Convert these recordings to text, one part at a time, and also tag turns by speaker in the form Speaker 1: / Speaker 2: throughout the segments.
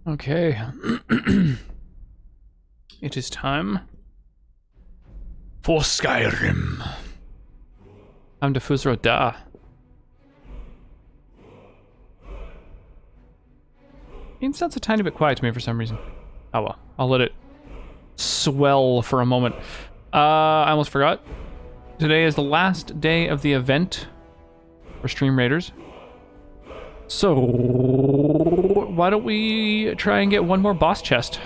Speaker 1: Okay. It is time for Skyrim. I'm Defusro Da. It sounds a tiny bit quiet to me for some reason. Oh well, I'll let it swell for a moment. I almost forgot. Today is the last day of the event for Stream Raiders. So, why don't we try and get one more boss chest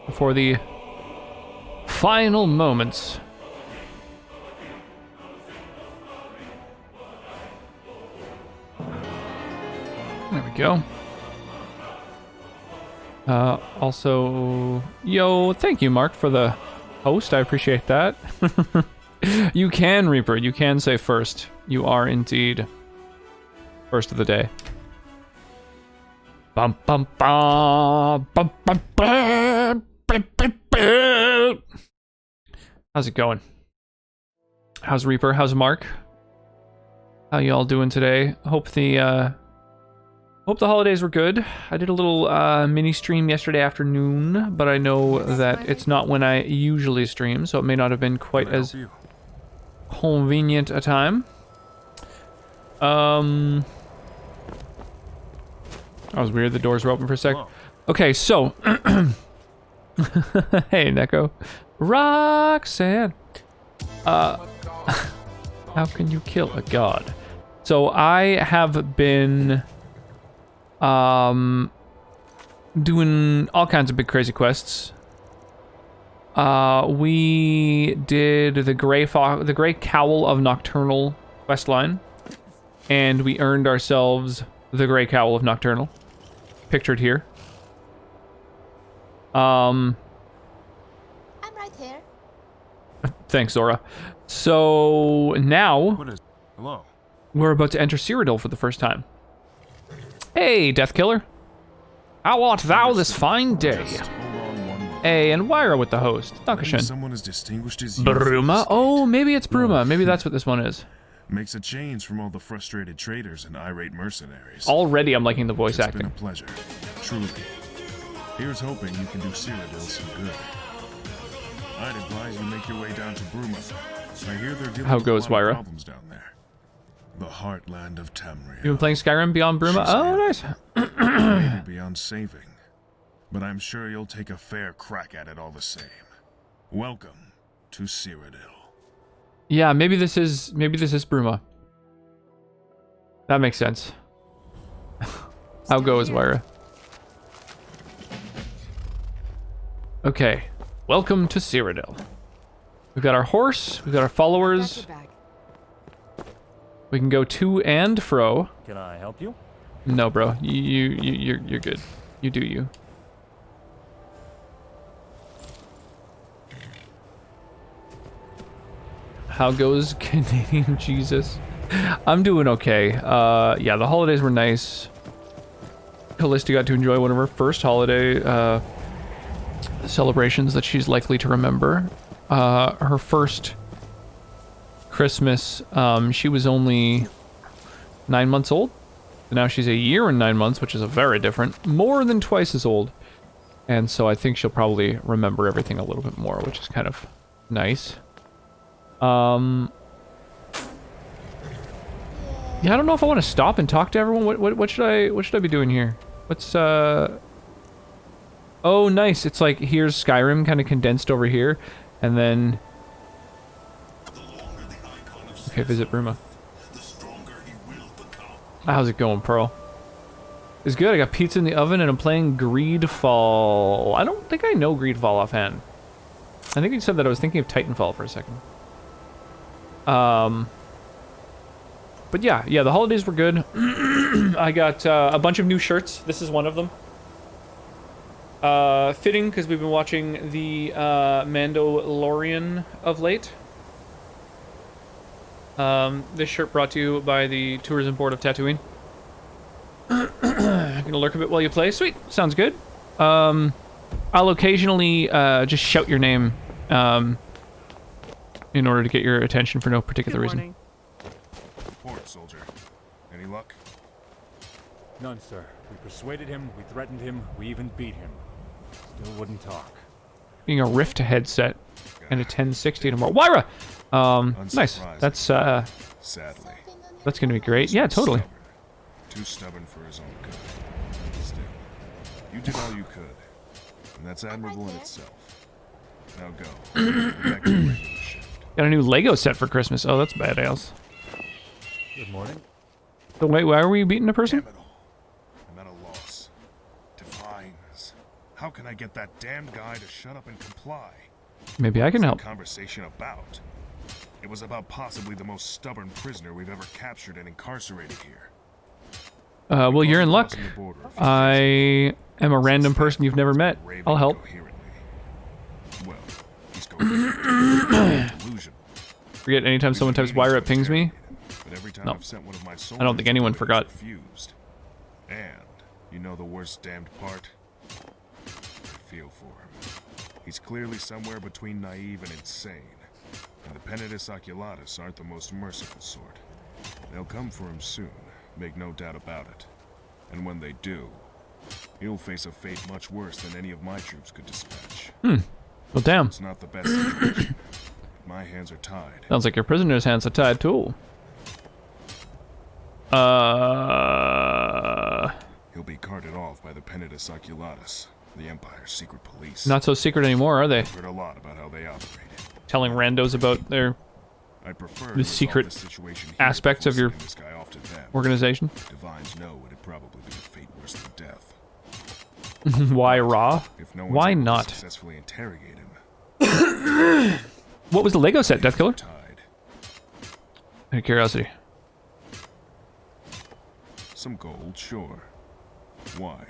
Speaker 1: before the final moments. There we go. Also, yo, thank you, Mark, for the host. I appreciate that. You can, Reaper. You can say first. You are indeed first of the day. Bum bum bum bum bum bum bum bum bum. How's it going? How's Reaper? How's Mark? How y'all doing today? Hope the holidays were good. I did a little mini stream yesterday afternoon, but I know that it's not when I usually stream, so it may not have been quite as convenient a time. That was weird, the doors were open for a sec. Okay, so... Hey, Neko. Roxanne! How can you kill a god? So, I have been... doing all kinds of big crazy quests. We did the Grey Cowl of Nocturnal questline, and we earned ourselves the Grey Cowl of Nocturnal, pictured here.
Speaker 2: I'm right here.
Speaker 1: Thanks, Zora. So now
Speaker 3: Hello.
Speaker 1: we're about to enter Cyrodiil for the first time. Hey, Death Killer. How art thou this fine day? Hey, and Wyra with the host. Dankeschön.
Speaker 3: Someone as distinguished as you.
Speaker 1: Bruma? Oh, maybe it's Bruma. Maybe that's what this one is.
Speaker 3: Makes a change from all the frustrated traders and irate mercenaries.
Speaker 1: Already I'm liking the voice
Speaker 3: It's
Speaker 1: acting.
Speaker 3: been a pleasure, truly. Here's hoping you can do Cyrodiil some good. I'd advise you make your way down to Bruma. I hear they're dealing
Speaker 1: How
Speaker 3: with
Speaker 1: goes,
Speaker 3: a lot of
Speaker 1: Wyra?
Speaker 3: problems down there. The heartland of Tamriel.
Speaker 1: You've been playing Skyrim Beyond Bruma? Oh, nice.
Speaker 3: Maybe beyond saving, but I'm sure you'll take a fair crack at it all the same. Welcome to Cyrodiil.
Speaker 1: Yeah, maybe this is Bruma. That makes sense. How goes, Wyra? Okay, welcome to Cyrodiil. We've got our horse, we've got our followers. We can go to and fro.
Speaker 4: Can I help you?
Speaker 1: No, bro, you're good. You do you. How goes Canadian Jesus? I'm doing okay. Yeah, the holidays were nice. Callista got to enjoy one of her first holiday celebrations that she's likely to remember. Her first Christmas, she was only 9 months old. Now she's a year and 9 months, which is a very different, more than twice as old. And so I think she'll probably remember everything a little bit more, which is kind of nice. Yeah, I don't know if I want to stop and talk to everyone. What should I be doing here? What's oh, nice. It's like here's Skyrim kind of condensed over here, and then okay, visit Bruma. How's it going, Pearl? It's good. I got pizza in the oven and I'm playing Greedfall. I don't think I know Greedfall offhand. I think you said that I was thinking of Titanfall for a second. But yeah, the holidays were good. I got a bunch of new shirts. This is one of them. Fitting, because we've been watching the Mandalorian of late. This shirt brought to you by the Tourism Board of Tatooine. Gonna lurk a bit while you play. Sweet, sounds good. I'll occasionally just shout your name in order to get your attention for no particular reason.
Speaker 3: Report, soldier. Any luck?
Speaker 4: None, sir. We persuaded him, we threatened him, we even beat him. Still wouldn't talk.
Speaker 1: Being a Rift headset and a 1060 tomorrow. Wyra! Nice. That's
Speaker 3: Sadly,
Speaker 1: that's gonna be great. Yeah, totally.
Speaker 3: too stubborn for his own good. Still, you did all you could, and that's admirable in itself. Now go. Back to your regular shift.
Speaker 1: Got a new Lego set for Christmas. Oh, that's badass.
Speaker 4: Good morning.
Speaker 1: So wait, why are we beating a person?
Speaker 3: Damn it all. I'm at a loss. Divines. How can I get that damn guy to shut up and comply?
Speaker 1: Maybe I can help.
Speaker 3: Conversation about. It was about possibly the most stubborn prisoner we've ever captured and incarcerated here.
Speaker 1: Well, you're in luck. I am a random person you've never met. I'll help.
Speaker 3: Well, he's delusional.
Speaker 1: Forget anytime someone types Wyra, it pings me.
Speaker 3: But every time
Speaker 1: No.
Speaker 3: I've sent one of my
Speaker 1: I don't think anyone forgot.
Speaker 3: Refused. And you know the worst damned part? I feel for him. He's clearly somewhere between naive and insane. And the Penitus Oculatus aren't the most merciful sort. They'll come for him soon, make no doubt about it. And when they do, he'll face a fate much worse than any of my troops could dispatch.
Speaker 1: Well, damn.
Speaker 3: It's not the best situation. My hands are tied.
Speaker 1: Sounds like your prisoner's hands are tied too.
Speaker 3: He'll be carted off by the Penitus Oculatus, the Empire's secret police.
Speaker 1: Not so secret anymore, are they?
Speaker 3: I've heard a lot about how they operate.
Speaker 1: Telling randos about their
Speaker 3: I'd prefer
Speaker 1: The secret
Speaker 3: this situation here
Speaker 1: aspects of
Speaker 3: before
Speaker 1: your
Speaker 3: sending this guy off to them.
Speaker 1: organization.
Speaker 3: Divines know it'd probably be a fate worse than death.
Speaker 1: Why raw?
Speaker 3: If no one's
Speaker 1: Why
Speaker 3: able to
Speaker 1: not?
Speaker 3: successfully interrogate him,
Speaker 1: What was the Lego set, Death Killer?
Speaker 3: tied.
Speaker 1: Out of curiosity.
Speaker 3: Some gold, sure. Why?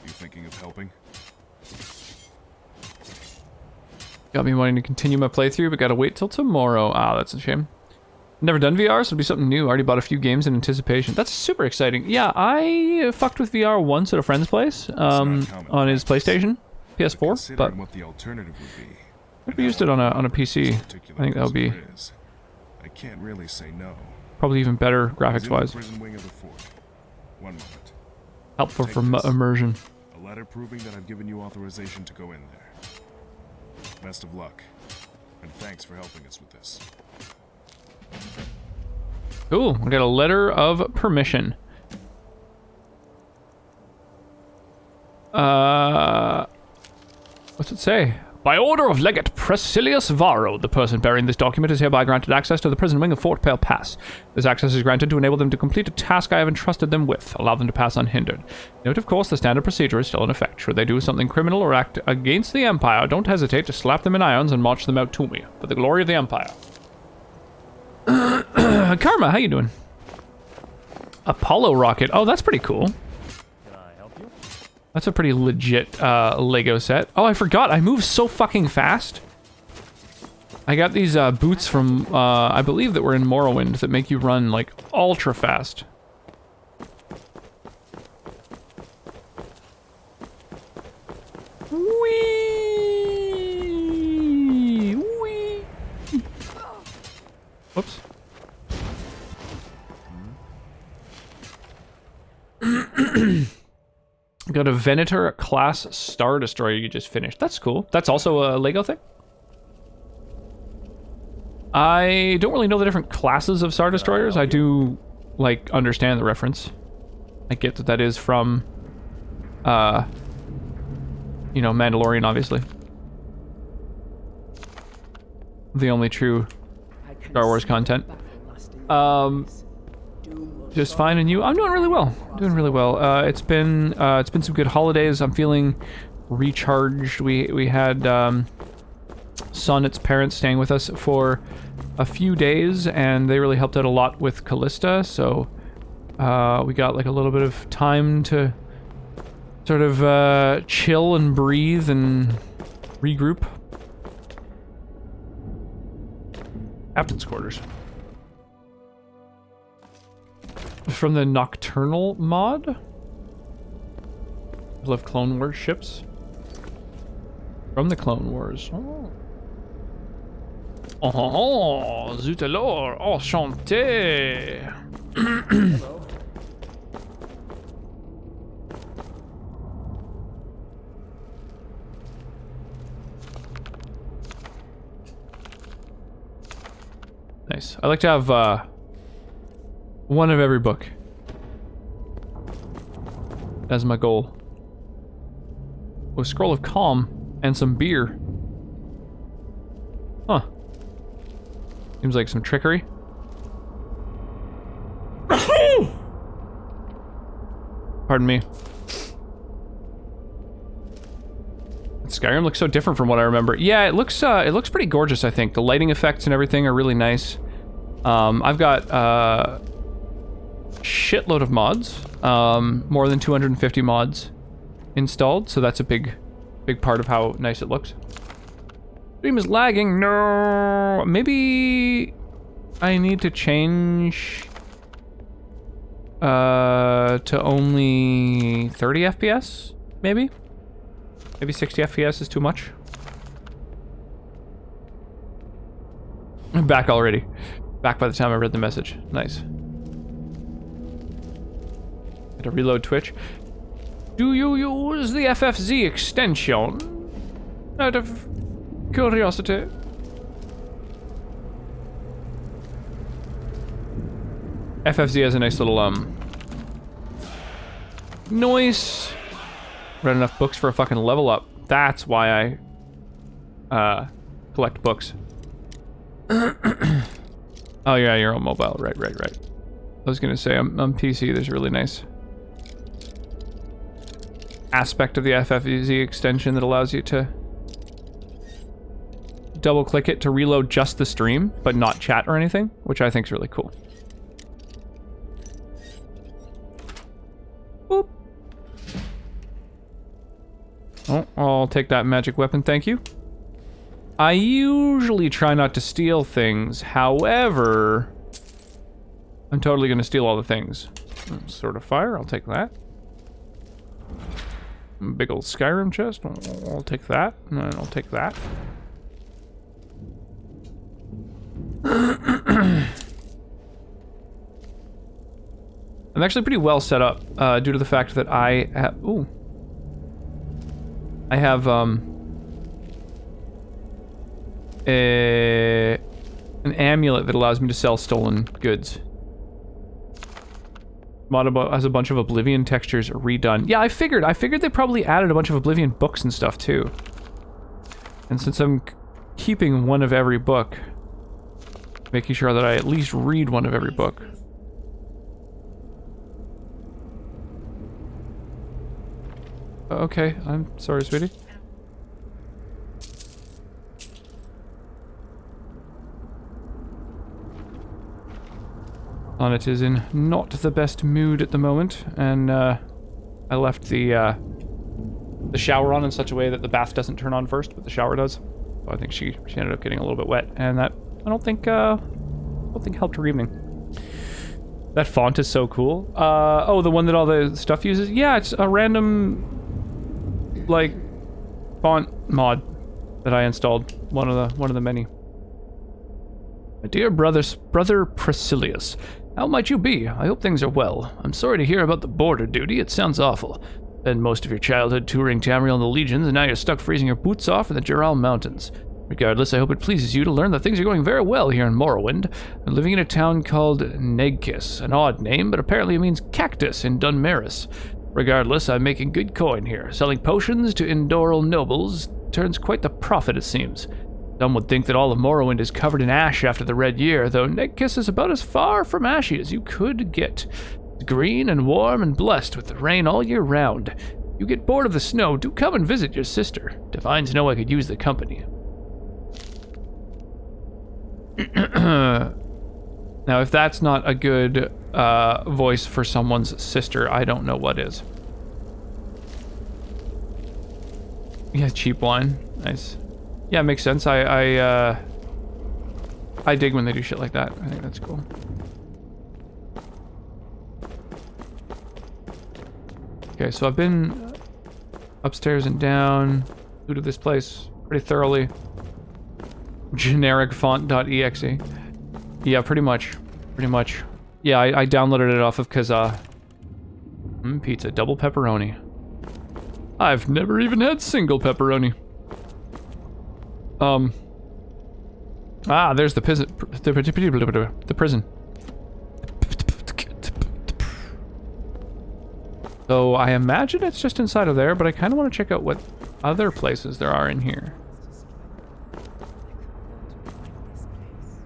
Speaker 3: You thinking of helping?
Speaker 1: Got me wanting to continue my playthrough, but gotta wait till tomorrow. Ah, that's a shame. Never done VR, so it'll be something new. Already bought a few games in anticipation. That's super exciting. Yeah, I fucked with VR once at a friend's place, on his PlayStation, PS4, but
Speaker 3: Considering what the alternative would be.
Speaker 1: never used it on a PC. I think that would be
Speaker 3: I can't really say no.
Speaker 1: probably even better
Speaker 3: He's in
Speaker 1: graphics-wise.
Speaker 3: the prison wing of the fort. One moment.
Speaker 1: Helpful for
Speaker 3: Take this.
Speaker 1: immersion.
Speaker 3: A letter proving that I've given you authorization to go in there. Best of luck. And thanks for helping us with this.
Speaker 1: Cool, I got a letter of permission. What's it say? By order of Legate Presilius Varro, the person bearing this document is hereby granted access to the prison wing of Fort Pale Pass. This access is granted to enable them to complete a task I have entrusted them with, allow them to pass unhindered. Note, of course, the standard procedure is still in effect. Should they do something criminal or act against the Empire, don't hesitate to slap them in irons and march them out to me, for the glory of the Empire. Karma, how you doing? Apollo rocket. Oh, that's pretty cool.
Speaker 4: Can I help you?
Speaker 1: That's a pretty legit Lego set. Oh, I forgot. I move so fucking fast. I got these boots from, I believe that were in Morrowind that make you run, like, ultra fast. Whee! Whee! Whoops. Got a Venator class Star Destroyer you just finished. That's cool. That's also a Lego thing? I don't really know the different classes of Star Destroyers. I do, like, understand the reference. I get that that is from, you know, Mandalorian, obviously. The only true Star Wars content. Just fine, and you? I'm doing really well. Doing really well. It's been some good holidays. I'm feeling recharged. We had Sonet's parents staying with us for a few days, and they really helped out a lot with Callista. So we got like a little bit of time to sort of chill and breathe and regroup. Captain's quarters. From the Nocturnal mod? I love Clone Wars ships. From the Clone Wars. Oh. Oh, zut alors, enchanté.
Speaker 4: Hello.
Speaker 1: Nice. I like to have one of every book as my goal. Oh, Scroll of Calm and some beer. Huh. Seems like some trickery. Pardon me. Skyrim looks so different from what I remember. Yeah, it looks pretty gorgeous, I think. The lighting effects and everything are really nice. I've got shitload of mods. More than 250 mods installed, so that's a big part of how nice it looks. Stream is lagging. No, maybe I need to change to only 30 FPS, maybe? Maybe 60 FPS is too much. I'm back already. Back by the time I read the message. Nice. Had to reload Twitch. Do you use the FFZ extension? Out of curiosity. FFZ has a nice little, noise. Read enough books for a fucking level up. That's why I, collect books. Oh yeah, you're on mobile. Right. I was gonna say, on PC, there's a really nice aspect of the FFZ extension that allows you to double-click it to reload just the stream, but not chat or anything, which I think is really cool. Boop. Oh, I'll take that magic weapon, thank you. I usually try not to steal things, however, I'm totally gonna steal all the things. Sword of Fire, I'll take that. Big old Skyrim chest, I'll take that, and I'll take that. I'm actually pretty well set up, due to the fact that I have, I have, an amulet that allows me to sell stolen goods. Mod has a bunch of Oblivion textures redone. Yeah, I figured they probably added a bunch of Oblivion books and stuff too. And since I'm keeping one of every book, making sure that I at least read one of every book. Okay, I'm sorry, sweetie. Sonnet is in not the best mood at the moment, and I left the shower on in such a way that the bath doesn't turn on first, but the shower does. So I think she ended up getting a little bit wet, and that I don't think helped her evening. That font is so cool. Oh, the one that all the stuff uses? Yeah, it's a random like font mod that I installed. One of the many. My dear brother Priscillius, how might you be? I hope things are well. I'm sorry to hear about the border duty. It sounds awful. Spent most of your childhood touring Tamriel and the Legions, and now you're stuck freezing your boots off in the Jural Mountains. Regardless, I hope it pleases you to learn that things are going very well here in Morrowind. I'm living in a town called Negkis, an odd name, but apparently it means cactus in Dunmaris. Regardless, I'm making good coin here. Selling potions to Indoral nobles turns quite the profit, it seems. Some would think that all of Morrowind is covered in ash after the Red Year, though Negkis is about as far from ashy as you could get. It's green and warm and blessed with the rain all year round. If you get bored of the snow, do come and visit your sister. Divines know I could use the company. Now, if that's not a good voice for someone's sister, I don't know what is. Yeah, cheap wine. Nice. Yeah, it makes sense. I dig when they do shit like that. I think that's cool. Okay, so I've been upstairs and down, looted this place pretty thoroughly. Generic font.exe. Yeah, pretty much. Yeah, I downloaded it off of Kazaa. Pizza, double pepperoni. I've never even had single pepperoni. Ah, there's the prison. The prison. So I imagine it's just inside of there, but I kind of want to check out what other places there are in here.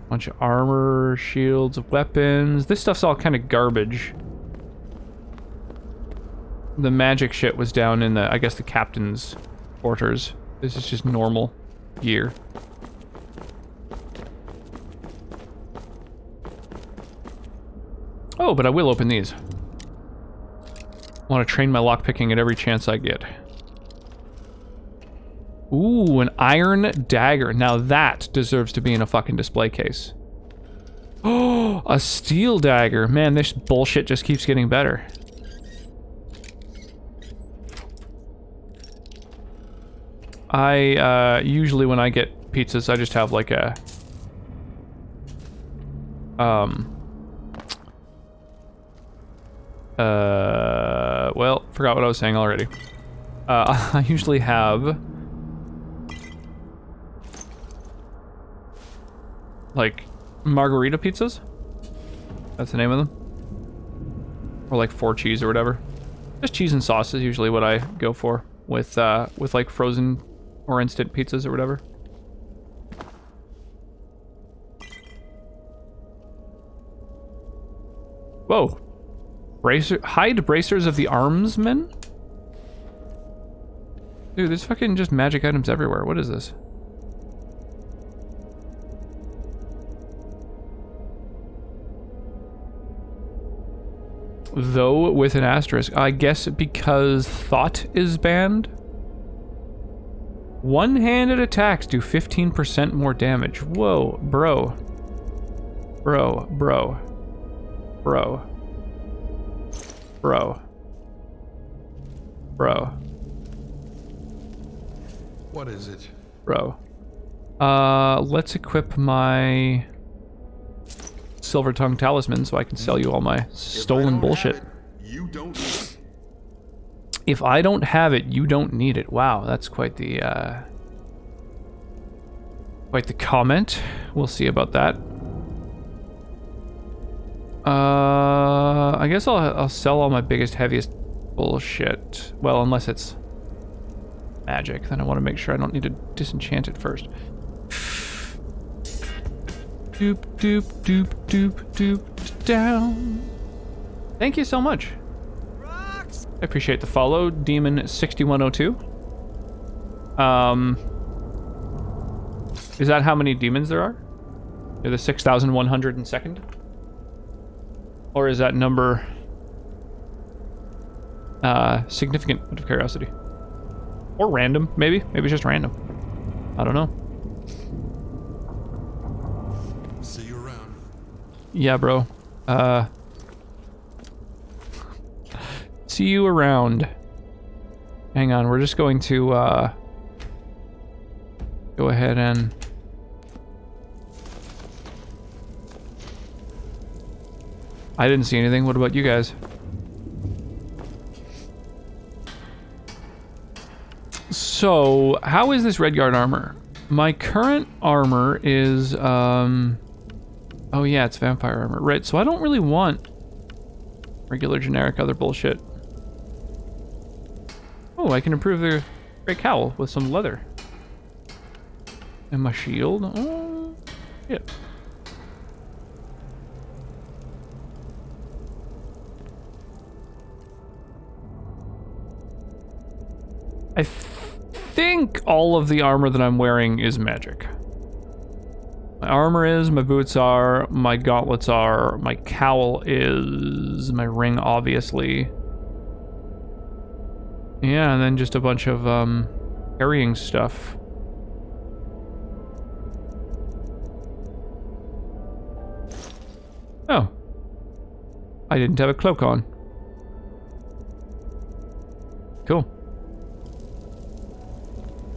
Speaker 1: Bunch of armor, shields, weapons. This stuff's all kind of garbage. The magic shit was down in the, I guess, the captain's quarters. This is just normal gear. Oh, but I will open these. I want to train my lockpicking at every chance I get. Ooh, an iron dagger. Now that deserves to be in a fucking display case. Oh, a steel dagger. Man, this bullshit just keeps getting better. I, usually when I get pizzas, I just have like a... well, forgot what I was saying already. I usually have... like, margarita pizzas? That's the name of them. Or like 4 cheese or whatever. Just cheese and sauce is usually what I go for. With like frozen or instant pizzas or whatever. Whoa. Hide bracers of the armsmen? Dude, there's fucking just magic items everywhere. What is this? Though with an asterisk. I guess because thought is banned? One-handed attacks do 15% more damage. Whoa, bro. Bro.
Speaker 5: What is it?
Speaker 1: Bro. Let's equip my Silver Tongue Talisman so I can sell you all my stolen bullshit.
Speaker 5: You don't need it.
Speaker 1: If I don't have it, you don't need it. Wow, that's quite the comment. We'll see about that. I guess I'll sell all my biggest, heaviest bullshit. Well, unless it's magic, then I want to make sure I don't need to disenchant it first. Doop, doop, doop, doop, doop, down. Thank you so much. I appreciate the follow, Demon6102. Is that how many demons there are? They're the 6,102nd? Or is that number significant out of curiosity? Or random, maybe? Maybe it's just random. I don't know.
Speaker 5: See you around.
Speaker 1: Yeah, bro. See you around. Hang on, we're just going to go ahead and I didn't see anything. What about you guys? So, how is this Redguard armor? My current armor is oh yeah, it's vampire armor. Right, so I don't really want regular generic other bullshit. Oh, I can improve the great cowl with some leather. And my shield. Oh, yeah. I think all of the armor that I'm wearing is magic. My armor is, my boots are, my gauntlets are, my cowl is, my ring obviously. Yeah, and then just a bunch of carrying stuff. Oh. I didn't have a cloak on. Cool.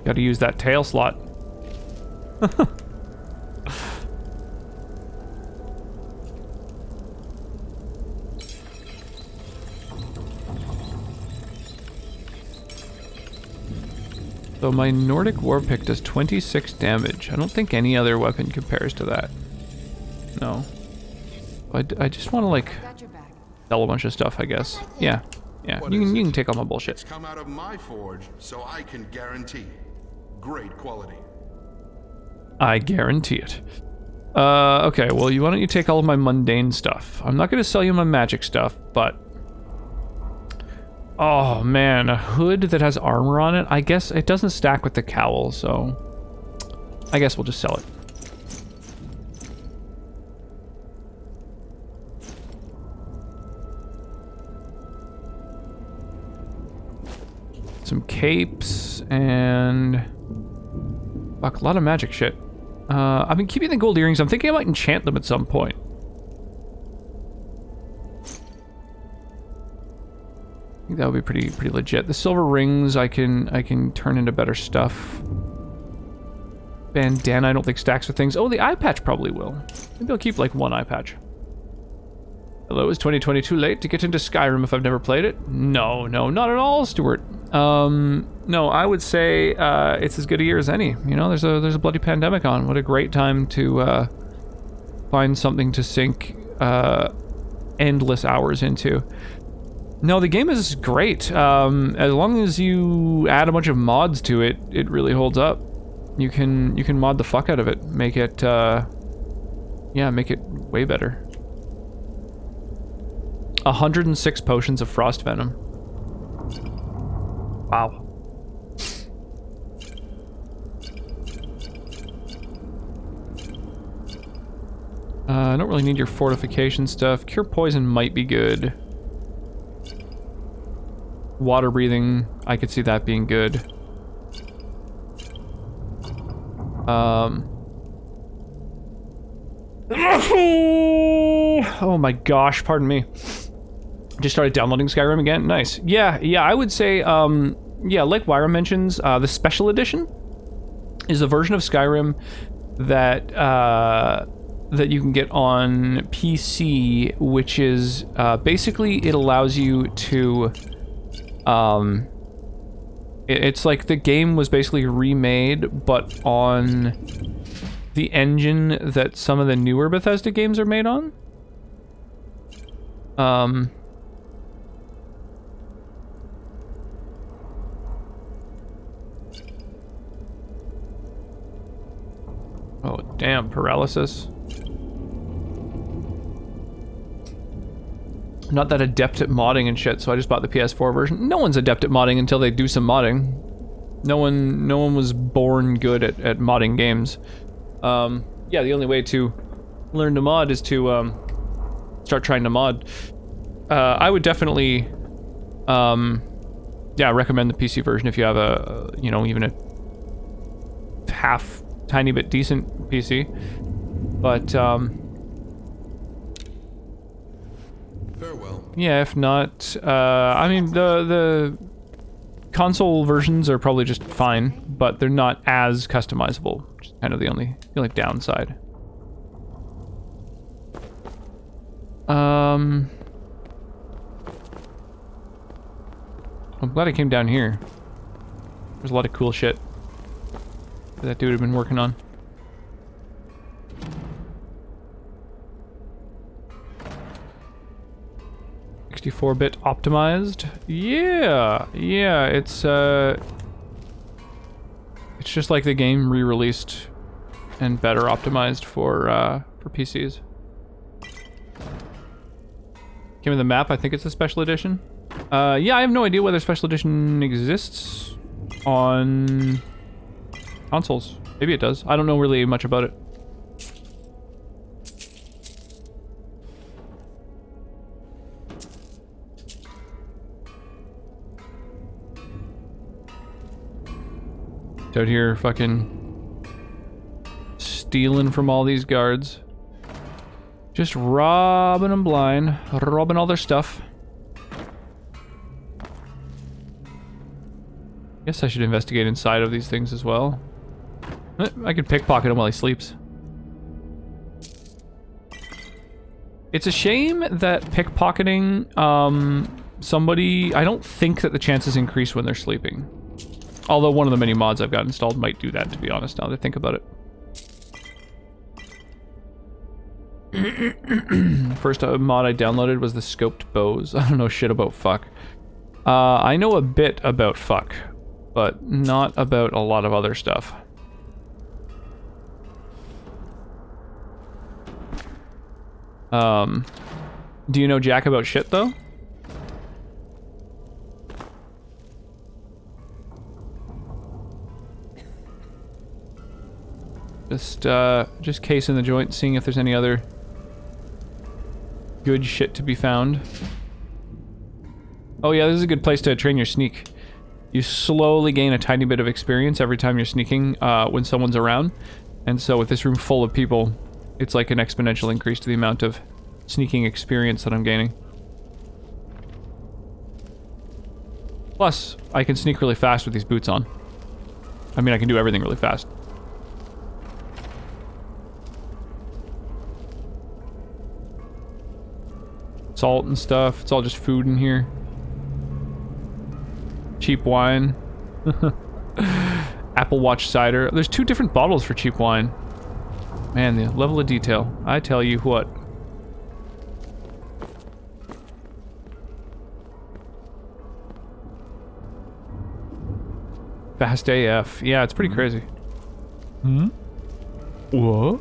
Speaker 1: Gotta use that tail slot. So my Nordic War Pick does 26 damage. I don't think any other weapon compares to that. No. I just want to like
Speaker 2: Got your back.
Speaker 1: sell a bunch of stuff, I guess. Yeah. Yeah.
Speaker 5: What
Speaker 1: You
Speaker 5: is
Speaker 1: can
Speaker 5: it?
Speaker 1: take all my bullshit.
Speaker 5: It's come out of my forge, so I can guarantee great quality.
Speaker 1: I guarantee it. Okay, well, why don't you take all of my mundane stuff? I'm not going to sell you my magic stuff, but... Oh, man, a hood that has armor on it? I guess it doesn't stack with the cowl, so... I guess we'll just sell it. Some capes, and... Fuck, a lot of magic shit. I've been keeping the gold earrings. I'm thinking I might enchant them at some point. I think that would be pretty legit. The silver rings I can turn into better stuff. Bandana I don't think stacks with things. Oh, the eye patch probably will. Maybe I'll keep like one eye patch. Hello, is 2020 too late to get into Skyrim if I've never played it? No, not at all, Stuart. No, I would say it's as good a year as any. You know, there's a bloody pandemic on. What a great time to find something to sink endless hours into. No, the game is great. As long as you add a bunch of mods to it, it really holds up. You can mod the fuck out of it, make it make it way better. 106 potions of frost venom. Wow. I don't really need your fortification stuff. Cure poison might be good. Water breathing, I could see that being good. Oh my gosh, pardon me. Just started downloading Skyrim again. Nice. Yeah, I would say, yeah, like Wyra mentions, the special edition is a version of Skyrim that that you can get on PC, which is basically it allows you to it's like the game was basically remade, but on the engine that some of the newer Bethesda games are made on. Oh, damn, paralysis. I'm not that adept at modding and shit, so I just bought the PS4 version. No one's adept at modding until they do some modding. No one was born good at modding games. Yeah, the only way to learn to mod is to start trying to mod. I would definitely yeah, recommend the PC version if you have a you know, even a half tiny bit decent PC. But
Speaker 5: Farewell.
Speaker 1: yeah, if not, I mean, the console versions are probably just fine, but they're not as customizable, which is kind of the only downside. I'm glad I came down here. There's a lot of cool shit that dude had been working on. 64-bit optimized. Yeah, it's just like the game re-released and better optimized for PCs. Came with the map. I think it's a special edition. Yeah, I have no idea whether special edition exists on consoles. Maybe it does. I don't know really much about it. Out here fucking stealing from all these guards. Just robbing them blind. Robbing all their stuff. Guess I should investigate inside of these things as well. I could pickpocket him while he sleeps. It's a shame that pickpocketing somebody... I don't think that the chances increase when they're sleeping. Although one of the many mods I've got installed might do that, to be honest, now that I think about it. First mod I downloaded was the scoped bows. I don't know shit about fuck. I know a bit about fuck, but not about a lot of other stuff. Do you know jack about shit, though? Just casing the joint, seeing if there's any other good shit to be found. Oh yeah, this is a good place to train your sneak. You slowly gain a tiny bit of experience every time you're sneaking when someone's around. And so with this room full of people, it's like an exponential increase to the amount of sneaking experience that I'm gaining. Plus, I can sneak really fast with these boots on. I mean, I can do everything really fast. Salt and stuff. It's all just food in here. Cheap wine. Apple Watch cider. There's 2 different bottles for cheap wine. Man, the level of detail. I tell you what. Fast AF. Yeah, it's pretty crazy. Hmm? What?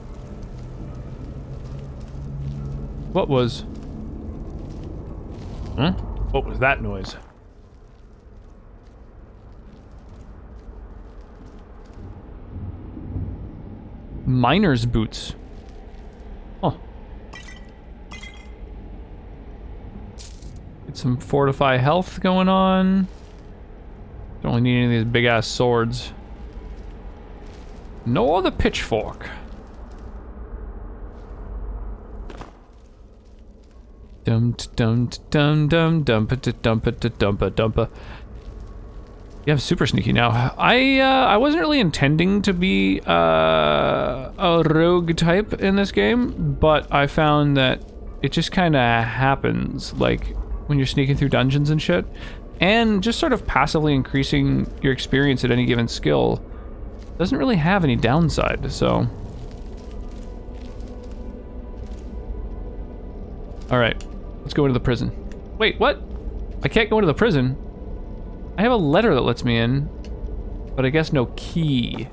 Speaker 1: What was... Huh? What was that noise? Miner's boots. Oh. Get some fortify health going on. Don't really need any of these big ass swords. Nor the pitchfork. Dum dum dum dum dumpa dumpa dumpa dumpa. Yeah, I'm super sneaky now. I wasn't really intending to be a rogue type in this game, but I found that it just kind of happens, like when you're sneaking through dungeons and shit, and just sort of passively increasing your experience at any given skill doesn't really have any downside. So, all right, let's go into the prison. Wait, what? I can't go into the prison. I have a letter that lets me in, but I guess no key.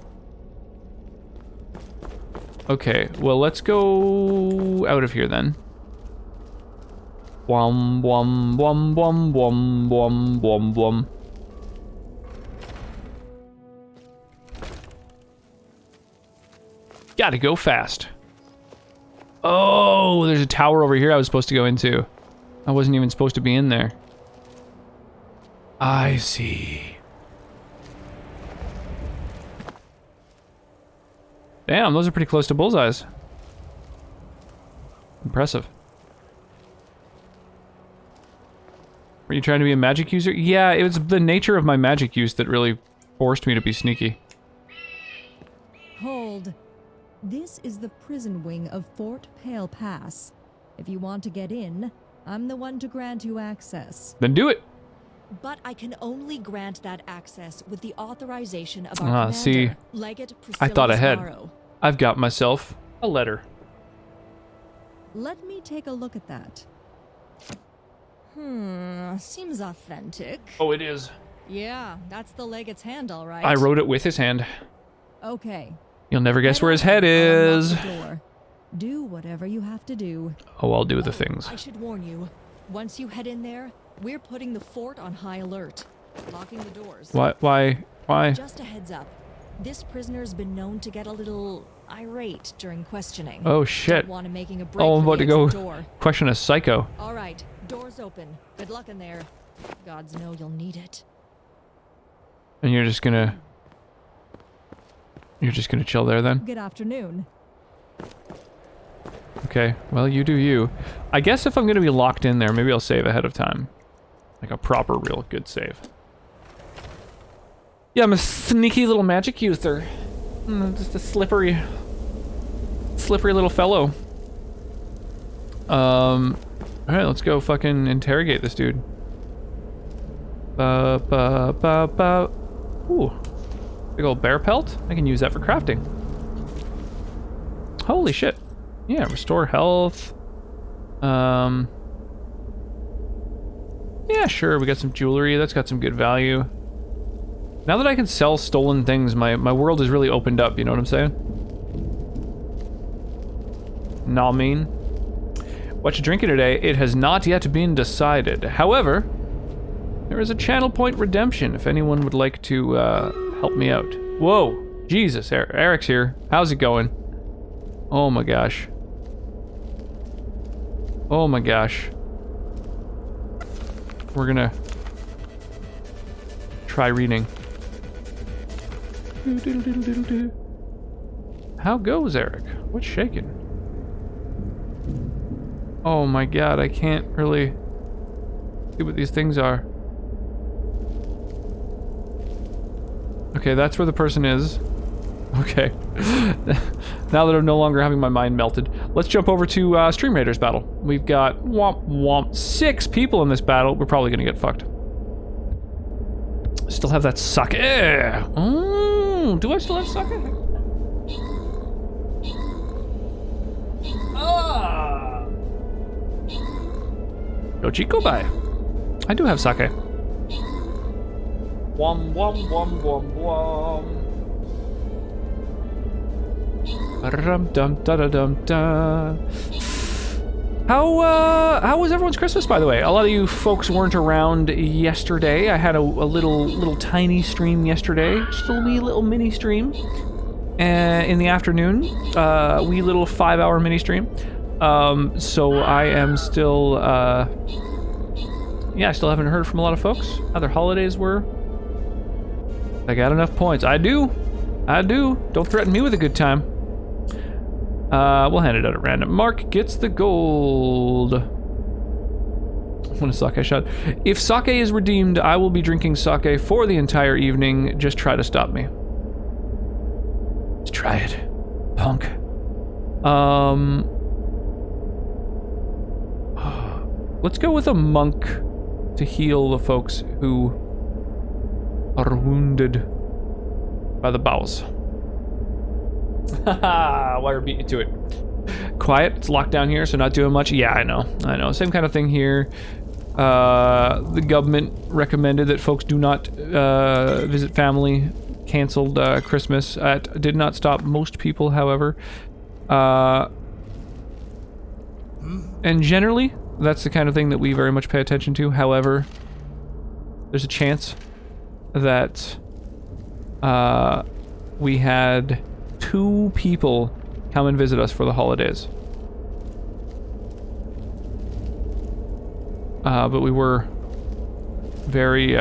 Speaker 1: Okay, well, let's go out of here then. Wom wom wom wom wom wom wom wom. Gotta go fast. Oh, there's a tower over here I was supposed to go into. I wasn't even supposed to be in there. I see. Damn, those are pretty close to bullseyes. Impressive. Were you trying to be a magic user? Yeah, it was the nature of my magic use that really forced me to be sneaky.
Speaker 6: Hold. This is the prison wing of Fort Pale Pass. If you want to get in, I'm the one to grant you access.
Speaker 1: Then do it.
Speaker 6: But I can only grant that access with the authorization of our commander,
Speaker 1: see,
Speaker 6: Legate
Speaker 1: I
Speaker 6: Priscilla
Speaker 1: thought ahead.
Speaker 6: Sparrow.
Speaker 1: I've got myself a letter.
Speaker 6: Let me take a look at that. Seems authentic.
Speaker 1: Oh, it is.
Speaker 6: Yeah, that's the Legate's hand, all right.
Speaker 1: I wrote it with his hand.
Speaker 6: Okay.
Speaker 1: You'll never guess where his head
Speaker 6: I'll
Speaker 1: is.
Speaker 6: unlock the door. Do whatever you have to do.
Speaker 1: Oh, I'll do the things.
Speaker 6: I should warn you. Once you head in there, we're putting the fort on high alert. Locking the doors.
Speaker 1: Why?
Speaker 6: Just a heads up. This prisoner's been known to get a little irate during questioning.
Speaker 1: Oh, shit.
Speaker 6: Don't want him making a break
Speaker 1: Oh, I'm
Speaker 6: for
Speaker 1: about
Speaker 6: the
Speaker 1: to go
Speaker 6: exit door.
Speaker 1: question a psycho.
Speaker 6: All right, doors open. Good luck in there. Gods know you'll need it.
Speaker 1: And you're just gonna chill there then?
Speaker 6: Good afternoon.
Speaker 1: Okay, well, you do you. I guess if I'm gonna be locked in there, maybe I'll save ahead of time. Like a proper, real good save. Yeah, I'm a sneaky little magic user. Just a slippery little fellow. Alright, let's go fucking interrogate this dude. Ba ba ba ba. Ooh. Big old bear pelt. I can use that for crafting. Holy shit. Yeah, restore health. Yeah, sure, we got some jewelry. That's got some good value. Now that I can sell stolen things, my world is really opened up, you know what I'm saying? Nah, mean. What you drinking today? It has not yet been decided. However, there is a channel point redemption if anyone would like to help me out. Whoa, Jesus, Eric's here. How's it going? Oh my gosh. Oh my gosh. We're gonna try reading. How goes, Eric? What's shaking? Oh my god, I can't really see what these things are. Okay, that's where the person is. Okay. Now that I'm no longer having my mind melted, let's jump over to Stream Raiders battle. We've got womp womp 6 people in this battle. We're probably gonna get fucked. Still have that sake. Oh, do I still have sake? Ah. No chico bye. I do have sake. Wom wom wom wom wom. Dum dum da da dum da. How was everyone's Christmas, by the way? A lot of you folks weren't around yesterday. I had a little tiny stream yesterday, just a wee little mini stream. In the afternoon, wee little 5-hour mini stream. So I am still, yeah, I still haven't heard from a lot of folks how their holidays were. I got enough points. I do. Don't threaten me with a good time. We'll hand it out at random. Mark gets the gold. What a sake shot. If sake is redeemed, I will be drinking sake for the entire evening. Just try to stop me. Let's try it. Punk. Let's go with a monk to heal the folks who are wounded by the bowels. Haha, wire beat you to it. Quiet, it's locked down here, so not doing much. Yeah, I know. Same kind of thing here. The government recommended that folks do not visit family. Canceled Christmas. It did not stop most people, however. And generally, that's the kind of thing that we very much pay attention to. However, there's a chance that we had 2 people come and visit us for the holidays. But we were very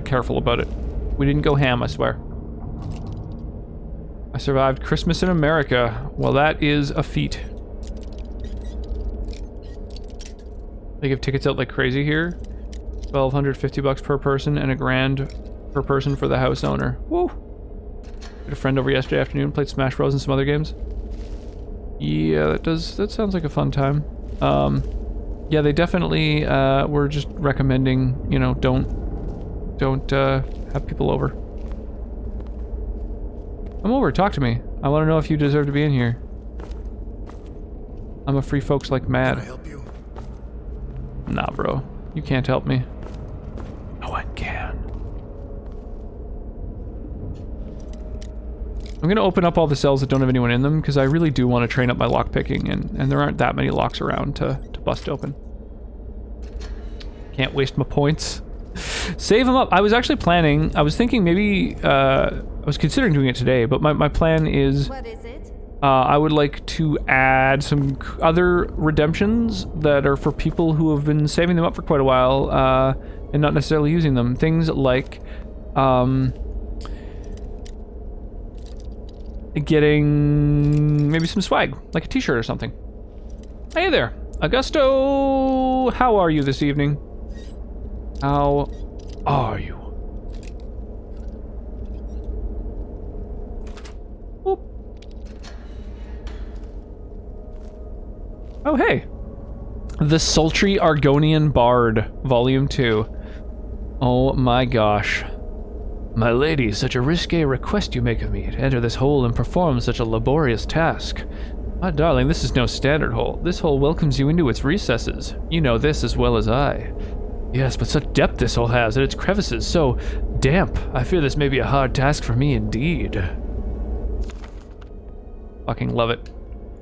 Speaker 1: careful about it. We didn't go ham, I swear. I survived Christmas in America. Well, that is a feat. They give tickets out like crazy here. $1,250 per person and $1,000 per person for the house owner. Woo! Had a friend over yesterday afternoon, played Smash Bros and some other games. Yeah, that sounds like a fun time. Yeah, they definitely were just recommending, you know, don't have people over. Come over, talk to me. I want to know if you deserve to be in here. I'm a free folks like mad.
Speaker 5: Can I help you?
Speaker 1: Nah, bro. You can't help me. No one can. I'm gonna open up all the cells that don't have anyone in them, because I really do want to train up my lockpicking, and there aren't that many locks around to bust open. Can't waste my points. Save them up. I was actually planning, I was thinking maybe, I was considering doing it today, but my plan is...
Speaker 2: What is it?
Speaker 1: I would like to add some other redemptions that are for people who have been saving them up for quite a while, and not necessarily using them. Things like, getting maybe some swag, like a t-shirt or something. Hey there, Augusto! How are you this evening? How are you? Oop. Oh, hey. The Sultry Argonian Bard, Volume 2. Oh my gosh. My lady, such a risque request you make of me to enter this hole and perform such a laborious task. My darling, this is no standard hole. This hole welcomes you into its recesses. You know this as well as I. Yes, but such depth this hole has, and its crevices so damp. I fear this may be a hard task for me indeed. Fucking love it.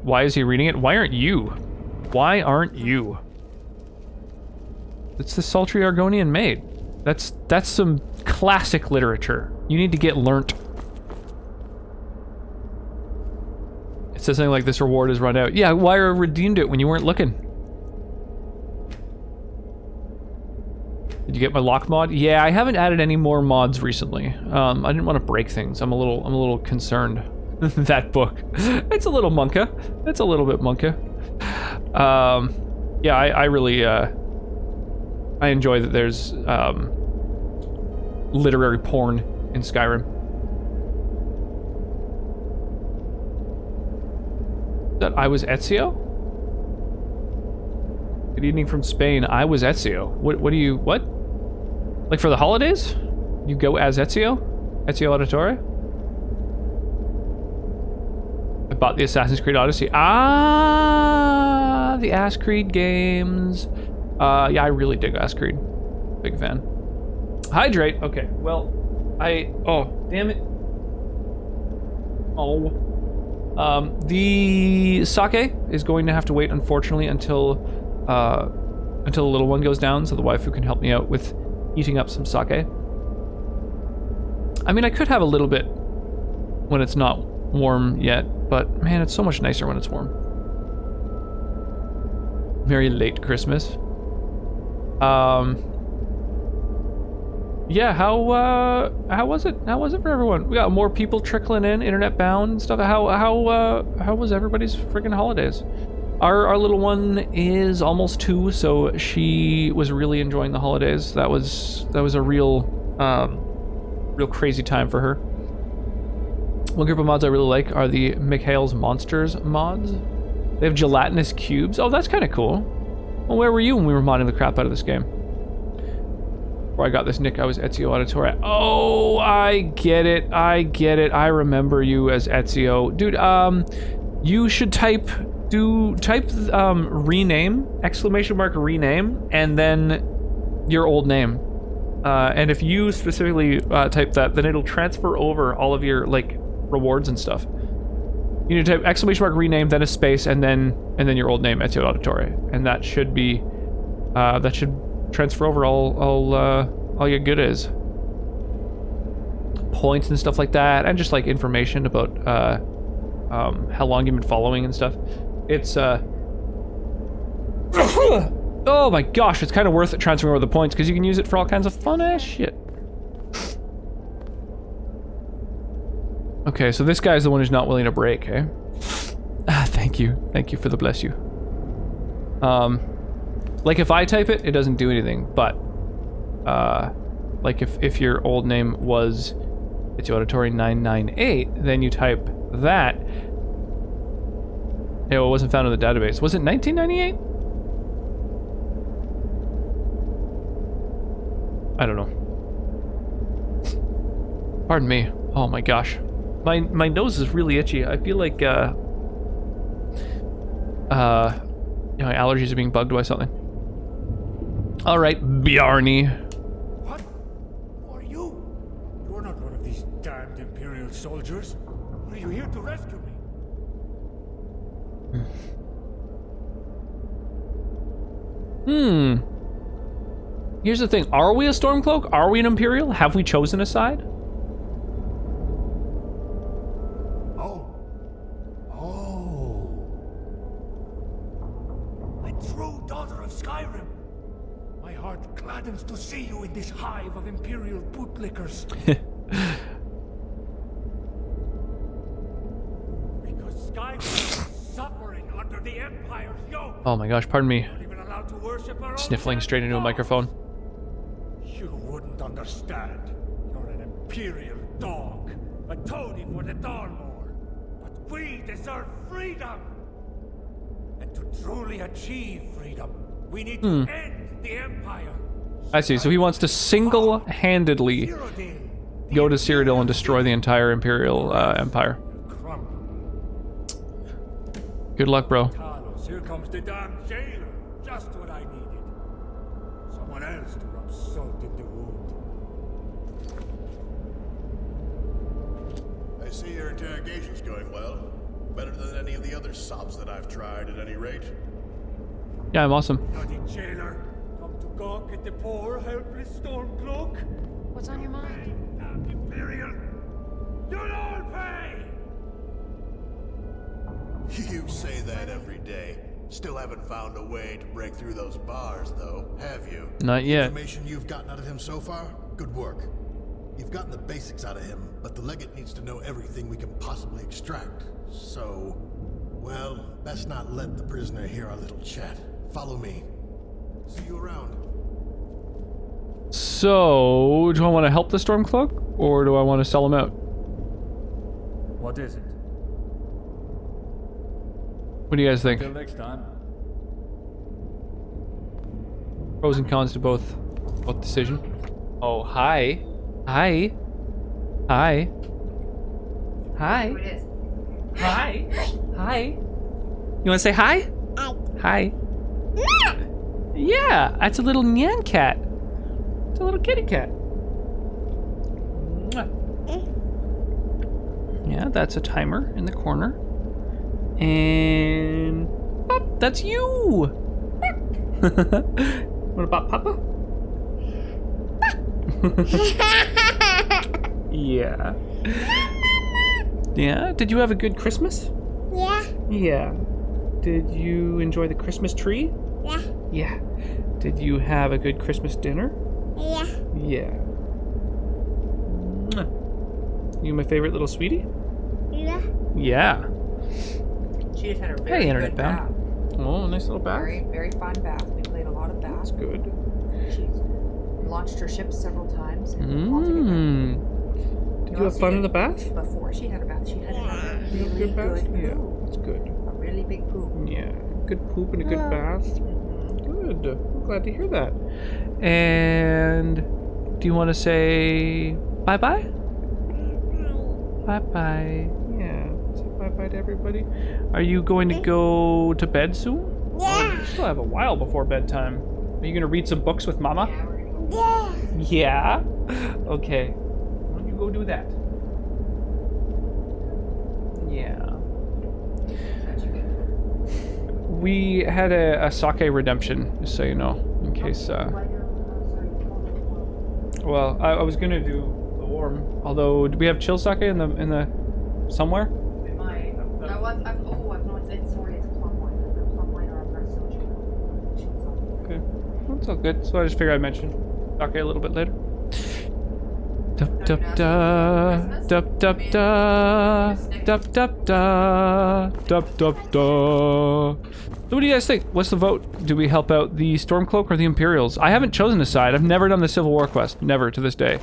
Speaker 1: Why is he reading it? Why aren't you? Why aren't you? It's the sultry Argonian maid. That's some classic literature. You need to get learnt. It says something like this reward is run out. Yeah, why redeemed it when you weren't looking? Did you get my lock mod? Yeah, I haven't added any more mods recently. I didn't want to break things. I'm a little concerned. That book. It's a little monka. It's a little bit monka. Yeah, I really I enjoy that there's literary porn in Skyrim. That I was Ezio? Good evening from Spain. I was Ezio. What do you, what? Like for the holidays? You go as Ezio? Ezio Auditore? I bought the Assassin's Creed Odyssey. Ah, the Ass Creed games. Yeah, I really dig Ass Creed. Big fan. Hydrate. Okay, well, oh, damn it. Oh. The sake is going to have to wait, unfortunately, until the little one goes down, so the waifu can help me out with heating up some sake. I mean, I could have a little bit when it's not warm yet, but man, it's so much nicer when it's warm. Merry late Christmas. Yeah, how was it? How was it for everyone? We got more people trickling in, internet bound and stuff. How was everybody's freaking holidays? Our little one is almost 2, so she was really enjoying the holidays. That was a real crazy time for her. One group of mods I really like are the Mikhail's Monsters mods. They have gelatinous cubes. Oh, that's kind of cool. Well, where were you when we were modding the crap out of this game? Before I got this nick, I was Ezio Auditore. Oh, I get it. I remember you as Ezio. Dude, you should type rename, exclamation mark rename, and then your old name. And if you specifically type that, then it'll transfer over all of your, like, rewards and stuff. You need to type exclamation mark rename, then a space, and then your old name, Ezio Auditore. And that should be, that should transfer over all your good is. Points and stuff like that, and just like information about how long you've been following and stuff. It's oh my gosh, it's kind of worth it transferring over the points because you can use it for all kinds of fun ass shit. Okay, so this guy's the one who's not willing to break, eh? Thank you for the bless you. Like if I type it, it doesn't do anything, but like if your old name was Ezio Auditore 998, then you type that. It wasn't found in the database. Was it 1998? I don't know. Pardon me. Oh my gosh. My nose is really itchy. I feel like my allergies are being bugged by something. All right, Bjarni.
Speaker 4: What? Who are you? You're not one of these damned Imperial soldiers. Are you here to rescue me?
Speaker 1: Here's the thing. Are we a Stormcloak? Are we an Imperial? Have we chosen a side?
Speaker 4: A true daughter of Skyrim. My heart gladdens to see you in this hive of Imperial bootlickers. Because Skyrim is suffering under the Empire's yoke.
Speaker 1: Oh my gosh, pardon me.
Speaker 4: Not even allowed to worship our own
Speaker 1: Sniffling straight into a microphone.
Speaker 4: You wouldn't understand. You're an Imperial dog. A toady for the Dawnmore. But we deserve freedom. And to truly achieve freedom, we need to end the Empire.
Speaker 1: I see. So he wants to single-handedly
Speaker 4: Cyrodiil,
Speaker 1: go to Cyrodiil and destroy the entire Imperial Empire.
Speaker 4: crumble.
Speaker 1: Good luck, bro.
Speaker 4: Carlos, here comes the damn jailer. Just what I needed. Someone else to rub salt in the wound.
Speaker 7: I see your interrogation's going well. Better than any of the other sops that I've tried, at any rate.
Speaker 1: Yeah, I'm awesome.
Speaker 4: Bloody jailer, come to gawk at the poor, helpless Stormcloak.
Speaker 2: What's on your mind?
Speaker 4: Damn Imperial! You'll all pay!
Speaker 7: You say that every day. Still haven't found a way to break through those bars, though, have you?
Speaker 1: Not yet.
Speaker 7: Information you've gotten out of him so far? Good work. You've gotten the basics out of him, but the legate needs to know everything we can possibly extract. So, well, best not let the prisoner hear our little chat. Follow me. See you around.
Speaker 1: So, do I want to help the Stormcloak, or do I want to sell him out?
Speaker 4: What is it?
Speaker 1: What do you guys think?
Speaker 4: Till next time.
Speaker 1: Pros and cons to both decision. Oh, hi. Hi. Hi. Hi.
Speaker 2: Who it is?
Speaker 1: Hi. Hi. You want to say hi? Hi. Yeah, that's a little Nyan cat. It's a little kitty cat. Yeah, that's a timer in the corner. And Pop, that's you. What about Papa? Yeah. Yeah. Did you have a good Christmas?
Speaker 8: Yeah,
Speaker 1: Yeah. Did you enjoy the Christmas tree?
Speaker 8: yeah,
Speaker 1: Yeah. Did you have a good Christmas dinner?
Speaker 8: yeah,
Speaker 1: Yeah. Mwah. You my favorite little sweetie?
Speaker 8: yeah.
Speaker 1: Yeah.
Speaker 9: She just had a very
Speaker 1: Internet
Speaker 9: good
Speaker 1: bound.
Speaker 9: bath.
Speaker 1: Oh, nice little bath.
Speaker 9: Very, very fun bath. We played a lot of bath.
Speaker 1: That's good.
Speaker 9: She's launched her ship several times. And altogether,
Speaker 1: Mmm. Did you have fun in the bath?
Speaker 9: Before she had a bath, she had a
Speaker 1: You had a
Speaker 9: really
Speaker 1: good bath?
Speaker 9: good
Speaker 1: Yeah,
Speaker 9: poo.
Speaker 1: that's good.
Speaker 9: A really big poo.
Speaker 1: Yeah. Good poop and a good bath.
Speaker 9: Mhm.
Speaker 1: Good. I'm glad to hear that. And do you want to say bye-bye? Bye-bye. Yeah. Say bye-bye to everybody. Are you going to go to bed soon?
Speaker 8: Yeah.
Speaker 1: You still have a while before bedtime. Are you going to read some books with Mama?
Speaker 9: Yeah, we're gonna go.
Speaker 8: Yeah.
Speaker 1: Yeah? Okay. Why don't you go do that? Yeah.
Speaker 9: Such a good poo.
Speaker 1: We had a sake redemption, just so you know, in case, well, I was gonna do the warm, although, do we have chill sake in the, somewhere?
Speaker 9: We might. That was, no, it's sorry, it's plum wine. The plum wine or espresso shake.
Speaker 1: Okay. Well, it's all good, so I just figured I'd mention sake a little bit later. Dup dup da, dup dup da, dup dup da, dup dup da. So what do you guys think? What's the vote? Do we help out the Stormcloak or the Imperials? I haven't chosen a side. I've never done the Civil War quest. Never to this day.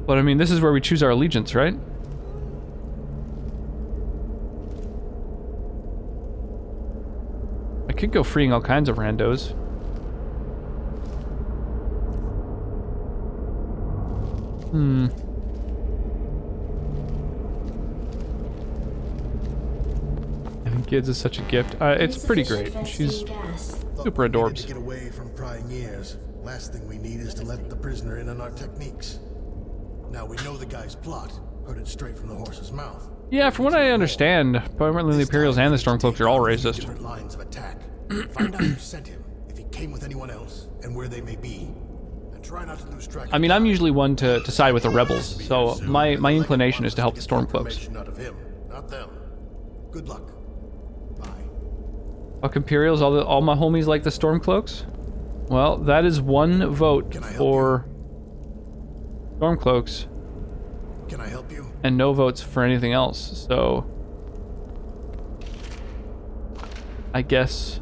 Speaker 1: But I mean, this is where we choose our allegiance, right? I could go freeing all kinds of randos. Having kids is such a gift. It's pretty great. She's super adorbs.
Speaker 7: To get away from prying ears. Last thing we need is to let the prisoner in on our techniques. Now we know the guy's plot. Heard it straight from the horse's mouth.
Speaker 1: Yeah, from what I understand, apparently the Imperials and the Stormcloaks are all racist.
Speaker 7: Different lines of attack. Find out who sent him, if he came with anyone else, and where they may be. And try not to lose track.
Speaker 1: I mean, I'm usually one to side with the rebels, so my inclination is to help the Stormcloaks.
Speaker 7: Information out of him, not them. Good luck. Bye.
Speaker 1: Fuck Imperials, all my homies like the Stormcloaks? Well, that is one vote
Speaker 7: Can I help
Speaker 1: for Stormcloaks,
Speaker 7: Can I help you?
Speaker 1: and no votes for anything else, so... I guess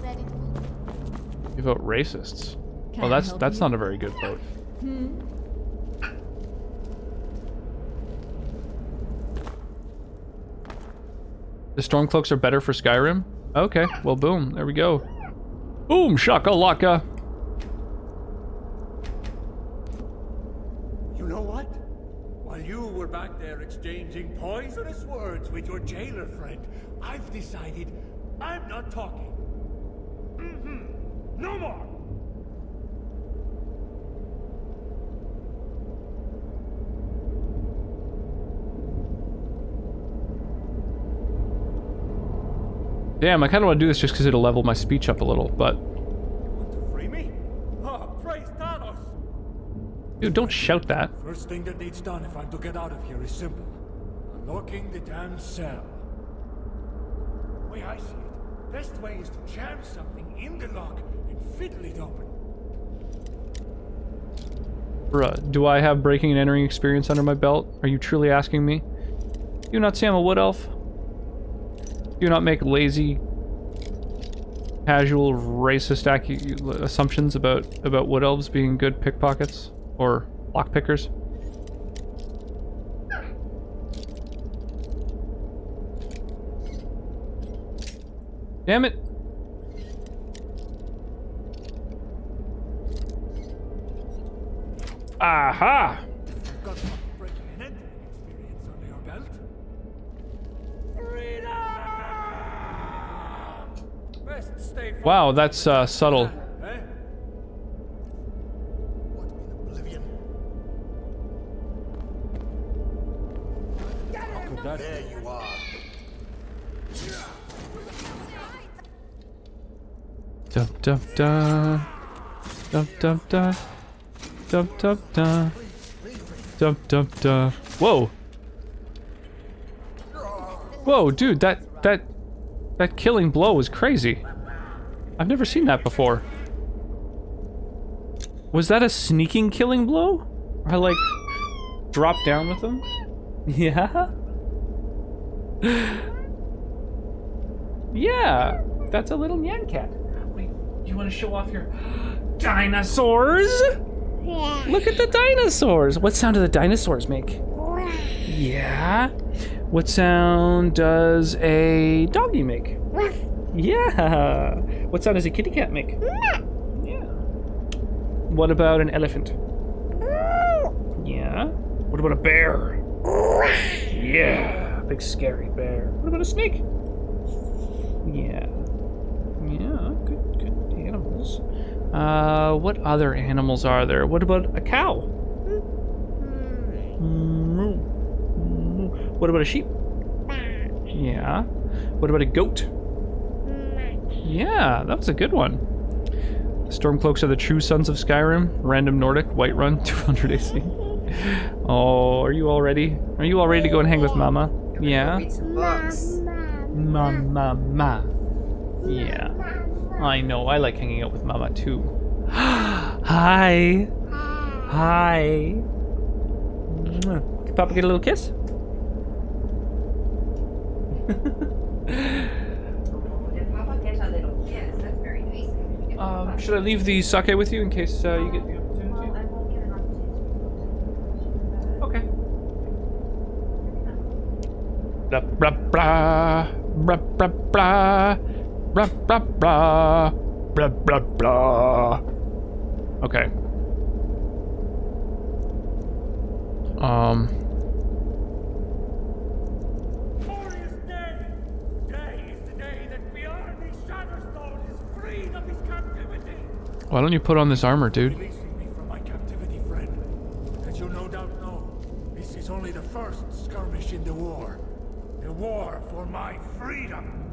Speaker 2: Ready to move?
Speaker 1: you vote racists.
Speaker 6: Can
Speaker 1: Well,
Speaker 6: I
Speaker 1: that's
Speaker 6: help
Speaker 1: that's
Speaker 6: you?
Speaker 1: not a very good vote. The Stormcloaks are better for Skyrim? Okay, well boom, there we go. Boom, shakalaka!
Speaker 4: You know what? While you were back there exchanging poisonous words with your jailer friend, I've decided I'm not talking. No more!
Speaker 1: Damn, I kind of want to do this just because it'll level my speech up a little, but...
Speaker 4: You want to free me? Oh, praise Thanos!
Speaker 1: Dude, don't shout that.
Speaker 4: First thing that needs done if I'm to get out of here is simple. Unlocking the damn cell. The way I see it, best way is to jam something in the lock and fiddle it open.
Speaker 1: Bruh, do I have breaking and entering experience under my belt? Are you truly asking me? Do you not say I'm a wood elf? Do you not make lazy, casual, racist assumptions about wood elves being good pickpockets or lockpickers? Damn it! Aha!
Speaker 4: You've got some breaking and entering experience under your belt. Freedom! Best stay far
Speaker 1: Wow,
Speaker 4: away
Speaker 1: that's
Speaker 4: from the
Speaker 1: subtle.
Speaker 4: man, eh?
Speaker 7: What in oblivion?
Speaker 4: How could that
Speaker 7: There you are.
Speaker 1: Dum dum dum. Dum dum dum. Dum dum dum. Dum dum dum. Whoa. Whoa, dude, that killing blow was crazy. I've never seen that before. Was that a sneaking killing blow? I like dropped down with him? Yeah? Yeah, that's a little nyan cat. Wait, you want to show off your dinosaurs?
Speaker 8: Yeah.
Speaker 1: Look at the dinosaurs. What sound do the dinosaurs make? Yeah. What sound does a doggy make? Yeah. What sound does a kitty cat make? Yeah. What about an elephant? Yeah. What about a bear? Yeah. Big scary bear. What about a snake? Yeah. Yeah, good animals. What other animals are there? What about a cow? What about a sheep? Yeah. What about a goat? Yeah, that was a good one. The Stormcloaks are the true sons of Skyrim. Random Nordic, Whiterun, 200 AC. Oh, are you all ready? Are you all ready to go and hang with Mama? Yeah?
Speaker 8: Read some books.
Speaker 1: Mama. Yeah. I know, I like hanging out with Mama too. Hi. Hi. Can Papa get a little kiss?
Speaker 9: Did Papa get a little kiss? That's very nice. Did you get Papa?
Speaker 1: Should I leave the sake with you in case you get the opportunity?
Speaker 9: Well, I won't get an opportunity.
Speaker 1: Okay. Blah blah blah blah blah blah blah blah blah blah blah blah. Okay.
Speaker 4: Glorious day! Today is the day that Bjarni Shatterstone is freed of his captivity!
Speaker 1: Why don't you put on this armor, dude?
Speaker 4: Releasing me from my captivity, friend. As you no doubt know, this is only the first skirmish in the war. The war for my freedom!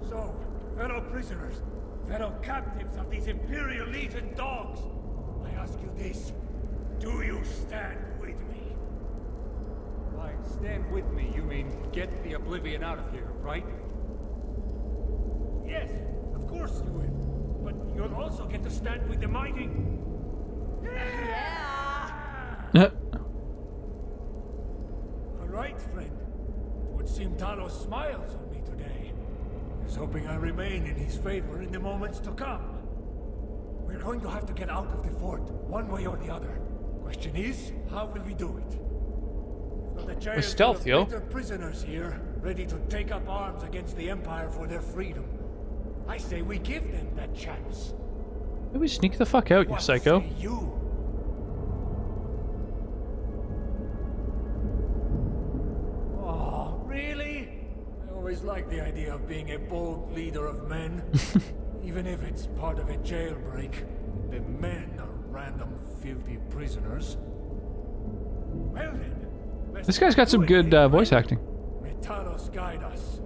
Speaker 4: So, fellow prisoners, fellow captives of these Imperial Legion dogs, I ask you this. Do you stand with me?
Speaker 10: By stand with me, you mean get the Oblivion out of here, right?
Speaker 4: Yes, of course you will. But you'll also get to stand with the mighty... Alright, friend. Would seem Talos smiles on me today. He's hoping I remain in his favor in the moments to come. We're going to have to get out of the fort, one way or the other. Question is, how will we do it? We've got a jail
Speaker 1: With stealth,
Speaker 4: full
Speaker 1: yo.
Speaker 4: of bitter prisoners here. ready to take up arms against the Empire for their freedom. I say we give them that chance.
Speaker 1: Maybe sneak the fuck out, you
Speaker 4: What
Speaker 1: psycho.
Speaker 4: say you? Oh, really? I always liked the idea of being a bold leader of men. Even if it's part of a jailbreak. The men are random, filthy prisoners. Well then, let's
Speaker 1: This guy's got some
Speaker 4: do it,
Speaker 1: good
Speaker 4: eh,
Speaker 1: voice
Speaker 4: friend?
Speaker 1: acting.
Speaker 4: May Talos guide us.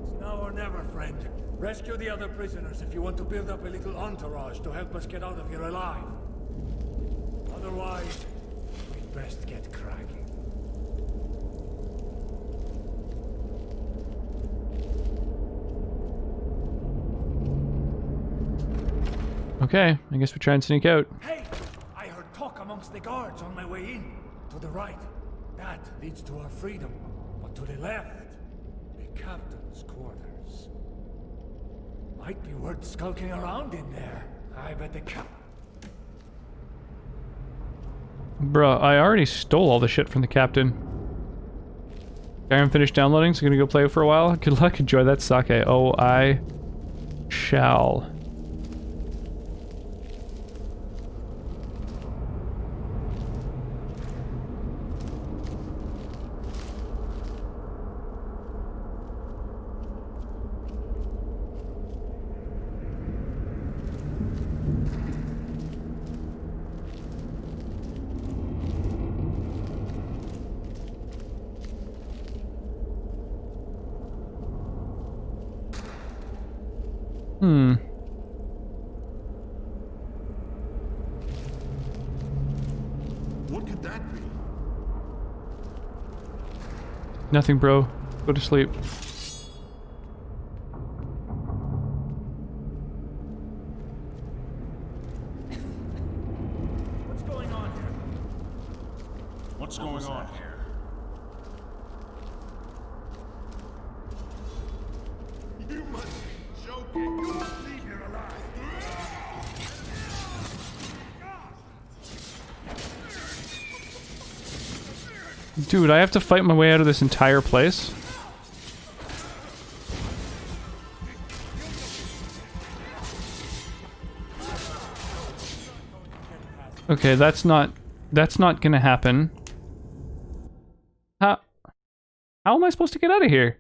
Speaker 4: It's now or never, friend. Rescue the other prisoners if you want to build up a little entourage to help us get out of here alive. Otherwise, we'd best get cracking.
Speaker 1: Okay, I guess we try and sneak out.
Speaker 4: Hey! I heard talk amongst the guards on my way in. To the right. That leads to our freedom. But to the left, the captain's quarters. Might be worth skulking around in there. I bet the cap...
Speaker 1: Bruh, I already stole all the shit from the captain. Skyrim finished downloading, so I'm gonna go play it for a while. Good luck, enjoy that sake. Oh, I shall.
Speaker 5: What could that be?
Speaker 1: Nothing, bro. Go to sleep.
Speaker 4: What's going on here?
Speaker 3: What's going on here?
Speaker 5: You must be joking. You must leave here alive.
Speaker 1: Dude, I have to fight my way out of this entire place? Okay, that's not gonna happen. How am I supposed to get out of here?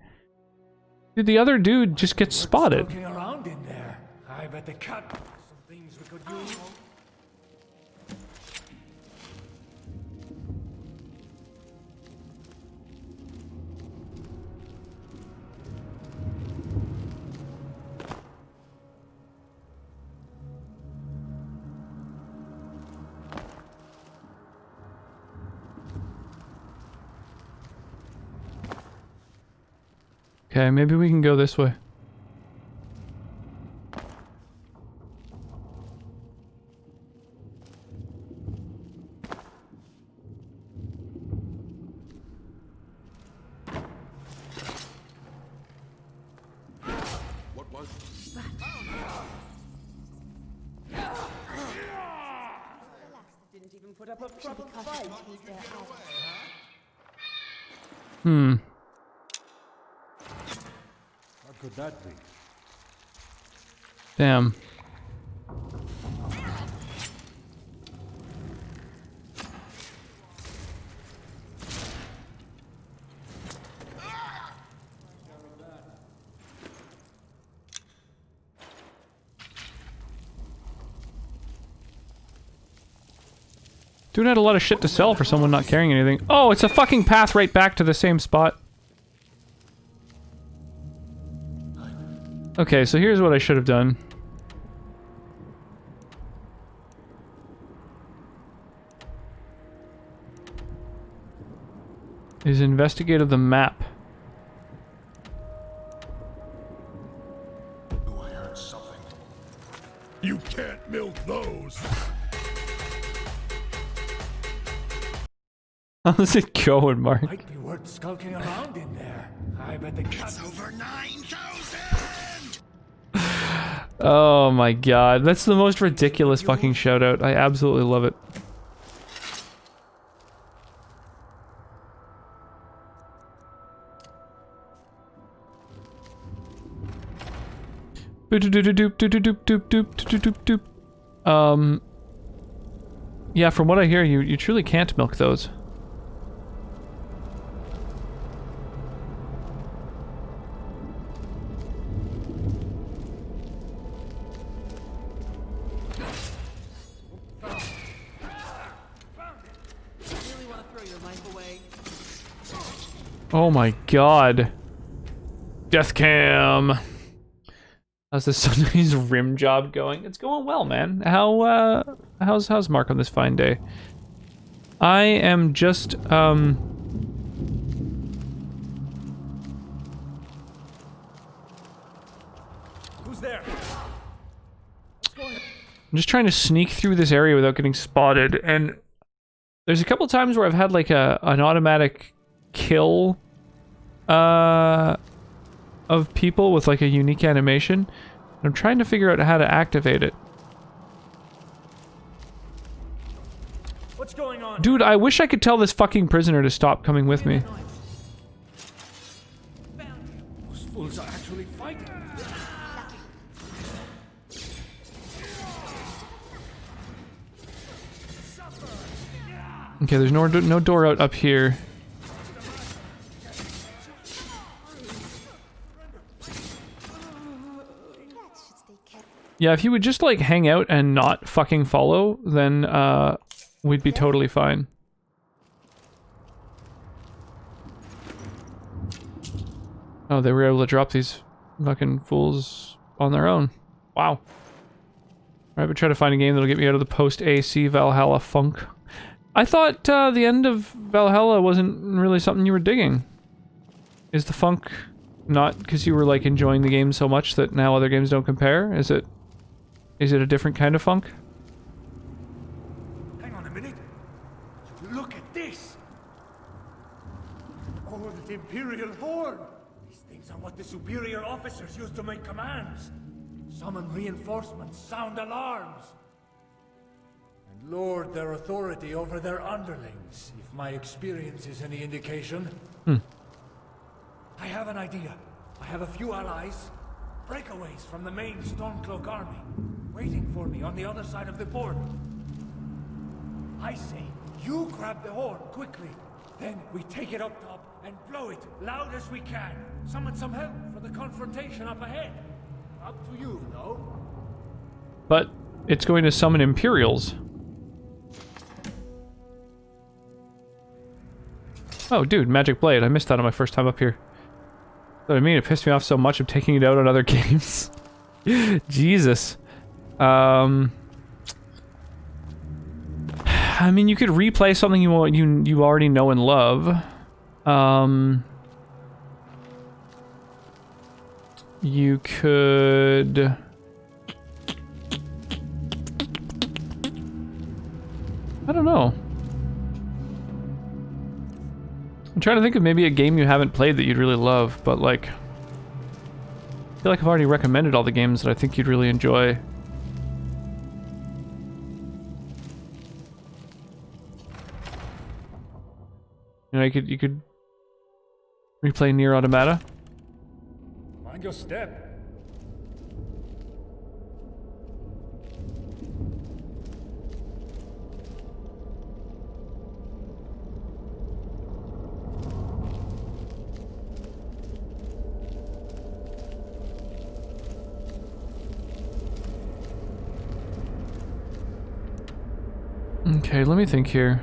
Speaker 1: Dude, the other dude just gets spotted.
Speaker 4: Skulking around in there. I bet the cat... Some things we could use.
Speaker 1: Okay, maybe we can go this way.
Speaker 5: What was
Speaker 2: Didn't even put up a proper fight. Was there out?
Speaker 1: Hmm.
Speaker 10: How could that be?
Speaker 1: Damn. Dude had a lot of shit to sell for someone not carrying anything. Oh, it's a fucking path right back to the same spot. Okay, so here's what I should have done. Is investigated the map.
Speaker 5: Oh, I heard something.
Speaker 3: You can't milk those.
Speaker 1: How's it going, Mark?
Speaker 4: Might be worth skulking around in there. I bet the cat...
Speaker 5: Over 9,000!
Speaker 1: Oh my god, that's the most ridiculous fucking shoutout. I absolutely love it. Yeah, from what I hear, you truly can't milk those. Oh my god. Death cam. How's this Sunday's rim job going? It's going well, man. How's Mark on this fine day? I am just
Speaker 4: Who's there?
Speaker 1: I'm just trying to sneak through this area without getting spotted, and there's a couple times where I've had like an automatic kill of people with like a unique animation. I'm trying to figure out how to activate it.
Speaker 4: What's going on?
Speaker 1: Dude, I wish I could tell this fucking prisoner to stop coming with me.
Speaker 4: Those fools are actually fighting.
Speaker 1: Okay, there's no door out up here. Yeah, if you would just like hang out and not fucking follow, then we'd be totally fine. Oh, they were able to drop these fucking fools on their own. Wow. Alright, but try to find a game that'll get me out of the post-AC Valhalla funk. I thought the end of Valhalla wasn't really something you were digging. Is the funk not because you were like enjoying the game so much that now other games don't compare? Is it a different kind of funk?
Speaker 4: Hang on a minute. Look at this. Oh, the Imperial Horde. These things are what the superior officers use to make commands. Summon reinforcements, sound alarms, and lord their authority over their underlings, if my experience is any indication. I have an idea. I have a few allies, breakaways from the main Stormcloak army, waiting for me on the other side of the border. I say, you grab the horn quickly, then we take it up top and blow it loud as we can. Summon some help for the confrontation up ahead. Up to you, though.
Speaker 1: But it's going to summon Imperials. Oh, dude, Magic Blade. I missed that on my first time up here. What I mean, it pissed me off so much of taking it out on other games. Jesus. I mean, you could replay something you already know and love. You could... I don't know. I'm trying to think of maybe a game you haven't played that you'd really love, but like... I feel like I've already recommended all the games that I think you'd really enjoy. You know, you could replay Nier Automata.
Speaker 4: Mind your step.
Speaker 1: Okay, let me think here.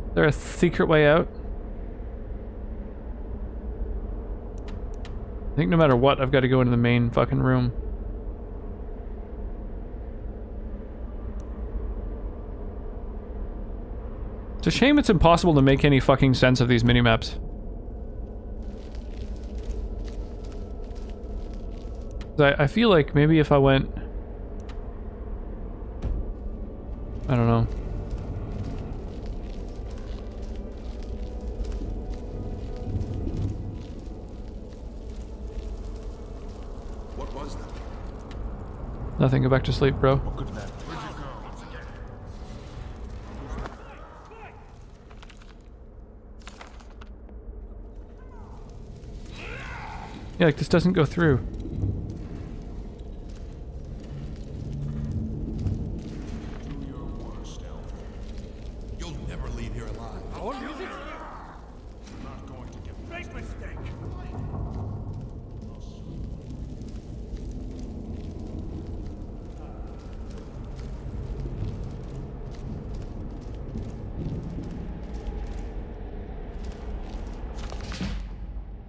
Speaker 1: Is there a secret way out? I think no matter what, I've got to go into the main fucking room. It's a shame it's impossible to make any fucking sense of these minimaps. I feel like maybe if I went... I don't know.
Speaker 5: What was that?
Speaker 1: Nothing, go back to sleep, bro.
Speaker 5: What could that? Where'd you go? Once again.
Speaker 1: Yeah, like this doesn't go through.
Speaker 5: Do your worst, Elf. You'll never leave here alive.
Speaker 4: I won't use it.
Speaker 3: You're not going to get
Speaker 4: Great mistake.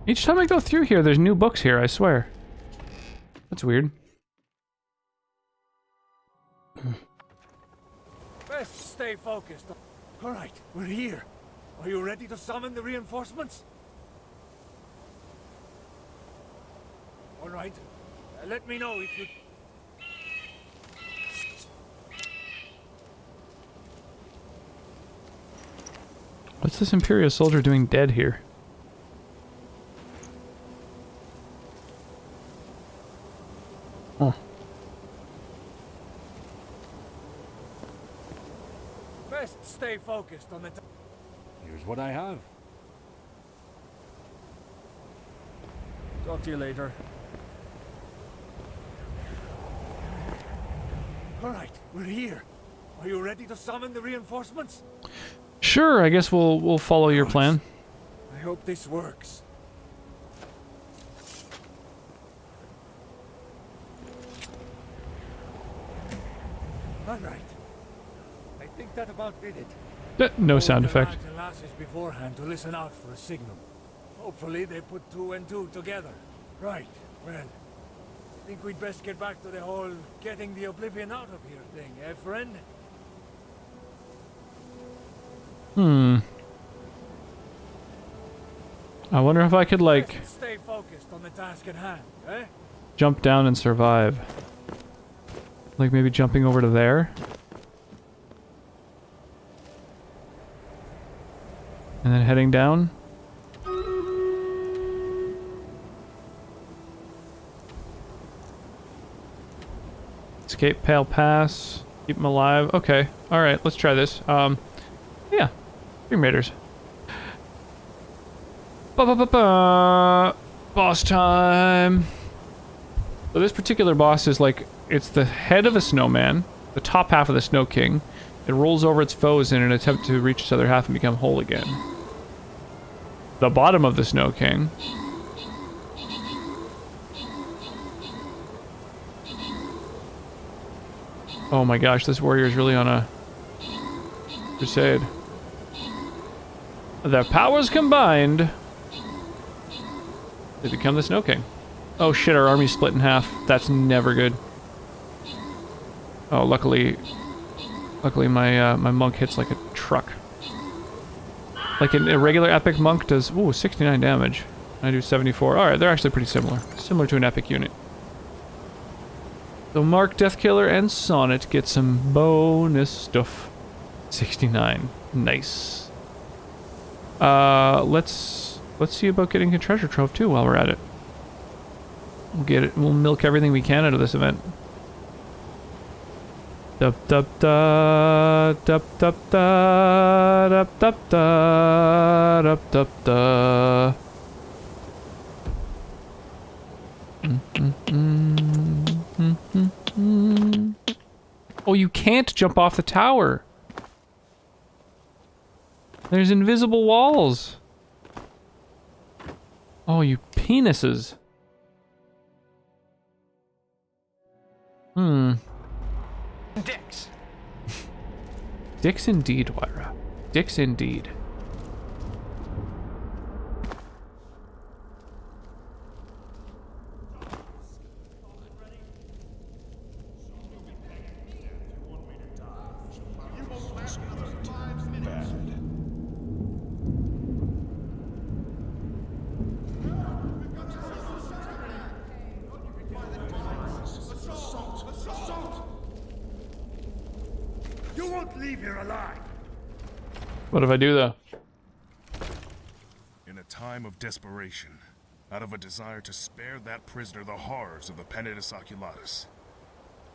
Speaker 1: Each time I go through here, there's new books here, I swear. That's weird.
Speaker 4: Best stay focused. All right, we're here. Are you ready to summon the reinforcements? All right. Let me know if you...
Speaker 1: What's this Imperial soldier doing dead here? Oh.
Speaker 4: Best stay focused on the... Here's what I have. Talk to you later. All right, we're here. Are you ready to summon the reinforcements?
Speaker 1: Sure, I guess we'll follow your plan.
Speaker 4: I hope this works. All right. I think that about did it.
Speaker 1: No sound
Speaker 4: Told the
Speaker 1: effect.
Speaker 4: lads and lasses beforehand to listen out for a signal. Hopefully they put 2 and 2 together. Right. Well, I think we'd best get back to the whole getting the Oblivion out of here thing, eh, friend?
Speaker 1: I wonder if I could, like,
Speaker 4: Best stay focused on the task at hand, eh?
Speaker 1: jump down and survive. Like maybe jumping over to there. And then heading down. Escape Pale Pass. Keep him alive. Okay. Alright, let's try this. Yeah. Dream Raiders. Ba-ba-ba-ba! Boss time! So this particular boss is like, it's the head of a snowman, the top half of the Snow King. It rolls over its foes in an attempt to reach its other half and become whole again. The bottom of the Snow King. Oh my gosh, this warrior is really on a crusade. Their powers combined, they become the Snow King. Oh shit, our army's split in half. That's never good. Oh, luckily my my monk hits like a truck. Like a regular epic monk does, ooh, 69 damage. I do 74. Alright, they're actually pretty similar. Similar to an epic unit. So Mark, Deathkiller, and Sonnet get some bonus stuff. 69. Nice. Let's see about getting a treasure trove too while we're at it. We'll get it. We'll milk everything we can out of this event. Dup dup da dup dup da dup dup da dup dup da. Oh, you can't jump off the tower. There's invisible walls. Oh, you penises.
Speaker 11: Dicks.
Speaker 1: Dicks indeed, Wyra. Dicks indeed.
Speaker 4: You won't leave here alive.
Speaker 1: What if I do, though?
Speaker 3: In a time of desperation, out of a desire to spare that prisoner the horrors of the Penitus Oculatus,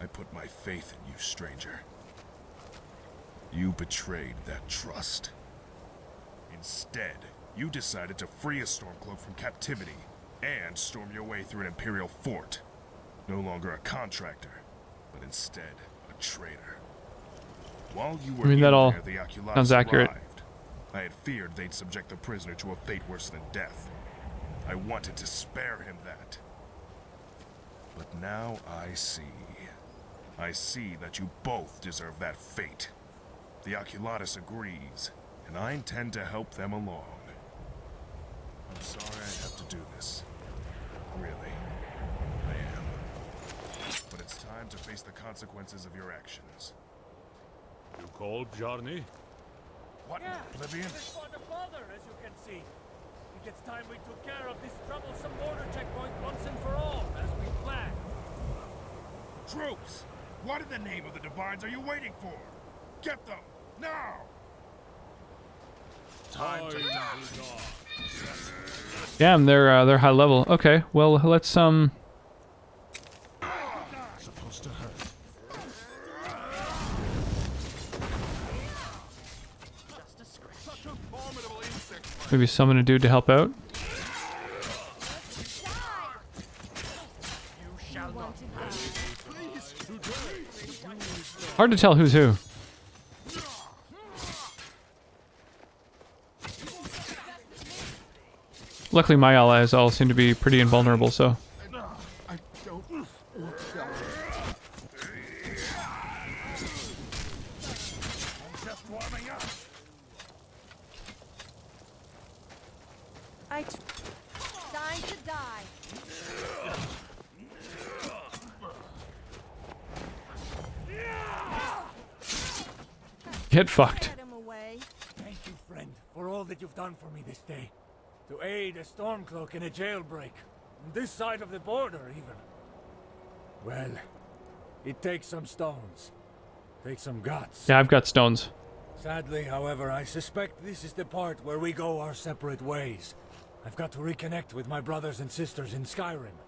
Speaker 3: I put my faith in you, stranger. You betrayed that trust. Instead, you decided to free a Stormcloak from captivity and storm your way through an Imperial fort. No longer a contractor, but instead a traitor. While you were
Speaker 1: I mean, that
Speaker 3: in
Speaker 1: all
Speaker 3: there, the Oculatus
Speaker 1: sounds accurate.
Speaker 3: arrived. I had feared they'd subject the prisoner to a fate worse than death. I wanted to spare him that. But now I see. I see that you both deserve that fate. The Oculatus agrees, and I intend to help them along. I'm sorry I have to do this. Really. I am. But it's time to face the consequences of your actions.
Speaker 4: You called, Jarny?
Speaker 3: What, Oblivion?
Speaker 4: This for the father, as you can see. I think it's time we took care of this troublesome border checkpoint once and for all, as we planned.
Speaker 3: Troops! What in the name of the Divines are you waiting for? Get them! Now! Time to die.
Speaker 1: Damn, they're high level. Okay, well let's
Speaker 3: Supposed to hurt.
Speaker 1: maybe summon a dude to help out. Hard to tell who's who. Luckily, my allies all seem to be pretty invulnerable, so.
Speaker 5: I don't want to.
Speaker 3: Just warming up.
Speaker 2: Time to die.
Speaker 1: Get fucked.
Speaker 2: Get him away.
Speaker 4: Thank you, friend, for all that you've done for me this day. To aid a Stormcloak in a jailbreak. On this side of the border, even. Well, it takes some stones. Takes some guts.
Speaker 1: Yeah, I've got stones.
Speaker 4: Sadly, however, I suspect this is the part where we go our separate ways. I've got to reconnect with my brothers and sisters in Skyrim.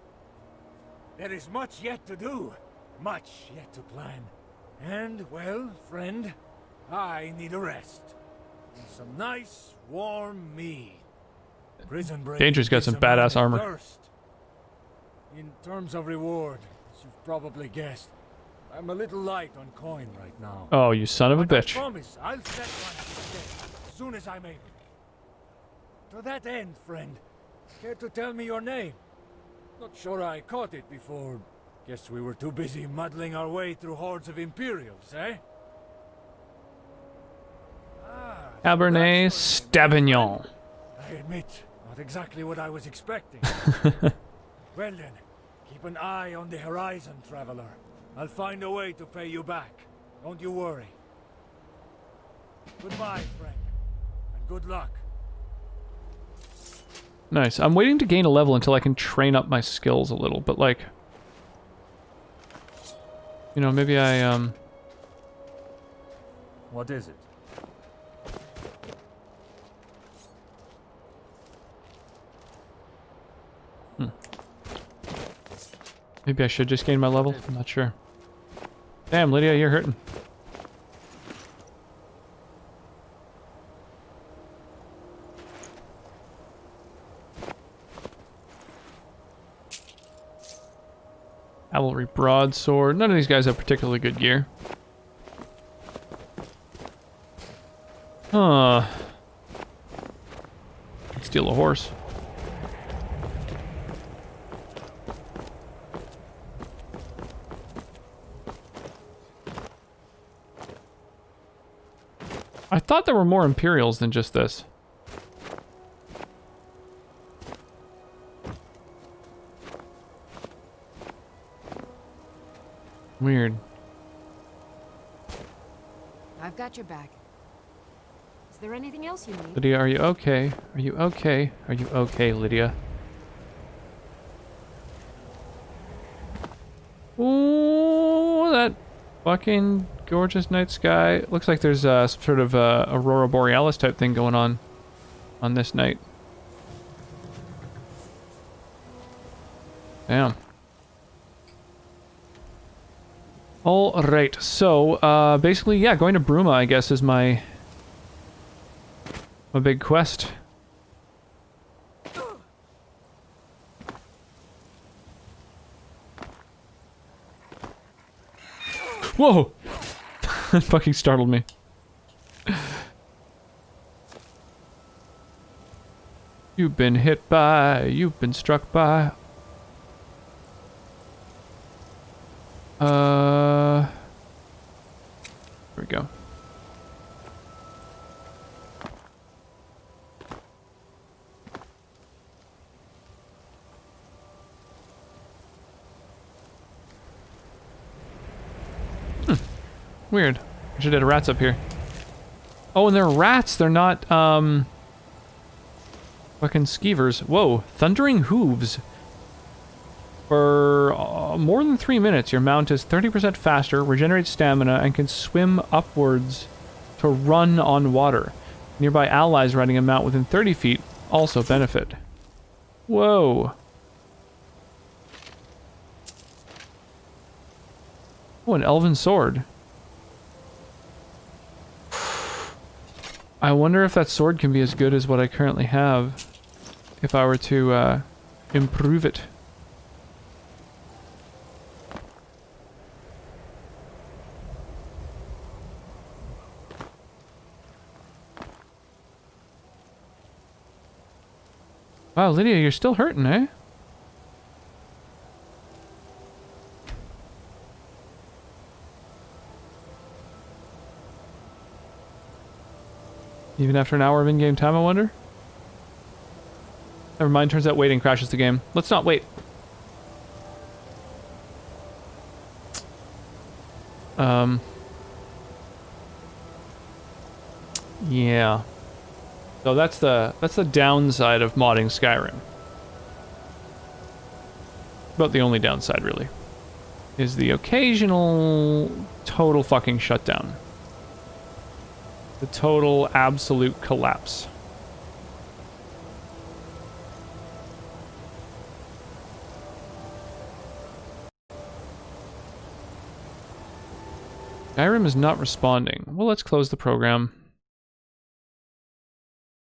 Speaker 4: There is much yet to do. Much yet to plan. And, well, friend, I need a rest. And some nice, warm mead. Prison break
Speaker 1: Danger's got some
Speaker 4: takes a man
Speaker 1: badass
Speaker 4: with
Speaker 1: armor.
Speaker 4: thirst. In terms of reward, as you've probably guessed, I'm a little light on coin right now.
Speaker 1: Oh, you son of a
Speaker 4: But I
Speaker 1: bitch.
Speaker 4: promise I'll set one today, as soon as I'm able. To that end, friend, care to tell me your name? Not sure I caught it before. Guess we were too busy muddling our way through hordes of Imperials, eh? Ah, so
Speaker 1: Cabernet
Speaker 4: that's your name,
Speaker 1: Sauvignon.
Speaker 4: I admit, not exactly what I was expecting. Well then, keep an eye on the horizon, traveler. I'll find a way to pay you back. Don't you worry. Goodbye, friend. And good luck.
Speaker 1: Nice. I'm waiting to gain a level until I can train up my skills a little, but like... You know, maybe I,
Speaker 4: What is it?
Speaker 1: Maybe I should just gain my level? I'm not sure. Damn, Lydia, you're hurting. Cavalry broadsword. None of these guys have particularly good gear. Huh. Let's steal a horse. I thought there were more Imperials than just this. Weird.
Speaker 12: I've got your back. Is there anything else you need?
Speaker 1: Lydia, are you okay? Are you okay? Are you okay, Lydia? Ooh, that fucking gorgeous night sky. Looks like there's some sort of Aurora Borealis type thing going on this night. Damn. All right, so basically, yeah, going to Bruma, I guess, is my big quest. Whoa! That fucking startled me. You've been hit by, you've been struck by. Here we go. Weird. I should have rats up here. Oh, and they're rats. They're not, fucking skeevers. Whoa. Thundering hooves. For more than 3 minutes, your mount is 30% faster, regenerates stamina, and can swim upwards to run on water. Nearby allies riding a mount within 30 feet also benefit. Whoa. Oh, an elven sword. I wonder if that sword can be as good as what I currently have if I were to improve it. Wow, Lydia, you're still hurting, eh? Even after an hour of in-game time, I wonder? Never mind, turns out waiting crashes the game. Let's not wait. Yeah. So that's the downside of modding Skyrim. About the only downside, really, is the occasional total fucking shutdown. The total absolute collapse. Skyrim is not responding. Well, let's close the program.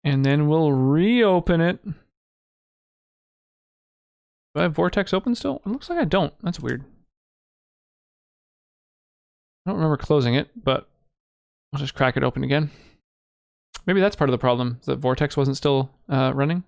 Speaker 1: And then we'll reopen it. Do I have Vortex open still? It looks like I don't. That's weird. I don't remember closing it, but I'll just crack it open again. Maybe that's part of the problem, that Vortex wasn't still running.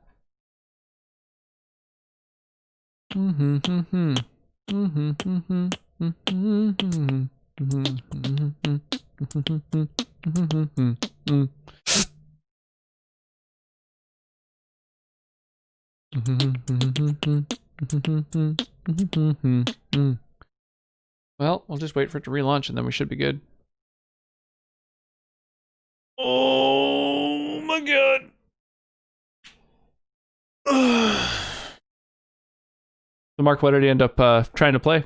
Speaker 1: Well, we'll just wait for it to relaunch and then we should be good. Oh my god. So Mark, what did you end up trying to play?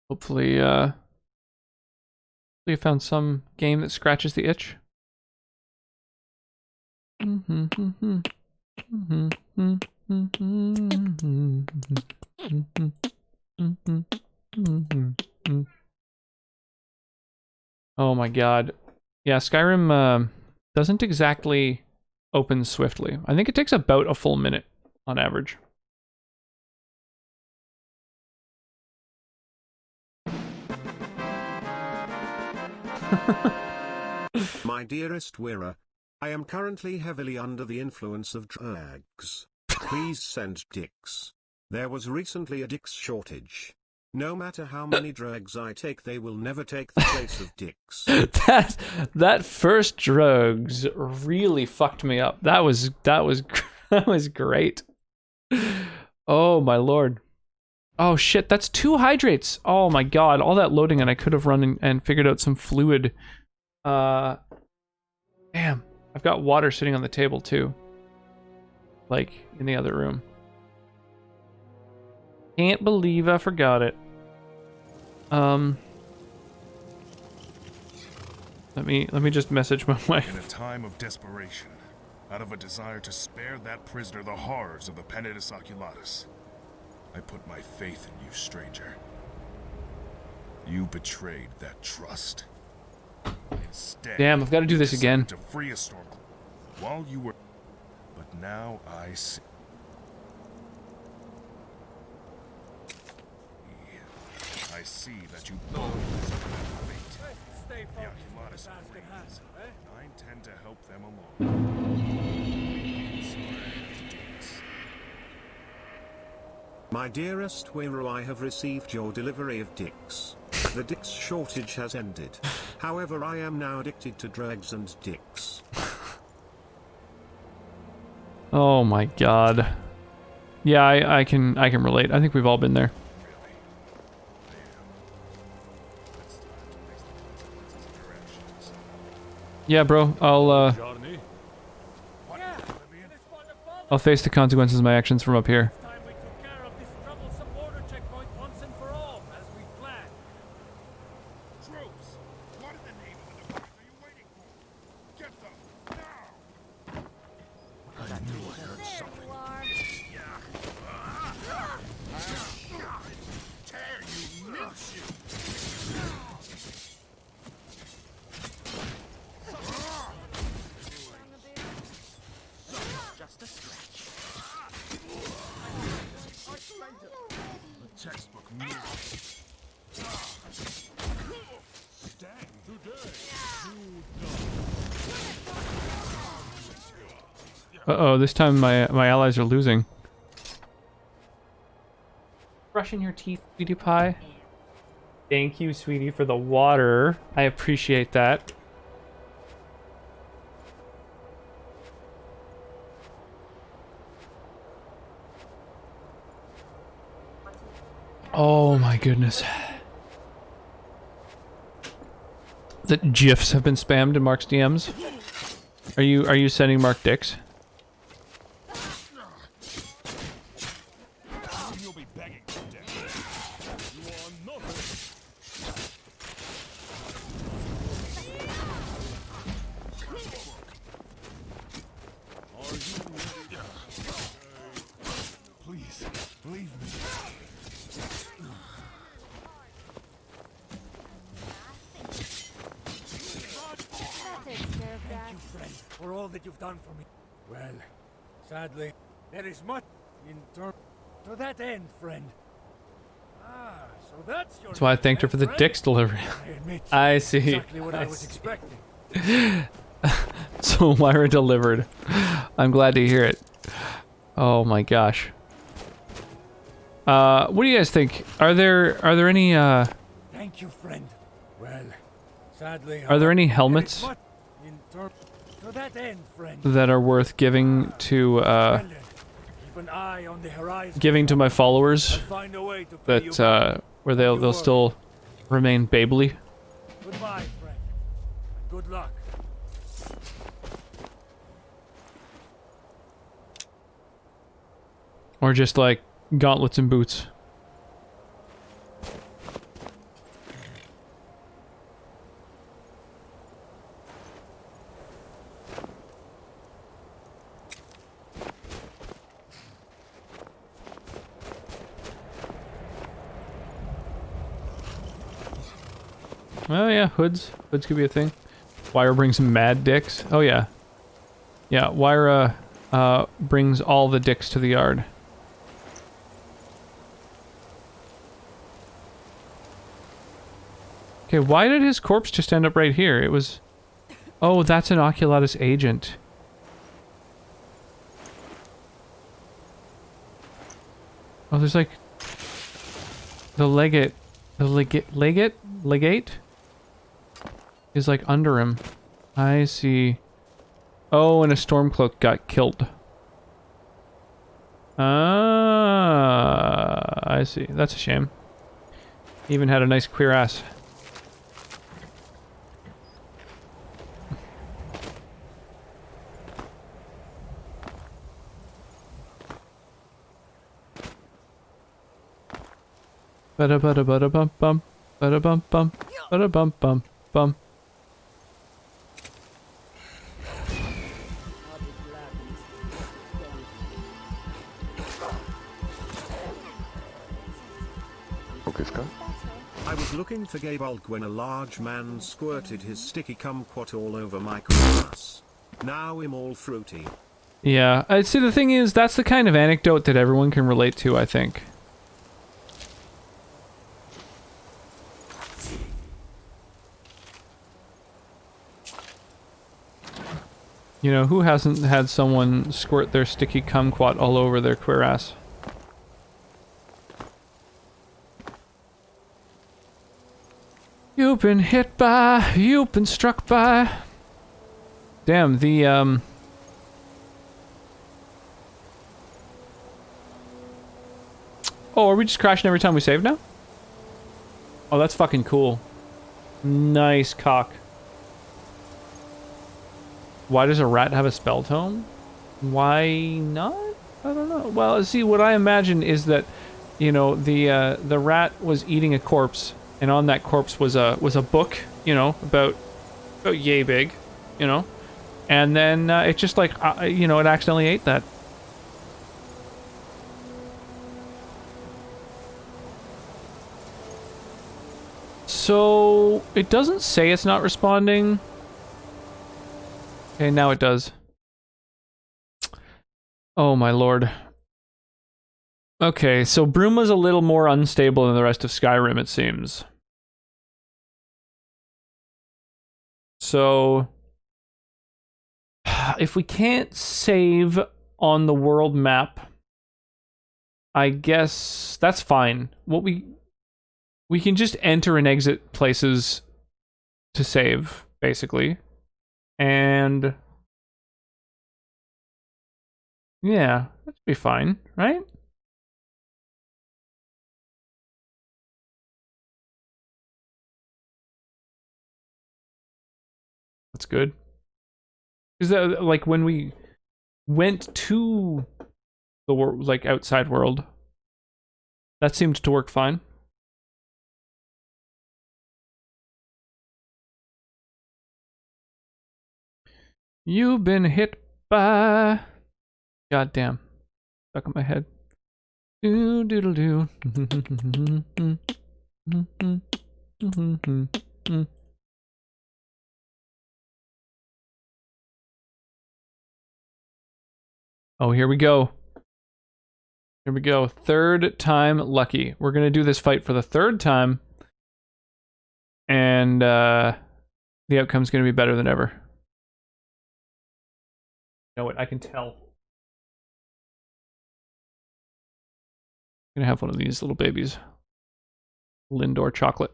Speaker 1: Hopefully, you found some game that scratches the itch. Oh my god. Yeah, Skyrim doesn't exactly open swiftly. I think it takes about a full minute on average.
Speaker 13: My dearest Wira, I am currently heavily under the influence of drugs. Please send dicks. There was recently a dicks shortage. No matter how many drugs I take, they will never take the place of dicks.
Speaker 1: that first drugs really fucked me up. That was great. Oh my lord. Oh shit, that's 2 hydrates. Oh my god, all that loading and I could have run and figured out some fluid. Damn, I've got water sitting on the table too. Like, in the other room. Can't believe I forgot it. Let me just message my wife.
Speaker 3: In a time of desperation, out of a desire to spare that prisoner the horrors of the Penitus Oculatus, I put my faith in you, stranger. You betrayed that trust. Instead,
Speaker 1: Damn, I've got to do this again.
Speaker 3: to free a storm while you were. But now I see. I see that you both deserve fate.
Speaker 4: Stay
Speaker 3: The
Speaker 4: focused.
Speaker 3: Oculus
Speaker 4: Task at hand,
Speaker 3: agrees,
Speaker 4: eh?
Speaker 3: and I intend to help them along. So I have to do this.
Speaker 13: My dearest Wiro, I have received your delivery of dicks. The dicks shortage has ended. However, I am now addicted to drugs and dicks.
Speaker 1: Oh my god. Yeah, I can relate. I think we've all been there. Yeah, bro. I'll face the consequences of my actions from up here.
Speaker 4: Time we took care of this troublesome border checkpoint once and for all, as we planned.
Speaker 3: Troops, what in the name of the divine are you waiting for? Get them now! I knew I heard something. Tear you, mince you!
Speaker 11: Just a scratch.
Speaker 3: The textbook move. Dang, today.
Speaker 1: Uh-oh, this time my allies are losing. Brushing your teeth, sweetie pie. Thank you, sweetie, for the water. I appreciate that. Oh my goodness. The GIFs have been spammed in Mark's DMs. Are you sending Mark dicks?
Speaker 3: You'll be begging for death. You are nothing. Please, leave me.
Speaker 4: Thank you, friend, for all that you've done for me. Well, sadly, there is much in turn to that end, friend. Ah, so that's your.
Speaker 1: That's why I thanked her for the dicks delivery. I see.
Speaker 4: Exactly what I was expecting.
Speaker 1: So Lyra delivered. I'm glad to hear it. Oh my gosh. What do you guys think? Are there any
Speaker 4: Thank you, friend. Well, sadly,
Speaker 1: are there any helmets
Speaker 4: in turn to that end, friend.
Speaker 1: that are worth giving to
Speaker 4: Keep an eye on the horizon.
Speaker 1: giving to my followers
Speaker 4: I'll find a way to pay you back.
Speaker 1: that where they'll still remain babely?
Speaker 4: Goodbye, friend. Good luck.
Speaker 1: Or just like gauntlets and boots? Oh yeah, hoods. Hoods could be a thing. Wyra brings mad dicks. Oh yeah. Yeah, Wyra brings all the dicks to the yard. Okay, why did his corpse just end up right here? It was... Oh, that's an Oculatus agent. Oh, there's like... The legate... The legate? Is like under him. I see. Oh, and a Stormcloak got killed. Ah, I see. That's a shame. He even had a nice clear ass. Bada bada bada bum bum. Bada bum bum. Bada bum bum bum.
Speaker 13: I was looking for gay bulk when a large man squirted his sticky kumquat all over my grass. Now I'm all fruity.
Speaker 1: Yeah, I'd see the thing is, that's the kind of anecdote that everyone can relate to, I think. You know, who hasn't had someone squirt their sticky kumquat all over their queer ass? You've been hit by, you've been struck by. Damn, the, Oh, are we just crashing every time we save now? Oh, that's fucking cool. Nice cock. Why does a rat have a spell tome? Why not? I don't know. Well, see, what I imagine is that, you know, the rat was eating a corpse, and on that corpse was a book, you know, about yay big, you know, and then it just like you know, it accidentally ate that. So it doesn't say it's not responding. Okay, now it does. Oh my lord. Okay, so Bruma's a little more unstable than the rest of Skyrim, it seems. So if we can't save on the world map, I guess that's fine. What we can just enter and exit places to save, basically. And yeah, that'd be fine, right? That's good. Because like when we went to the world, like outside world, that seemed to work fine. You've been hit by... Goddamn. Stuck in my head. Do doodle do. Oh, here we go. Here we go. Third time lucky. We're gonna do this fight for the third time. And the outcome's gonna be better than ever. You know what? I can tell. I'm gonna have one of these little babies. Lindor chocolate.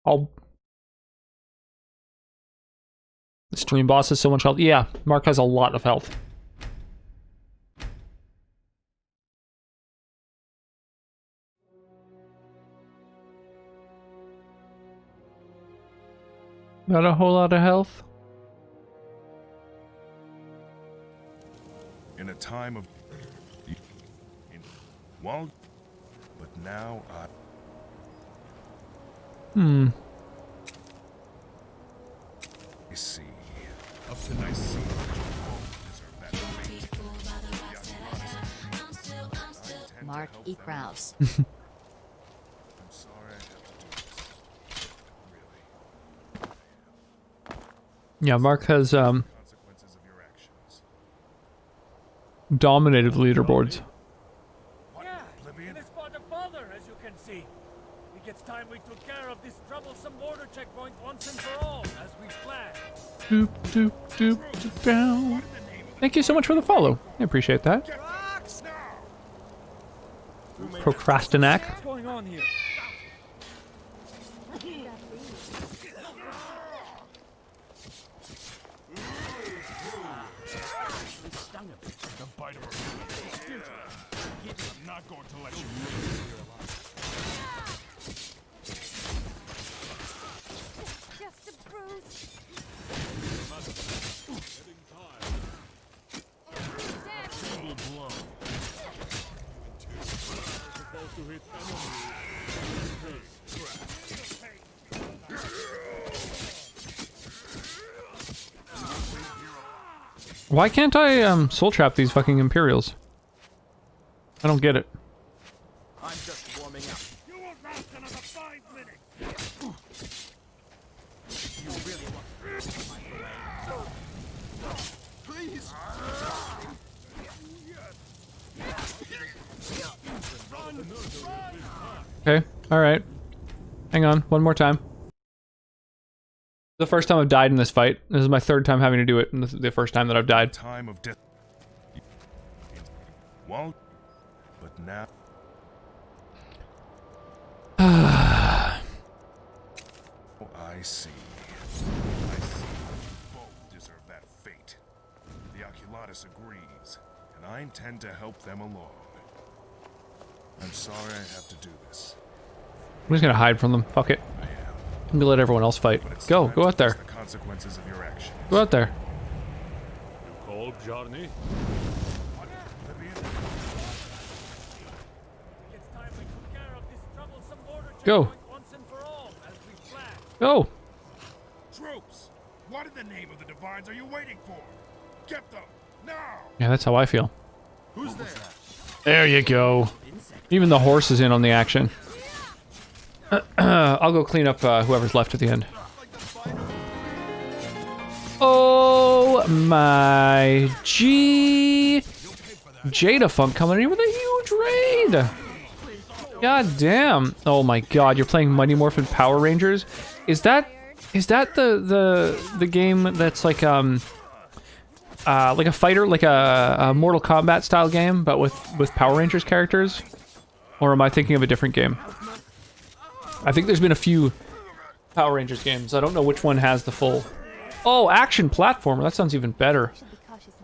Speaker 1: Oh. The stream boss has so much health. Yeah, Mark has a lot of health. Not a whole lot of health.
Speaker 3: In a time of... Well, but now I... I see. Up to I see.
Speaker 14: Mark E. Krause.
Speaker 3: I'm sorry I have to do this. Really.
Speaker 1: Yeah, Mark has
Speaker 3: Consequences of your actions.
Speaker 1: dominated leaderboards.
Speaker 4: Yeah, in a spot of bother, as you can see. I think it's time we took care of this troublesome border checkpoint once and for all, as we planned.
Speaker 1: Doop, doop, doop, doop, down. Thank you so much for the follow. I appreciate that. Procrastinac.
Speaker 4: What's going on here?
Speaker 3: The bite of I'm not going to let you live here alive.
Speaker 2: Just a bruise.
Speaker 3: Single blow. Supposed to hit enemy.
Speaker 1: Why can't I soul trap these fucking Imperials? I don't get it.
Speaker 11: I'm just warming up.
Speaker 4: You won't last another 5 minutes.
Speaker 11: You really want
Speaker 5: Please.
Speaker 1: Okay, alright. Hang on, one more time. The first time I've died in this fight. This is my third time having to do it, and this is the first time that I've died.
Speaker 3: Time of death. Won't. But now. I see. Both deserve that fate. The Oculatus agrees, and I intend to help them along. I'm sorry I have to do this.
Speaker 1: I'm just gonna hide from them. Fuck it. I'm gonna let everyone else fight. Go out there.
Speaker 3: The consequences of your actions.
Speaker 1: Go out there.
Speaker 4: Called Johnny.
Speaker 1: Go. Go.
Speaker 3: Troops, what in the name of the Divines are you waiting for? Get them now.
Speaker 1: Yeah, that's how I feel.
Speaker 5: Who's there?
Speaker 1: There you go. Even the horse is in on the action. I'll go clean up whoever's left at the end. Oh my G. Jada Funk coming in with a huge raid. God damn. Oh my god, you're playing Mighty Morphin Power Rangers? Is that the game that's like a fighter, like a Mortal Kombat style game, but with Power Rangers characters? Or am I thinking of a different game? I think there's been a few Power Rangers games. I don't know which one has the full... Oh, action platformer. That sounds even better.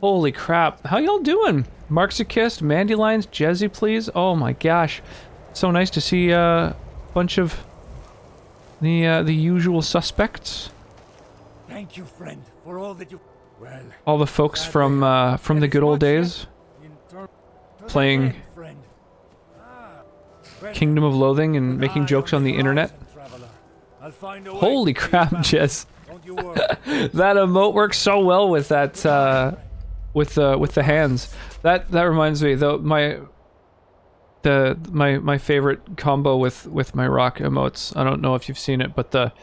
Speaker 1: Holy crap. How y'all doing? Marxikist, Mandylines, Jezzy, please. Oh my gosh. So nice to see a bunch of the usual suspects.
Speaker 4: Thank you, friend, for all that you... Well...
Speaker 1: All the folks from the good old days. Playing Kingdom of Loathing and making jokes on the internet. Holy crap, Jess. That emote works so well with that with the hands. That reminds me though, my favorite combo with my rock emotes. I don't know if you've seen it, but the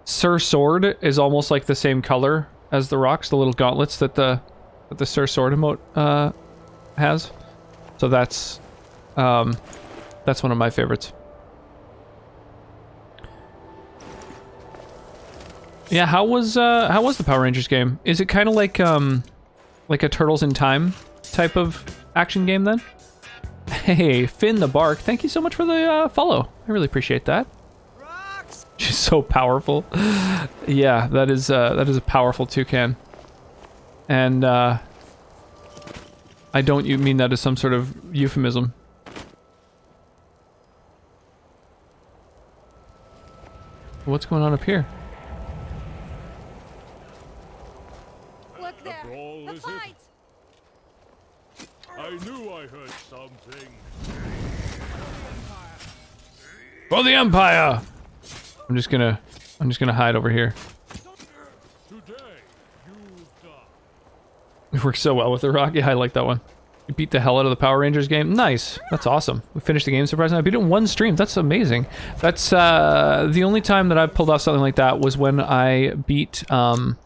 Speaker 1: Sir Sword is almost like the same color as the rocks, the little gauntlets that the Sir Sword emote has. So that's one of my favorites. Yeah, how was the Power Rangers game? Is it kind of like a Turtles in Time type of action game then? Hey, Finn the Bark, thank you so much for the follow. I really appreciate that. She's so powerful. Yeah, that is a powerful toucan. And I don't mean that as some sort of euphemism. What's going on up here?
Speaker 8: Look there. The fight.
Speaker 4: I knew I heard something.
Speaker 1: For the Empire! I'm just gonna hide over here. It works so well with the rock. Yeah, I like that one. You beat the hell out of the Power Rangers game. Nice. That's awesome. We finished the game surprisingly. I beat it in one stream. That's amazing. That's the only time that I've pulled off something like that was when I beat what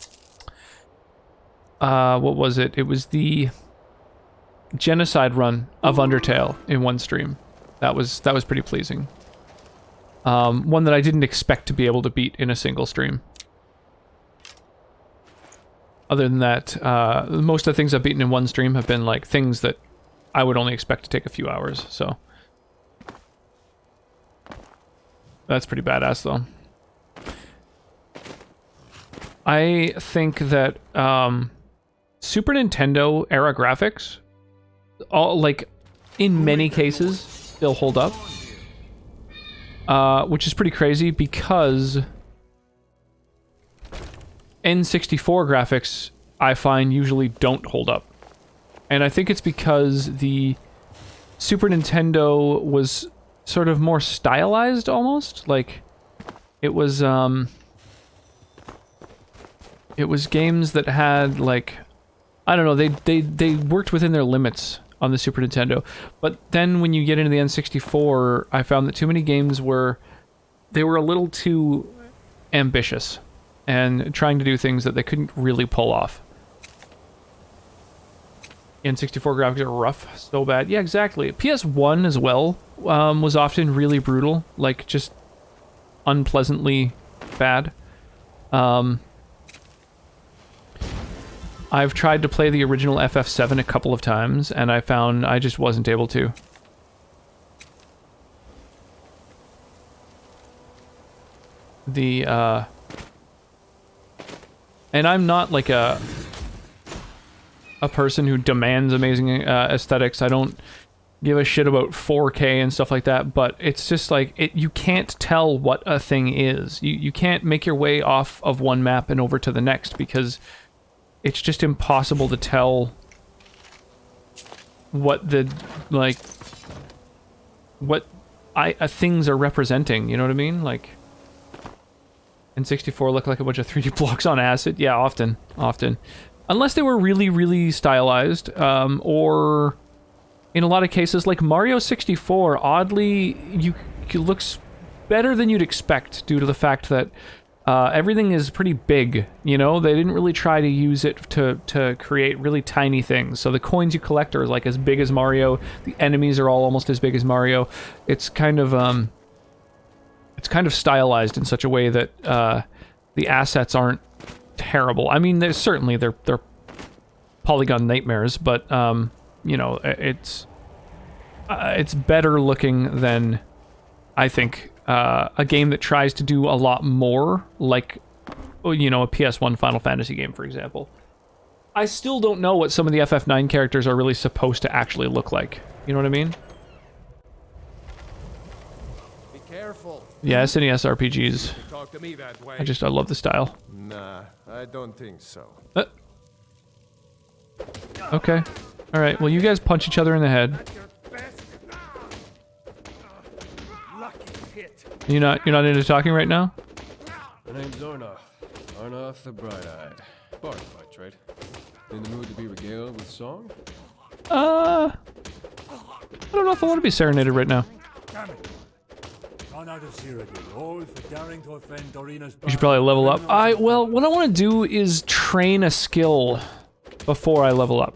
Speaker 1: was it? It was the genocide run of Undertale in one stream. That was pretty pleasing. One that I didn't expect to be able to beat in a single stream. Other than that, most of the things I've beaten in one stream have been like things that I would only expect to take a few hours, so. That's pretty badass though. I think that Super Nintendo era graphics, all like in many cases, still hold up. Which is pretty crazy because N64 graphics, I find, usually don't hold up. And I think it's because the Super Nintendo was sort of more stylized, almost. Like, it was games that had, like, I don't know, they worked within their limits on the Super Nintendo. But then when you get into the N64, I found that too many games were a little too ambitious and trying to do things that they couldn't really pull off. N64 graphics are rough, so bad. Yeah, exactly. PS1 as well was often really brutal, like just unpleasantly bad. I've tried to play the original FF7 a couple of times, and I found I just wasn't able to. And I'm not like a person who demands amazing aesthetics. I don't give a shit about 4K and stuff like that, but it's just like, you can't tell what a thing is. You can't make your way off of one map and over to the next, because it's just impossible to tell what the, like, what things are representing, you know what I mean? Like, N64 look like a bunch of 3D blocks on acid? Yeah, often. Unless they were really, really stylized, or in a lot of cases, like Mario 64, oddly, it looks better than you'd expect due to the fact that everything is pretty big, you know? They didn't really try to use it to create really tiny things. So the coins you collect are like as big as Mario, the enemies are all almost as big as Mario. It's kind of stylized in such a way that the assets aren't terrible. I mean, they're polygon nightmares, but you know, it's better looking than, I think, a game that tries to do a lot more, like, you know, a PS1 Final Fantasy game, for example. I still don't know what some of the FF9 characters are really supposed to actually look like. You know what I mean?
Speaker 11: Be careful.
Speaker 1: Yeah, SNES RPGs.
Speaker 11: Talk to me that way.
Speaker 1: I love the style.
Speaker 11: Nah, I don't think so.
Speaker 1: Okay. Alright, well, you guys punch each other in the head. You're not into talking right now?
Speaker 15: My name's Arnoth. Arnoth the Bright-Eyed. Bard fights, right? In the mood to be regaled with song?
Speaker 1: I don't know if I want to be serenaded right now. You should probably level up. Well, what I want to do is train a skill before I level up.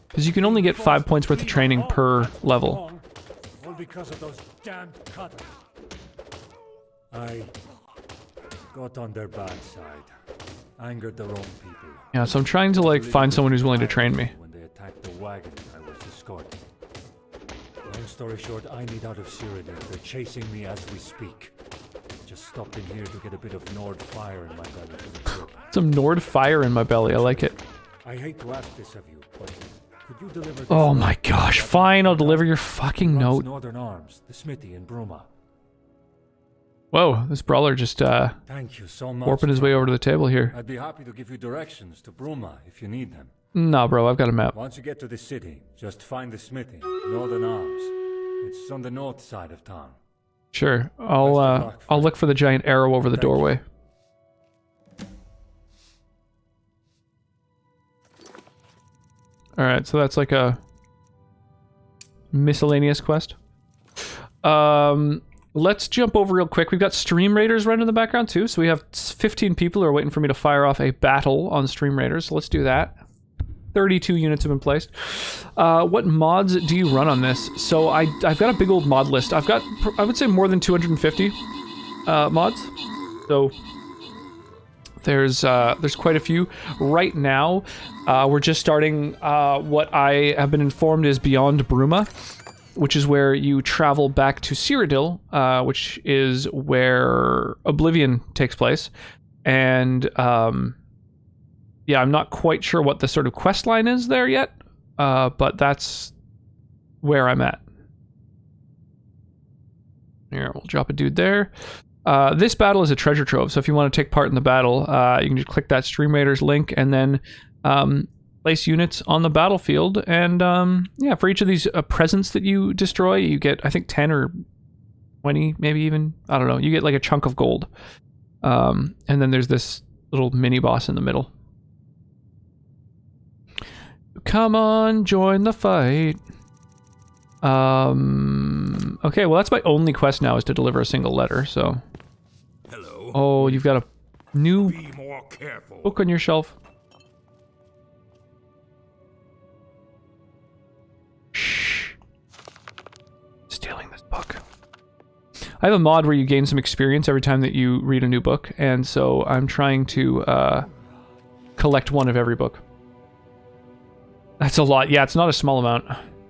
Speaker 1: Because you can only get 5 points worth of training per level.
Speaker 4: All because of those damned cutters. I got on their bad side. Angered the wrong people.
Speaker 1: Yeah, so I'm trying to, like, find someone who's willing to train me.
Speaker 4: When they attacked the wagon I was escorting. Long story short, I need out of Cyrodiil. They're chasing me as we speak. Just stopped in here to get a bit of Nord fire in my belly for the trip.
Speaker 1: Some Nord fire in my belly, I like it.
Speaker 4: I hate to ask this of you, but could you deliver this?
Speaker 1: Oh my gosh, fine, I'll deliver your fucking note.
Speaker 4: Northern Arms, the smithy in Bruma.
Speaker 1: Whoa, this brawler just
Speaker 4: Thank you so much,
Speaker 1: warping his way over to the table here.
Speaker 4: I'd be happy to give you directions to Bruma if you need them.
Speaker 1: Nah, bro, I've got a map.
Speaker 4: Once you get to the city, just find the smithy, Northern Arms. It's on the north side of town.
Speaker 1: Sure, I'll look for the giant arrow over the doorway. Alright, so that's like a miscellaneous quest. Let's jump over real quick. We've got Stream Raiders running in the background too, so we have 15 people who are waiting for me to fire off a battle on Stream Raiders, so let's do that. 32 units have been placed. What mods do you run on this? So I've got a big old mod list. I've got, I would say, more than 250 mods. So there's quite a few. Right now, we're just starting what I have been informed is Beyond Bruma, which is where you travel back to Cyrodiil, which is where Oblivion takes place. And yeah, I'm not quite sure what the sort of quest line is there yet, but that's where I'm at. Here, we'll drop a dude there. This battle is a treasure trove, so if you want to take part in the battle, you can just click that Stream Raiders link and then place units on the battlefield. And yeah, for each of these presents that you destroy, you get, I think, 10 or 20, maybe even, I don't know, you get like a chunk of gold. And then there's this little mini boss in the middle. Come on, join the fight. Okay, well that's my only quest now is to deliver a single letter, so.
Speaker 4: Hello.
Speaker 1: Oh, you've got a new
Speaker 4: Be more careful.
Speaker 1: book on your shelf. Shh. Stealing this book. I have a mod where you gain some experience every time that you read a new book, and so I'm trying to collect one of every book. That's a lot. Yeah, it's not a small amount.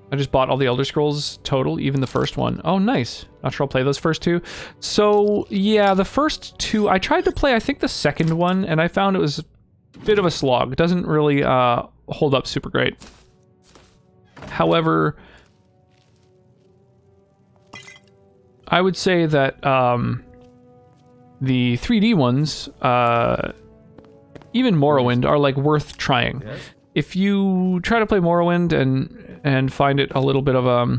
Speaker 1: I just bought all the Elder Scrolls total, even the first one. Oh, nice. Not sure I'll play those first two. So, yeah, the first two... I tried to play, I think, the second one, and I found it was a bit of a slog. It doesn't really hold up super great. However, I would say that the 3D ones, even Morrowind, are, like, worth trying. Yes. If you try to play Morrowind and find it a little bit of I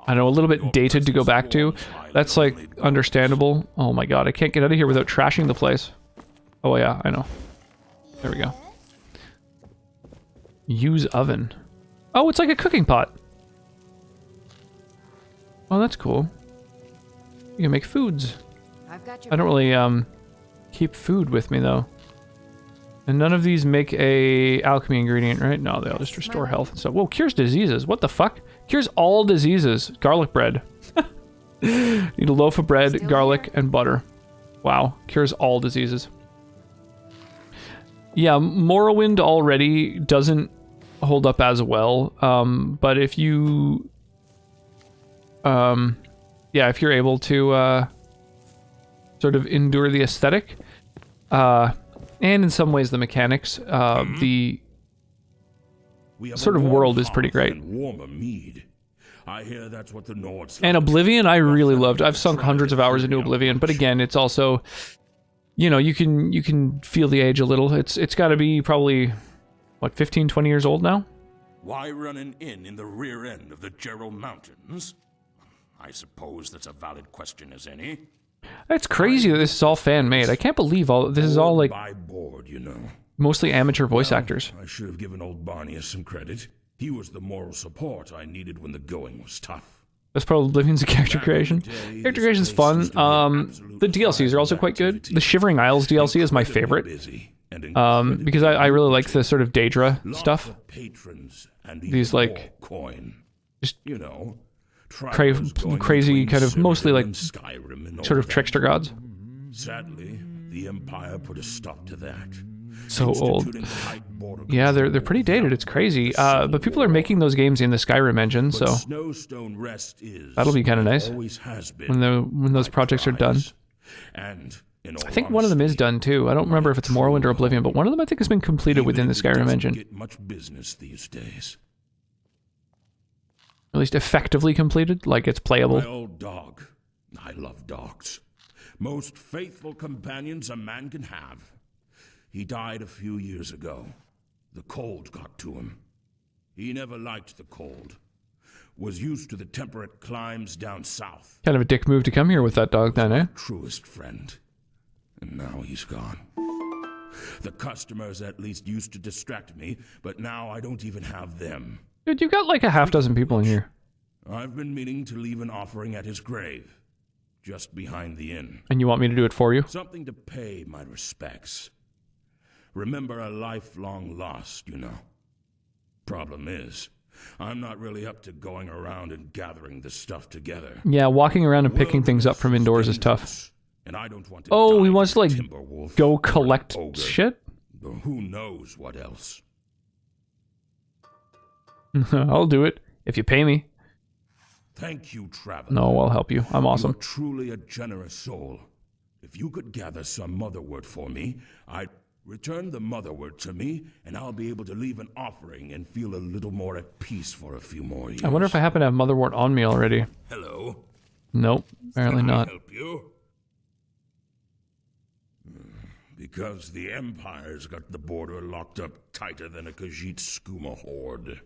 Speaker 1: don't know, a little bit dated to go back to, that's like understandable. Oh my god, I can't get out of here without trashing the place. Oh yeah, I know. There we go. Use oven. Oh, it's like a cooking pot. Oh, that's cool. You can make foods. I don't really keep food with me though. And none of these make a alchemy ingredient, right? No, they all just restore health and stuff. Whoa, cures diseases. What the fuck? Cures all diseases. Garlic bread. Need a loaf of bread, garlic, and butter. Wow, cures all diseases. Yeah, Morrowind already doesn't hold up as well. But if you... yeah, if you're able to sort of endure the aesthetic... and in some ways the mechanics, the sort of world is pretty great.
Speaker 4: I hear that's what the Nords
Speaker 1: and Oblivion I really loved. I've sunk hundreds of hours into Oblivion, but again, it's also, you know, you can feel the age a little. It's got to be probably, what, 15, 20 years old now?
Speaker 4: Why run an inn in the rear end of the Gerald Mountains? I suppose that's a valid question as any.
Speaker 1: It's crazy that this is all fan-made. I can't believe all this is all like
Speaker 4: board, you know.
Speaker 1: Mostly amateur voice actors.
Speaker 4: I should have given old Barney some credit. He was the moral support I needed when the going was tough.
Speaker 1: That's probably Oblivion's character creation. Character creation's fun. The DLCs are also quite good. The Shivering Isles DLC is my favorite. Because I really like the sort of Daedra stuff. These like just
Speaker 4: you know,
Speaker 1: crazy kind of mostly like
Speaker 4: Skyrim
Speaker 1: sort of trickster gods.
Speaker 4: Sadly, the Empire put a stop to that.
Speaker 1: So old. Yeah, they're pretty dated. It's crazy. But people are making those games in the Skyrim engine, so that'll be kind of nice when those projects are done. I think one of them is done too. I don't remember if it's Morrowind or Oblivion, but one of them I think has been completed within the Skyrim engine.
Speaker 4: Get much business these days.
Speaker 1: At least effectively completed, like it's playable.
Speaker 4: My old dog. I love dogs. Most faithful companions a man can have. He died a few years ago. The cold got to him. He never liked the cold. Was used to the temperate climes down south.
Speaker 1: Kind of a dick move to come here with that dog then, eh?
Speaker 4: Truest friend. And now he's gone. The customers at least used to distract me, but now I don't even have them.
Speaker 1: Dude, you've got like a half dozen people in here.
Speaker 4: I've been meaning to leave an offering at his grave, just behind the inn.
Speaker 1: And you want me to do it for you?
Speaker 4: Something to pay my respects. Remember a lifelong loss, you know. Problem is, I'm not really up to going around and gathering this stuff together.
Speaker 1: Yeah, walking around and picking things up from indoors is tough.
Speaker 4: And I don't want to
Speaker 1: he wants to like go collect shit?
Speaker 4: Who knows what else?
Speaker 1: I'll do it, if you pay me.
Speaker 4: Thank you, traveler.
Speaker 1: No, I'll help you. I'm awesome.
Speaker 4: You're truly a generous soul. If you could gather some motherwort for me, I'd return the motherwort to me, and I'll be able to leave an offering and feel a little more at peace for a few more years.
Speaker 1: I wonder if I happen to have motherwort on me already.
Speaker 4: Hello?
Speaker 1: Nope, apparently not.
Speaker 4: Can I help you? Because the Empire's got the border locked up tighter than a Khajiit skooma horde.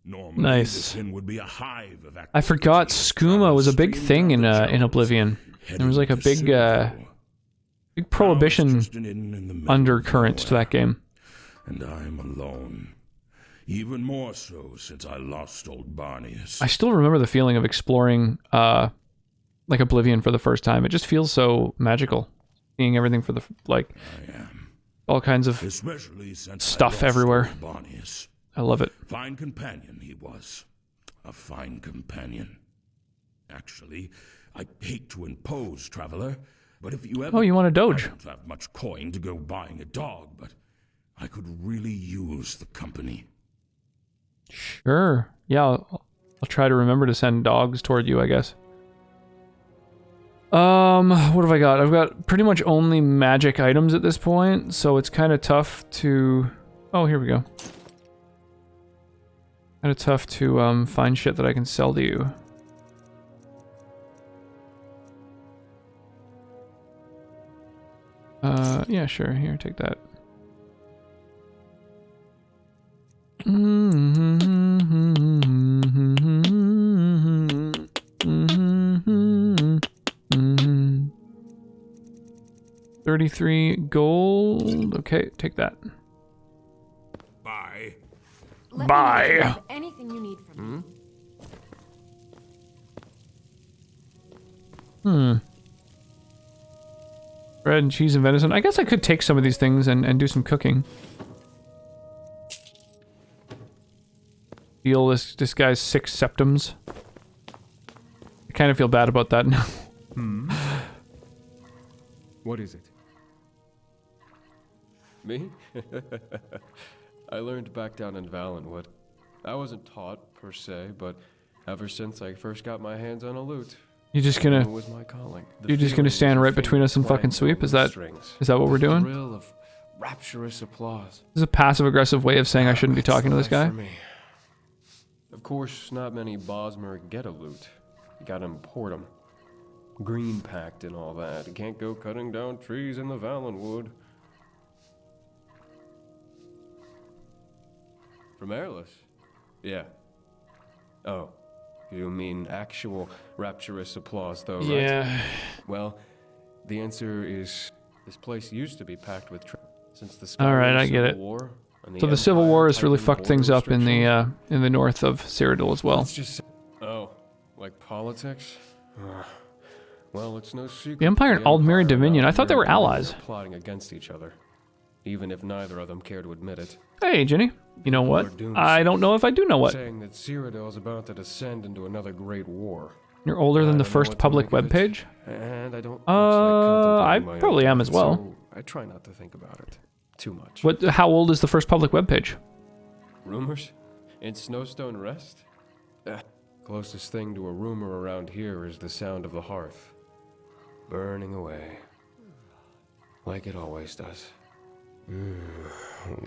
Speaker 4: Normally,
Speaker 1: nice.
Speaker 4: This inn would be a hive of
Speaker 1: I forgot skooma was a big thing in Oblivion. There was like a big prohibition undercurrent to that game.
Speaker 4: And I'm alone.
Speaker 16: Even more so since I lost old Barnius.
Speaker 1: I still remember the feeling of exploring, like Oblivion for the first time. It just feels so magical. Seeing everything for the, like, all kinds of
Speaker 16: Especially since
Speaker 1: stuff
Speaker 16: I lost
Speaker 1: everywhere.
Speaker 16: old Barnius.
Speaker 1: I love it.
Speaker 16: Fine companion he was. A fine companion. Actually, I hate to impose, traveler, but if you ever...
Speaker 1: Oh, you want a Doge?
Speaker 16: I don't have much coin to go buying a dog, but I could really use the company.
Speaker 1: Sure. Yeah, I'll try to remember to send dogs toward you, I guess. What have I got? I've got pretty much only magic items at this point, so it's kind of tough to... Oh, here we go. Kind of tough to find shit that I can sell to you. Yeah, sure. Here, take that. 33 gold. Okay, take that.
Speaker 16: Bye.
Speaker 12: Let
Speaker 1: Bye.
Speaker 12: me know if you have anything you need from me.
Speaker 1: Bread and cheese and venison. I guess I could take some of these things and do some cooking. Deal this guy's 6 septums. I kind of feel bad about that now.
Speaker 15: What is it? Me? I learned back down in Valenwood. I wasn't taught, per se, but ever since I first got my hands on a lute,
Speaker 1: You're just gonna...
Speaker 15: it was my calling.
Speaker 1: You're just gonna stand right between us and fucking sweep? Is that what we're doing?
Speaker 15: The thrill of rapturous applause.
Speaker 1: This is a passive-aggressive way of saying I shouldn't be talking to this guy.
Speaker 15: For me. Of course, not many Bosmer get a lute. You gotta import them. Green packed and all that. You can't go cutting down trees in the Valenwood. From Airless? Yeah. Oh. You mean actual rapturous applause, though, right?
Speaker 1: Yeah.
Speaker 15: Well, the answer is this place used to be packed with since the
Speaker 1: All right, I get
Speaker 15: Civil
Speaker 1: it.
Speaker 15: War, and
Speaker 1: So the Civil
Speaker 15: Empire
Speaker 1: War has really
Speaker 15: tightened
Speaker 1: fucked things
Speaker 15: border
Speaker 1: up in the north of Cyrodiil as well.
Speaker 15: Let's just say, like politics? Well, it's no secret.
Speaker 1: The Empire and Aldmeri Dominion. I thought they were allies.
Speaker 15: Plotting against each other, even if neither of them care to admit it.
Speaker 1: Hey, Jenny. You know what? I don't know if I do know what.
Speaker 15: Saying that Cyrodiil is about to descend into another great war.
Speaker 1: You're older than the first public webpage?
Speaker 15: And I don't.
Speaker 1: I probably am as well.
Speaker 15: So I try not to think about it too much.
Speaker 1: What? How old is the first public webpage?
Speaker 15: Rumors? In Snowstone Rest? Closest thing to a rumor around here is the sound of the hearth. Burning away. Like it always does.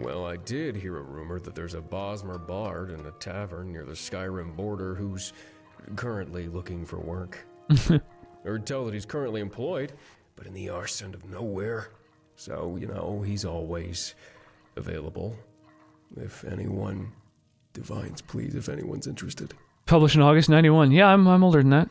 Speaker 15: Well, I did hear a rumor that there's a Bosmer bard in a tavern near the Skyrim border who's currently looking for work. Or tell that he's currently employed, but in the arse end of nowhere. So, you know, he's always available. If anyone... Divines, please, if anyone's interested.
Speaker 1: Published in August 91. Yeah, I'm older than that.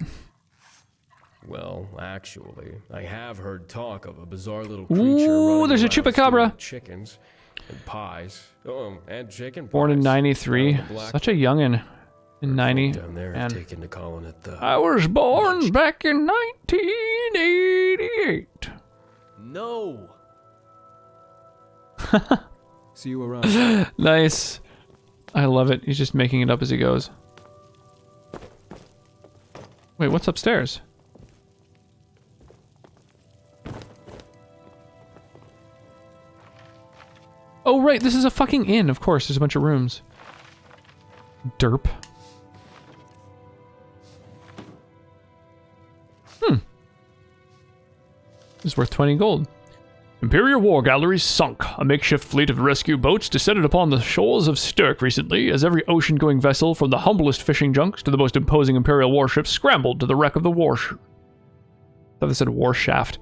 Speaker 15: Well, actually, I have heard talk of a bizarre little creature
Speaker 1: Ooh, there's a chupacabra.
Speaker 15: Chickens and pies. Oh, and chicken pies.
Speaker 1: Born in 93. Such a youngin'. In 90.
Speaker 15: Down there have taken to calling it the...
Speaker 1: I was born back in 1988.
Speaker 15: No. See you around.
Speaker 1: Nice. I love it. He's just making it up as he goes. Wait, what's upstairs? Oh, right, this is a fucking inn. Of course, there's a bunch of rooms. Derp. This is worth 20 gold. Imperial war galleries sunk. A makeshift fleet of rescue boats descended upon the shores of Stirk recently, as every ocean-going vessel, from the humblest fishing junks to the most imposing Imperial warships, scrambled to the wreck of the I thought they said warshaft.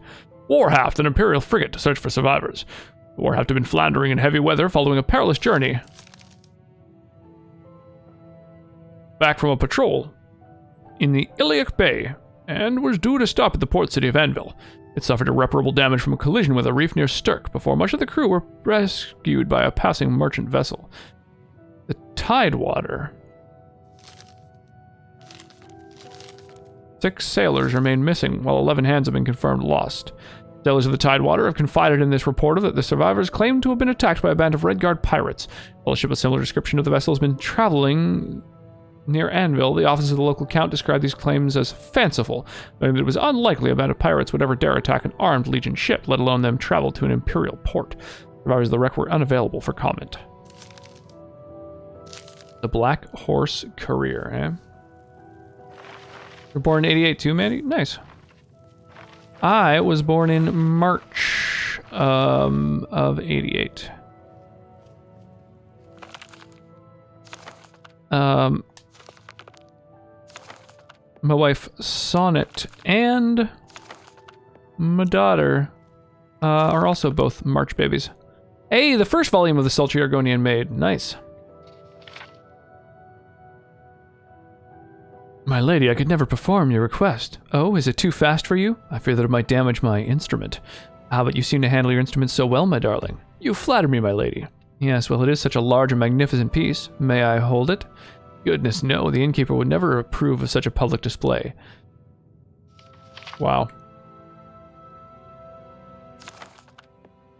Speaker 1: Warhaft, an Imperial frigate, to search for survivors. The Warhaft had been floundering in heavy weather following a perilous journey back from a patrol in the Iliac Bay, and was due to stop at the port city of Anvil. It suffered irreparable damage from a collision with a reef near Stirk before much of the crew were rescued by a passing merchant vessel. The Tidewater. 6 sailors remain missing, while 11 hands have been confirmed lost. Sailors of the Tidewater have confided in this reporter that the survivors claim to have been attacked by a band of Red Guard pirates. While a ship with similar description of the vessel has been traveling near Anvil, the office of the local count described these claims as fanciful, noting that it was unlikely a band of pirates would ever dare attack an armed Legion ship, let alone them travel to an Imperial port. Survivors of the wreck were unavailable for comment. The Black Horse Courier, eh? You're born in 88 too, Mandy? Nice. I was born in March of 88. My wife Sonnet and my daughter are also both March babies. Hey, the first volume of the Sultry Argonian Maid. Nice. My lady, I could never perform your request. Oh, is it too fast for you? I fear that it might damage my instrument. Ah, but you seem to handle your instrument so well, my darling. You flatter me, my lady. Yes, well, it is such a large and magnificent piece. May I hold it? Goodness, no. The innkeeper would never approve of such a public display. Wow.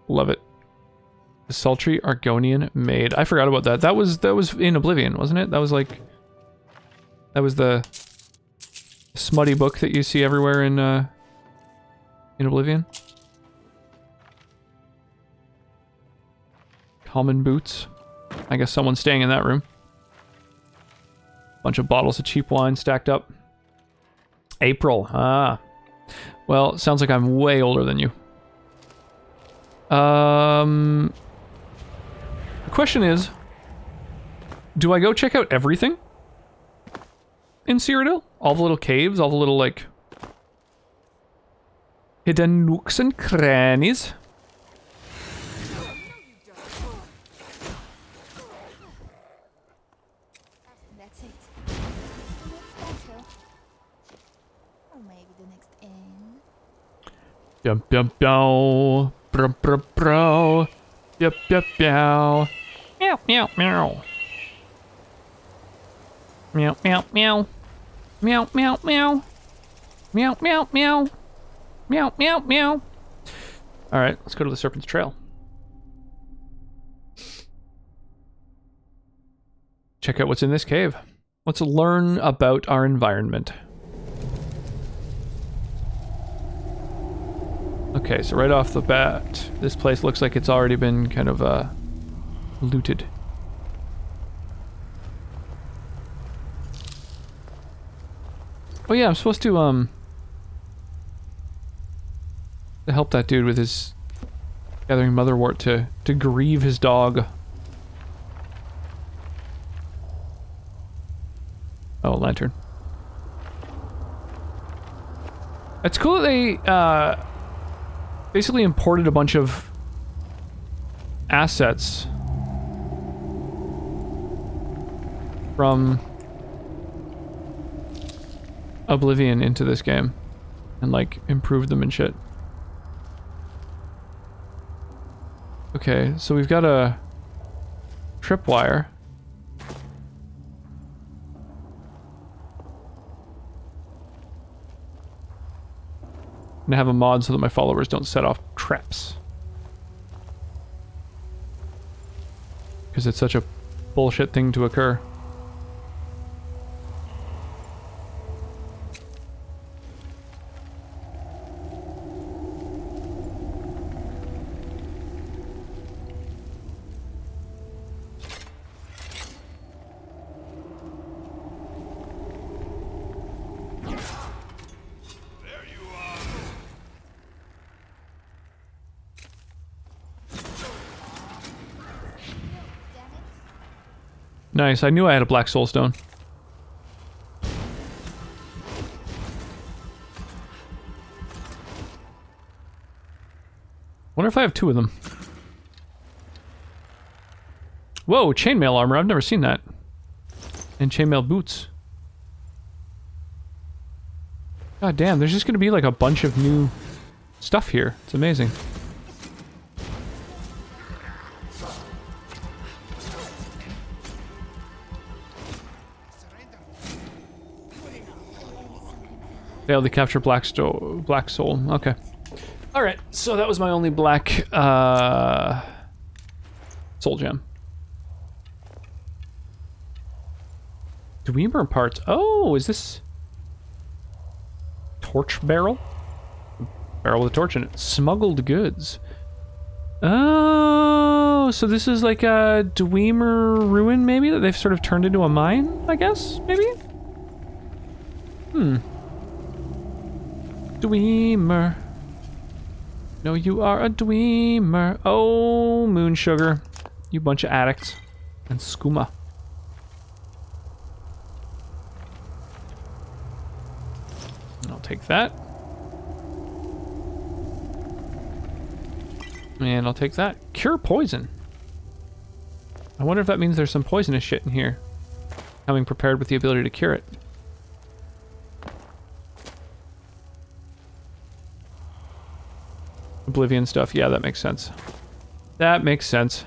Speaker 1: Love it. The Sultry Argonian Maid. I forgot about that. That was in Oblivion, wasn't it? That was like... That was the smutty book that you see everywhere in Oblivion. Common boots. I guess someone's staying in that room. Bunch of bottles of cheap wine stacked up. April. Ah. Well, sounds like I'm way older than you. The question is, do I go check out everything in Cyrodiil? All the little caves, all the little, like, hidden nooks and crannies?
Speaker 8: That's it. Next battle. Or maybe the next end.
Speaker 1: Yum yum yow. Bro bro bro. Yup yup yow. Meow meow meow. Meow meow meow. Meow meow meow. Meow meow meow. Meow meow meow. Alright, let's go to the Serpent's Trail. Check out what's in this cave. Let's learn about our environment. Okay, so right off the bat, this place looks like it's already been kind of looted. Oh yeah, I'm supposed to help that dude with his gathering motherwort to grieve his dog. Oh, lantern. It's cool that they basically imported a bunch of assets from Oblivion into this game and like improved them and shit. Okay, so we've got a tripwire. And have a mod so that my followers don't set off traps. Because it's such a bullshit thing to occur. Nice, I knew I had a black soulstone. Wonder if I have 2 of them. Whoa, chainmail armor, I've never seen that. And chainmail boots. God damn, there's just gonna be like a bunch of new stuff here. It's amazing. Failed to capture Black Soul. Okay. Alright, so that was my only black soul gem. Dweemer parts. Oh, is this torch barrel? Barrel with a torch in it. Smuggled goods. Oh, so this is like a Dweemer ruin, maybe, that they've sort of turned into a mine, I guess, maybe? Dweemer. No, you are a Dweemer. Oh, moon sugar. You bunch of addicts. And skooma. I'll take that. And I'll take that. Cure poison. I wonder if that means there's some poisonous shit in here. Coming prepared with the ability to cure it. Oblivion stuff. Yeah, that makes sense. That makes sense.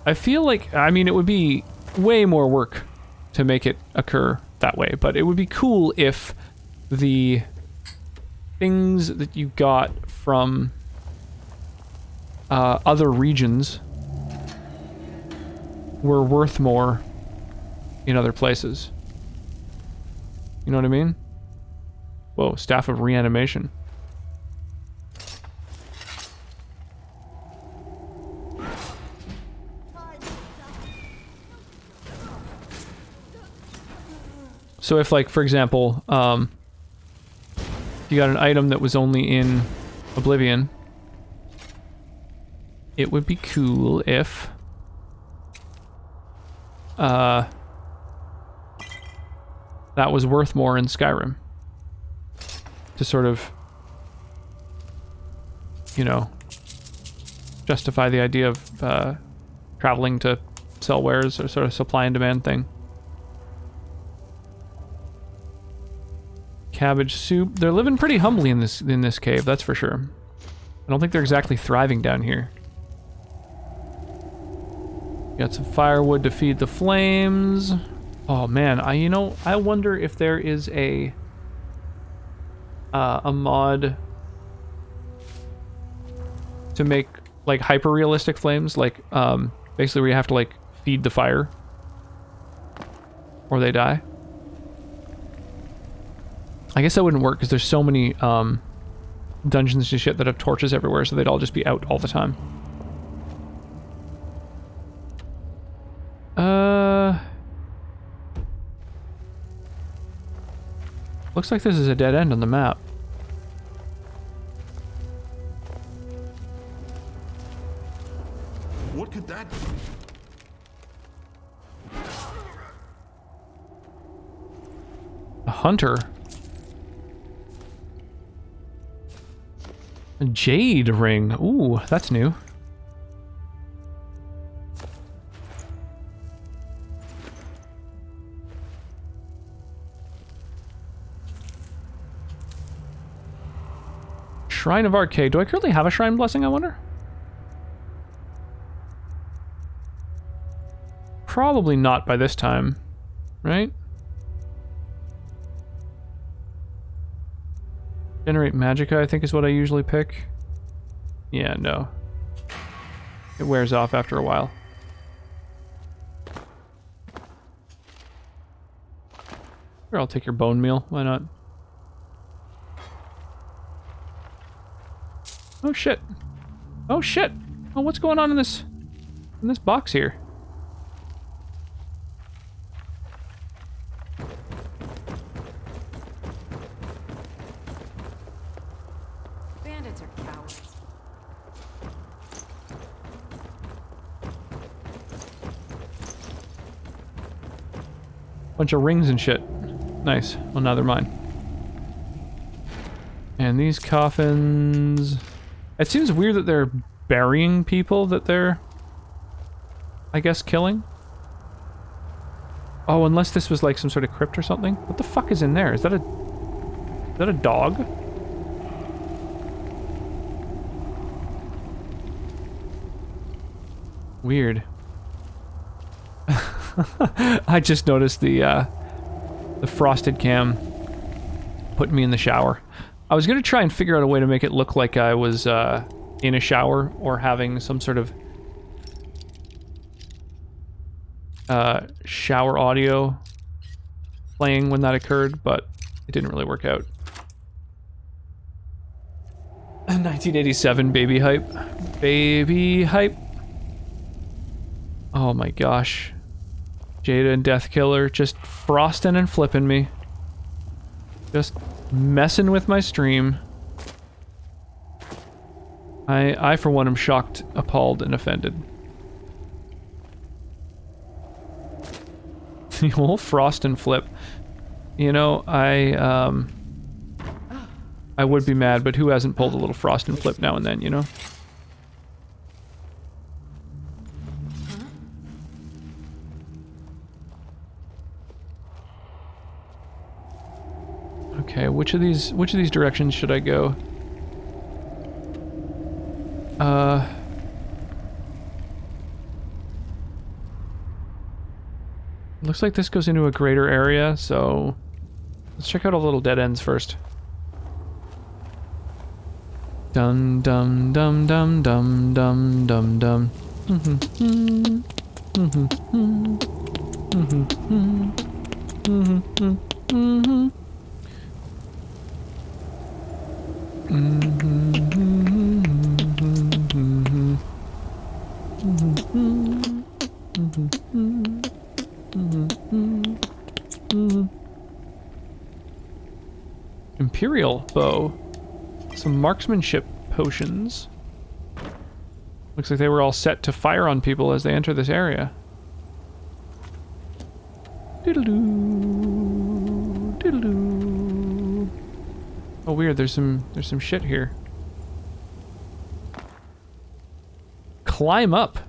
Speaker 1: I feel like, I mean, it would be way more work to make it occur that way, but it would be cool if the things that you got from other regions were worth more in other places. You know what I mean? Whoa, Staff of Reanimation. So if, like, for example, you got an item that was only in Oblivion, it would be cool if that was worth more in Skyrim. To sort of, you know, justify the idea of traveling to sell wares, or sort of supply and demand thing. Cabbage soup. They're living pretty humbly in this cave, that's for sure. I don't think they're exactly thriving down here. Got some firewood to feed the flames. Oh man, I wonder if there is a mod to make like hyper realistic flames, like basically where you have to like feed the fire or they die. I guess that wouldn't work because there's so many dungeons and shit that have torches everywhere, so they'd all just be out all the time. Looks like this is a dead end on the map.
Speaker 5: What could that be?
Speaker 1: A hunter. A jade ring. Ooh, that's new. Shrine of Arcade. Do I currently have a Shrine Blessing, I wonder? Probably not by this time, right? Generate Magicka, I think, is what I usually pick. Yeah, no. It wears off after a while. Sure, I'll take your bone meal. Why not? Oh shit. Oh shit. Oh, what's going on in this box here?
Speaker 12: Bandits are cowards.
Speaker 1: Bunch of rings and shit. Nice. Well, now they're mine. And these coffins... It seems weird that they're burying people that they're, I guess, killing. Oh, unless this was like some sort of crypt or something. What the fuck is in there? Is that a dog? Weird. I just noticed the the frosted cam putting me in the shower. I was gonna try and figure out a way to make it look like I was in a shower or having some sort of shower audio playing when that occurred, but it didn't really work out. 1987 baby hype. Baby hype. Oh my gosh. Jada and Death Killer just frosting and flipping me. Just messing with my stream. I for one am shocked, appalled, and offended. The whole frost and flip. You know, I would be mad, but who hasn't pulled a little frost and flip now and then, you know? Okay, which of these directions should I go? Looks like this goes into a greater area, so let's check out all the little dead ends first. Dum dum dum dum dum dum dum dum. Imperial bow. Some marksmanship potions. Looks like they were all set to fire on people as they enter this area. Diddle-doo, diddle-doo. Oh weird, there's some shit here. Climb up.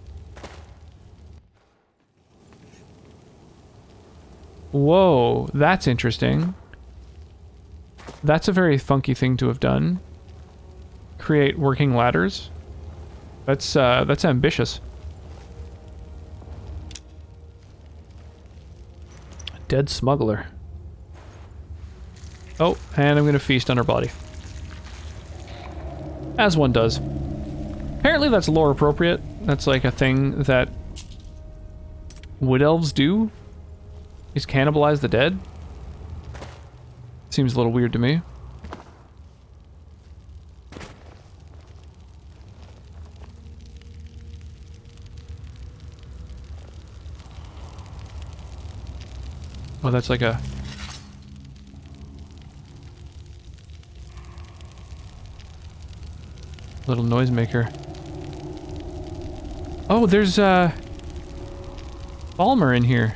Speaker 1: Whoa, that's interesting. That's a very funky thing to have done. Create working ladders. That's ambitious. Dead smuggler. Oh, and I'm gonna feast on her body. As one does. Apparently that's lore appropriate. That's like a thing that wood elves do. Is cannibalize the dead. Seems a little weird to me. Oh, that's like a... little noisemaker. Oh, there's Balmer in here.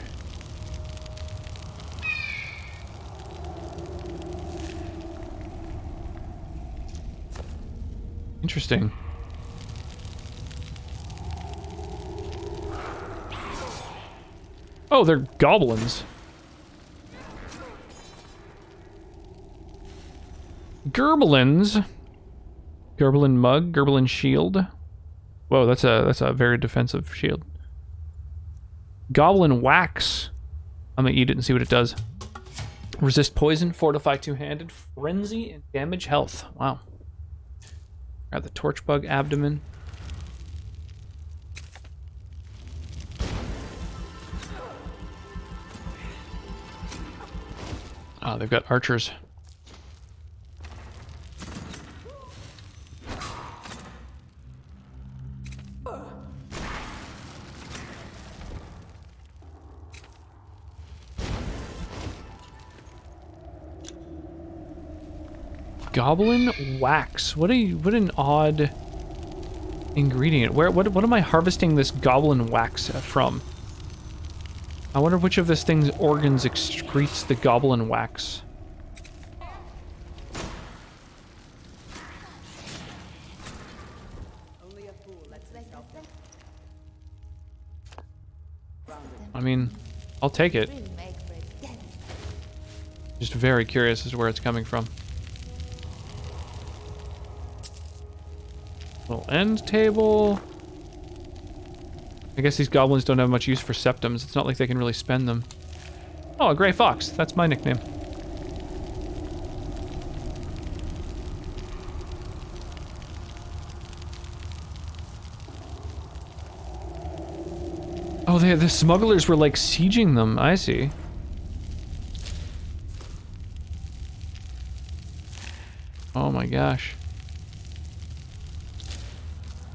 Speaker 1: Interesting. Oh, they're goblins. Gerblins. Gerblin mug, Gerblin shield. Whoa, that's a very defensive shield. Goblin wax. I'm gonna eat it and see what it does. Resist poison, fortify two-handed, frenzy, and damage health. Wow. Grab the torch bug abdomen. Ah, they've got archers. Goblin wax. What an odd ingredient. What am I harvesting this goblin wax from? I wonder which of this thing's organs excretes the goblin wax. I mean, I'll take it. Just very curious as to where it's coming from. Little end table. I guess these goblins don't have much use for septums. It's not like they can really spend them. Oh, a gray fox. That's my nickname. Oh, the smugglers were like sieging them. I see. Oh my gosh.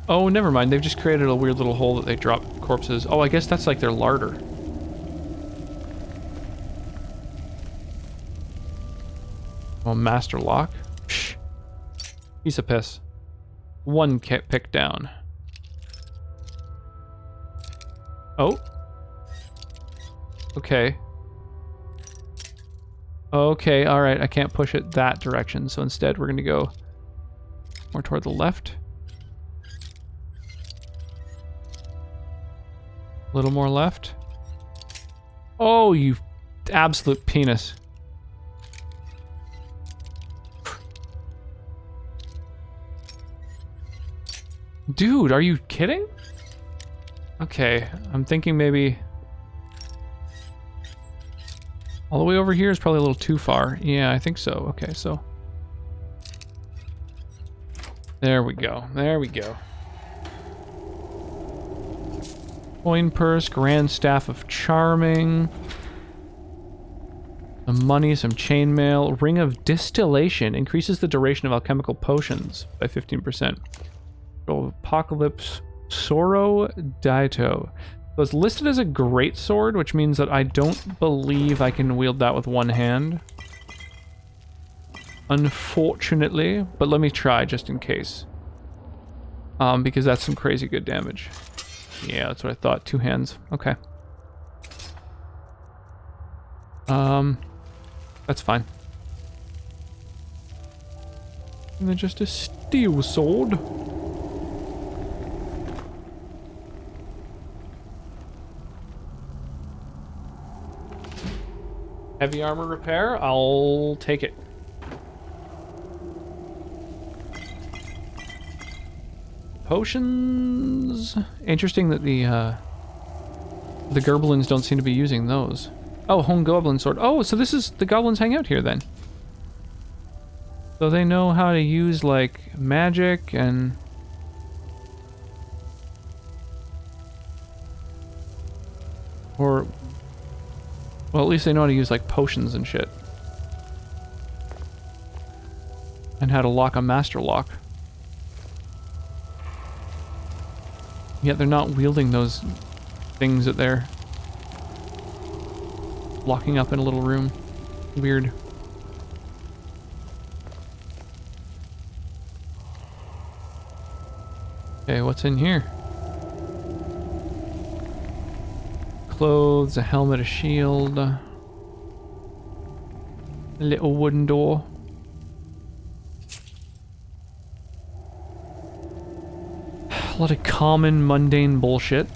Speaker 1: Oh, never mind. They've just created a weird little hole that they drop corpses. Oh, I guess that's like their larder. Oh, master lock. Psh. Piece of piss. One pick down. Oh. Okay. Okay, alright. I can't push it that direction, so instead we're gonna go more toward the left. A little more left. Oh, you absolute penis. Dude, are you kidding? Okay, I'm thinking maybe... all the way over here is probably a little too far. Yeah, I think so. Okay, so... there we go. There we go. Coin purse, grand staff of charming. Some money, some chainmail. Ring of distillation increases the duration of alchemical potions by 15%. Roll of apocalypse. Soro Daito. So it's listed as a great sword, which means that I don't believe I can wield that with one hand. Unfortunately, but let me try just in case. Because that's some crazy good damage. Yeah, that's what I thought. Two hands. Okay. That's fine. And then just a steel sword. Heavy armor repair, I'll take it. Potions. Interesting that the Gerblins don't seem to be using those. Oh, home goblin sword. Oh, so this is the goblins hang out here then. So they know how to use like magic and or well, at least they know how to use like potions and shit. And how to lock a master lock. Yet they're not wielding those things that they're locking up in a little room. Weird. Okay, what's in here? Clothes, a helmet, a shield. A little wooden door. A lot of common, mundane bullshit.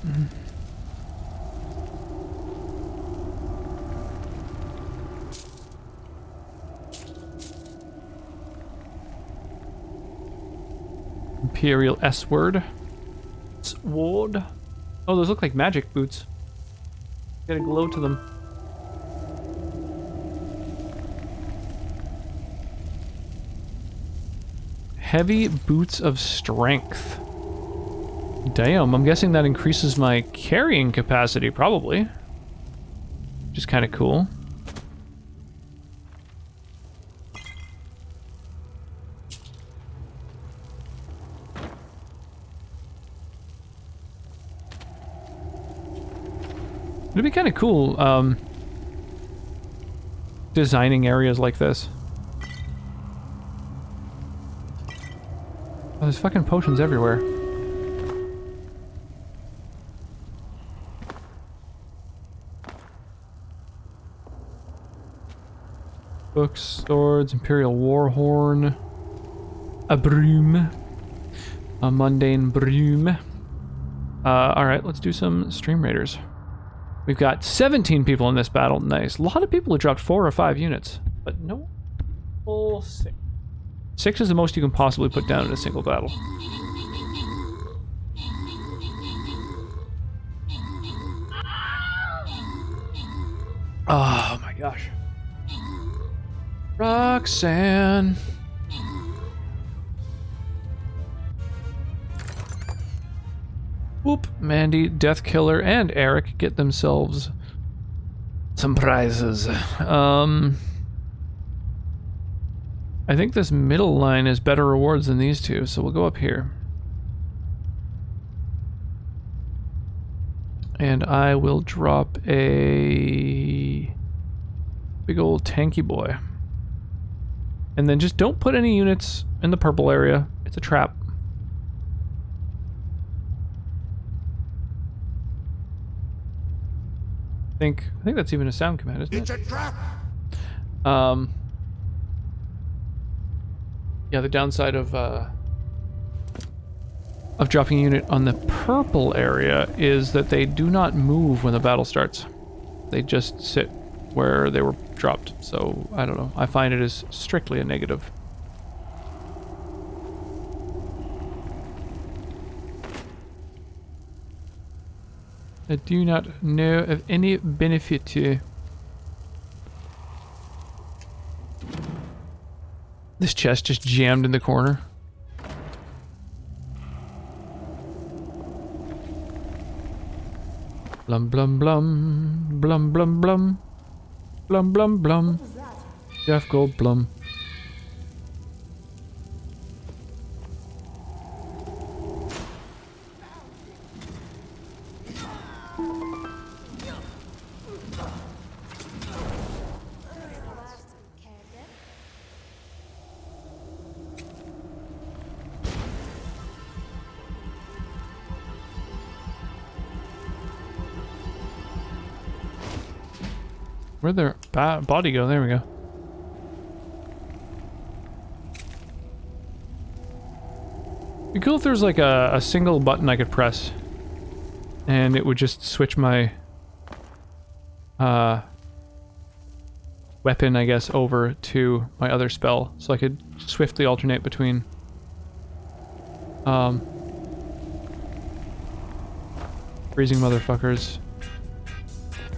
Speaker 1: Imperial S-word. Sword. Oh, those look like magic boots. Got a glow to them. Heavy boots of strength. Damn, I'm guessing that increases my carrying capacity, probably. Which is kind of cool. It'd be kind of cool, designing areas like this. Oh, there's fucking potions everywhere. Books, swords, Imperial Warhorn. A broom. A mundane broom. Alright, let's do some Stream Raiders. We've got 17 people in this battle. Nice. A lot of people who dropped 4 or 5 units. But no. Full 6. 6 is the most you can possibly put down in a single battle. Oh gosh. Roxanne. Whoop. Mandy, Death Killer, and Eric get themselves some prizes. I think this middle line is better rewards than these two, so we'll go up here. And I will drop a big old tanky boy. And then just don't put any units in the purple area. It's a trap. I think that's even a sound command, isn't it?
Speaker 5: It's a trap!
Speaker 1: Yeah, the downside of dropping a unit on the purple area is that they do not move when the battle starts. They just sit where they were dropped. So, I don't know. I find it as strictly a negative. I do not know of any benefit to this chest just jammed in the corner. Blum blum blum blum blum blum blum blum blum. Jeff Goldblum. Where'd their body go? There we go. It'd be cool if there's like a single button I could press and it would just switch my weapon, I guess, over to my other spell, so I could swiftly alternate between freezing motherfuckers.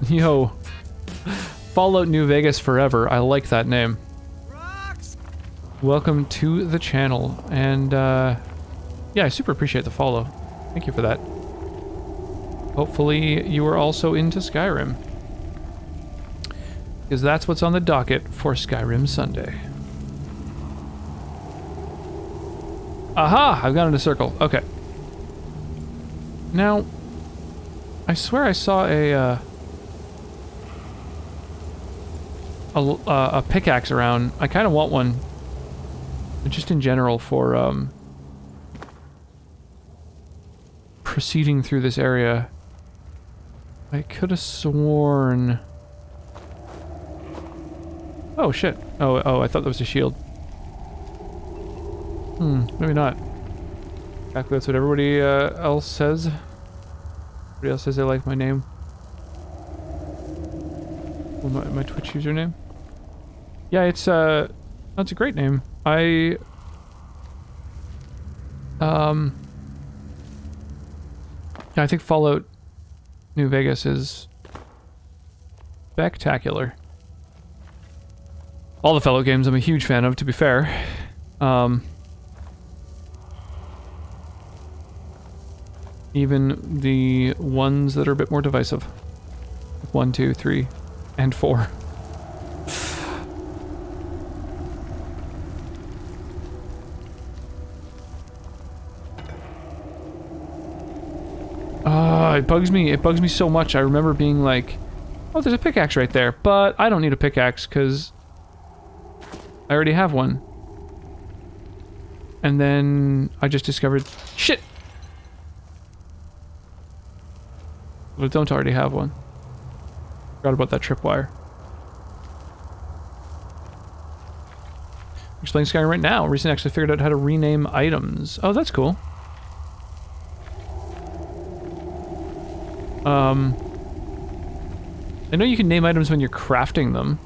Speaker 1: Yo. Fallout New Vegas forever. I like that name. Welcome to the channel, and yeah, I super appreciate the follow. Thank you for that. Hopefully you are also into Skyrim, because that's what's on the docket for Skyrim Sunday. Aha! I've got in a circle. Okay. Now, I swear I saw a pickaxe around. I kind of want one, just in general, for proceeding through this area. I could have sworn... Oh shit. Oh, I thought that was a shield. Maybe not. Exactly, that's what everybody else says. Everybody else says they like my name. Well, my Twitch username. Yeah, it's a great name. I think Fallout New Vegas is spectacular. All the Fallout games I'm a huge fan of, to be fair. Even the ones that are a bit more divisive. 1, 2, 3, and 4. It bugs me. It bugs me so much. I remember being like, oh, there's a pickaxe right there, but I don't need a pickaxe because I already have one. And then I just discovered, shit! But I don't already have one. Forgot about that tripwire. We're playing Skyrim right now. Recently actually figured out how to rename items. Oh, that's cool. I know you can name items when you're crafting them.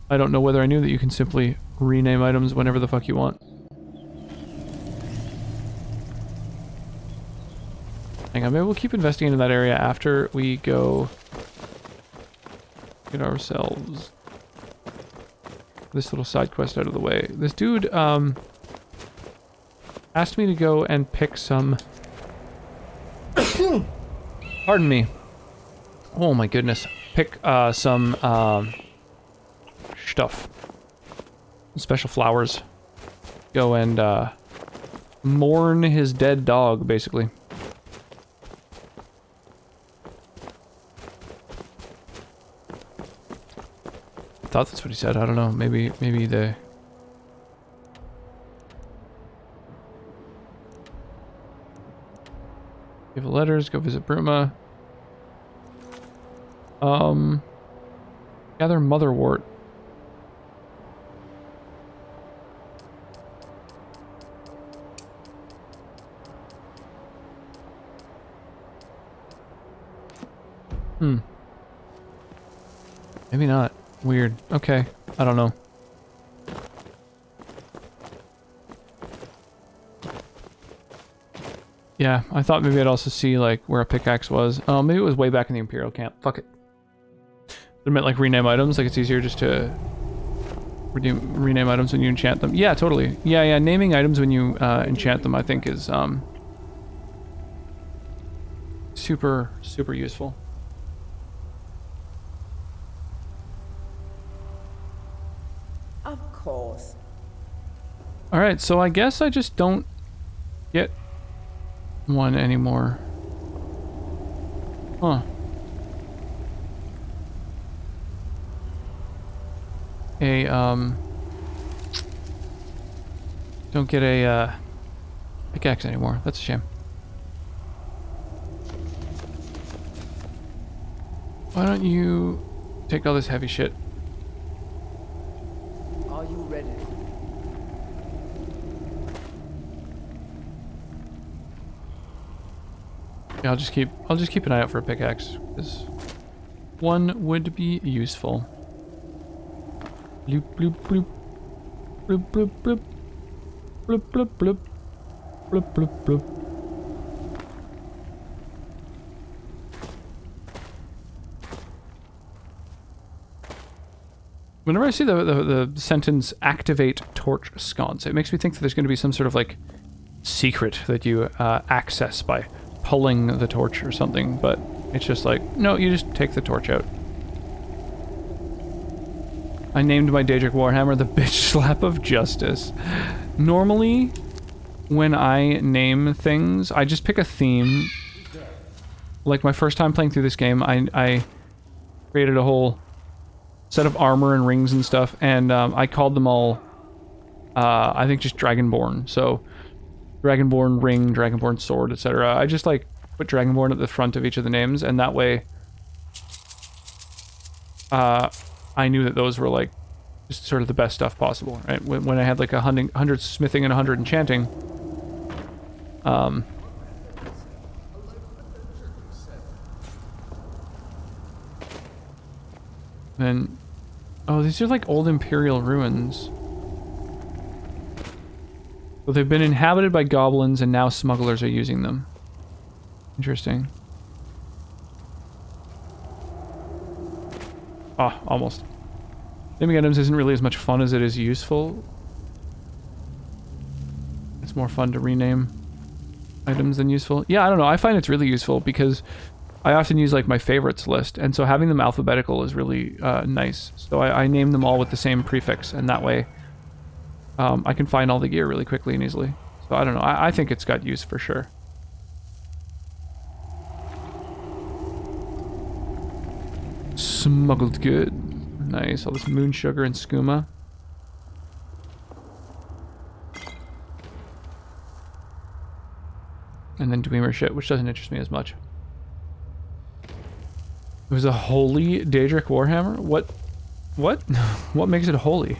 Speaker 1: I don't know whether I knew that you can simply rename items whenever the fuck you want. Hang on, maybe we'll keep investigating that area after we go get ourselves this little side quest out of the way. This dude asked me to go and pick some pardon me. Oh my goodness. Pick some stuff. Special flowers. Go and mourn his dead dog, basically. I thought that's what he said. I don't know. Maybe the... Give letters, go visit Bruma. Gather motherwort. Maybe not. Weird. Okay. I don't know. Yeah, I thought maybe I'd also see, like, where a pickaxe was. Oh, maybe it was way back in the Imperial camp. Fuck it. It meant, like, rename items. Like, it's easier just to rename items when you enchant them. Yeah, totally. Yeah, naming items when you enchant them, I think, is super, super useful.
Speaker 2: Of course.
Speaker 1: Alright, so I guess I just don't get one anymore. Huh. Don't get a pickaxe anymore. That's a shame. Why don't you take all this heavy shit?
Speaker 2: Are you ready?
Speaker 1: Yeah, I'll just keep an eye out for a pickaxe, because one would be useful. Bloop bloop bloop. Bloop bloop bloop. Bloop bloop bloop. Bloop bloop bloop. Whenever I see the sentence "activate torch sconce," it makes me think that there's going to be some sort of like secret that you access by pulling the torch or something, but it's just like, no, you just take the torch out. I named my Daedric Warhammer the Bitch Slap of Justice. Normally, when I name things, I just pick a theme. Like my first time playing through this game, I created a whole set of armor and rings and stuff, and I called them all, I think just Dragonborn. So, Dragonborn ring, Dragonborn sword, etc. I just like put Dragonborn at the front of each of the names, and that way I knew that those were like just sort of the best stuff possible, right? When I had like 100 smithing and 100 enchanting, then, oh, these are like old Imperial ruins. Well, they've been inhabited by goblins and now smugglers are using them. Interesting. Ah, almost. Naming items isn't really as much fun as it is useful. It's more fun to rename items than useful. Yeah, I don't know. I find it's really useful because I often use like my favorites list, and so having them alphabetical is really nice. So I name them all with the same prefix, and that way I can find all the gear really quickly and easily. So I don't know. I think it's got use for sure. Smuggled good. Nice. All this moon sugar and skooma. And then Dwemer shit, which doesn't interest me as much. It was a holy Daedric Warhammer? What? What? What makes it holy?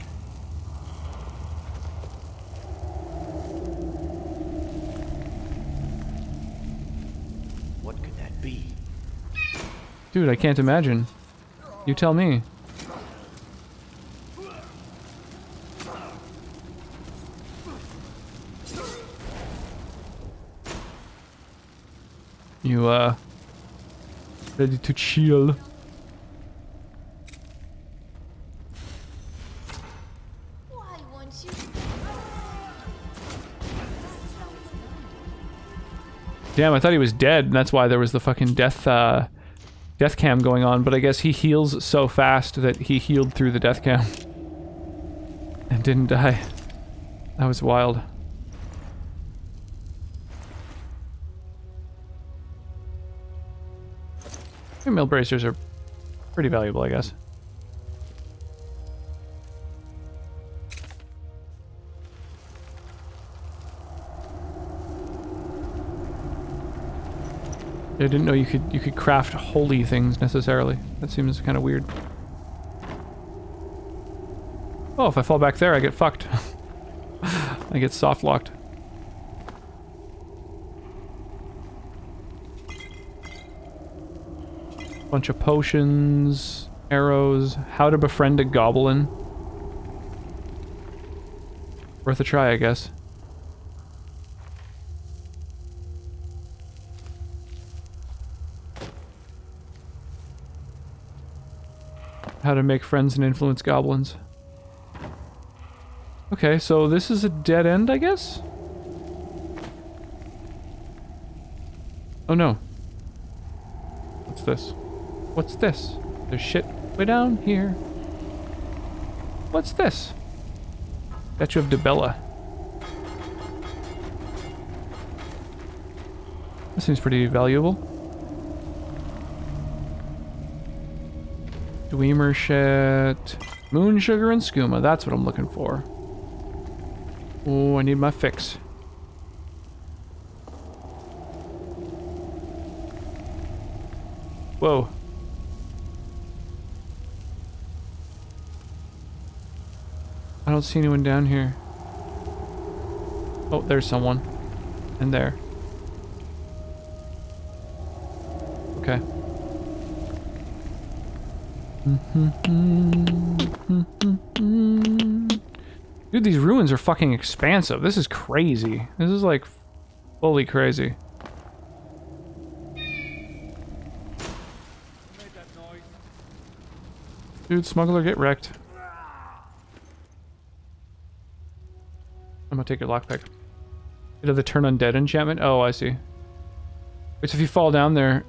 Speaker 17: What could that be?
Speaker 1: Dude, I can't imagine. You tell me. You, ready to chill?
Speaker 8: Why won't you?
Speaker 1: Damn, I thought he was dead, and that's why there was the fucking death cam going on, but I guess he heals so fast that he healed through the death cam. And didn't die. That was wild. Mill bracers are pretty valuable, I guess. I didn't know you could craft holy things necessarily. That seems kind of weird. Oh, if I fall back there, I get fucked. I get soft locked. Bunch of potions, arrows, how to befriend a goblin. Worth a try, I guess. How to make friends and influence goblins. Okay, so this is a dead end, I guess? Oh no. What's this? What's this? There's shit way down here. What's this? Statue of Debella. That seems pretty valuable. Dweemer shit. Moon sugar and skooma, that's what I'm looking for. Oh, I need my fix. Whoa. I don't see anyone down here. Oh, there's someone. And there. Okay. Dude, these ruins are fucking expansive. This is crazy. This is like fully crazy. Dude, smuggler, get wrecked. I'm gonna take your lockpick. Bit of the turn undead enchantment? Oh, I see. Wait, so if you fall down there,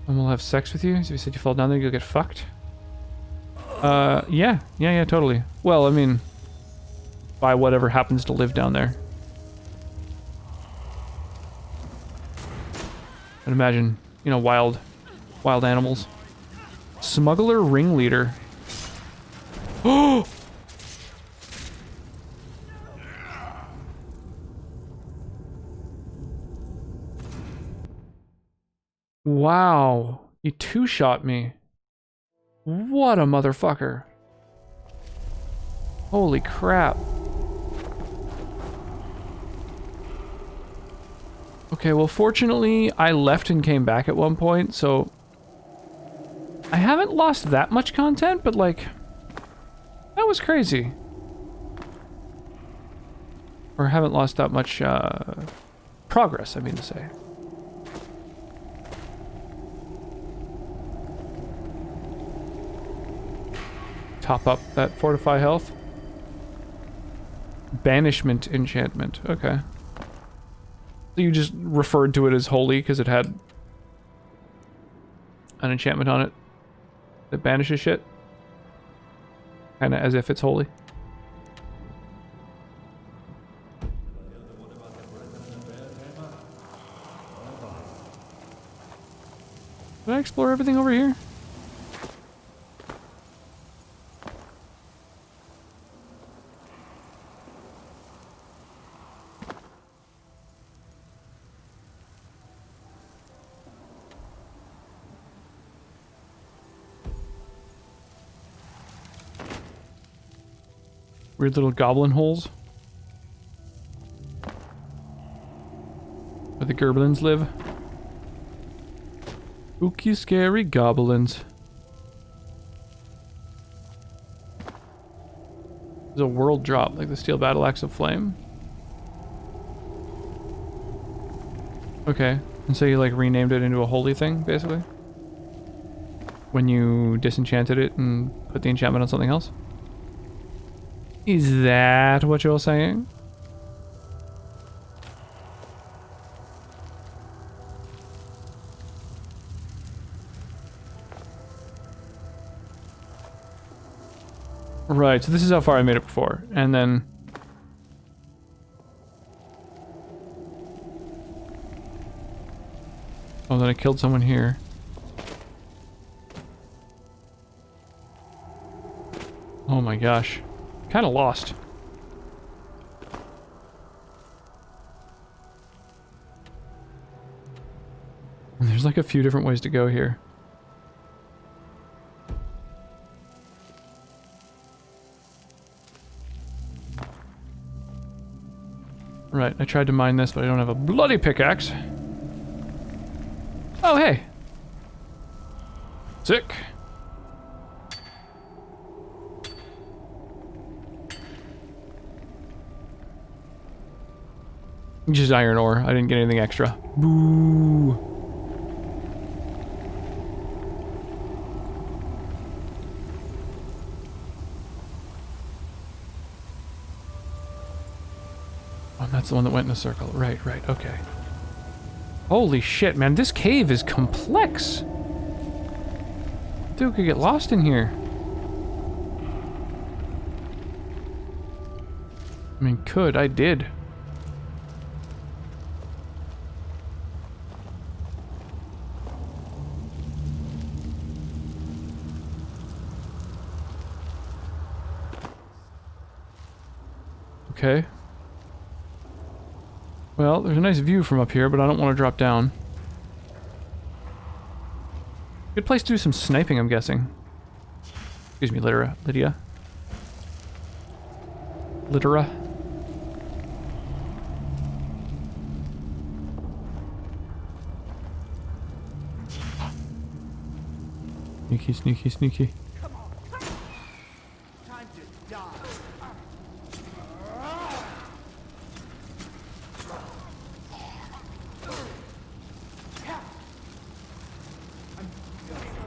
Speaker 1: and we'll have sex with you? So you said you fall down there, you'll get fucked? Yeah, totally. Well, I mean, by whatever happens to live down there. I'd imagine, you know, wild animals. Smuggler ringleader. Oh! Wow. He two-shot me. What a motherfucker. Holy crap. Okay, well, fortunately, I left and came back at one point, so I haven't lost that much content, but, like, that was crazy. Or haven't lost that much, progress, I mean to say. Top up that fortify health. Banishment enchantment, okay. So you just referred to it as holy because it had an enchantment on it that banishes shit. Kinda as if it's holy. Did I explore everything over here? Weird little goblin holes. Where the goblins live. Spooky, scary goblins. There's a world drop, like the steel battle axe of flame. Okay. And so you like renamed it into a holy thing, basically? When you disenchanted it and put the enchantment on something else? Is that what you're saying? Right, so this is how far I made it before, and then... Oh, then I killed someone here. Oh my gosh. Kinda lost. And there's like a few different ways to go here. Right, I tried to mine this, but I don't have a bloody pickaxe. Oh, hey. Sick. Just iron ore. I didn't get anything extra. Boo. Oh, that's the one that went in a circle. Right, right, okay. Holy shit, man. This cave is complex. Dude could get lost in here. I mean, I did. Okay. Well, there's a nice view from up here, but I don't want to drop down. Good place to do some sniping, I'm guessing. Excuse me, Lydia. Litera. Sneaky, sneaky, sneaky.
Speaker 4: Time to die.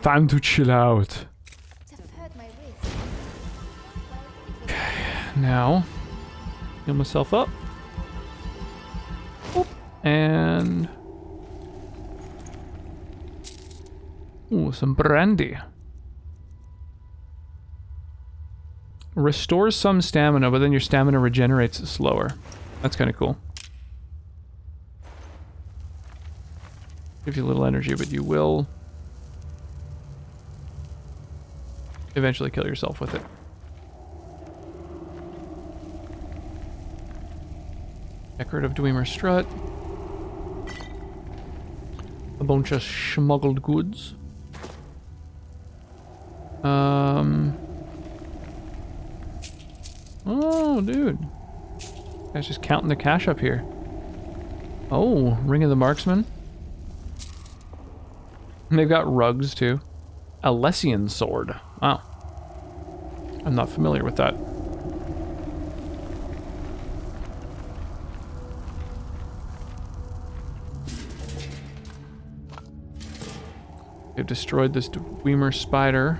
Speaker 1: Time to chill out. Okay, now heal myself up. Oop. And ooh, some brandy. Restores some stamina, but then your stamina regenerates slower. That's kind of cool. Gives you a little energy, but you will eventually kill yourself with it. Decorative Dwemer strut. A bunch of smuggled goods. Oh, dude. Guy's just counting the cash up here. Oh, Ring of the Marksman. And they've got rugs, too. Alessian sword. Wow. I'm not familiar with that. They've destroyed this Dwemer spider,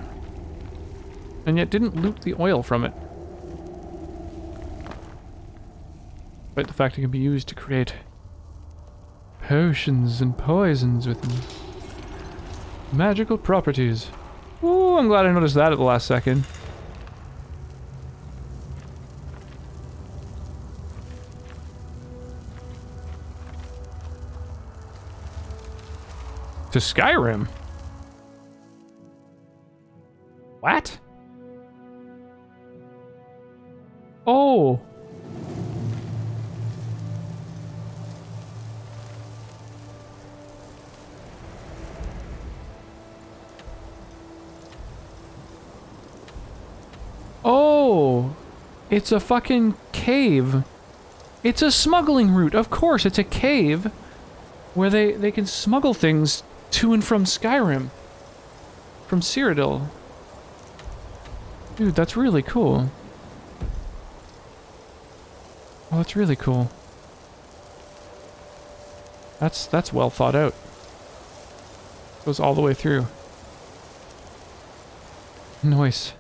Speaker 1: and yet didn't loot the oil from it. Despite the fact it can be used to create potions and poisons with magical properties. Ooh, I'm glad I noticed that at the last second. To Skyrim? What? Oh. Oh. It's a fucking cave. It's a smuggling route. Of course, it's a cave where they can smuggle things to and from Skyrim. From Cyrodiil. Dude, that's really cool. Oh, that's really cool. That's well thought out. Goes all the way through. Nice.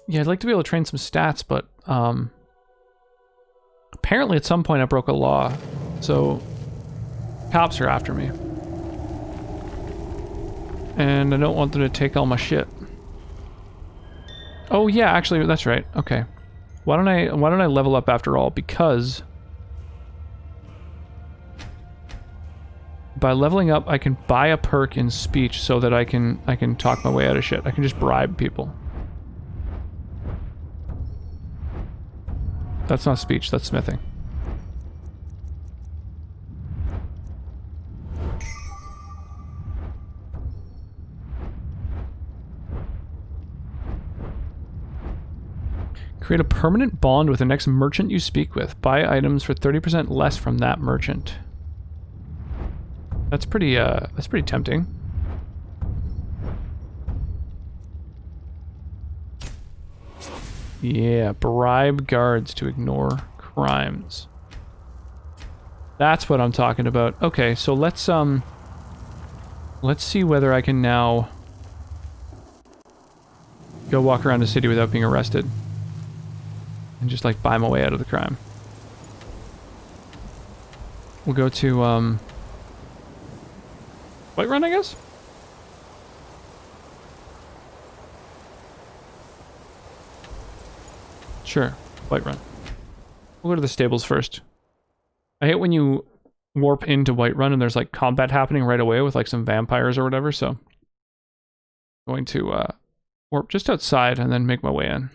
Speaker 1: Yeah, I'd like to be able to train some stats, but apparently at some point I broke a law, so cops are after me. And I don't want them to take all my shit. Oh yeah, actually that's right. Okay. Why don't I level up after all? Because by leveling up I can buy a perk in speech so that I can talk my way out of shit. I can just bribe people. That's not speech, that's smithing. Create a permanent bond with the next merchant you speak with. Buy items for 30% less from that merchant. That's pretty tempting. Yeah, bribe guards to ignore crimes. That's what I'm talking about. Okay, so let's see whether I can now go walk around the city without being arrested. And just like buy my way out of the crime. We'll go to Whiterun, I guess? Sure, Whiterun. We'll go to the stables first. I hate when you warp into Whiterun and there's like combat happening right away with like some vampires or whatever, so I'm going to warp just outside and then make my way in.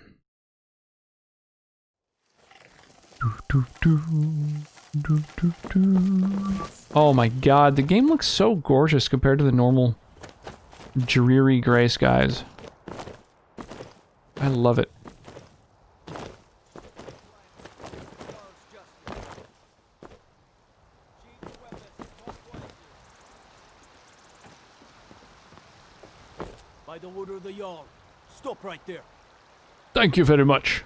Speaker 1: Oh my god, the game looks so gorgeous compared to the normal dreary gray skies. I love it.
Speaker 17: By the order of the Jarl. Stop right there.
Speaker 1: Thank you very much.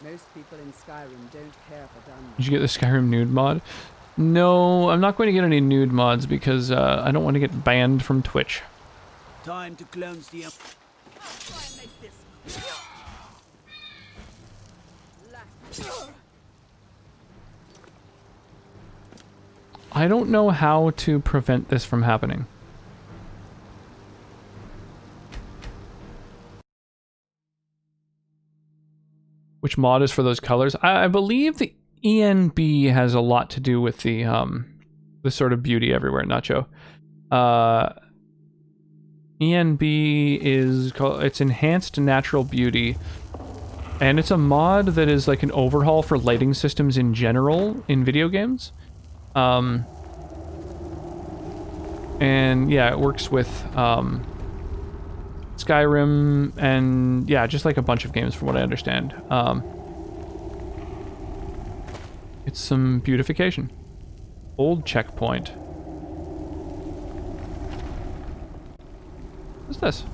Speaker 2: Most people in Skyrim don't care for gun.
Speaker 1: Did you get the Skyrim nude mod? No, I'm not going to get any nude mods because I don't want to get banned from Twitch.
Speaker 17: Time to cleanse the
Speaker 1: I don't know how to prevent this from happening. Which mod is for those colors? I believe the ENB has a lot to do with the sort of beauty everywhere, Nacho. ENB is called, it's Enhanced Natural Beauty. And it's a mod that is like an overhaul for lighting systems in general in video games. And yeah, it works with Skyrim and yeah, just like a bunch of games from what I understand. It's some beautification. Old checkpoint. What's this?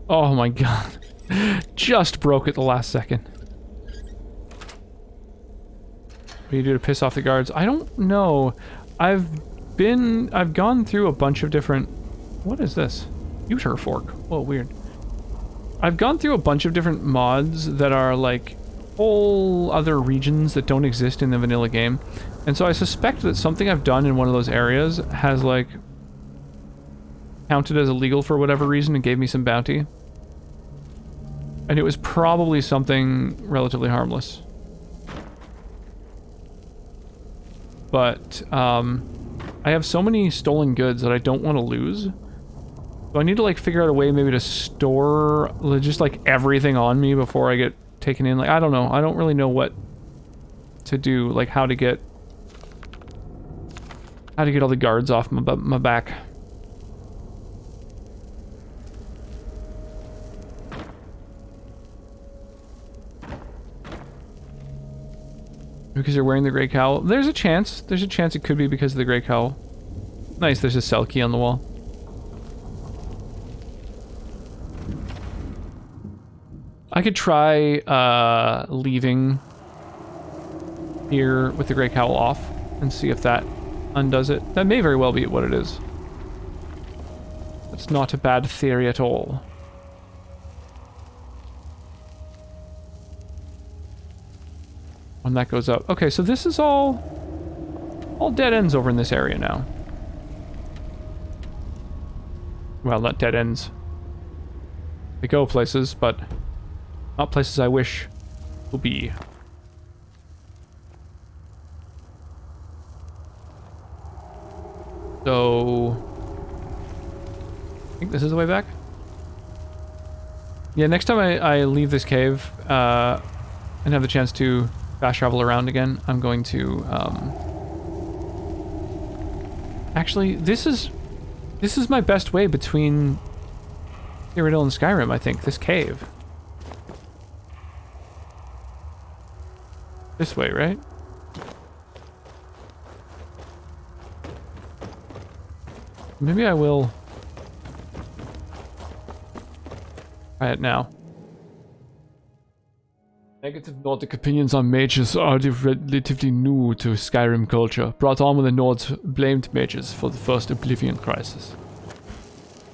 Speaker 1: Oh my god. Just broke it the last second. What do you do to piss off the guards? I don't know. I've gone through a bunch of different... What is this? Uter fork. Oh, weird. I've gone through a bunch of different mods that are like whole other regions that don't exist in the vanilla game. And so I suspect that something I've done in one of those areas has like counted as illegal for whatever reason and gave me some bounty. And it was probably something relatively harmless. But I have so many stolen goods that I don't want to lose. So I need to like figure out a way maybe to store just like everything on me before I get taken in. Like, I don't know. I don't really know what to do, like how to get all the guards off my back. Because you're wearing the gray cowl. There's a chance. There's a chance it could be because of the gray cowl. Nice, there's a cell key on the wall. I could try leaving here with the gray cowl off and see if that undoes it. That may very well be what it is. It's not a bad theory at all. When that goes up. Okay, so this is all dead ends over in this area now. Well, not dead ends. They go places, but not places I wish to be. So I think this is the way back. Yeah, next time I leave this cave and have the chance to fast travel around again, I'm going to actually this is my best way between Cyrodiil and Skyrim, I think, this cave. This way, right? Maybe I will try it now. Negative Nordic opinions on mages are relatively new to Skyrim culture, brought on when the Nords blamed mages for the first Oblivion crisis.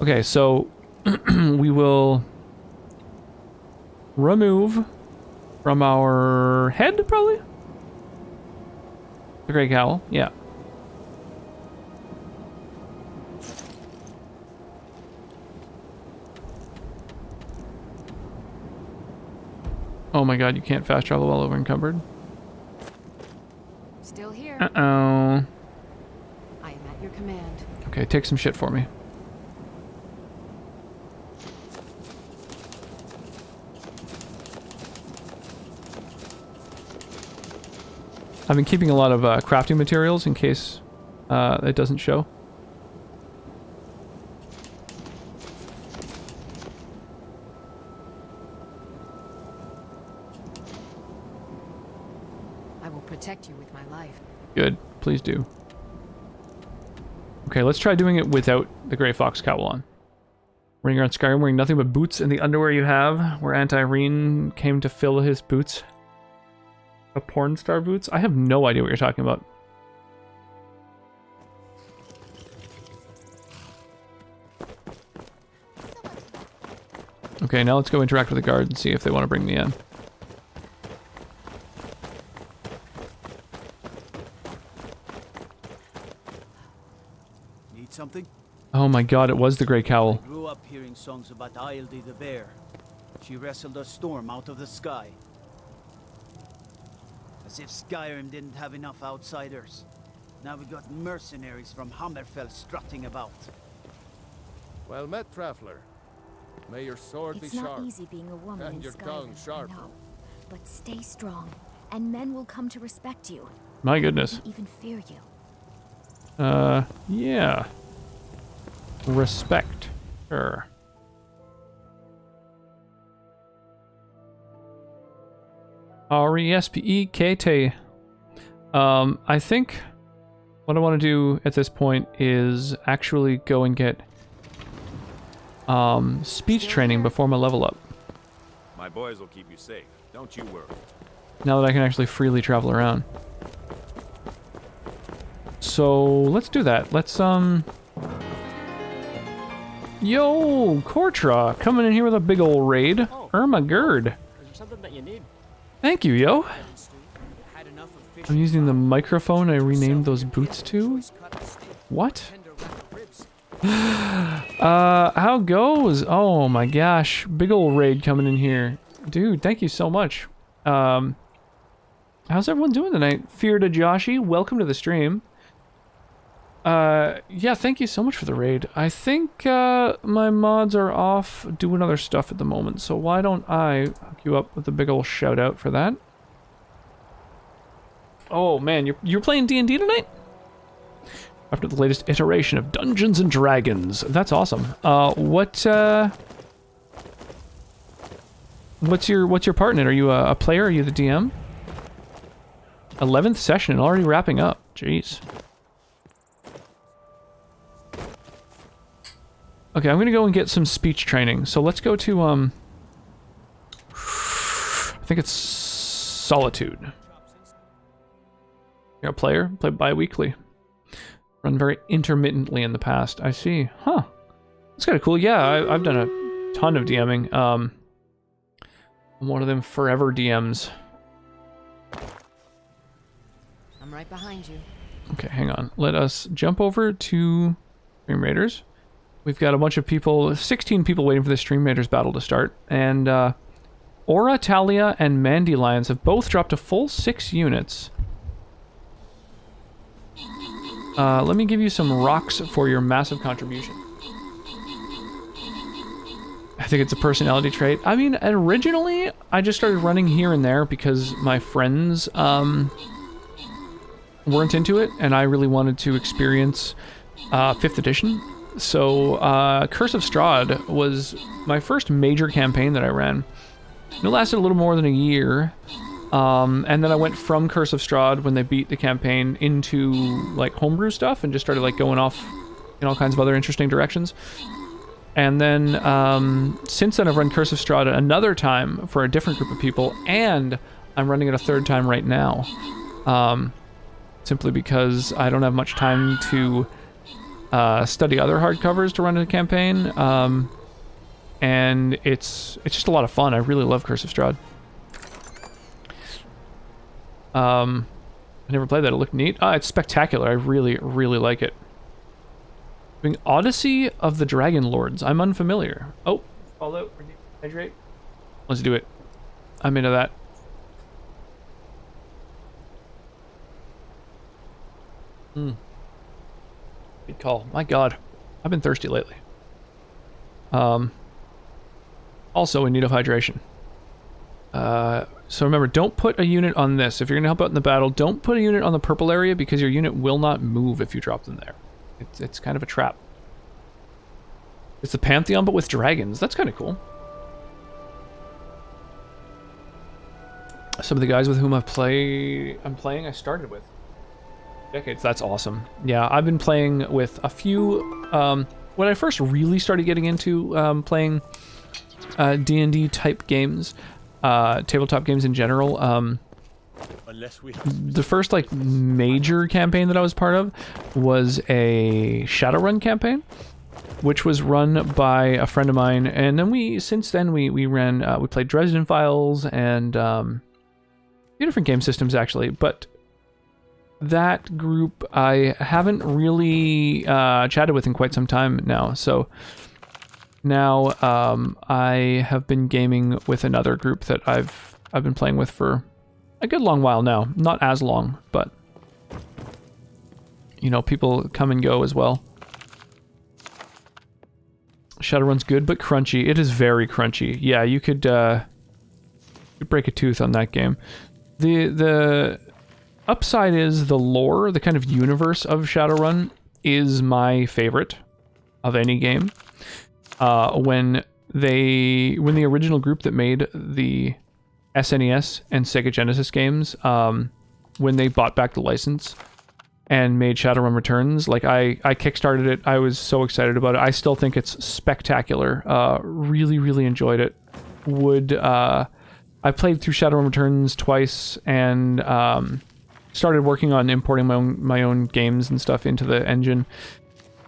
Speaker 1: Okay, so we will remove from our head, probably? The Grey Cowl, yeah. Oh my god, you can't fast travel while over encumbered.
Speaker 12: Still here.
Speaker 1: Uh-oh.
Speaker 12: I am at your command.
Speaker 1: Okay, take some shit for me. I've been keeping a lot of crafting materials in case it doesn't show.
Speaker 12: I will protect you with my life.
Speaker 1: Good, please do. Okay, let's try doing it without the Grey Fox cowl on. Running around Skyrim wearing nothing but boots and the underwear you have, where Aunt Irene came to fill his boots. A porn star boots? I have no idea what you're talking about. Okay, now let's go interact with the guard and see if they want to bring me in.
Speaker 17: Need something?
Speaker 1: Oh my god, it was the Grey Cowl.
Speaker 17: I grew up hearing songs about Aildi the bear. She wrestled a storm out of the sky. As if Skyrim didn't have enough outsiders. Now we got mercenaries from Hammerfell strutting about.
Speaker 11: Well met, traveler. May your sword
Speaker 18: It's
Speaker 11: be
Speaker 18: not
Speaker 11: sharp.
Speaker 18: easy being a woman
Speaker 11: and
Speaker 18: in
Speaker 11: your
Speaker 18: Skyrim,
Speaker 11: tongue sharp.
Speaker 18: I know. But stay strong, and men will come to respect you.
Speaker 1: My goodness.
Speaker 18: And even fear you.
Speaker 1: Yeah. Respect her. R-E-S-P-E-K-T. I think what I want to do at this point is actually go and get speech training before my level up.
Speaker 19: My boys will keep you safe. Don't you worry.
Speaker 1: Now that I can actually freely travel around. So let's do that. Let's Yo, Kortra, coming in here with a big old raid. Irma Gerd.
Speaker 20: Is there something that you need?
Speaker 1: Thank you, yo. I'm using the microphone I renamed those boots to. What? How goes? Oh my gosh, big old raid coming in here. Dude, thank you so much. How's everyone doing tonight? Fear to Joshi, welcome to the stream. Yeah, thank you so much for the raid. I think, my mods are off doing other stuff at the moment, so why don't I hook you up with a big ol' shout out for that? Oh man, you're playing D&D tonight? After the latest iteration of Dungeons and Dragons. That's awesome. What's your part in it? Are you a player? Are you the DM? 11th session and already wrapping up. Jeez. Okay, I'm gonna go and get some speech training. So let's go to, I think it's Solitude. You're a player? Play bi-weekly. Run very intermittently in the past. I see. Huh. That's kind of cool. Yeah, I've done a ton of DMing. I'm one of them forever DMs.
Speaker 12: I'm right behind you.
Speaker 1: Okay, hang on. Let us jump over to Stream Raiders. We've got a bunch of people, 16 people waiting for the Stream Raiders battle to start. And Aura, Talia, and Mandy Lions have both dropped a full 6 units. Let me give you some rocks for your massive contribution. I think it's a personality trait. I mean, originally, I just started running here and there because my friends weren't into it, and I really wanted to experience 5th edition. So, Curse of Strahd was my first major campaign that I ran. It lasted a little more than a year, and then I went from Curse of Strahd, when they beat the campaign, into, like, homebrew stuff, and just started, like, going off in all kinds of other interesting directions. And then, since then I've run Curse of Strahd another time for a different group of people, and I'm running it a 3rd time right now. Simply because I don't have much time to study other hardcovers to run a campaign, and it's just a lot of fun. I really love Curse of Strahd. I never played that. It looked neat. It's spectacular. I really, really like it. Doing Odyssey of the Dragon Lords. I'm unfamiliar. Oh, Fallout, hydrate. Let's do it. I'm into that. Good call. My God, I've been thirsty lately. Also in need of hydration. So remember, don't put a unit on this. If you're gonna help out in the battle, don't put a unit on the purple area because your unit will not move if you drop them there. It's kind of a trap. It's the Pantheon, but with dragons. That's kind of cool. Some of the guys with whom I'm playing, I started with. Decades, that's awesome. Yeah, I've been playing with a few, when I first really started getting into playing D&D type games, tabletop games in general, the first like major campaign that I was part of was a Shadowrun campaign, which was run by a friend of mine, and then since then we ran, we played Dresden Files and a few different game systems actually, but that group I haven't really chatted with in quite some time now. So now I have been gaming with another group that I've been playing with for a good long while now. Not as long, but you know, people come and go as well. Shadowrun's good, but crunchy. It is very crunchy. Yeah, you could break a tooth on that game. The upside is the lore, the kind of universe of Shadowrun is my favorite of any game. When the original group that made the SNES and Sega Genesis games, when they bought back the license and made Shadowrun Returns, like I kickstarted it. I was so excited about it. I still think it's spectacular. Really, really enjoyed it. I played through Shadowrun Returns twice and started working on importing my own games and stuff into the engine.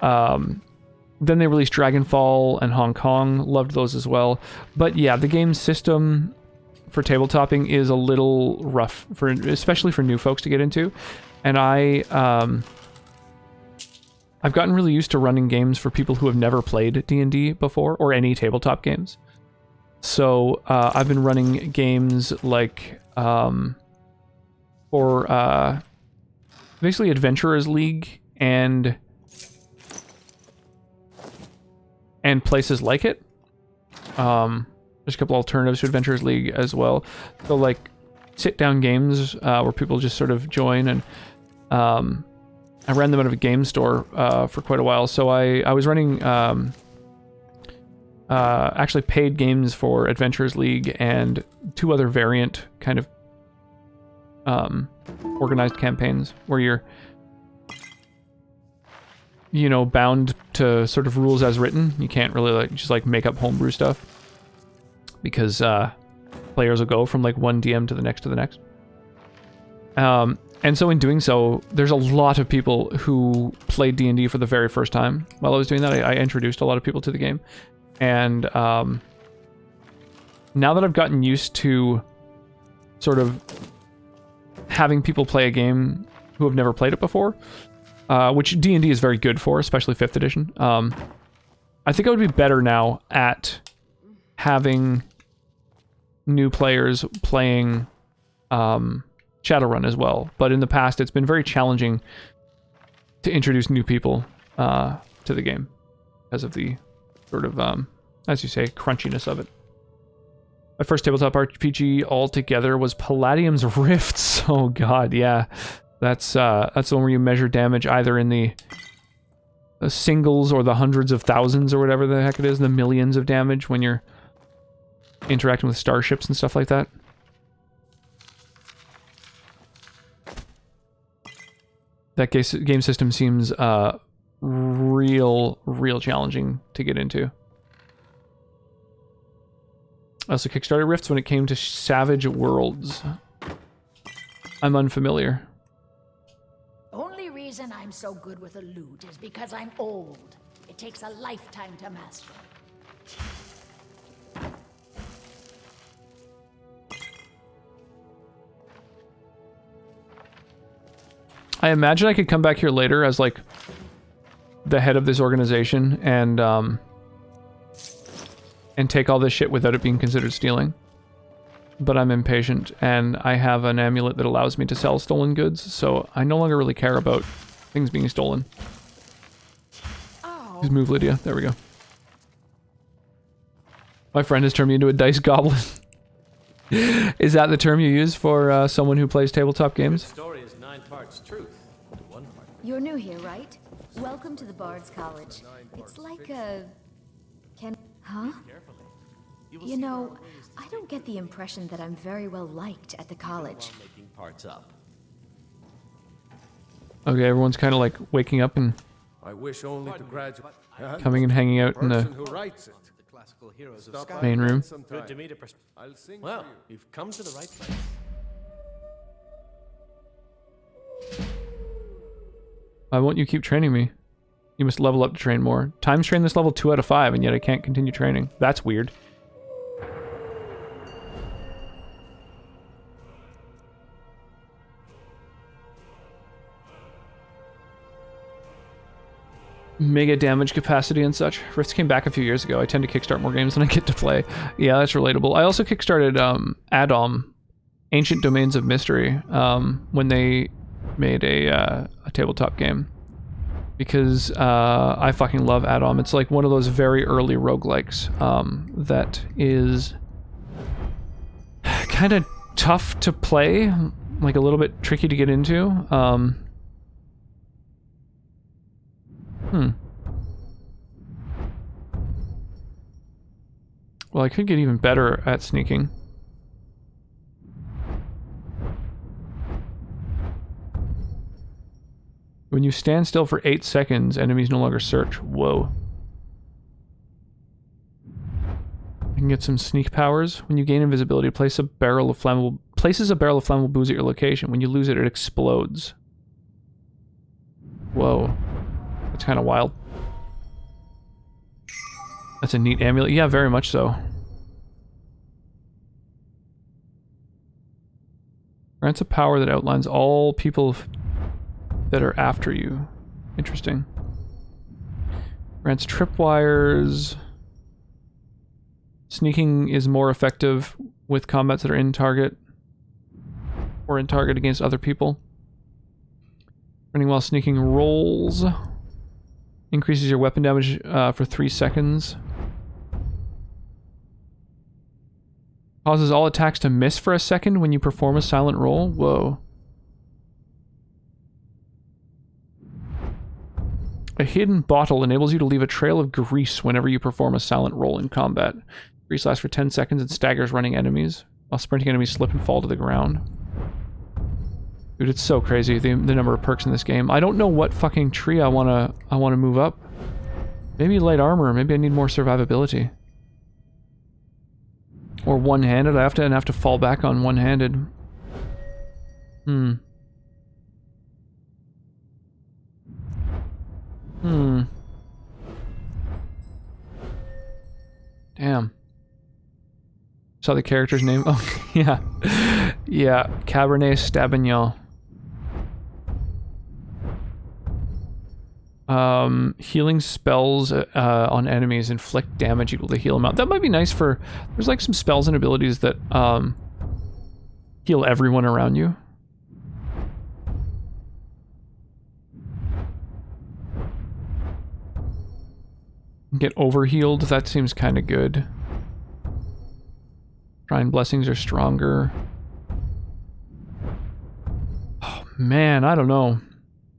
Speaker 1: Then they released Dragonfall and Hong Kong. Loved those as well. But yeah, the game system for tabletopping is a little rough, especially for new folks to get into. And I've gotten really used to running games for people who have never played D&D before, or any tabletop games. So I've been running games like for basically Adventurers League and places like it. There's a couple alternatives to Adventurers League as well. So like sit-down games where people just sort of join, and I ran them out of a game store for quite a while. So I was running actually paid games for Adventurers League and two other variant kind of organized campaigns where you're, you know, bound to sort of rules as written. You can't really like just like make up homebrew stuff because players will go from like one DM to the next to the next. And so in doing so, there's a lot of people who played D&D for the very first time. While I was doing that, I introduced a lot of people to the game. And now that I've gotten used to sort of having people play a game who have never played it before, which D&D is very good for, especially 5th edition, I think I would be better now at having new players playing Shadowrun as well. But in the past, it's been very challenging to introduce new people to the game because of the sort of, as you say, crunchiness of it. My first tabletop RPG altogether was Palladium's Rifts. Oh god, yeah. That's the one where you measure damage either in the singles or the hundreds of thousands or whatever the heck it is, the millions of damage when you're interacting with starships and stuff like that. That game system seems real challenging to get into. I also kickstarted Rifts when it came to Savage Worlds. I'm unfamiliar.
Speaker 20: Only reason I'm so good with a lute is because I'm old. It takes a lifetime to master.
Speaker 1: I imagine I could come back here later as like the head of this organization and take all this shit without it being considered stealing. But I'm impatient, and I have an amulet that allows me to sell stolen goods, so I no longer really care about things being stolen. Oh. Just move, Lydia. There we go. My friend has turned me into a dice goblin. Is that the term you use for someone who plays tabletop games?
Speaker 21: The story is 9 parts truth to 1 part.
Speaker 18: You're new here, right? Welcome to the Bard's College. It's like a... Huh? You know, I don't get the impression that I'm very well liked at the college.
Speaker 21: Making parts up.
Speaker 1: Okay, everyone's kind of like waking up and
Speaker 11: I wish only to graduate.
Speaker 1: coming and hanging out in the
Speaker 21: Classical heroes of
Speaker 1: main room.
Speaker 21: Good to meet a Well, you've come to the right place.
Speaker 1: Why won't you keep training me? You must level up to train more. Times train this level 2 out of 5, and yet I can't continue training. That's weird. Mega damage capacity and such. Rifts came back a few years ago. I tend to kickstart more games than I get to play. Yeah, that's relatable. I also kickstarted Addom, Ancient Domains of Mystery, when they made a tabletop game. Because I fucking love Addom. It's like one of those very early roguelikes that is kind of tough to play, like a little bit tricky to get into. Well, I could get even better at sneaking. When you stand still for 8 seconds, enemies no longer search. Whoa. You can get some sneak powers. When you gain invisibility, places a barrel of flammable booze at your location. When you lose it, it explodes. Whoa. That's kind of wild. That's a neat amulet. Yeah, very much so. Grants a power that outlines all people that are after you. Interesting. Grants tripwires. Sneaking is more effective with combats that are in target or in target against other people. Running while sneaking rolls. Increases your weapon damage for 3 seconds. Causes all attacks to miss for a second when you perform a silent roll. Whoa. A hidden bottle enables you to leave a trail of grease whenever you perform a silent roll in combat. Grease lasts for 10 seconds and staggers running enemies, while sprinting enemies slip and fall to the ground. Dude, it's so crazy, the number of perks in this game. I don't know what fucking tree I wanna move up. Maybe light armor, maybe I need more survivability. Or one-handed, I have to fall back on one-handed. Damn. Saw the character's name. Oh, yeah. Yeah, Cabernet Sauvignon. Healing spells on enemies inflict damage equal to heal amount. That might be nice for... There's like some spells and abilities that heal everyone around you. Get overhealed, that seems kind of good. Shrine blessings are stronger. Oh man, I don't know.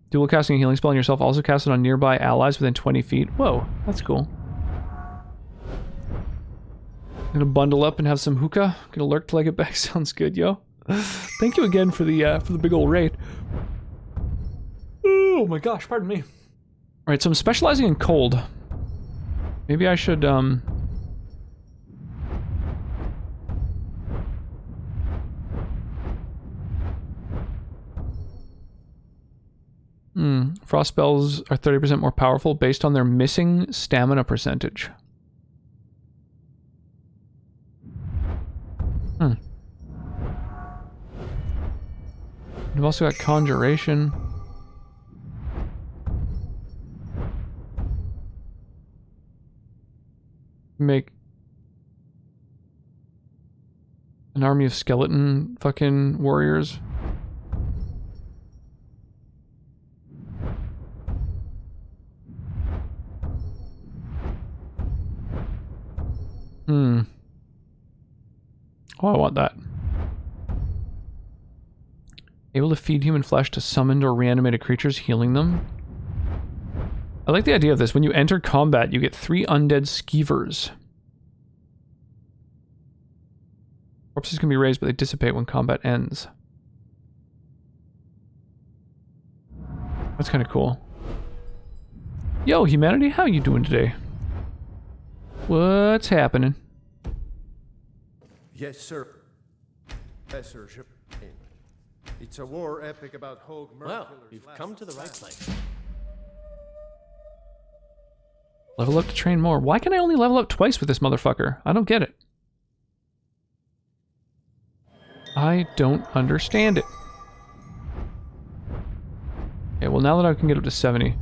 Speaker 1: Dual casting a healing spell on yourself, also cast it on nearby allies within 20 feet. Whoa, that's cool. I'm gonna bundle up and have some hookah. Gonna lurk till I get back. Sounds good, yo. Thank you again for the big old raid. Oh my gosh, pardon me. Alright, so I'm specializing in cold. Maybe I should, Frost spells are 30% more powerful based on their missing stamina percentage. I've also got Conjuration. Make an army of skeleton fucking warriors. Oh, I want that. Able to feed human flesh to summoned or reanimated creatures, healing them. I like the idea of this. When you enter combat, you get 3 undead skeevers. Corpses can be raised, but they dissipate when combat ends. That's kind of cool. Yo, humanity, how you doing today? What's happening?
Speaker 21: Yes, sir. Yes, sir. It's a war epic about Hogue murder. Well, you've come to the right place.
Speaker 1: Level up to train more. Why can I only level up twice with this motherfucker? I don't get it. I don't understand it. Okay, well now that I can get up to 70.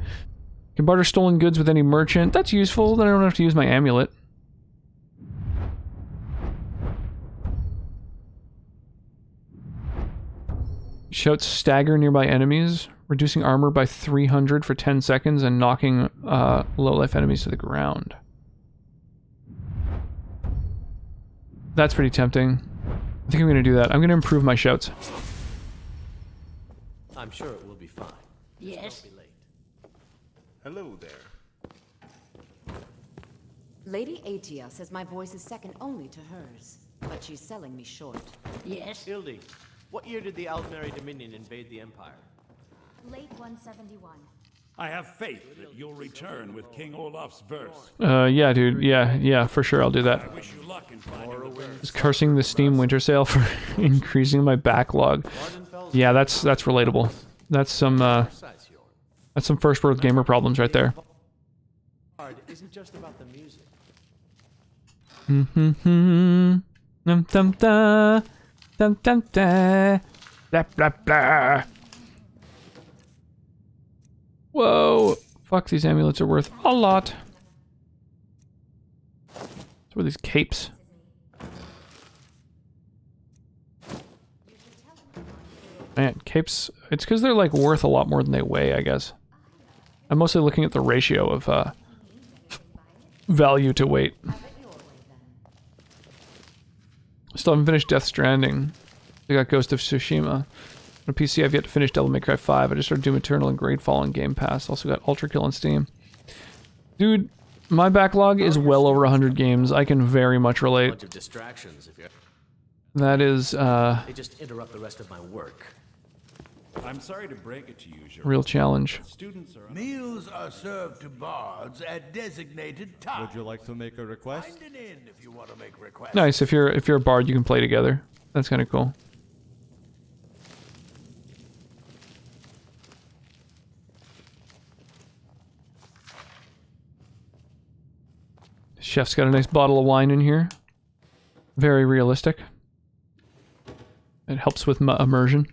Speaker 1: Can barter stolen goods with any merchant. That's useful, then I don't have to use my amulet. Shouts stagger nearby enemies, reducing armor by 300 for 10 seconds and knocking low-life enemies to the ground. That's pretty tempting. I think I'm going to do that. I'm going to improve my shouts.
Speaker 21: I'm sure it will be fine.
Speaker 20: Yes.
Speaker 21: Don't be late.
Speaker 6: Hello there.
Speaker 12: Lady Atia says my voice is second only to hers, but she's selling me short.
Speaker 20: Yes.
Speaker 21: Hildy, what year did the Altmeri Dominion invade the Empire?
Speaker 18: Late 171.
Speaker 4: I have faith that you'll return with King Olaf's verse.
Speaker 1: Yeah, dude. Yeah, for sure I'll do that.
Speaker 4: I wish you luck in finding the verse.
Speaker 1: Just cursing the Steam winter sale for increasing my backlog. Yeah, that's relatable. That's some first world gamer problems right there.
Speaker 21: Isn't just about the music.
Speaker 1: Blah blah blah. Whoa! Fuck, these amulets are worth a lot. What are these capes? Man, capes, it's because they're like worth a lot more than they weigh, I guess. I'm mostly looking at the ratio of value to weight. Still haven't finished Death Stranding. I got Ghost of Tsushima. On PC, I've yet to finish Devil May Cry 5. I just started Doom Eternal and Gradefall on Game Pass. Also got Ultra Kill on Steam. Dude, my backlog is well over 100 games. I can very much relate.
Speaker 21: A bunch of distractions if you're...
Speaker 1: That is,
Speaker 21: They just interrupt the rest of my work.
Speaker 4: I'm sorry to break it to you, Jerome.
Speaker 1: Real challenge.
Speaker 4: Students are
Speaker 17: Meals are served to bards at designated times.
Speaker 21: Would you like to make a request?
Speaker 17: Find an inn if you want to make requests.
Speaker 1: Nice. If you're a bard, you can play together. That's kind of cool. Chef's got a nice bottle of wine in here. Very realistic. It helps with immersion.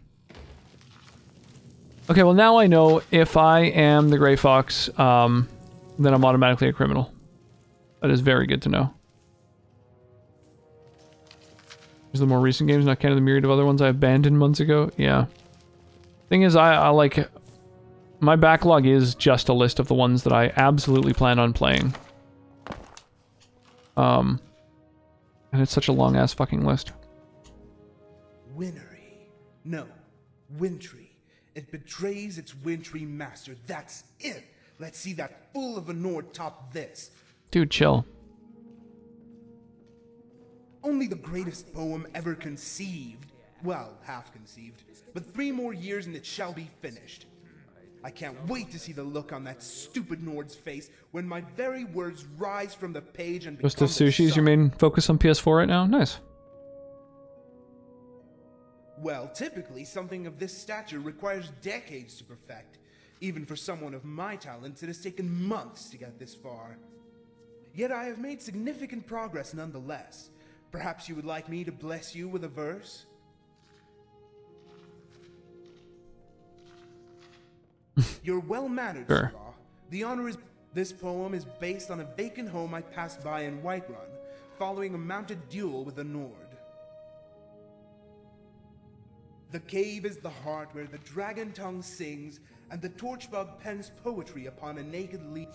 Speaker 1: Okay, well now I know if I am the Grey Fox, then I'm automatically a criminal. That is very good to know. These are the more recent games, not counting the myriad of other ones I abandoned months ago. Yeah. Thing is, I like... My backlog is just a list of the ones that I absolutely plan on playing. And it's such a long-ass fucking list.
Speaker 7: Wintery. No. Wintry. It betrays its wintry master. That's it. Let's see that fool of a Nord top this.
Speaker 1: Dude, chill.
Speaker 7: Only the greatest poem ever conceived. Well, half conceived. But 3 more years and it shall be finished. I can't wait to see the look on that stupid Nord's face when my very words rise from the page and
Speaker 1: Ghost
Speaker 7: become
Speaker 1: of Sushi is your main focus on PS4 right now? Nice.
Speaker 7: Well, typically, something of this stature requires decades to perfect. Even for someone of my talents, it has taken months to get this far. Yet I have made significant progress nonetheless. Perhaps you would like me to bless you with a verse? You're well-mannered,
Speaker 1: Sure.
Speaker 7: Straw. The honor is... This poem is based on a vacant home I passed by in Whiterun, following a mounted duel with a Nord. The cave is the heart where the dragon tongue sings, and the torchbug pens poetry upon a naked leaf.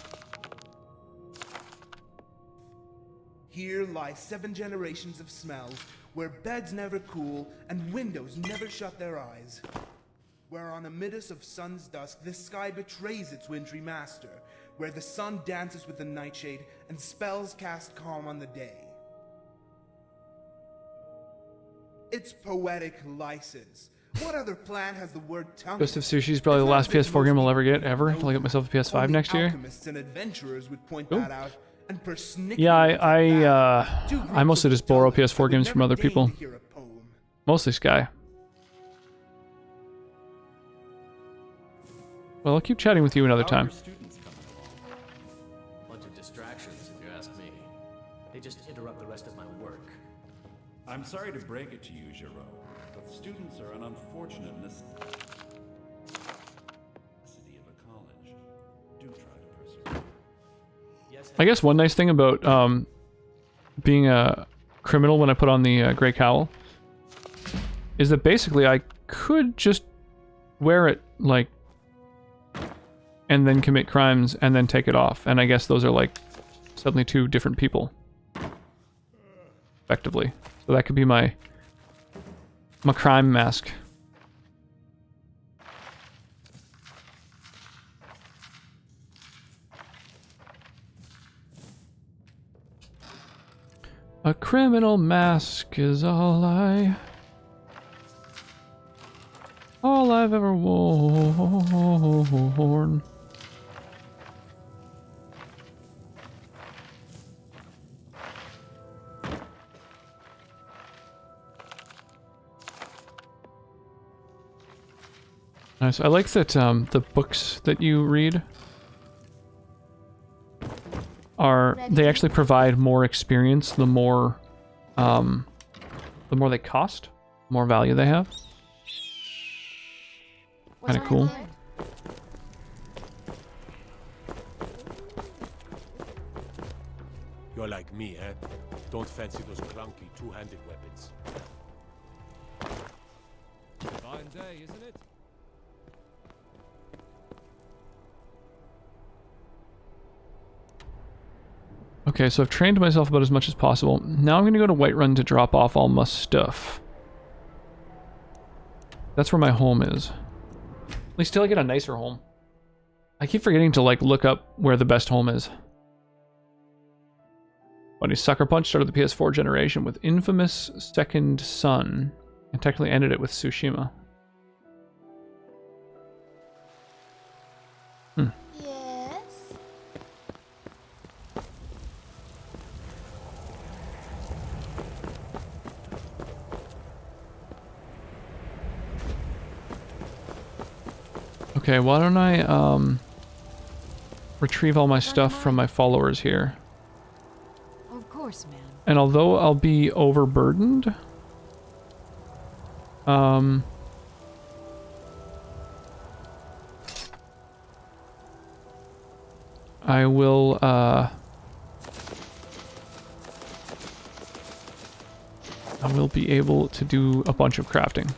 Speaker 7: Here lie 7 generations of smells, where beds never cool, and windows never shut their eyes. Where on a midst of sun's dusk, the sky betrays its wintry master, where the sun dances with the nightshade, and spells cast calm on the day. It's poetic license. What other plan has the word tongue?
Speaker 1: Ghost of Sushi is probably the last PS4 game I'll ever get, ever. I'll get myself a PS5 next year.
Speaker 7: Alchemists and adventurers would point that out, and persnickety
Speaker 1: Yeah, I mostly just borrow PS4 games from other people. Mostly Sky. Well, I'll keep chatting with you another time.
Speaker 22: Bunch of distractions, if you ask me. They just interrupt the rest of my work.
Speaker 4: I'm sorry to break it to you, Giro, but students are an unfortunate necessity of a college. Do try to persevere.
Speaker 1: I guess one nice thing about being a criminal when I put on the Grey Cowl is that basically I could just wear it, like, and then commit crimes and then take it off. And I guess those are, like, suddenly 2 different people. Effectively. So that could be my crime mask. A criminal mask is all I've ever worn. Nice. I like that the books that you read they actually provide more experience the more they cost, more value they have. Kind of cool.
Speaker 21: You're like me, eh? Don't fancy those clunky two-handed weapons.
Speaker 10: Fine day, isn't it?
Speaker 1: Okay, so I've trained myself about as much as possible. Now I'm going to go to Whiterun to drop off all my stuff. That's where my home is. At least till I get a nicer home. I keep forgetting to, like, look up where the best home is. Funny, Sucker Punch started the PS4 generation with infamous Second Son, and technically ended it with Tsushima. Okay, why don't I retrieve all my stuff from my followers here.
Speaker 12: Of course, man.
Speaker 1: And although I'll be overburdened, I will be able to do a bunch of crafting.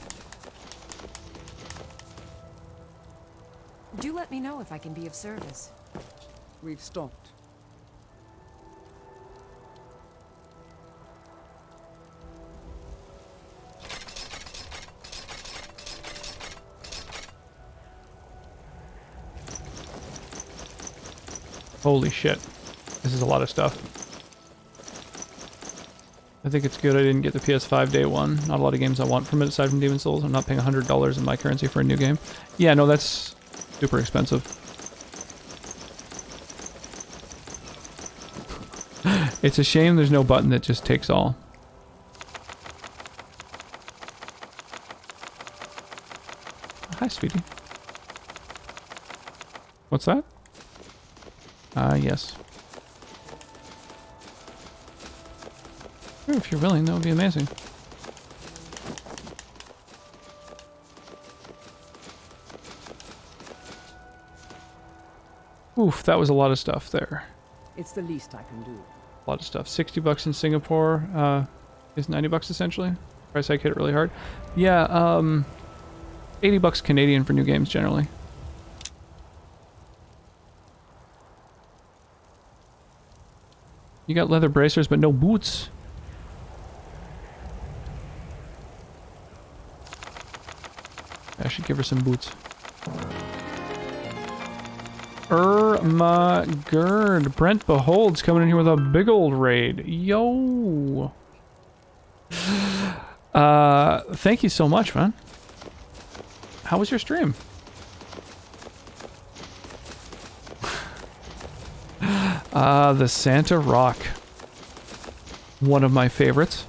Speaker 12: Do let me know if I can be of service.
Speaker 17: We've stopped.
Speaker 1: Holy shit. This is a lot of stuff. I think it's good I didn't get the PS5 day one. Not a lot of games I want from it aside from Demon's Souls. I'm not paying $100 in my currency for a new game. Yeah, no, that's super expensive. It's a shame there's no button that just takes all. Hi, sweetie. What's that? Yes. Sure, if you're willing, that would be amazing. Oof, that was a lot of stuff there.
Speaker 17: It's the least I can do.
Speaker 1: A lot of stuff. 60 bucks in Singapore is 90 bucks essentially. Price hike hit it really hard. Yeah, 80 bucks Canadian for new games generally. You got leather bracers, but no boots. I should give her some boots. My gird. Brent Behold's coming in here with a big old raid. Yo. Thank you so much, man. How was your stream? The Santa Rock. One of my favorites.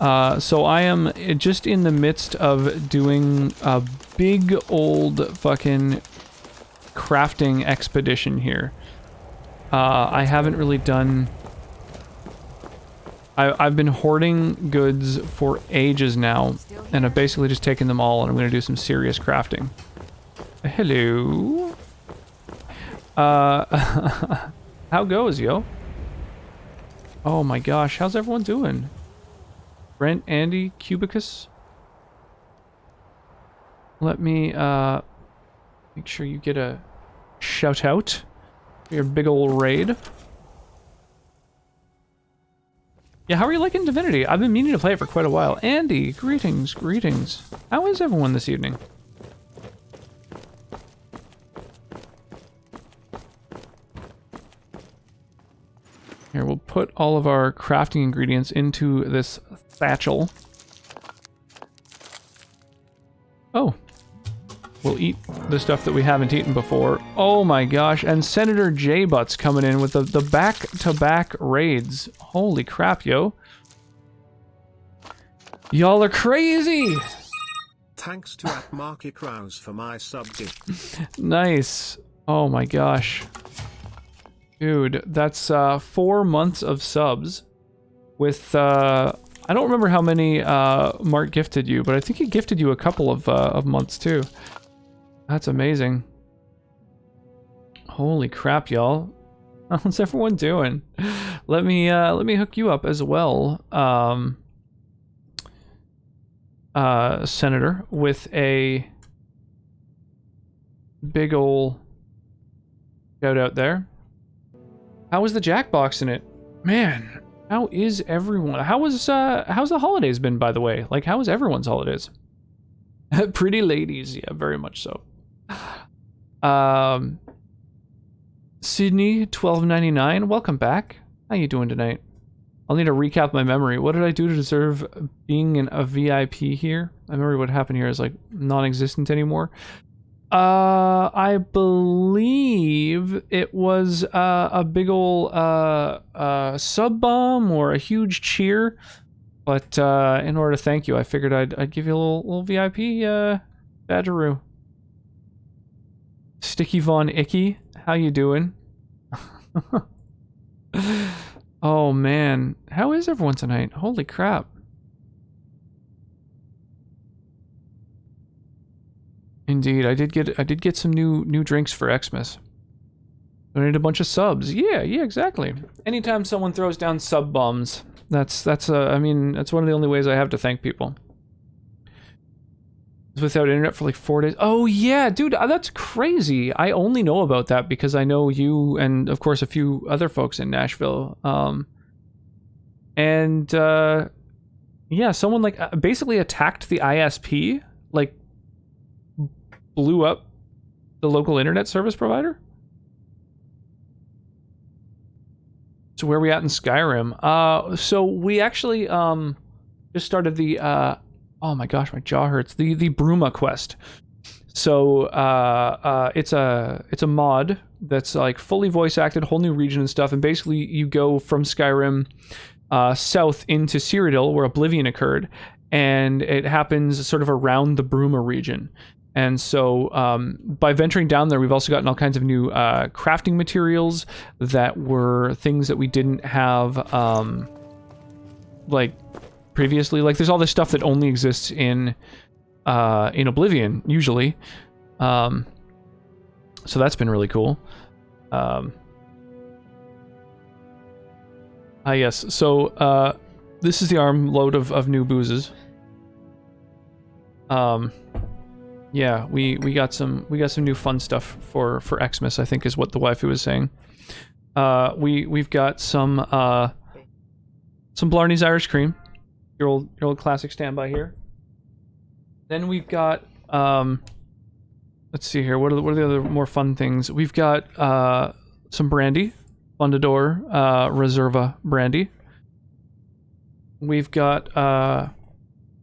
Speaker 1: So I am just in the midst of doing a big old fucking crafting expedition here. I haven't really done... I've been hoarding goods for ages now, and I've basically just taken them all, and I'm going to do some serious crafting. Hello? How goes, yo? Oh my gosh, how's everyone doing? Brent, Andy, Cubicus? Let me, make sure you get a shout out for your big old raid. Yeah, how are you liking Divinity? I've been meaning to play it for quite a while. Andy, greetings, greetings. How is everyone this evening? Here, we'll put all of our crafting ingredients into this satchel. Oh. We'll eat the stuff that we haven't eaten before. Oh my gosh, and Senator J-Butts coming in with the back-to-back raids. Holy crap, yo. Y'all are crazy!
Speaker 21: Thanks to @MarkyCrowes for my sub gift.
Speaker 1: Nice. Oh my gosh. Dude, that's 4 months of subs with, I don't remember how many Mark gifted you, but I think he gifted you a couple of months too. That's amazing. Holy crap, y'all. How's everyone doing? Let me hook you up as well, Senator, with a big ol' shout out there. How was the Jackbox in it? Man, how is everyone? How's the holidays been, by the way? Like, how was everyone's holidays? Pretty ladies, yeah, very much so. Sydney 1299, welcome back. How you doing tonight? I'll need to recap my memory. What did I do to deserve being a VIP here? I remember what happened here is like non-existent anymore. I believe it was a big ol' sub bomb or a huge cheer, but in order to thank you, I figured I'd give you a little VIP badgeroo. Sticky Von Icky, how you doing? Oh man, how is everyone tonight? Holy crap. Indeed, I did get some new drinks for Xmas. Donated a bunch of subs. Yeah, exactly. Anytime someone throws down sub bombs, I mean, that's one of the only ways I have to thank people. Without internet for like 4 days. Oh yeah, dude, that's crazy. I only know about that because I know you and of course a few other folks in Nashville. Yeah, someone like basically attacked the ISP, like blew up the local internet service provider. So where are we at in Skyrim? So we actually just started the oh my gosh, my jaw hurts. The Bruma quest. So it's a mod that's like fully voice acted, whole new region and stuff, and basically you go from Skyrim south into Cyrodiil where Oblivion occurred, and it happens sort of around the Bruma region. And so by venturing down there, we've also gotten all kinds of new crafting materials that were things that we didn't have like previously. Like there's all this stuff that only exists in Oblivion usually. So that's been really cool. Yes. So this is the armload of new boozes. Yeah, we got some new fun stuff for Xmas, I think is what the waifu was saying. We've got some Blarney's Irish Cream, your old classic standby here. Then we've got let's see here, what are the other more fun things? We've got some brandy, Fundador Reserva brandy. We've got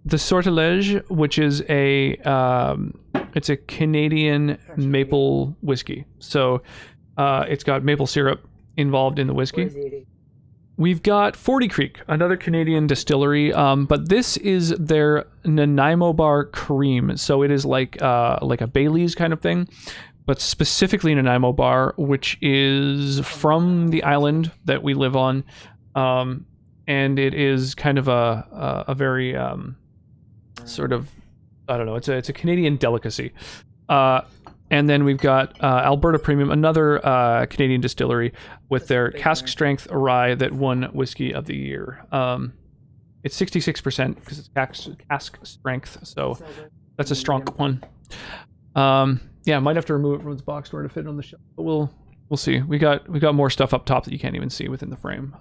Speaker 1: the Sortilege, which is it's a Canadian maple whiskey. So it's got maple syrup involved in the whiskey. We've got 40 Creek, another Canadian distillery, but this is their Nanaimo Bar Cream. So it is like a Bailey's kind of thing, but specifically Nanaimo Bar, which is from the island that we live on, and it is kind of a very sort of, I don't know, it's a Canadian delicacy. And then we've got Alberta Premium, another Canadian distillery with their cask strength rye that won Whiskey of the Year. It's 66% because it's cask strength, so that's a strong one. Yeah, I might have to remove it from its box store to fit it on the shelf, but we'll see. We got more stuff up top that you can't even see within the frame.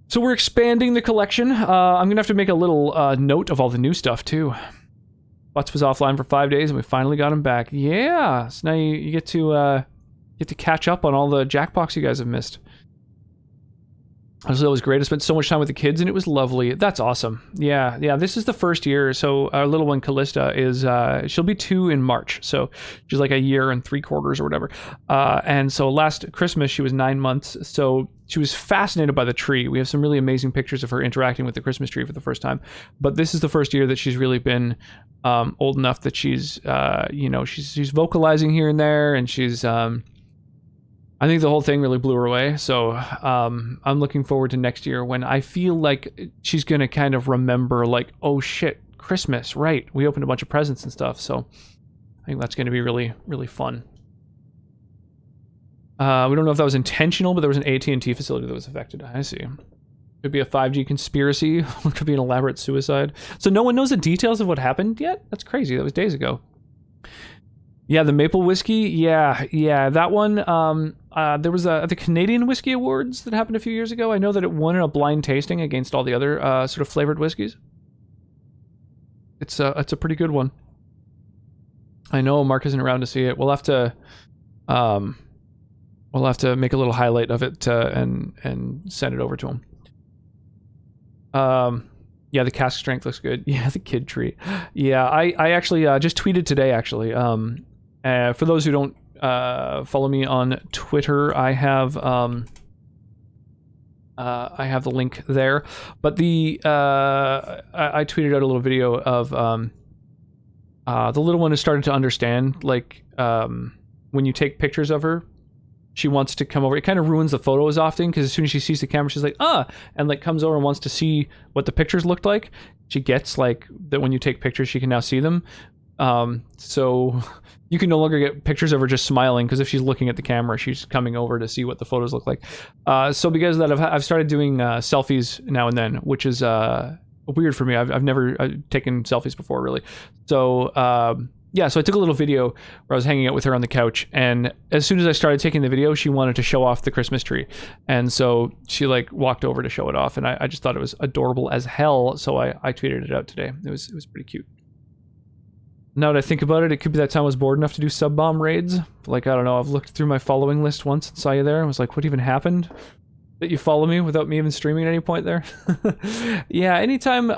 Speaker 1: So we're expanding the collection. I'm gonna have to make a little note of all the new stuff too. Butts was offline for 5 days, and we finally got him back. Yeah, so now you get to catch up on all the Jackbox you guys have missed. It was great. I spent so much time with the kids, and it was lovely. That's awesome. Yeah. This is the first year. So our little one Callista is she'll be 2 in March. So she's like a year and 3 quarters or whatever. And so last Christmas she was 9 months. So she was fascinated by the tree. We have some really amazing pictures of her interacting with the Christmas tree for the first time. But this is the first year that she's really been old enough that she's she's vocalizing here and there, and she's I think the whole thing really blew her away. So I'm looking forward to next year when I feel like she's going to kind of remember, like, oh shit, Christmas, right? We opened a bunch of presents and stuff. So I think that's going to be really, really fun. We don't know if that was intentional, but there was an AT&T facility that was affected. I see. Could be a 5G conspiracy. Could be an elaborate suicide. So no one knows the details of what happened yet? That's crazy. That was days ago. Yeah, the maple whiskey. Yeah, that one. There was the Canadian Whiskey Awards that happened a few years ago. I know that it won in a blind tasting against all the other sort of flavored whiskeys. It's a pretty good one. I know Mark isn't around to see it. We'll have to make a little highlight of it and send it over to him. Yeah, the cask strength looks good. Yeah, the kid tree. Yeah, I actually just tweeted today, actually. For those who don't follow me on Twitter, I have the link there. But I tweeted out a little video of The little one has started to understand, like, when you take pictures of her, she wants to come over. It kind of ruins the photos often, because as soon as she sees the camera, she's like, and like comes over and wants to see what the pictures looked like. She gets like that when you take pictures, she can now see them. So you can no longer get pictures of her just smiling, because if she's looking at the camera, she's coming over to see what the photos look like. So because of that, I've started doing selfies now and then, which is weird for me. I've never taken selfies before, really. So yeah, so I took a little video where I was hanging out with her on the couch, and as soon as I started taking the video, she wanted to show off the Christmas tree, and so she like walked over to show it off, and I just thought it was adorable as hell, so I tweeted it out today. It was pretty cute. Now that I think about it, it could be that time I was bored enough to do sub-bomb raids. Like, I don't know, I've looked through my following list once and saw you there. I was like, what even happened? That you follow me without me even streaming at any point there? Yeah, anytime,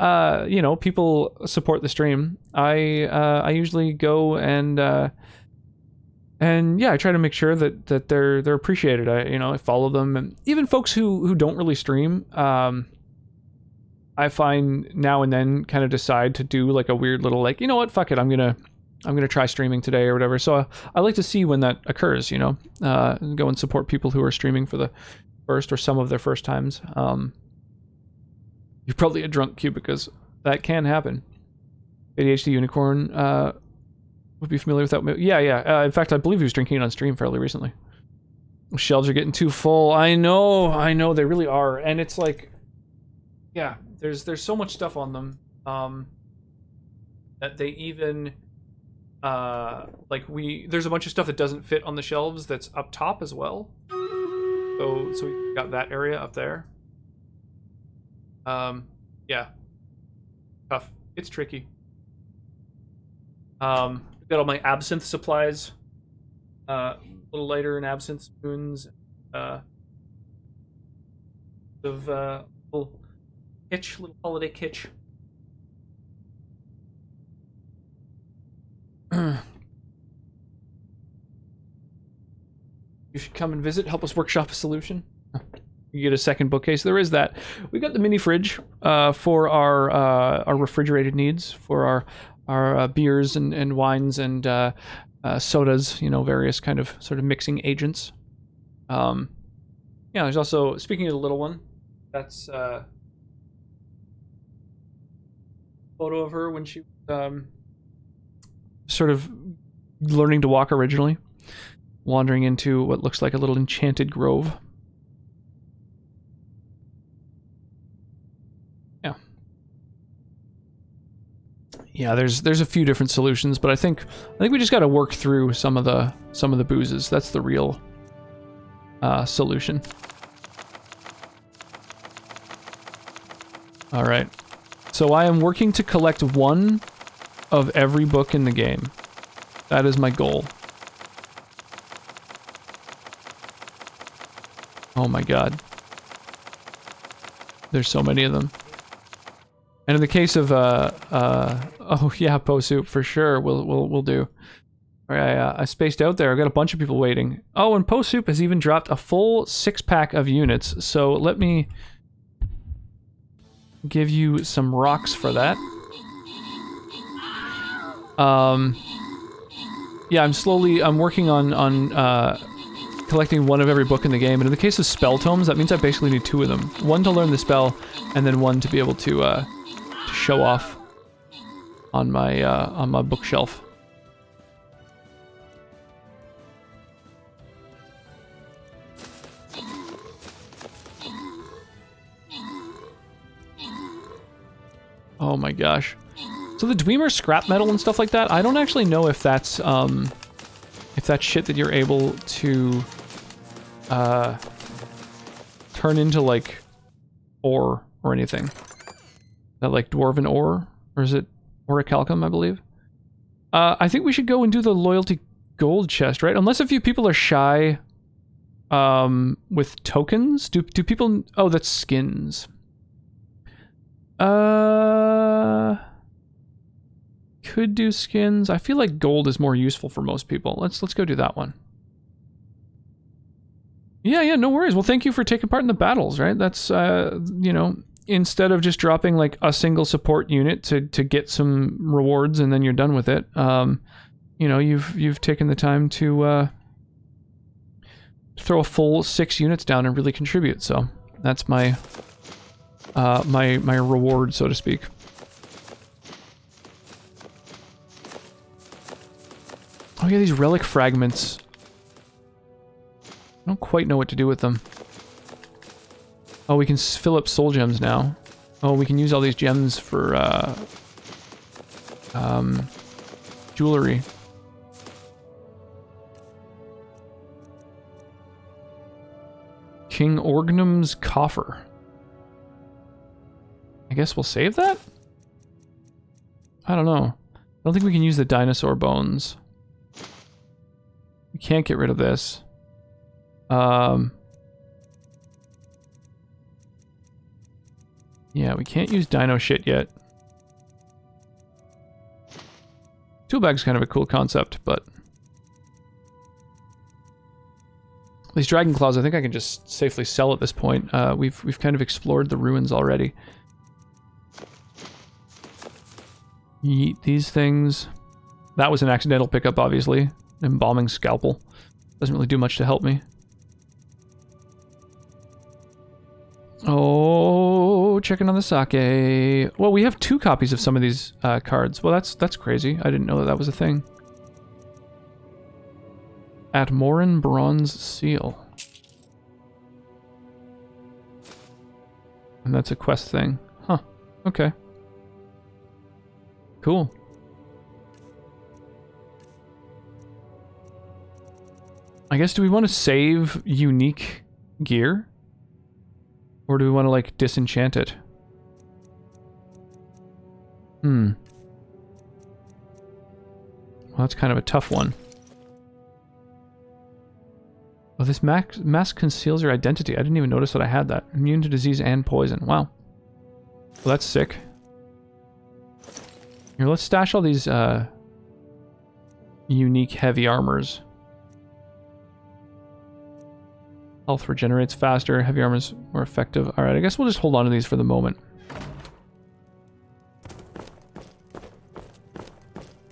Speaker 1: you know, people support the stream, I usually go and yeah, I try to make sure that they're appreciated. I follow them, and even folks who don't really stream, I find now and then kind of decide to do like a weird little, like, you know what, fuck it, I'm gonna try streaming today or whatever. So I like to see when that occurs, you know, go and support people who are streaming for the first or some of their first times. You're probably a drunk cube, because that can happen. ADHD Unicorn would be familiar with that. Yeah. In fact, I believe he was drinking it on stream fairly recently. Shelves are getting too full. I know, they really are. And it's like, yeah, there's so much stuff on them that they even there's a bunch of stuff that doesn't fit on the shelves that's up top as well. So we got that area up there. Yeah, tough. It's tricky. Got all my absinthe supplies. A little lighter in absinthe spoons. Little kitsch, little holiday kitsch. You should come and visit, help us workshop a solution. You get a second bookcase. There is that. We got the mini fridge for our refrigerated needs, for our beers and wines and sodas, you know, various kind of sort of mixing agents. Yeah, there's also, speaking of the little one, that's photo of her when she was sort of learning to walk originally, wandering into what looks like a little enchanted grove. Yeah, there's a few different solutions, but I think we just got to work through some of the boozes. That's the real solution. All right. So I am working to collect one of every book in the game. That is my goal. Oh my god. There's so many of them. And in the case of oh yeah, Po Soup for sure. We'll do. All right, I spaced out there. I've got a bunch of people waiting. Oh, and Po Soup has even dropped a full 6-pack of units. So let me give you some rocks for that. Yeah, I'm working on collecting one of every book in the game, and in the case of spell tomes, that means I basically need 2 of them. One to learn the spell, and then one to be able to show off on my bookshelf. Oh my gosh. So the Dwemer scrap metal and stuff like that, I don't actually know if that's shit that you're able to turn into like ore or anything. That like dwarven ore, or is it orichalcum, I believe? I think we should go and do the loyalty gold chest, right? Unless a few people are shy with tokens. Do people? Oh, that's skins. Could do skins. I feel like gold is more useful for most people. Let's go do that one. Yeah, no worries. Well, thank you for taking part in the battles, right? That's, you know, instead of just dropping like a single support unit to get some rewards and then you're done with it, you know, you've taken the time to throw a full 6 units down and really contribute. So that's my my reward, so to speak. Oh yeah, these relic fragments. I don't quite know what to do with them. Oh, we can fill up soul gems now. Oh, we can use all these gems for jewelry. King Orgnum's coffer. I guess we'll save that? I don't know. I don't think we can use the dinosaur bones. We can't get rid of this. Yeah, we can't use dino shit yet. Tool bag's kind of a cool concept, but these dragon claws, I think I can just safely sell at this point. We've kind of explored the ruins already. Yeet these things. That was an accidental pickup, obviously. Embalming scalpel. Doesn't really do much to help me. Oh, checking on the sake. Well, we have 2 copies of some of these cards. Well, that's crazy. I didn't know that that was a thing. Atmoran Bronze Seal. And that's a quest thing. Huh. Okay. Cool. I guess, do we want to save unique gear? Or do we want to, like, disenchant it? Well, that's kind of a tough one. Oh, this mask conceals your identity. I didn't even notice that I had that. Immune to disease and poison. Wow. Well, that's sick. Here, let's stash all these unique heavy armors. Health regenerates faster. Heavy armor's more effective. Alright, I guess we'll just hold on to these for the moment.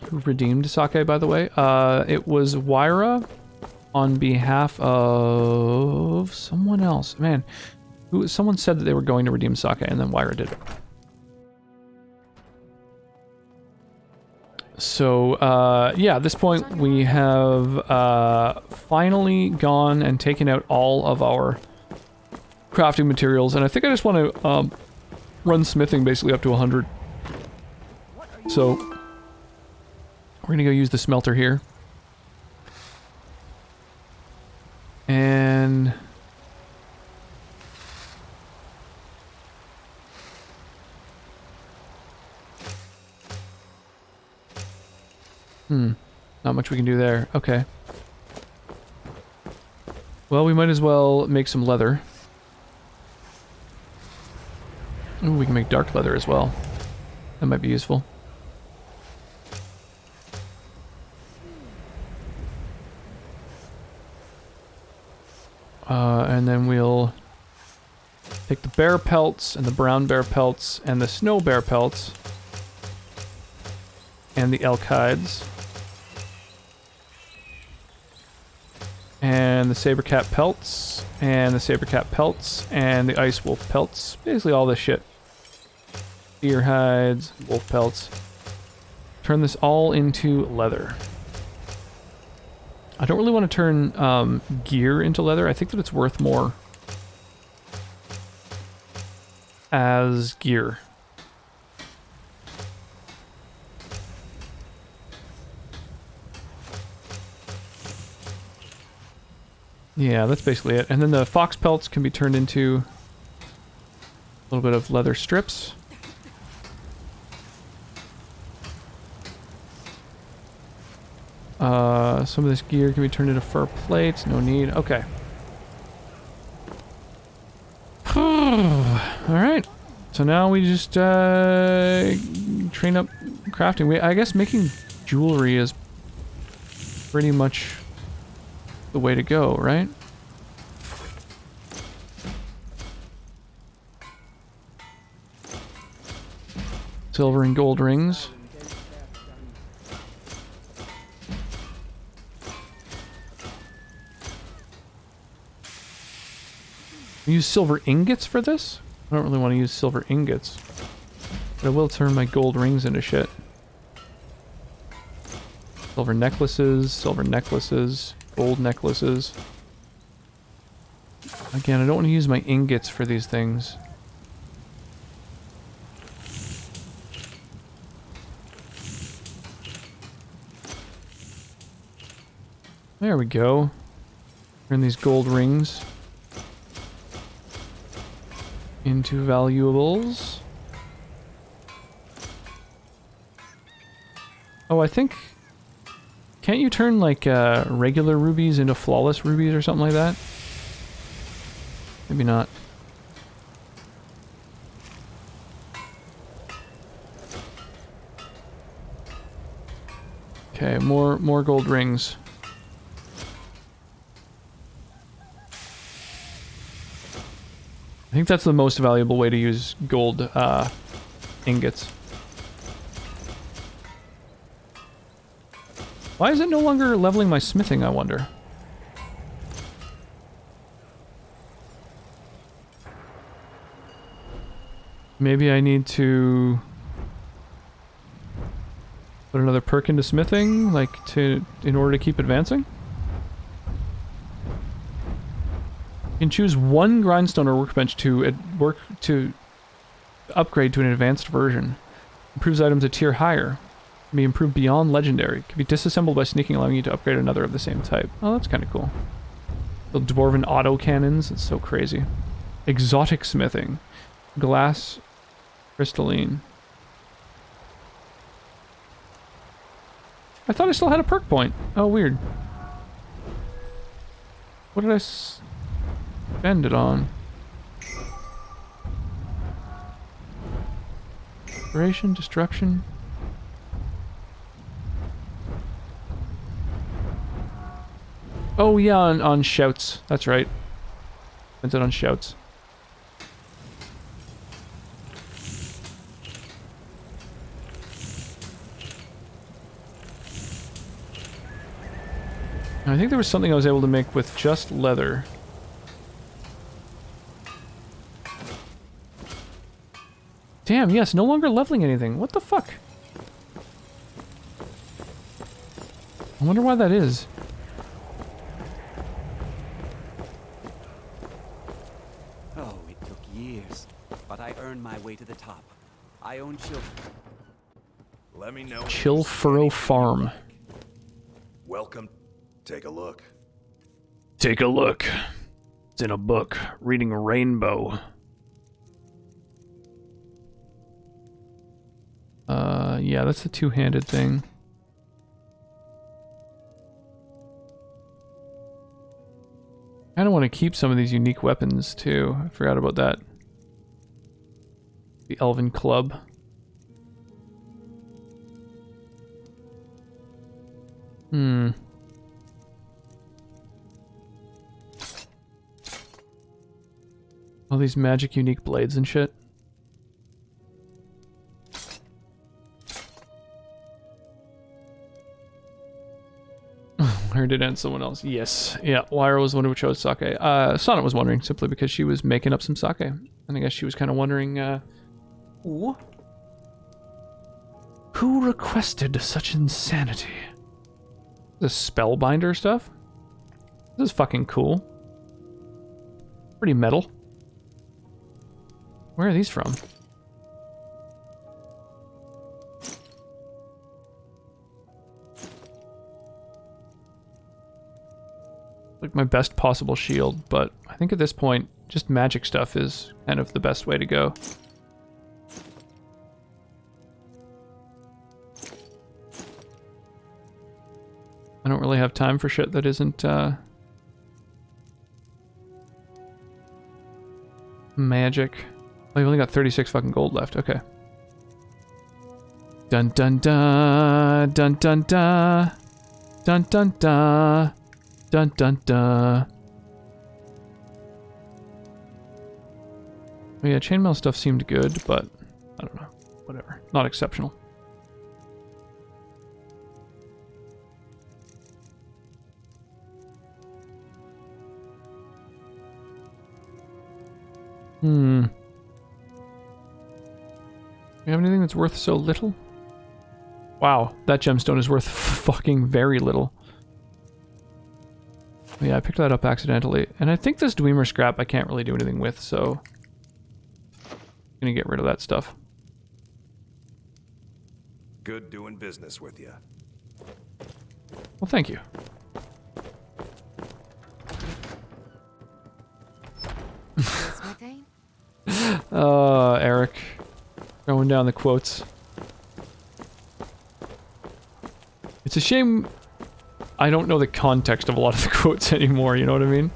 Speaker 1: Who redeemed Sake, by the way? It was Wyra on behalf of someone else. Man, someone said that they were going to redeem Sake, and then Wyra did it. So, yeah, at this point we have finally gone and taken out all of our crafting materials, and I think I just want to run smithing basically up to 100. So, we're going to go use the smelter here. And not much we can do there. Okay. Well, we might as well make some leather. Ooh, we can make dark leather as well. That might be useful. And then we'll take the bear pelts and the brown bear pelts and the snow bear pelts and the elk hides and the saber cat pelts and the saber cat pelts and the ice wolf pelts. Basically all this shit. Deer hides, wolf pelts. Turn this all into leather. I don't really want to turn gear into leather. I think that it's worth more as gear. Yeah, that's basically it. And then the fox pelts can be turned into a little bit of leather strips. Some of this gear can be turned into fur plates. No need. Okay. Alright. So now we just train up crafting. I guess making jewelry is pretty much the way to go, right? Silver and gold rings. Use silver ingots for this? I don't really want to use silver ingots. But I will turn my gold rings into shit. Silver necklaces, gold necklaces. Again, I don't want to use my ingots for these things. There we go. Turn these gold rings into valuables. Oh, I think... Can't you turn, like, regular rubies into flawless rubies or something like that? Maybe not. Okay, more gold rings. I think that's the most valuable way to use gold ingots. Why is it no longer leveling my smithing, I wonder? Maybe I need to put another perk into smithing, like in order to keep advancing? You can choose one grindstone or workbench to upgrade to an advanced version. Improves items a tier higher. Can be improved beyond legendary. Can be disassembled by sneaking, allowing you to upgrade another of the same type. Oh, that's kind of cool. The dwarven auto cannons. It's so crazy. Exotic smithing. Glass crystalline. I thought I still had a perk point. Oh, weird. What did I spend it on? Inspiration, destruction. Oh yeah, on shouts. That's right. Spent it on shouts. I think there was something I was able to make with just leather. Damn, yes, no longer leveling anything. What the fuck? I wonder why that is.
Speaker 9: Oh, it took years, but I earned my way to the top. I own children.
Speaker 3: Let me know.
Speaker 1: Chill Furrow Farm.
Speaker 3: Welcome. Take a look.
Speaker 1: Take a look. It's in a book. Reading Rainbow. Yeah, that's a two-handed thing. I kind of want to keep some of these unique weapons, too. I forgot about that. The Elven Club. All these magic unique blades and shit. Or did it end someone else? Yes. Yeah, Lyra was the one who chose sake. Sonnet was wondering, simply because she was making up some sake. And I guess she was kind of wondering, who requested such insanity? This spellbinder stuff? This is fucking cool. Pretty metal. Where are these from? Like my best possible shield, but I think at this point, just magic stuff is kind of the best way to go. I don't really have time for shit that isn't, magic. Oh, you've only got 36 fucking gold left. Okay. Dun dun dun dun dun dun dun dun dun dun dun dun. Oh yeah, chainmail stuff seemed good, but I don't know. Whatever. not exceptional. Hmm. You have anything that's worth so little? Wow, that gemstone is worth fucking very little. Yeah, I picked that up accidentally. And I think this Dwemer scrap I can't really do anything with, so... I'm gonna get rid of that stuff.
Speaker 19: Good doing business with you.
Speaker 1: Well, thank you. Eric. Going down the quotes. It's a shame I don't know the context of a lot of the quotes anymore, you know what I mean?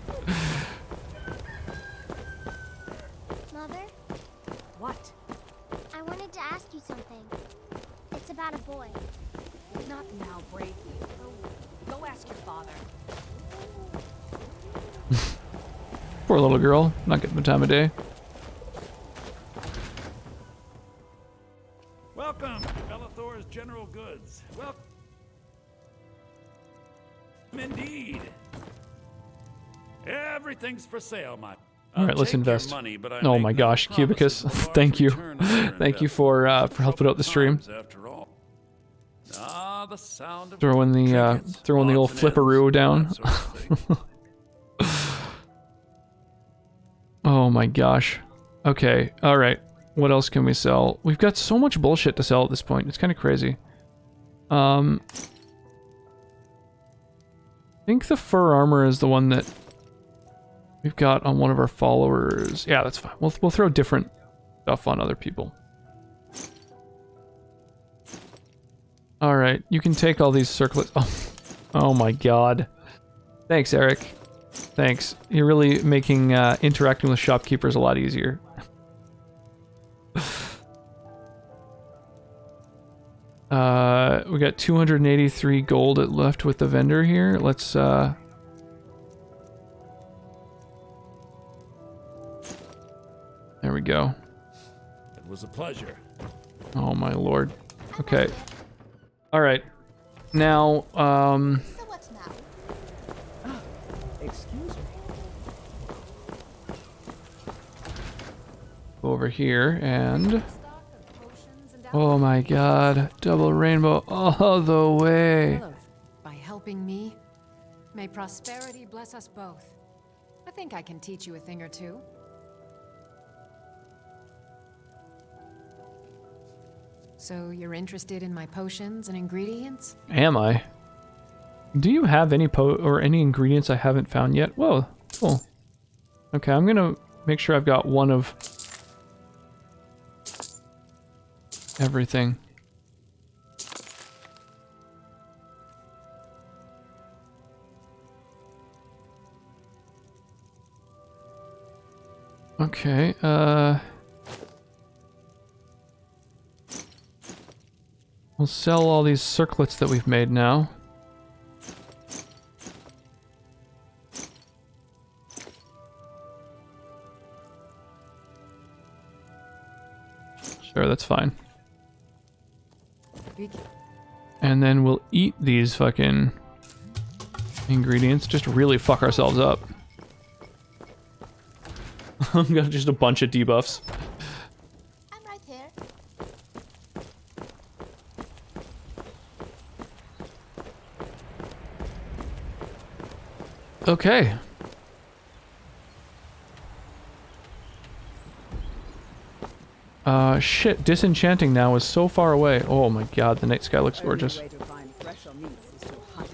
Speaker 13: Mother?
Speaker 18: What?
Speaker 13: I wanted to ask you something. It's about a boy.
Speaker 18: Not now, Brady. Go ask your father.
Speaker 1: Poor little girl, not getting the time of day.
Speaker 4: Welcome to Bellathor's General Goods. Welcome. Indeed. Everything's for sale, my.
Speaker 1: Alright, let's invest.
Speaker 4: Money, but I
Speaker 1: oh
Speaker 4: make
Speaker 1: my
Speaker 4: no
Speaker 1: gosh, Cubicus, thank you. Thank you for helping out the stream.
Speaker 4: After all. Ah, the sound of
Speaker 1: Throwing the old flipperoo down. Oh my gosh. Okay, alright. What else can we sell? We've got so much bullshit to sell at this point. It's kind of crazy. I think the fur armor is the one that we've got on one of our followers. Yeah, that's fine. We'll throw different stuff on other people. Alright, you can take all these circlets. Oh my god. Thanks, Eric. Thanks. You're really making interacting with shopkeepers a lot easier. We got 283 gold left with the vendor here. Let's there we go.
Speaker 4: It was a pleasure.
Speaker 1: Oh my lord. Okay. Alright. Now,
Speaker 13: So what's now?
Speaker 18: Excuse me.
Speaker 1: go over here and... Oh my god. Double rainbow all the way.
Speaker 14: By helping me, may prosperity bless us both. I think I can teach you a thing or two. So you're interested in my potions and ingredients?
Speaker 1: Am I? Do you have any any ingredients I haven't found yet? Whoa, cool. Okay, I'm gonna make sure I've got one of everything. Okay, we'll sell all these circlets that we've made now. Sure, that's fine. And then we'll eat these fucking ingredients, just really fuck ourselves up. I've got just a bunch of debuffs.
Speaker 13: I'm right here.
Speaker 1: Okay. Shit, disenchanting now is so far away. Oh my god, the night sky looks gorgeous. It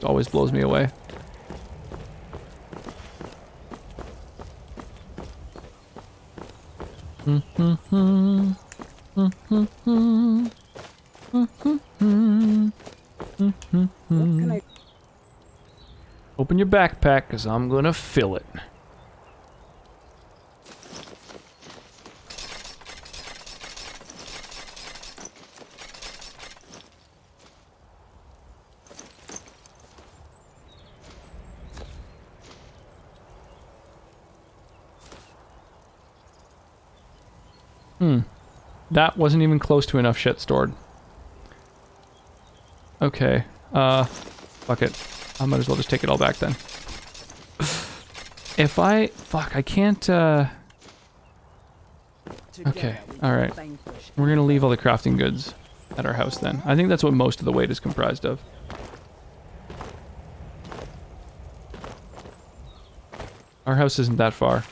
Speaker 1: always blows me away. Open your backpack, cause I'm gonna fill it. That wasn't even close to enough shit stored. Okay. Fuck it. I might as well just take it all back then. If I... Fuck, I can't, Okay, alright. We're gonna leave all the crafting goods at our house then. I think that's what most of the weight is comprised of. Our house isn't that far.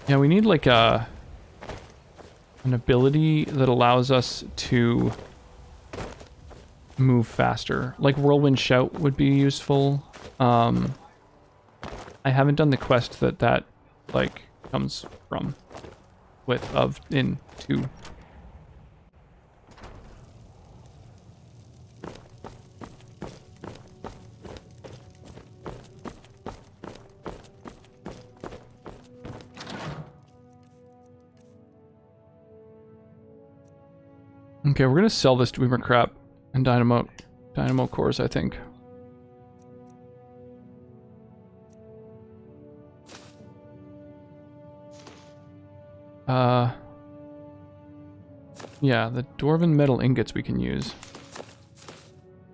Speaker 1: Yeah, we need like an ability that allows us to move faster. Like Whirlwind Shout would be useful. I haven't done the quest that like comes from in 2. Okay, we're gonna sell this Dwemer crap and dynamo cores, I think. Yeah, the Dwarven metal ingots we can use.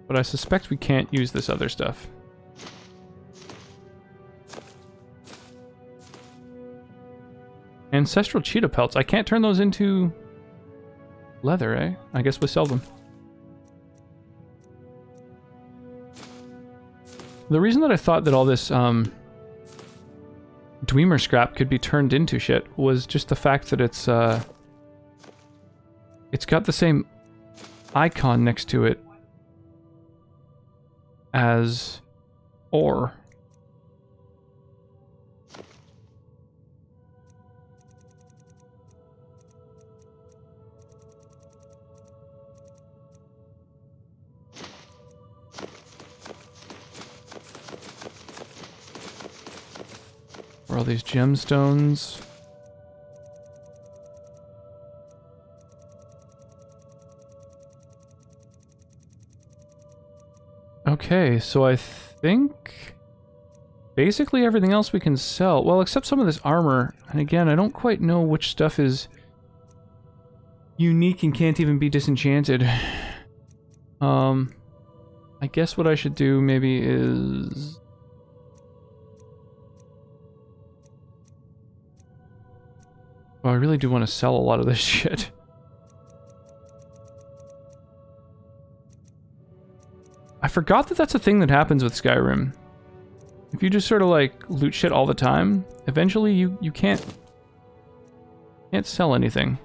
Speaker 1: But I suspect we can't use this other stuff. Ancestral cheetah pelts. I can't turn those into leather, eh? I guess we'll sell them. The reason that I thought that all this Dwemer scrap could be turned into shit was just the fact that it's got the same icon next to it as ore. Where are all these gemstones? Okay, so I think basically everything else we can sell. Well, except some of this armor. And again, I don't quite know which stuff is unique and can't even be disenchanted. I guess what I should do maybe is... Well, I really do want to sell a lot of this shit. I forgot that that's a thing that happens with Skyrim. If you just sort of like loot shit all the time, eventually you can't sell anything.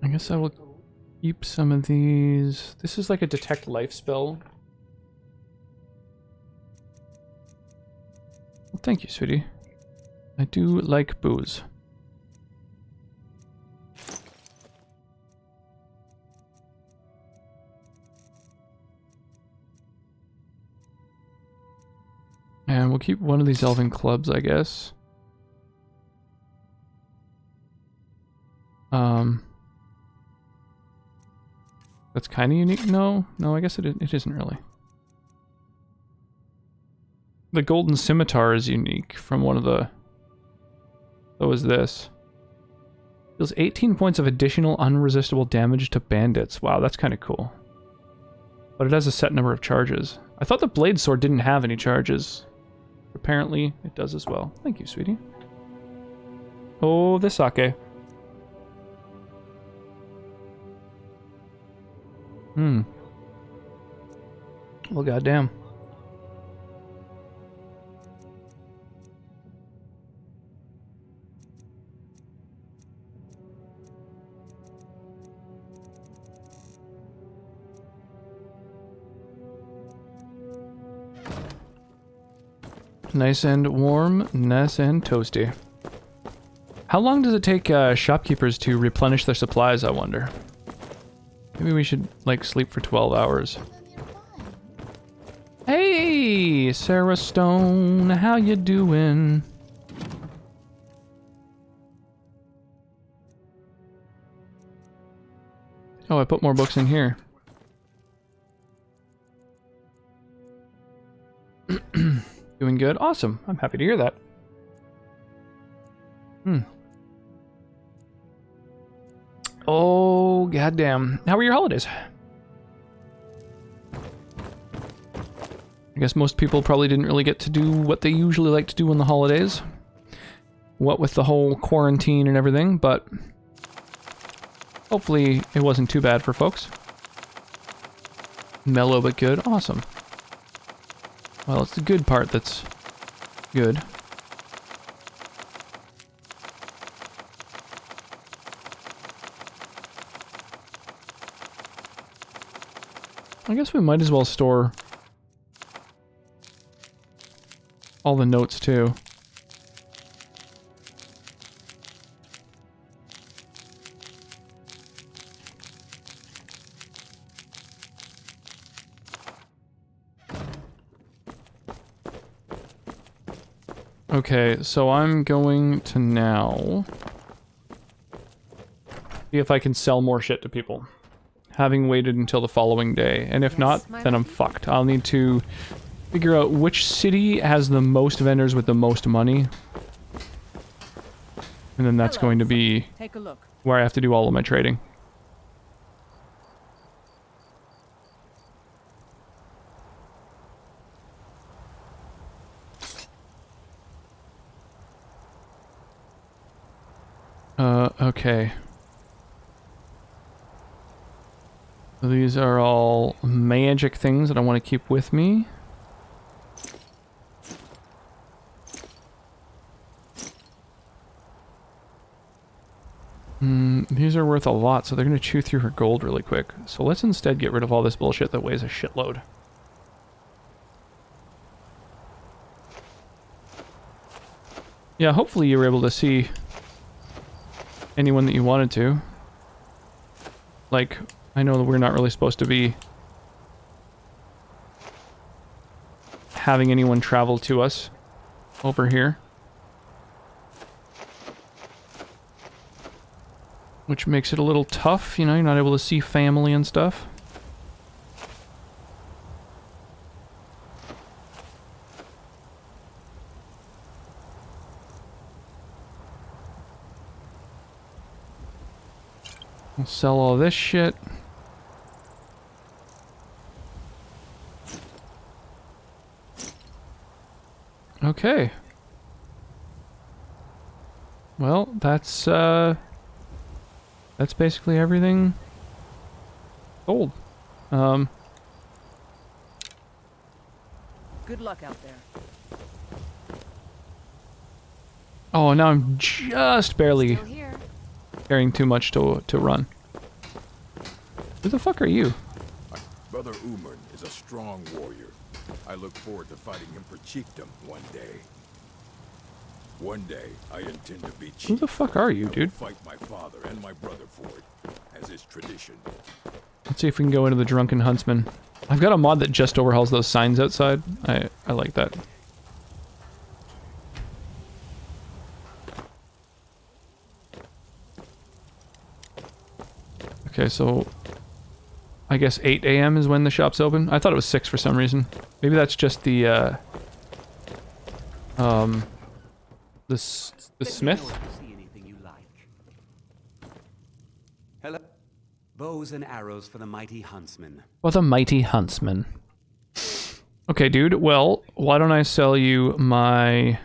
Speaker 1: I guess I will keep some of these. This is like a detect life spell. Well, thank you, sweetie. I do like booze. And we'll keep one of these elven clubs, I guess. That's kind of unique. No, I guess it isn't really. The golden scimitar is unique from one of the... So is this. Deals 18 points of additional unresistible damage to bandits. Wow, that's kind of cool. But it has a set number of charges. I thought the blade sword didn't have any charges. Apparently, it does as well. Thank you, sweetie. Oh, the sake. Well, goddamn. Nice and warm, nice and toasty. How long does it take shopkeepers to replenish their supplies, I wonder? Maybe we should, like, sleep for 12 hours. Hey, Sarah Stone, how you doing? Oh, I put more books in here. Doing good? Awesome. I'm happy to hear that. Oh, goddamn. How were your holidays? I guess most people probably didn't really get to do what they usually like to do on the holidays. What with the whole quarantine and everything, but hopefully it wasn't too bad for folks. Mellow but good. Awesome. Well, it's the good part that's good. I guess we might as well store all the notes too. Okay, so I'm going to now see if I can sell more shit to people, having waited until the following day. And if not, then I'm fucked. I'll need to figure out which city has the most vendors with the most money. And then that's going to be
Speaker 2: Take a look.
Speaker 1: where I have to do all of my trading. Okay. So these are all magic things that I want to keep with me. These are worth a lot, so they're going to chew through her gold really quick. So let's instead get rid of all this bullshit that weighs a shitload. Yeah, hopefully you were able to see anyone that you wanted to. Like, I know that we're not really supposed to be having anyone travel to us over here. Which makes it a little tough, you know, you're not able to see family and stuff. We'll sell all this shit. Okay. Well, that's basically everything sold.
Speaker 2: Good luck out there.
Speaker 1: Oh, now I'm just barely carrying too much to run. Who the fuck are you?
Speaker 15: Brother Umern is a strong warrior. I look forward to fighting him for chiefdom one day. One day, I intend to be chief.
Speaker 1: Who the fuck are you, dude?
Speaker 15: Fight my father and my brother for it, as is tradition.
Speaker 1: Let's see if we can go into the Drunken Huntsman. I've got a mod that just overhauls those signs outside. I like that. Okay, so I guess 8 a.m. is when the shop's open. I thought it was 6 for some reason. Maybe that's just the smith.
Speaker 9: Hello. Bows and arrows for the mighty huntsman.
Speaker 1: Or the mighty huntsman. Okay, dude. Well, why don't I sell you my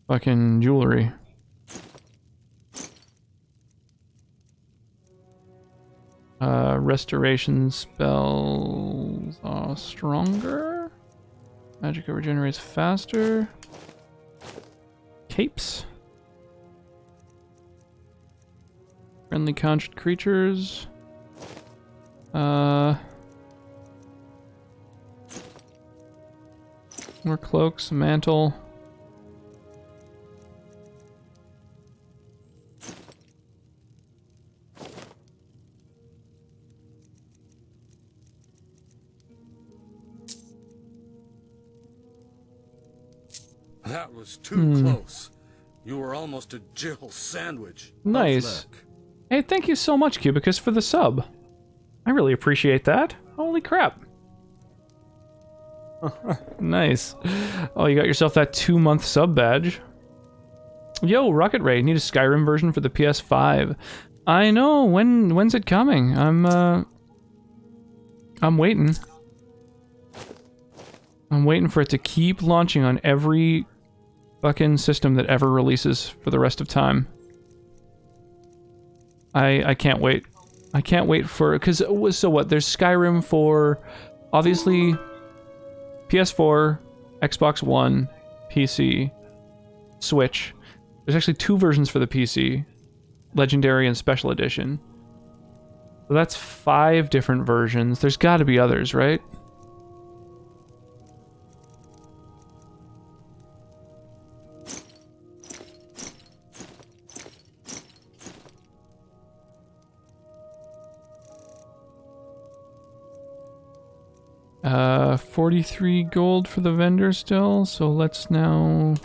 Speaker 1: fucking jewelry? Restoration spells are stronger. Magic regenerates faster. Capes. Friendly conjured creatures. More cloaks, mantle.
Speaker 16: That was too close. You were almost a Jill sandwich.
Speaker 1: Nice. Hey, thank you so much, Cubicus, for the sub. I really appreciate that. Holy crap. Nice. Oh, you got yourself that 2-month sub badge. Yo, Rocket Ray, need a Skyrim version for the PS5. I know. When's it coming? I'm waiting. I'm waiting for it to keep launching on every fucking system that ever releases for the rest of time. I can't wait. I can't wait for... Because, so what? There's Skyrim for, obviously, PS4, Xbox One, PC, Switch. There's actually 2 versions for the PC. Legendary and Special Edition. So that's 5 different versions. There's got to be others, right? Uh, 43 gold for the vendor still, so let's now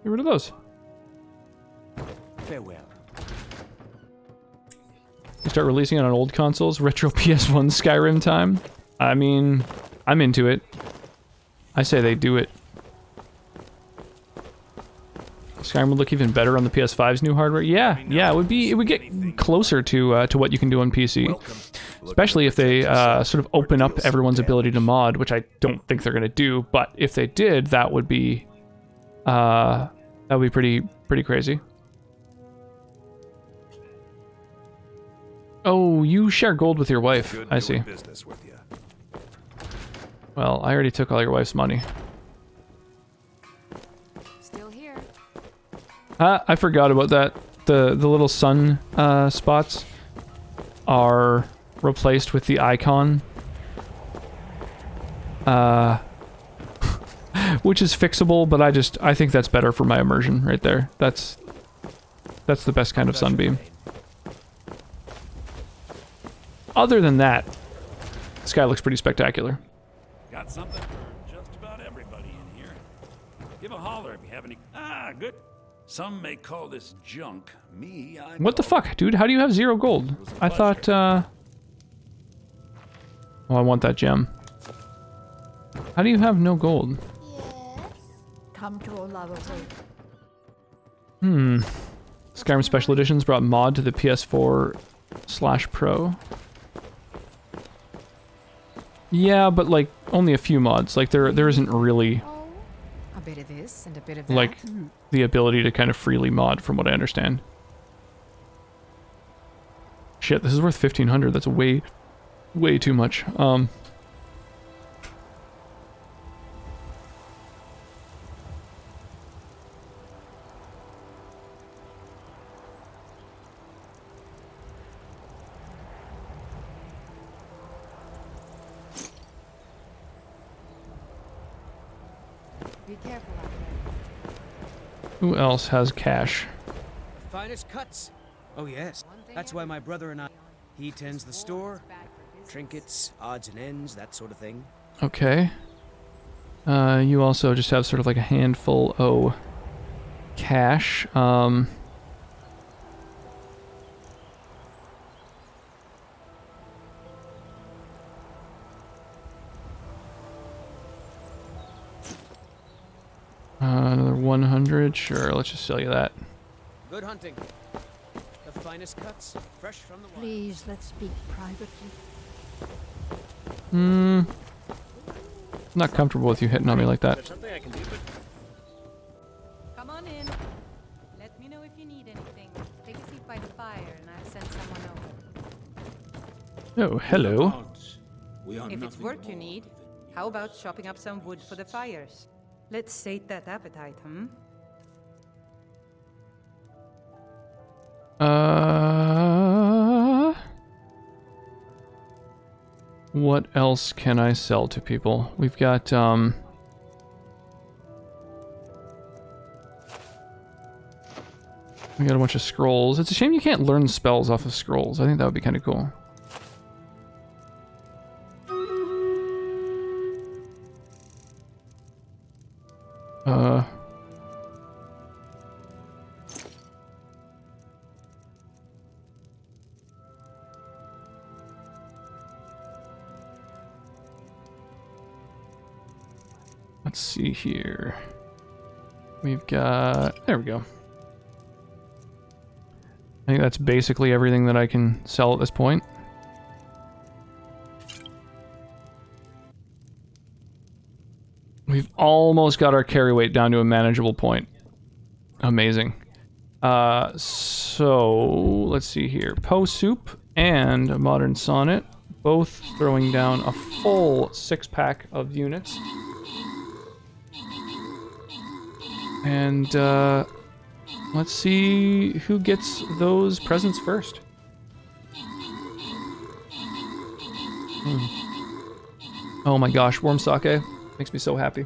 Speaker 1: get rid of those.
Speaker 9: Farewell.
Speaker 1: You start releasing it on old consoles, retro PS1 Skyrim time. I mean, I'm into it. I say they do it. Skyrim would look even better on the PS5's new hardware. Yeah, it would get closer to what you can do on PC. Especially if they sort of open up everyone's ability to mod, which I don't think they're gonna do. But if they did, that would be pretty crazy. Oh, you share gold with your wife. I see. Well, I already took all your wife's money. I forgot about that. The little sun spots are replaced with the icon. Which is fixable, but I think that's better for my immersion right there. That's the best kind of sunbeam. Other than that, the sky looks pretty spectacular.
Speaker 5: Got something for just about everybody in here. Give a holler if you have any. Ah, good. Some may call this junk. Me, I
Speaker 1: What the fuck, dude? How do you have 0 gold? I thought, Oh, I want that gem. How do you have no gold?
Speaker 20: Come to Olarote.
Speaker 1: Skyrim Special Editions brought mod to the PS4/Pro. Yeah, but like only a few mods. Like there isn't really
Speaker 14: A bit of this and a bit of that.
Speaker 1: like the ability to kind of freely mod, from what I understand. Shit, this is worth 1,500. That's way too much.
Speaker 14: Be careful out there.
Speaker 1: Who else has cash?
Speaker 16: Finest cuts. Oh yes, that's why my brother and I. He tends the store, trinkets, odds and ends, that sort of thing.
Speaker 1: Okay. You also just have sort of like a handful of cash. Another 100. Sure, let's just sell you that.
Speaker 16: Good hunting. The finest cuts, fresh from the
Speaker 20: Please, let's speak privately.
Speaker 1: Not comfortable with you hitting on me like that.
Speaker 22: Something I can do, but
Speaker 14: Come on in. Let me know if you need anything. Take a seat by the fire and I'll send someone over.
Speaker 1: Oh, hello.
Speaker 23: If it's work you need, how about chopping up some wood for the fires? Let's sate that appetite,
Speaker 1: What else can I sell to people? We've got, we got a bunch of scrolls. It's a shame you can't learn spells off of scrolls. I think that would be kind of cool. Let's see here. We've got... There we go. I think that's basically everything that I can sell at this point. We've almost got our carry weight down to a manageable point. Amazing. So, let's see here. Poe Soup and a Modern Sonnet, both throwing down a full 6-pack of units. And, let's see who gets those presents first. Oh my gosh, warm sake makes me so happy.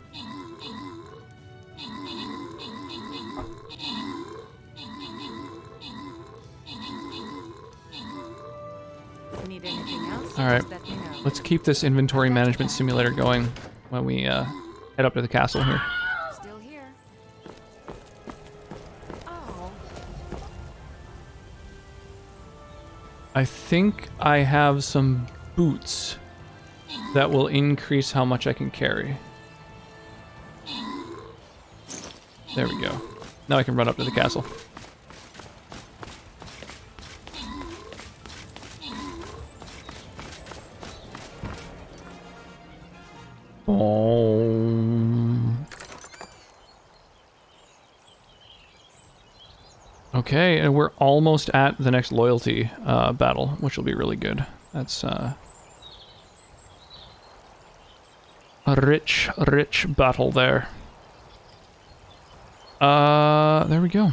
Speaker 14: Need anything else?
Speaker 1: All right,
Speaker 14: Just let me know.
Speaker 1: let's keep this inventory management simulator going when we head up to the castle here.
Speaker 14: Still here. Oh.
Speaker 1: I think I have some boots that will increase how much I can carry. There we go. Now I can run up to the castle. Okay, and we're almost at the next loyalty battle, which will be really good. That's a rich battle there. There we go.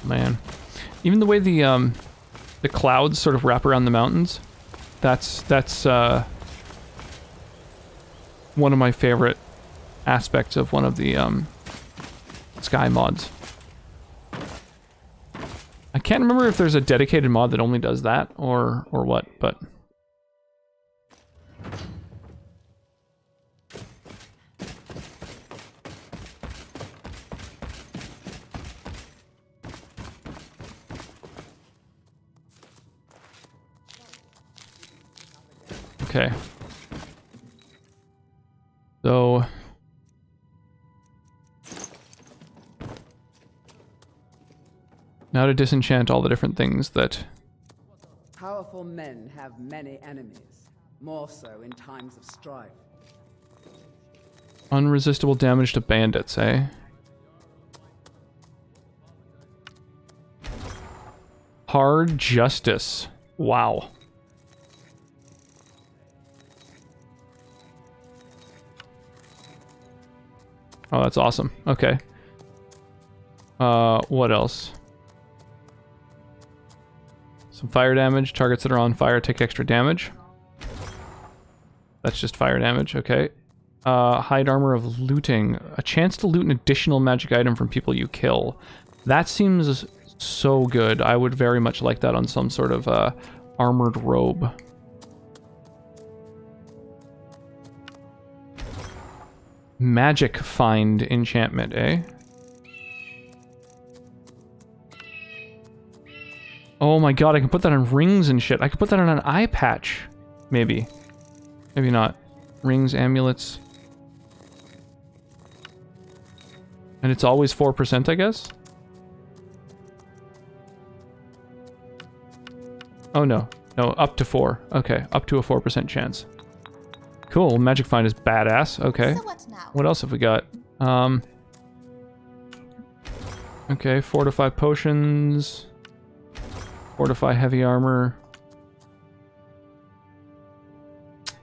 Speaker 1: Man, even the way the clouds sort of wrap around the mountains, that's one of my favorite aspects of one of the Sky mods. I can't remember if there's a dedicated mod that only does that or what, but okay. So now to disenchant all the different things that...
Speaker 6: Powerful men have many enemies, more so in times of strife.
Speaker 1: Unresistible damage to bandits, eh? Hard justice. Wow. Oh, that's awesome. Okay. What else? Some fire damage. Targets that are on fire take extra damage. That's just fire damage, okay. Hide armor of looting. A chance to loot an additional magic item from people you kill. That seems so good. I would very much like that on some sort of armored robe. Magic find enchantment, eh? Oh my god, I can put that on rings and shit. I could put that on an eye patch. Maybe. Maybe not. Rings, amulets. And it's always 4%, I guess? Oh no. No, up to 4. Okay, up to a 4% chance. Cool, magic find is badass. Okay.
Speaker 13: So what now?
Speaker 1: What else have we got? Okay, fortify potions. Fortify heavy armor.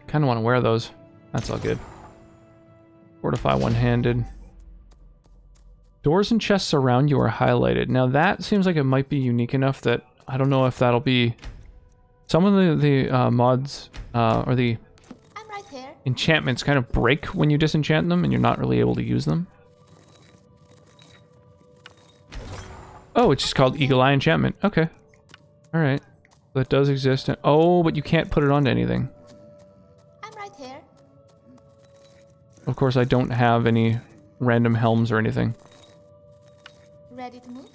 Speaker 1: Kinda wanna wear those. That's all good. Fortify one-handed. Doors and chests around you are highlighted. Now that seems like it might be unique enough that I don't know if that'll be... Some of the mods, or the enchantments kind of break when you disenchant them and you're not really able to use them. Oh, it's just called Eagle Eye Enchantment. Okay. Alright. That does exist. Oh, but you can't put it onto anything.
Speaker 13: I'm right here.
Speaker 1: Of course, I don't have any random helms or anything.
Speaker 13: Ready to move?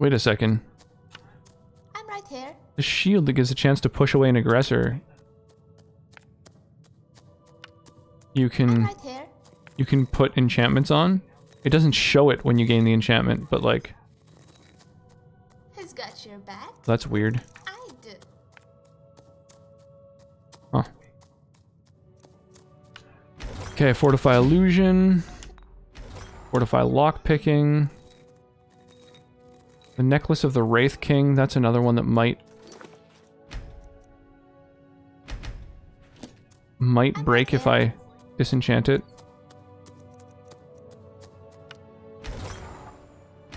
Speaker 1: Wait a second.
Speaker 13: I'm right here.
Speaker 1: The shield that gives a chance to push away an aggressor. You can put enchantments on. It doesn't show it when you gain the enchantment, but like
Speaker 13: Who's got your back?
Speaker 1: that's weird.
Speaker 13: I do.
Speaker 1: Huh. Okay, fortify illusion. Fortify lockpicking. The necklace of the Wraith King, that's another one that might break if I disenchant it.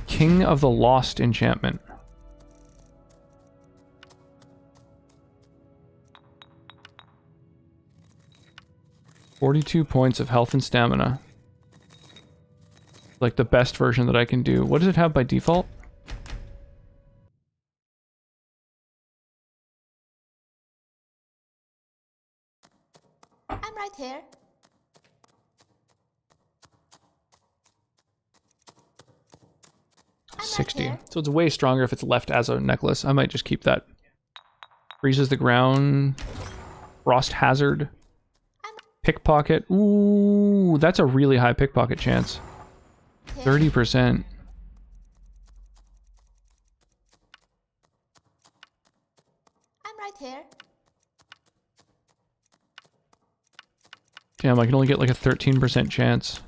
Speaker 1: King of the Lost enchantment. $42 points of health and stamina. Like the best version that I can do. What does it have by default?
Speaker 13: I'm right here. I'm
Speaker 1: 60.
Speaker 13: right
Speaker 1: So it's way stronger if it's left as a necklace. I might just keep that. Freezes the ground. Frost hazard. Pickpocket. Ooh, that's a really high pickpocket chance. 30%.
Speaker 13: I'm right here.
Speaker 1: Damn, I can only get like a 13% chance.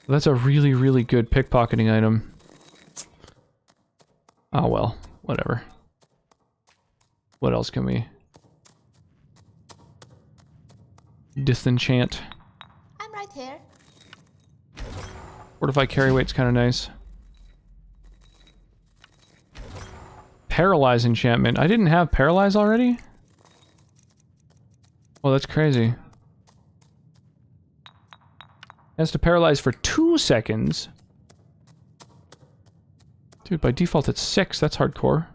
Speaker 1: That's a really, really good pickpocketing item. Oh well, whatever. What else can we... disenchant?
Speaker 13: I'm right here.
Speaker 1: Fortify carry weight's kind of nice. Paralyze enchantment. I didn't have paralyze already? Well, that's crazy. Has to paralyze for 2 seconds. Dude, by default it's 6. That's hardcore.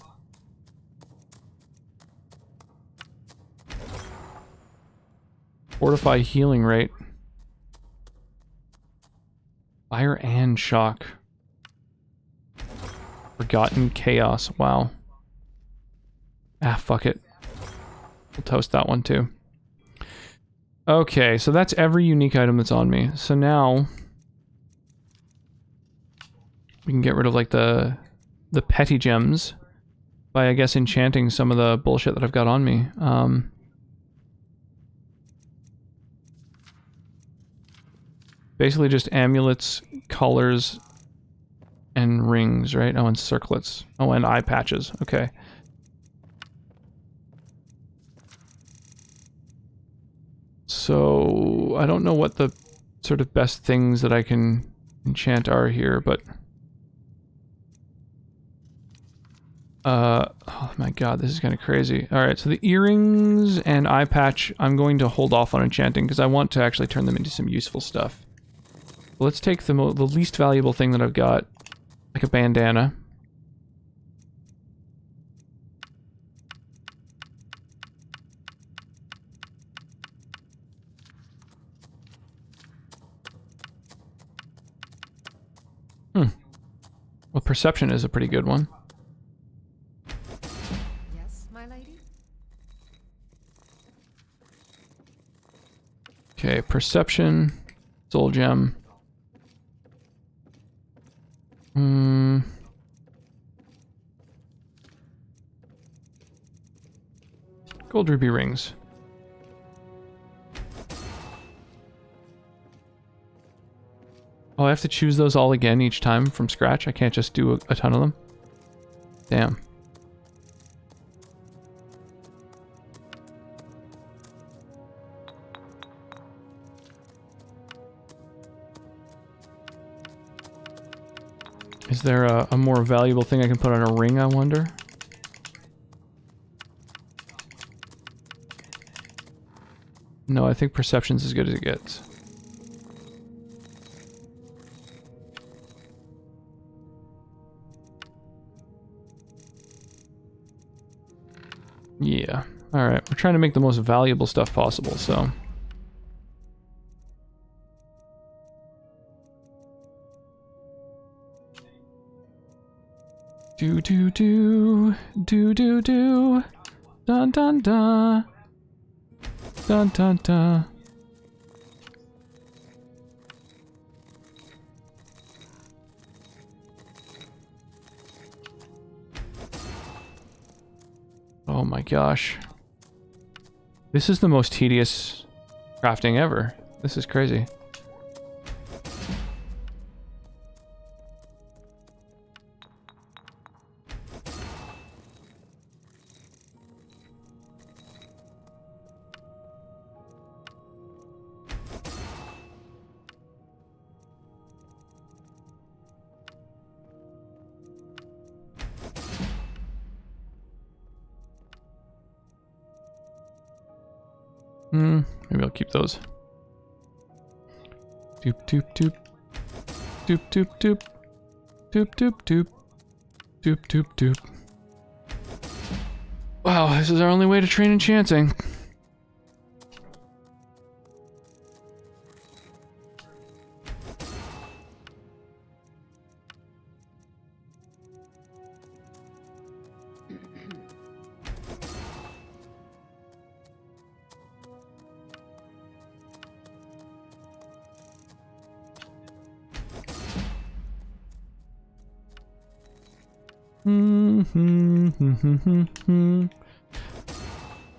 Speaker 1: Fortify healing rate. Fire and shock. Forgotten chaos. Wow. Ah, fuck it. We'll toast that one too. Okay, so that's every unique item that's on me. So now we can get rid of like the petty gems by, I guess, enchanting some of the bullshit that I've got on me. Basically just amulets, collars, and rings, right? Oh, and circlets. Oh, and eye patches. Okay. So, I don't know what the sort of best things that I can enchant are here, but... oh my god, this is kind of crazy. Alright, so the earrings and eye patch, I'm going to hold off on enchanting, because I want to actually turn them into some useful stuff. Let's take the least valuable thing that I've got, like a bandana. Well, perception is a pretty good one.
Speaker 14: Yes, my lady?
Speaker 1: Okay, perception, soul gem. Gold ruby rings. Oh, I have to choose those all again each time from scratch? I can't just do a ton of them? Damn. Is there a more valuable thing I can put on a ring, I wonder? No, I think perception's as good as it gets. Yeah. Alright, we're trying to make the most valuable stuff possible, so... Do do do do do do dun dun dun dun dun dun. Oh my gosh. This is the most tedious crafting ever. This is crazy. Maybe I'll keep those. Doop doop doop. Doop doop doop. Doop doop doop. Doop doop doop. Wow, this is our only way to train enchanting.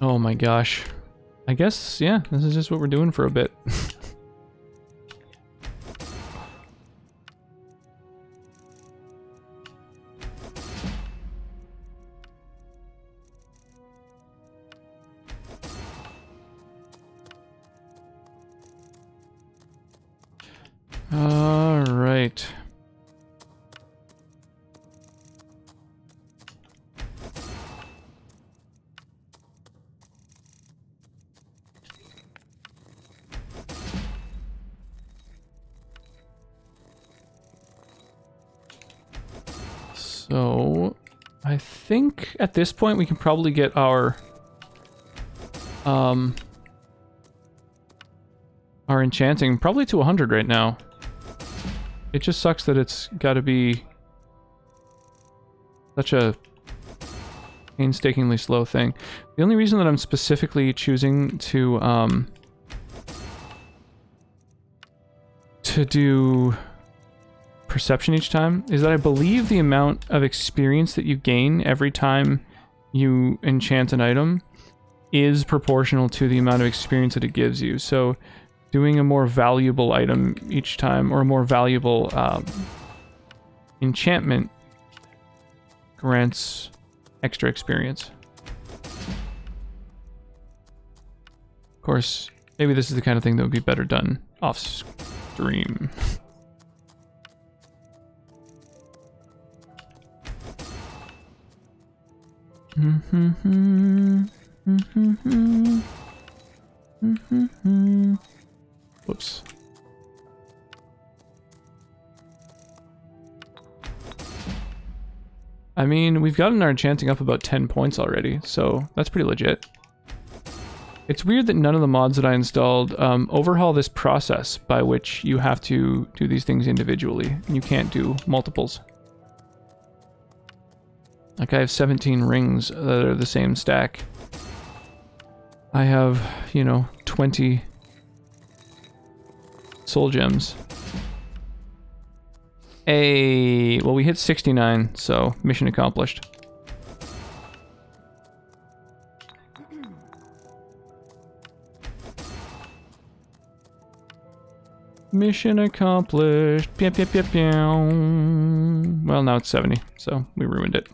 Speaker 1: Oh my gosh. I guess, yeah, this is just what we're doing for a bit. All right. So, I think at this point we can probably get our enchanting probably to 100 right now. It just sucks that it's got to be such a painstakingly slow thing. The only reason that I'm specifically choosing to do perception each time is that I believe the amount of experience that you gain every time you enchant an item is proportional to the amount of experience that it gives you. So doing a more valuable item each time, or a more valuable enchantment, grants extra experience. Of course, maybe this is the kind of thing that would be better done off stream. Whoops. I mean, we've gotten our enchanting up about 10 points already, so that's pretty legit. It's weird that none of the mods that I installed overhaul this process by which you have to do these things individually, and you can't do multiples. Like, I have 17 rings that are the same stack. I have, you know, 20 soul gems. Hey, well, we hit 69, so mission accomplished. Mission accomplished. Pew, pew, pew, pew. Well, now it's 70, so we ruined it.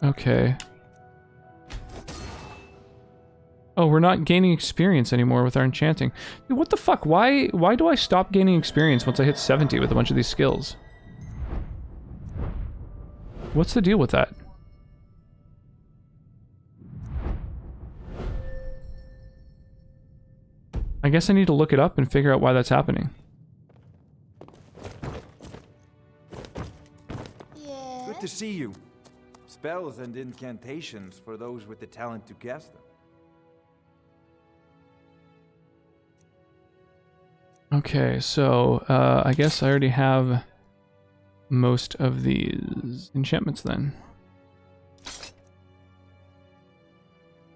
Speaker 1: Okay. Oh, we're not gaining experience anymore with our enchanting. Dude, what the fuck? Why do I stop gaining experience once I hit 70 with a bunch of these skills? What's the deal with that? I guess I need to look it up and figure out why that's happening.
Speaker 13: Yeah.
Speaker 7: Good to see you. Spells and incantations for those with the talent to cast them.
Speaker 1: Okay, so I guess I already have most of these enchantments then. So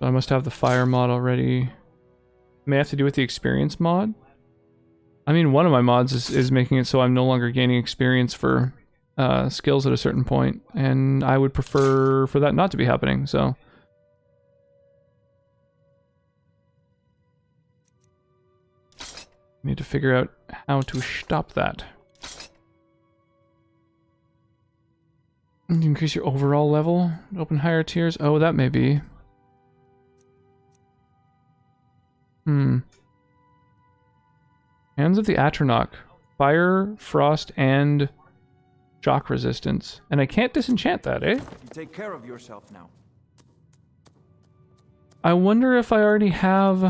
Speaker 1: I must have the fire mod already. May I have to do with the experience mod? I mean, one of my mods is making it so I'm no longer gaining experience for skills at a certain point, and I would prefer for that not to be happening, so... Need to figure out how to stop that. Increase your overall level, open higher tiers. Oh, that may be. Hands of the Atronach. Fire, frost, and shock resistance. And I can't disenchant that, eh?
Speaker 7: You take care of yourself now.
Speaker 1: I wonder if I already have...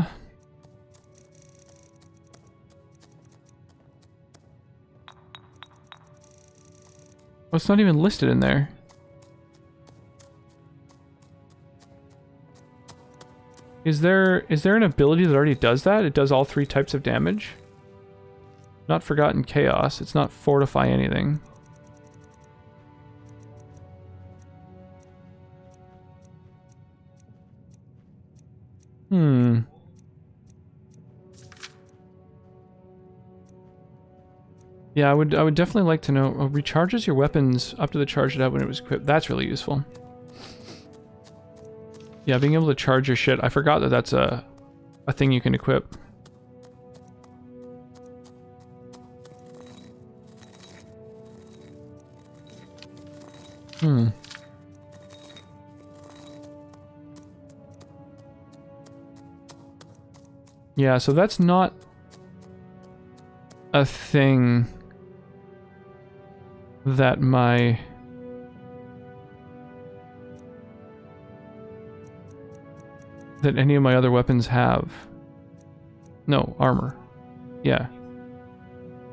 Speaker 1: Oh, it's not even listed in there. Is there an ability that already does that? It does all 3 types of damage? Not Forgotten Chaos. It's not Fortify anything. Yeah, I would definitely like to know. Oh, recharges your weapons up to the charge it had when it was equipped. That's really useful. Yeah, being able to charge your shit. I forgot that that's a thing you can equip. Yeah, so that's not a thing that that any of my other weapons have. No, armor. Yeah.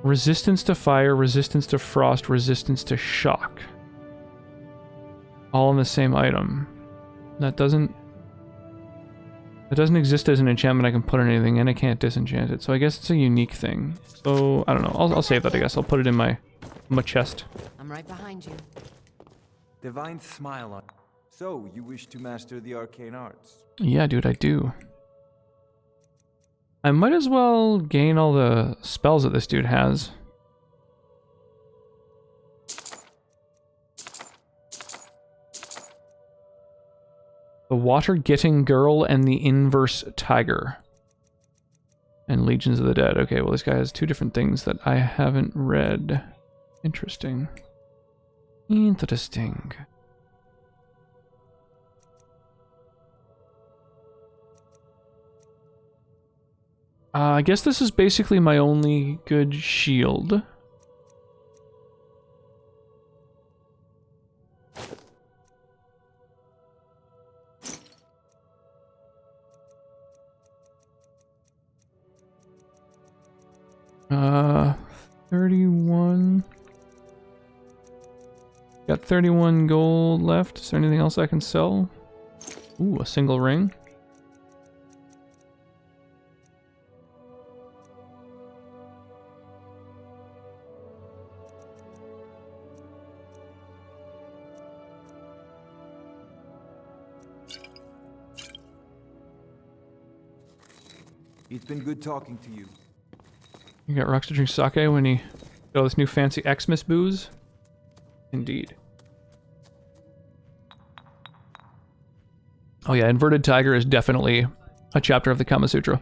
Speaker 1: Resistance to fire, resistance to frost, resistance to shock. All in the same item. That doesn't exist as an enchantment I can put on anything, and I can't disenchant it. So I guess it's a unique thing. So I don't know. I'll save that. I guess I'll put it in my chest.
Speaker 14: I'm right behind you.
Speaker 7: Divine smile on. So you wish to master the arcane arts?
Speaker 1: Yeah, dude, I do. I might as well gain all the spells that this dude has. The Water-Getting Girl and the Inverse Tiger. And Legions of the Dead. Okay, well this guy has 2 different things that I haven't read. Interesting. Interesting. I guess this is basically my only good shield. Uh, 31. Got 31 gold left. Is there anything else I can sell? Ooh, a single ring.
Speaker 7: It's been good talking to you.
Speaker 1: You got Rockstar drink sake when he got all this new fancy Xmas booze? Indeed. Oh yeah, Inverted Tiger is definitely a chapter of the Kama Sutra.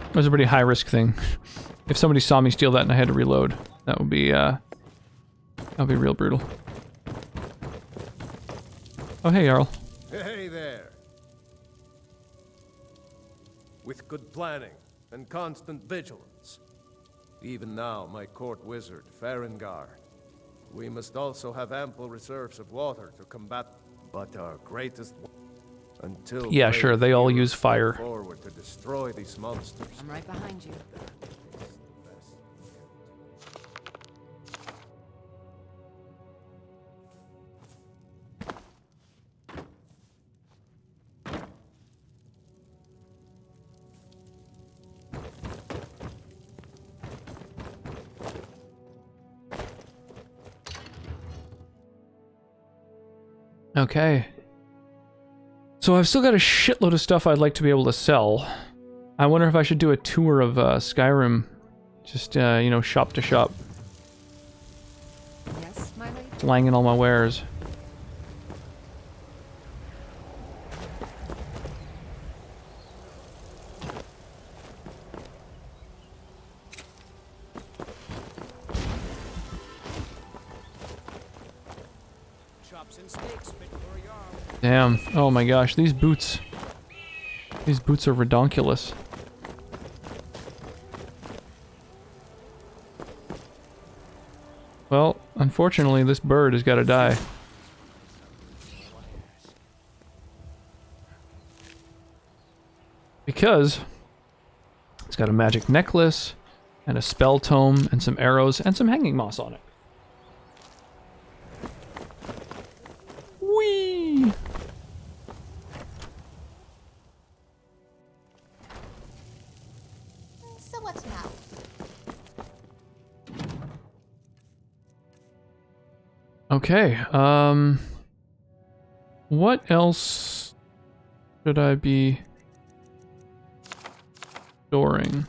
Speaker 1: It was a pretty high risk thing. If somebody saw me steal that and I had to reload, that would be real brutal. Oh hey, Jarl.
Speaker 21: Hey there. With good planning and constant vigilance, even now my court wizard, Farengar, We must also have ample reserves of water to combat, but our greatest until
Speaker 1: Yeah, sure, they all use fire.
Speaker 21: forward to destroy these monsters.
Speaker 14: I'm right behind you.
Speaker 1: Okay. So I've still got a shitload of stuff I'd like to be able to sell. I wonder if I should do a tour of Skyrim. Just, you know, shop to shop.
Speaker 14: Yes, my lady.
Speaker 1: Slanging all my wares.
Speaker 16: Chops and steaks, fit for a yarn.
Speaker 1: Damn. Oh my gosh, these boots. These boots are redonkulous. Well, unfortunately, this bird has got to die. Because it's got a magic necklace, and a spell tome, and some arrows, and some hanging moss on it. Whee!
Speaker 13: So what's now?
Speaker 1: Okay, what else should I be storing?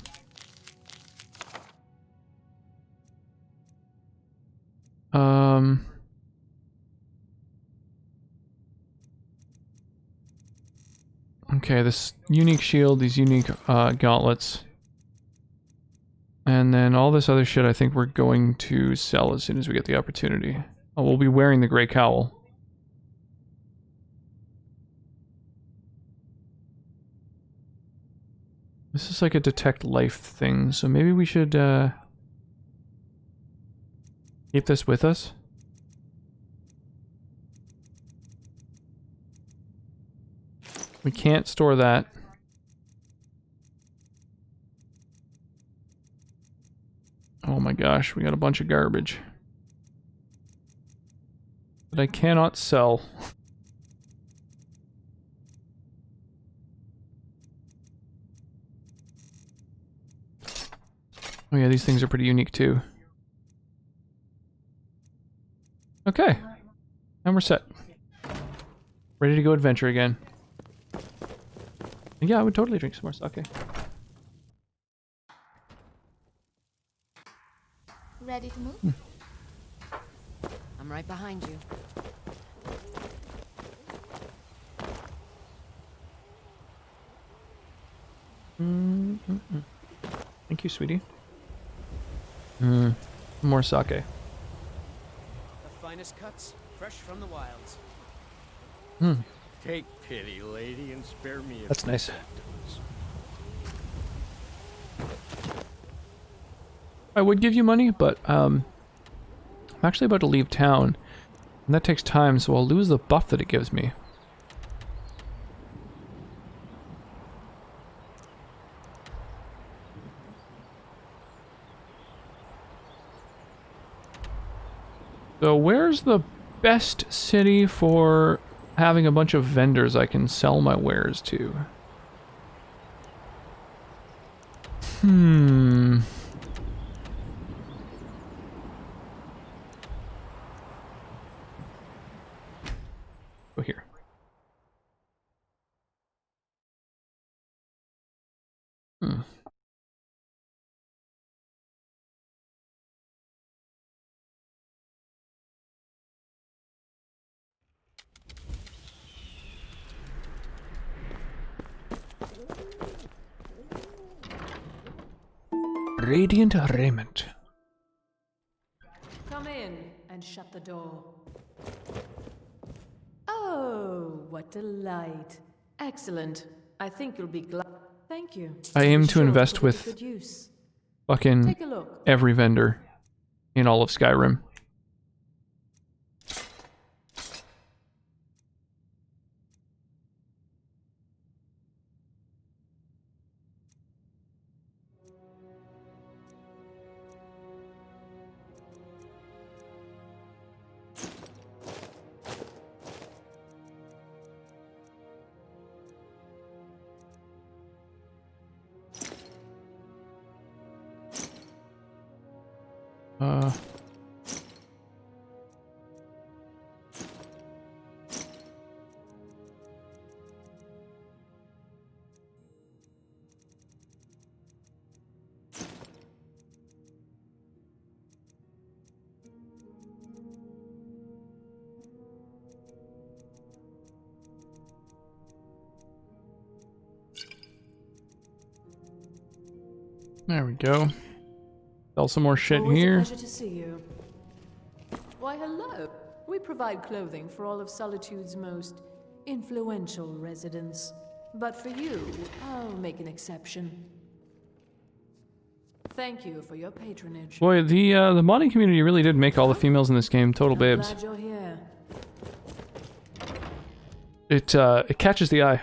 Speaker 1: Okay, this unique shield, these unique gauntlets. And then all this other shit I think we're going to sell as soon as we get the opportunity. Oh, we'll be wearing the gray cowl. This is like a detect life thing, so maybe we should keep this with us. We can't store that. Oh my gosh, we got a bunch of garbage. That I cannot sell. Oh yeah, these things are pretty unique too. Okay. And we're set. Ready to go adventure again. Yeah, I would totally drink some more sake.
Speaker 13: Ready to move?
Speaker 14: I'm right behind you.
Speaker 1: Thank you, sweetie. More sake.
Speaker 16: The finest cuts, fresh from the wilds.
Speaker 21: Take pity, lady, and spare me.
Speaker 1: That's nice. I would give you money, but I'm actually about to leave town, and that takes time, so I'll lose the buff that it gives me. So where's the best city for having a bunch of vendors I can sell my wares to? Go here. Radiant raiment.
Speaker 23: Come in and shut the door. Oh, what delight. Excellent. I think you'll be glad. Thank you.
Speaker 1: I aim to
Speaker 23: Sure,
Speaker 1: invest
Speaker 23: put it to
Speaker 1: with
Speaker 23: good use.
Speaker 1: fucking
Speaker 23: Take a look.
Speaker 1: every vendor in all of Skyrim. There we go. Sell some more shit
Speaker 8: Always
Speaker 1: here.
Speaker 8: a pleasure to see you. Why, hello. We provide clothing for all of Solitude's most influential residents. But for you, I'll make an exception. Thank you for your patronage.
Speaker 1: Boy, the modding community really did make all the females in this game total babes.
Speaker 8: Glad you're here.
Speaker 1: It catches the eye.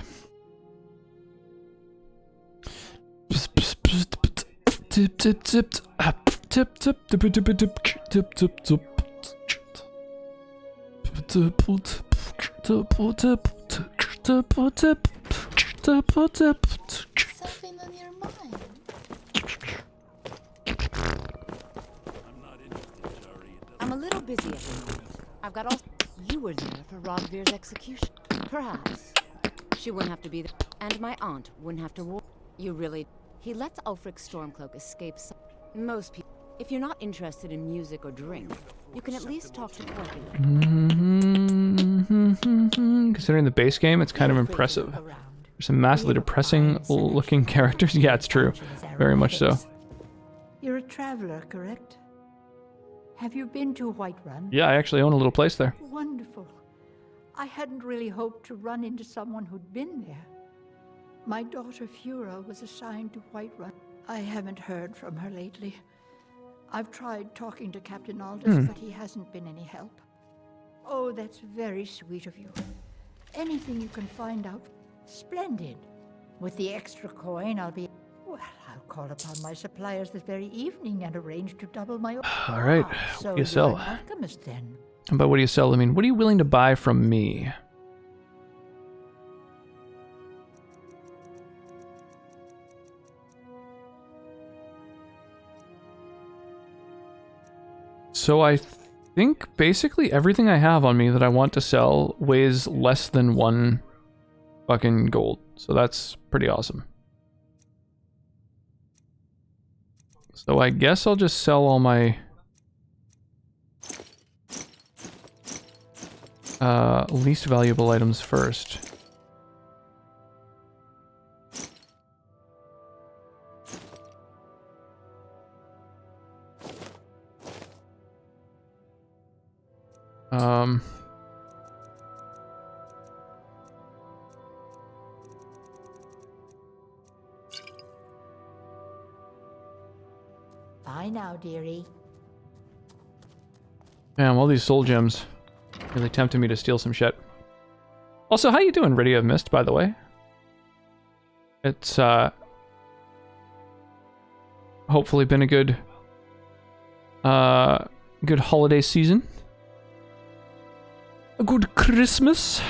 Speaker 1: Tip tip tip tip tip tip tip tip tip tip tip.
Speaker 13: Something on your mind.
Speaker 12: I'm a little busy at the moment. I've got all. You were there for Rodvir's execution. Perhaps. She wouldn't have to be there. And my aunt wouldn't have to war. You really. He lets Ulfric's Stormcloak escape. Most people. If you're not interested in music or drink, you can at least talk to Corpulent.
Speaker 1: Considering the base game, it's kind of impressive. There's some massively depressing looking characters. Yeah, it's true. Very much so.
Speaker 20: You're a traveler, correct? Have you been to Whiterun?
Speaker 1: Yeah, I actually own a little place there.
Speaker 20: Wonderful. I hadn't really hoped to run into someone who'd been there. My daughter Fura was assigned to Whiterun. I haven't heard from her lately. I've tried talking to Captain Aldous, but he hasn't been any help. Oh, that's very sweet of you. Anything you can find out, splendid. With the extra coin, I'll be... Well, I'll call upon my suppliers this very evening and arrange to double my...
Speaker 1: All right,
Speaker 20: So
Speaker 1: what do you sell?
Speaker 20: you're an alchemist then?
Speaker 1: But what do you sell? I mean, what are you willing to buy from me? So I think basically everything I have on me that I want to sell weighs less than 1 fucking gold. So that's pretty awesome. So I guess I'll just sell all my least valuable items first.
Speaker 20: Bye now, dearie.
Speaker 1: Damn, all these soul gems really tempted me to steal some shit. Also, how you doing, Riddy of Mist, by the way? It's, hopefully been a good, good holiday season. A good Christmas.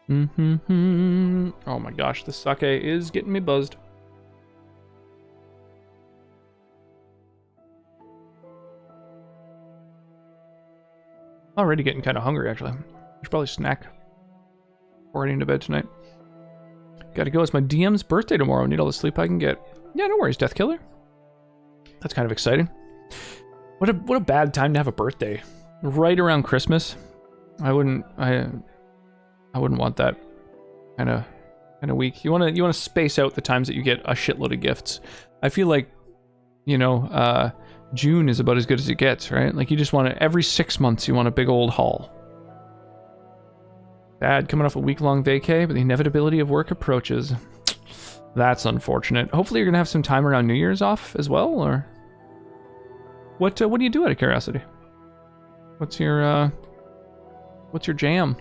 Speaker 1: Oh my gosh, the sake is getting me buzzed. Already getting kind of hungry, actually. I should probably snack before heading to bed tonight. Gotta go. It's my DM's birthday tomorrow. I need all the sleep I can get. Yeah, no worries, Death Killer. That's kind of exciting. What a bad time to have a birthday. Right around Christmas. I wouldn't want that kind of week. You wanna space out the times that you get a shitload of gifts. I feel like, you know, June is about as good as it gets, right? Like, you just want to, every 6 months, you want a big old haul. Dad coming off a week-long vacay, but the inevitability of work approaches. That's unfortunate. Hopefully you're going to have some time around New Year's off as well, or... What do you do out of curiosity? What's your jam?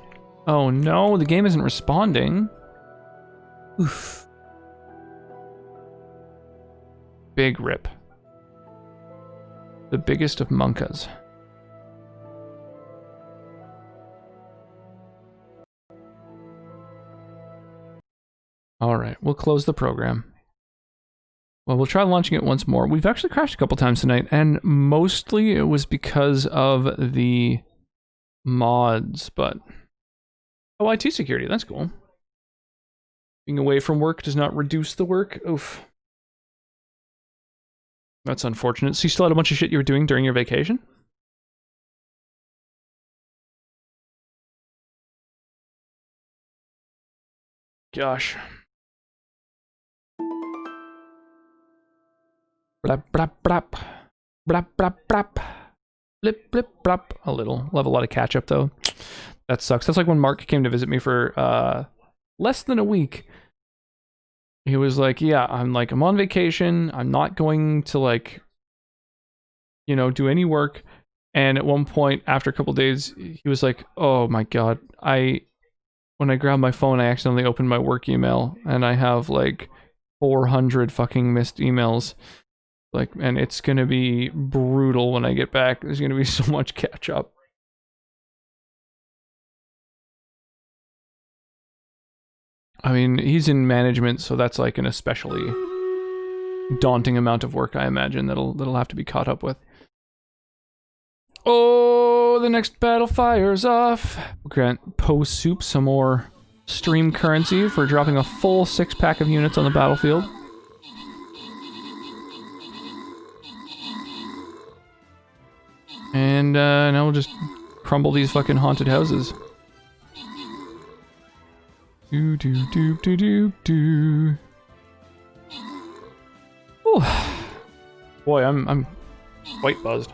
Speaker 1: Oh no, the game isn't responding. Oof. Big rip. The biggest of monkas. Alright, we'll close the program. Well, we'll try launching it once more. We've actually crashed a couple times tonight, and mostly it was because of the mods, but... Oh, IT security, that's cool. Being away from work does not reduce the work. Oof. That's unfortunate. So you still had a bunch of shit you were doing during your vacation? Gosh. Blap, blap, blap. Blap, blap, blap. Blip, blip, blap. A little. We'll have a lot of catch up, though. That sucks. That's like when Mark came to visit me for less than a week. He was like, yeah, I'm on vacation. I'm not going to, like, you know, do any work. And at one point, after a couple days, he was like, oh my God, when I grabbed my phone, I accidentally opened my work email, and I have like 400 fucking missed emails. Like, and it's gonna be brutal when I get back. There's gonna be so much catch up. I mean, he's in management, so that's like an especially daunting amount of work, I imagine, that'll have to be caught up with. Oh, the next battle fires off. We'll grant Post Soup some more stream currency for dropping a full 6-pack of units on the battlefield. And now we'll just crumble these fucking haunted houses. Do do do do do do. Ooh. Boy, I'm quite buzzed.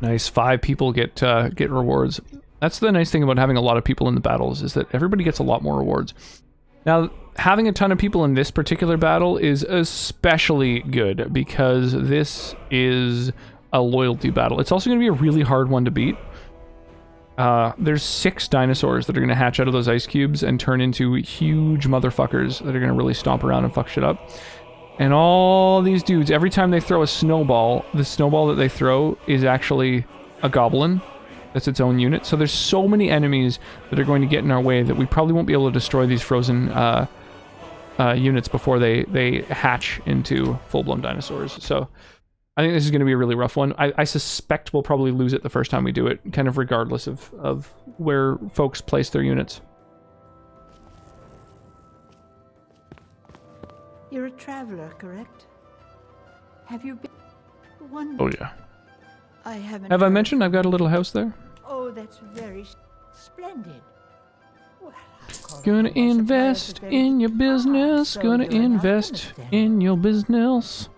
Speaker 1: Nice, 5 people get rewards. That's the nice thing about having a lot of people in the battles, is that everybody gets a lot more rewards. Now, having a ton of people in this particular battle is especially good, because this is a loyalty battle. It's also going to be a really hard one to beat. There's 6 dinosaurs that are going to hatch out of those ice cubes and turn into huge motherfuckers that are going to really stomp around and fuck shit up. And all these dudes, every time they throw a snowball, the snowball that they throw is actually a goblin. That's its own unit. So there's so many enemies that are going to get in our way that we probably won't be able to destroy these frozen units before they hatch into full-blown dinosaurs. So I think this is going to be a really rough one. I suspect we'll probably lose it the first time we do it, kind of regardless of where folks place their units.
Speaker 20: You're a traveler, correct? Have you been?
Speaker 1: Oh yeah.
Speaker 20: I haven't.
Speaker 1: Have I mentioned I've got a little house there?
Speaker 20: Oh, that's very splendid. Well,
Speaker 1: gonna invest in your business. Gonna invest in your business.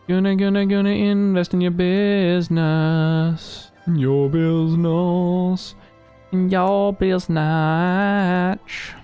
Speaker 1: Gonna invest in your business. In your business. In your business.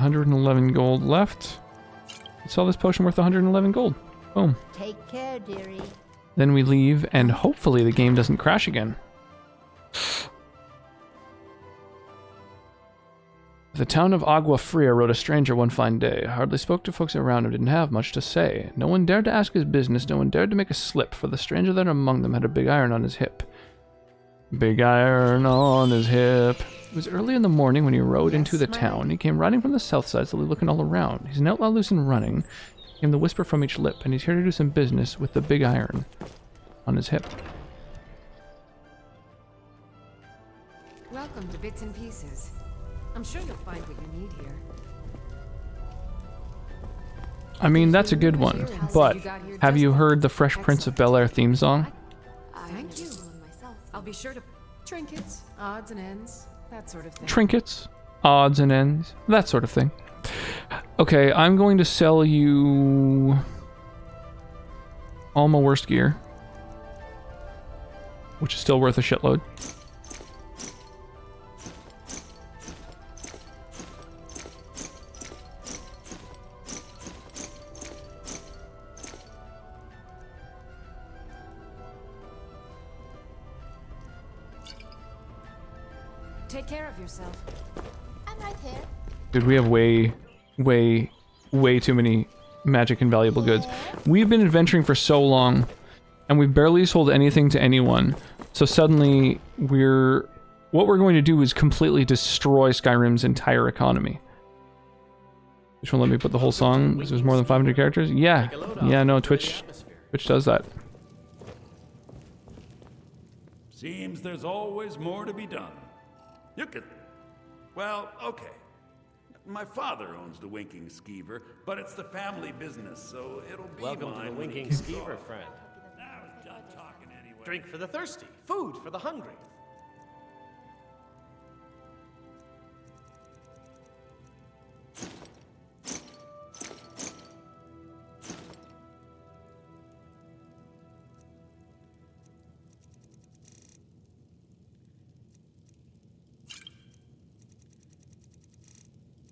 Speaker 1: 111 gold left. Sell this potion worth 111 gold. Boom.
Speaker 20: Take care, dearie.
Speaker 1: Then we leave, and hopefully the game doesn't crash again. The town of Agua Fria rode a stranger one fine day. Hardly spoke to folks around him, didn't have much to say. No one dared to ask his business, no one dared to make a slip, for the stranger that among them had a big iron on his hip. Big iron on his hip. It was early in the morning when he rode into the town. He came riding from the south side, slowly looking all around. He's an outlaw loose and running. Came the whisper from each lip, and he's here to do some business with the big iron on his hip.
Speaker 14: Welcome to Bits and Pieces. I'm sure you'll find what you need here.
Speaker 1: I mean, that's a good one, but have you heard the Fresh Prince of Bel-Air theme song?
Speaker 14: Thank you. I'll be sure to... Trinkets, odds and ends, that sort of thing.
Speaker 1: Trinkets, odds and ends, that sort of thing. Okay, I'm going to sell you all my worst gear, which is still worth a shitload.
Speaker 14: Take care of yourself.
Speaker 2: I'm right here.
Speaker 1: Dude, we have way too many magic and valuable goods. We've been adventuring for so long, and we've barely sold anything to anyone. So suddenly, what we're going to do is completely destroy Skyrim's entire economy. Which one let me put the whole song? Because there's more than 500 characters? Yeah. Yeah, no, Twitch does that.
Speaker 5: Seems there's always more to be done. You could... Well, okay. My father owns the Winking Skeever, but it's the family business, so it'll be
Speaker 22: Welcome
Speaker 5: mine
Speaker 22: to the
Speaker 5: when
Speaker 22: Winking
Speaker 5: he kicks
Speaker 22: Skeever,
Speaker 5: off.
Speaker 22: friend.
Speaker 5: I was done talking anyway.
Speaker 22: Drink for the thirsty, food for the hungry.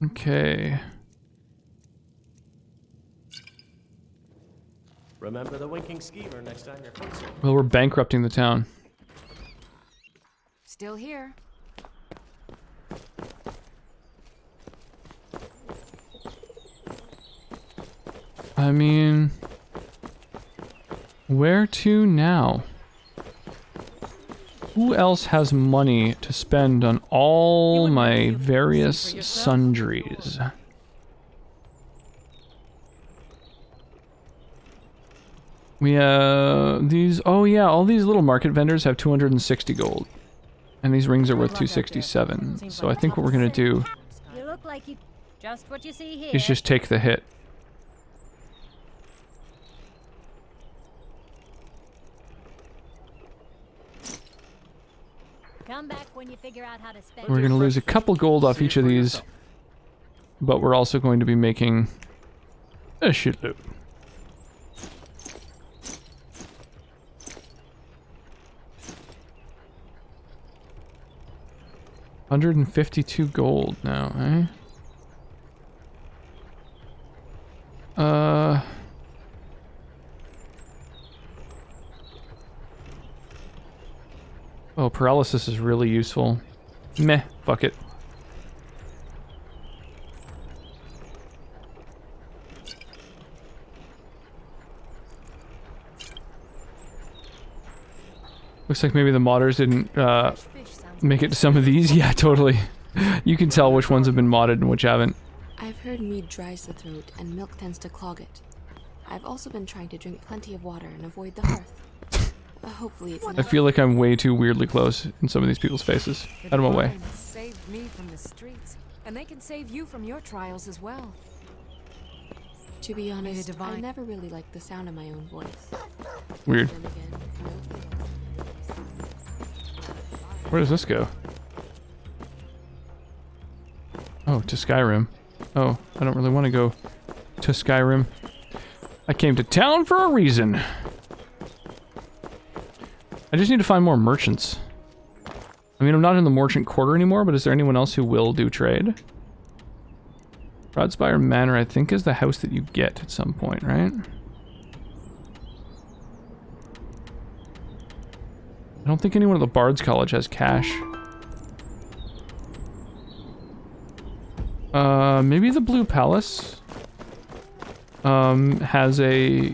Speaker 1: Okay.
Speaker 22: Remember the Winking Skeever next time you're closer.
Speaker 1: Well, we're bankrupting the town.
Speaker 14: Still here.
Speaker 1: I mean, where to now? Who else has money to spend on all my various sundries? We have these, oh yeah, all these little market vendors have 260 gold. And these rings are worth 267. So I think what we're gonna do
Speaker 13: You look like you just what you see here.
Speaker 1: is just take the hit.
Speaker 13: Come back when you figure out how to spend.
Speaker 1: We're gonna lose a couple gold off each of these, but we're also going to be making a shitload. $152 gold now, eh? Oh, paralysis is really useful. Meh, fuck it. Looks like maybe the modders didn't make it to some of these. Yeah, totally. You can tell which ones have been modded and which haven't.
Speaker 10: I've heard mead dries the throat and milk tends to clog it. I've also been trying to drink plenty of water and avoid the hearth. Hopefully it's
Speaker 1: I feel like I'm way too weirdly close in some of these people's faces. Out of my way.
Speaker 14: Saved me from the streets, and they can save you from your trials as well.
Speaker 10: To be honest, I never really liked the sound of my own voice.
Speaker 1: Weird.
Speaker 10: Then again,
Speaker 1: Where does this go? Oh, to Skyrim. Oh, I don't really want to go to Skyrim. I came to town for a reason. I just need to find more merchants. I mean, I'm not in the merchant quarter anymore, but is there anyone else who will do trade? Broadspire Manor, I think, is the house that you get at some point, right? I don't think anyone at the Bard's College has cash. Maybe the Blue Palace has a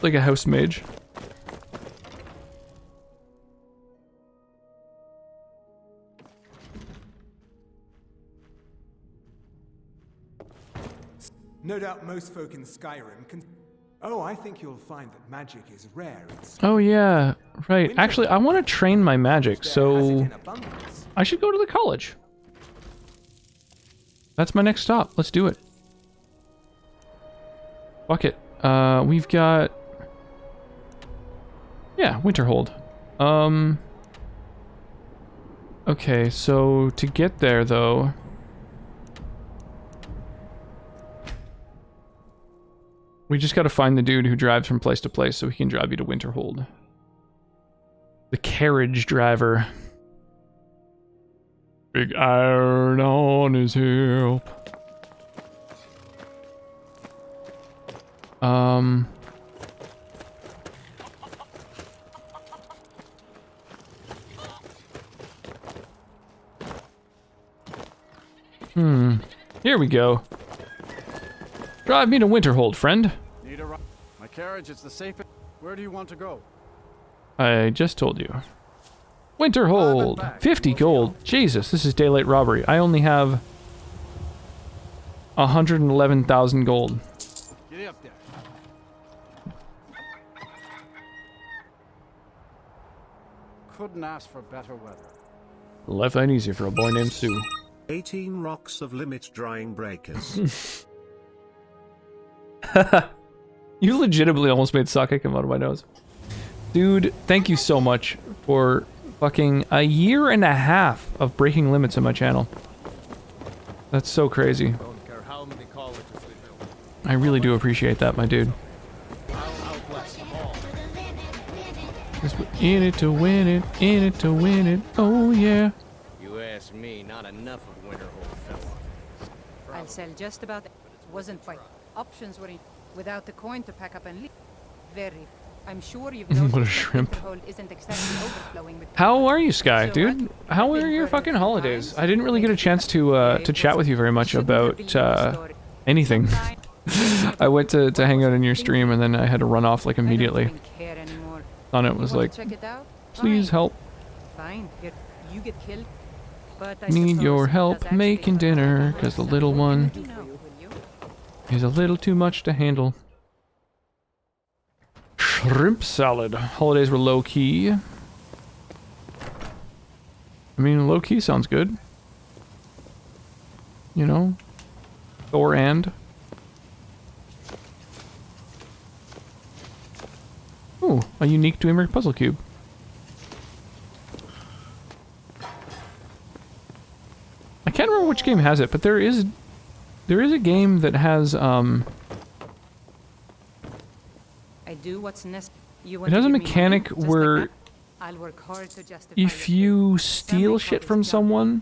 Speaker 1: like a house mage.
Speaker 11: No doubt most folk in Skyrim can... Oh, I think you'll find that magic is rare in Skyrim.
Speaker 1: Oh yeah, right. Actually, I want to train my magic, so I should go to the college. That's my next stop. Let's do it. Fuck it. We've got... Yeah, Winterhold. Okay, so to get there, though... We just gotta find the dude who drives from place to place so he can drive you to Winterhold. The carriage driver. Big iron on his hip. Here we go. Drive me to Winterhold, friend.
Speaker 3: Need a ride? My carriage is the safest. Where do you want to go?
Speaker 1: I just told you. Winterhold. 50 gold. Jesus, this is daylight robbery. I only have 111,000 gold.
Speaker 3: Get up there. Couldn't ask for better weather.
Speaker 1: Life ain't easy for a boy named Sue.
Speaker 17: 18 rocks of limit drying breakers.
Speaker 1: You legitimately almost made sake come out of my nose. Dude, thank you so much for fucking a year and a half of breaking limits on my channel. That's so crazy.
Speaker 21: Don't care how many colleges they build.
Speaker 1: I really do appreciate that, my dude.
Speaker 21: I'll outlast them all.
Speaker 1: Just in it to win it, in it to win it, oh yeah.
Speaker 16: You ask me, not enough of Winterhold fell off.
Speaker 23: I'll sell just about. Wasn't quite. Options were in. Without the coin to pack up and leave. Very. I'm sure you've noticed
Speaker 1: What a
Speaker 23: that
Speaker 1: shrimp.
Speaker 23: Winterhold isn't exactly overflowing with.
Speaker 1: How are you, Sky, dude? How are your fucking holidays? I didn't really get a chance to chat with you very much about anything. I went to hang out in your stream and then I had to run off like immediately. On it was like, please help.
Speaker 23: Fine, you get killed. But I
Speaker 1: Need
Speaker 23: suppose
Speaker 1: your
Speaker 23: it
Speaker 1: help
Speaker 23: does actually
Speaker 1: making dinner, cause the little one is a little too much to handle. Shrimp salad. Holidays were low key. I mean, low key sounds good. You know? Or and. Ooh, a unique Dreamer puzzle cube. I can't remember which game has it, but there is a game that has
Speaker 23: I do what's necessary.
Speaker 1: it has a mechanic where
Speaker 23: I'll work hard to justify
Speaker 1: if you steal shit from someone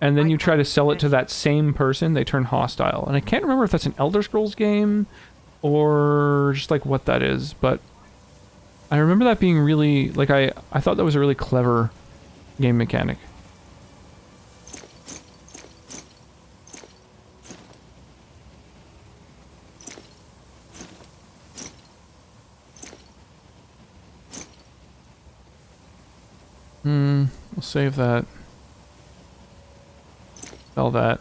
Speaker 1: and then you try to sell it to that same person, they turn hostile. And I can't remember if that's an Elder Scrolls game or just like what that is, but I remember that being really, like, I thought that was a really clever game mechanic. We'll save that. Sell that.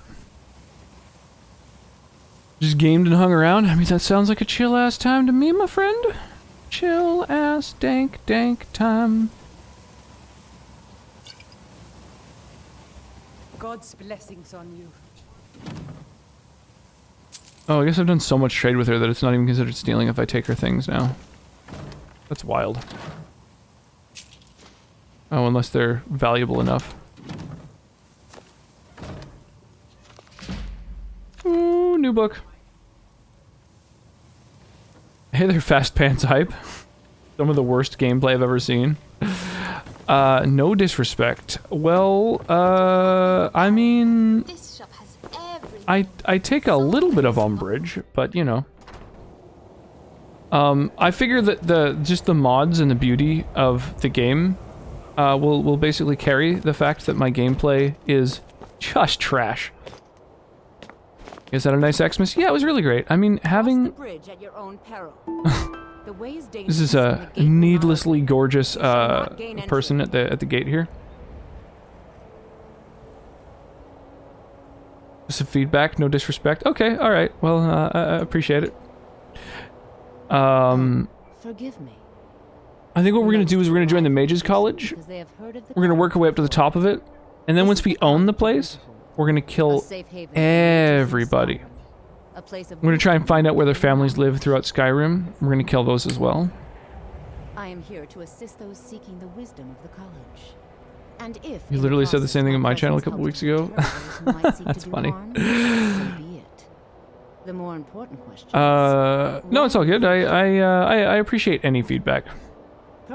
Speaker 1: Just gamed and hung around? I mean, that sounds like a chill-ass time to me, my friend. Chill-ass, dank time.
Speaker 23: God's blessings on you.
Speaker 1: Oh, I guess I've done so much trade with her that it's not even considered stealing if I take her things now. That's wild. Oh, unless they're valuable enough. Ooh, new book. Hey there, Fast Pants Hype. Some of the worst gameplay I've ever seen. No disrespect. Well, I mean...
Speaker 18: This shop has everything.
Speaker 1: I take a little bit of umbrage, but you know. I figure that just the mods and the beauty of the game will basically carry the fact that my gameplay is just trash. Is that a nice Xmas? Yeah, it was really great. I mean, having... This is a needlessly gorgeous person at the gate here. Some feedback, no disrespect. Okay, all right. Well, I appreciate it.
Speaker 12: Forgive me.
Speaker 1: I think what we're gonna do is we're gonna join the Mages College. We're gonna work our way up to the top of it, and then once we own the place, we're gonna kill everybody. We're gonna try and find out where their families live throughout Skyrim. We're gonna kill those as well.
Speaker 12: I am here to assist those seeking the wisdom of the college. And if
Speaker 1: You literally said the same thing on my channel a couple weeks ago. That's funny.
Speaker 12: The more important question.
Speaker 1: No, it's all good. I appreciate any feedback,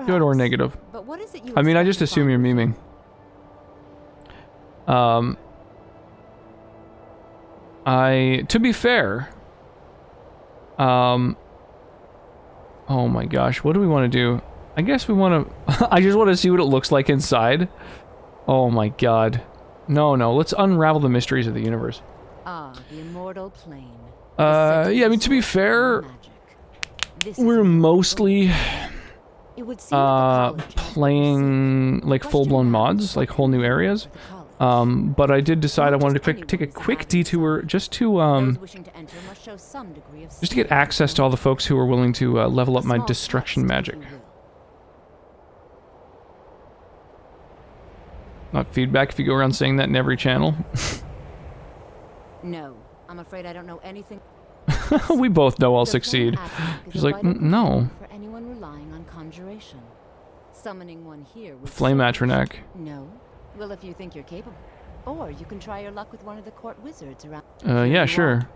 Speaker 1: good or negative.
Speaker 12: But what is it you
Speaker 1: I mean, I just assume you're memeing. To be fair, oh my gosh, what do we want to do? I guess we want to, I just want to see what it looks like inside. Oh my god. No, let's unravel the mysteries of the universe.
Speaker 12: Ah, the immortal plane.
Speaker 1: Yeah, I mean, to be fair, we're mostly playing like full-blown mods, like whole new areas. But I did decide I wanted to take a quick detour just to get access to all the folks who are willing to level up my destruction magic. Not feedback if you go around saying that in every channel.
Speaker 12: No, I'm afraid I don't know anything.
Speaker 1: We both know I'll succeed. She's like, no.
Speaker 12: For anyone relying on conjuration. Summoning one here would
Speaker 1: Flame Atronac.
Speaker 12: No. Well, if you think you're capable. Or you can try your luck with one of the court wizards around.
Speaker 1: Yeah, sure.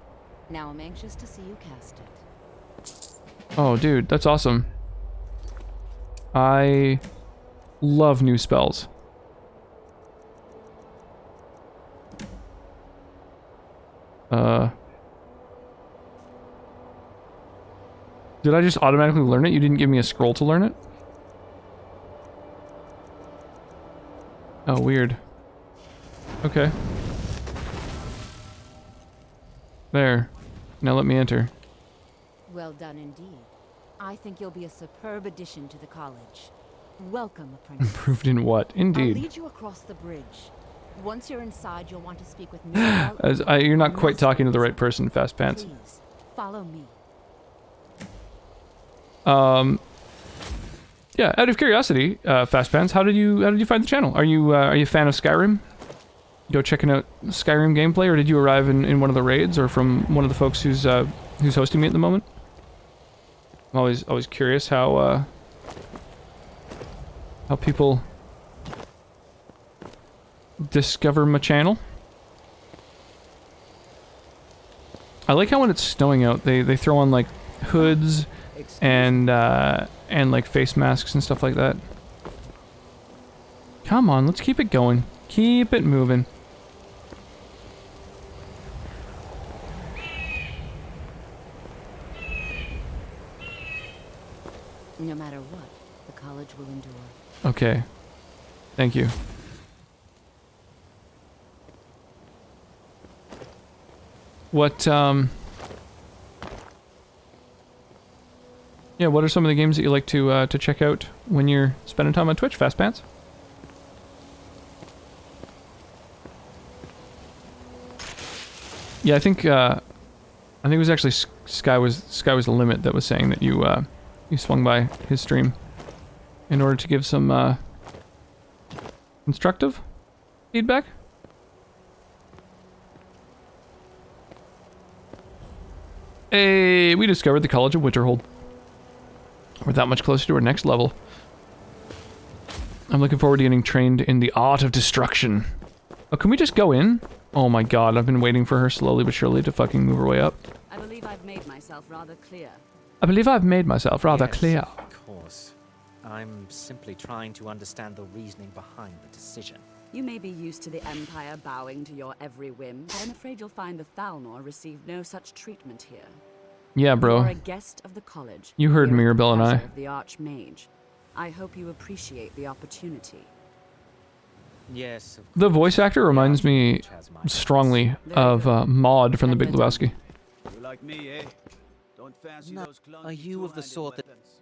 Speaker 12: Now I'm anxious to see you cast it.
Speaker 1: Oh, dude, that's awesome. I love new spells. Did I just automatically learn it? You didn't give me a scroll to learn it? Oh, weird. Okay. There. Now let me enter.
Speaker 12: Well done indeed. I think you'll be a superb addition to the college. Welcome, apprentice.
Speaker 1: Improved in what? Indeed.
Speaker 12: I'll lead you across the bridge. Once you're inside, you'll want to speak with me.
Speaker 1: You're not quite talking to the right person, Fast Pants.
Speaker 12: Please, follow me.
Speaker 1: Yeah, out of curiosity, Fast Pants, how did you find the channel? Are you a fan of Skyrim? Go checking out Skyrim gameplay, or did you arrive in one of the raids, or from one of the folks who's hosting me at the moment? I'm always curious how people discover my channel. I like how when it's snowing out, they throw on like hoods and like face masks and stuff like that. Come on, let's keep it going. Keep it moving.
Speaker 12: No matter what, the college will endure.
Speaker 1: Okay. Thank you. What, yeah, what are some of the games that you like to check out when you're spending time on Twitch, Fast Pants? Yeah, I think it was actually Sky was the Limit that was saying that you swung by his stream in order to give some constructive feedback. Hey, we discovered the College of Winterhold. We're that much closer to our next level. I'm looking forward to getting trained in the art of destruction. Oh, can we just go in? Oh my god, I've been waiting for her slowly but surely to fucking move her way up.
Speaker 4: I believe I've made myself rather clear.
Speaker 15: Yes, of course. I'm simply trying to understand the reasoning behind the decision.
Speaker 4: You may be used to the Empire bowing to your every whim, but I'm afraid you'll find the Thalmor received no such treatment here.
Speaker 1: Yeah, bro.
Speaker 4: You're a guest of the college.
Speaker 1: You heard Mirabelle and I.
Speaker 4: The Archmage. I hope you appreciate the opportunity.
Speaker 15: Yes.
Speaker 1: The voice actor reminds me strongly of Maud from The Big Lebowski.
Speaker 21: You like me, eh? Don't fancy those clunky
Speaker 15: Are you of the
Speaker 21: two-handed
Speaker 15: sort that...
Speaker 21: weapons?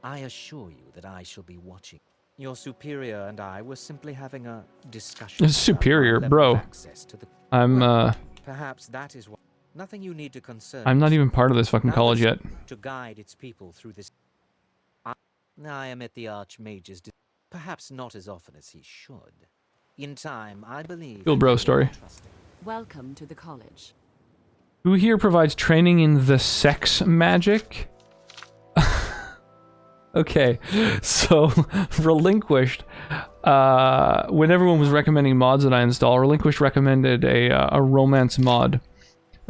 Speaker 15: I assure you that I shall be watching. Your superior and I were simply having a discussion.
Speaker 1: Superior, bro. I'm
Speaker 15: Perhaps that is what... Nothing you need to concern.
Speaker 1: I'm not even part of this fucking college yet.
Speaker 15: To guide its people through this... I am at the Archmage's... Perhaps not as often as he should. In time, I believe...
Speaker 1: Bill Bro story.
Speaker 4: Welcome to the college.
Speaker 1: Who here provides training in the sex magic? Okay, so Relinquished, when everyone was recommending mods that I install, Relinquished recommended a romance mod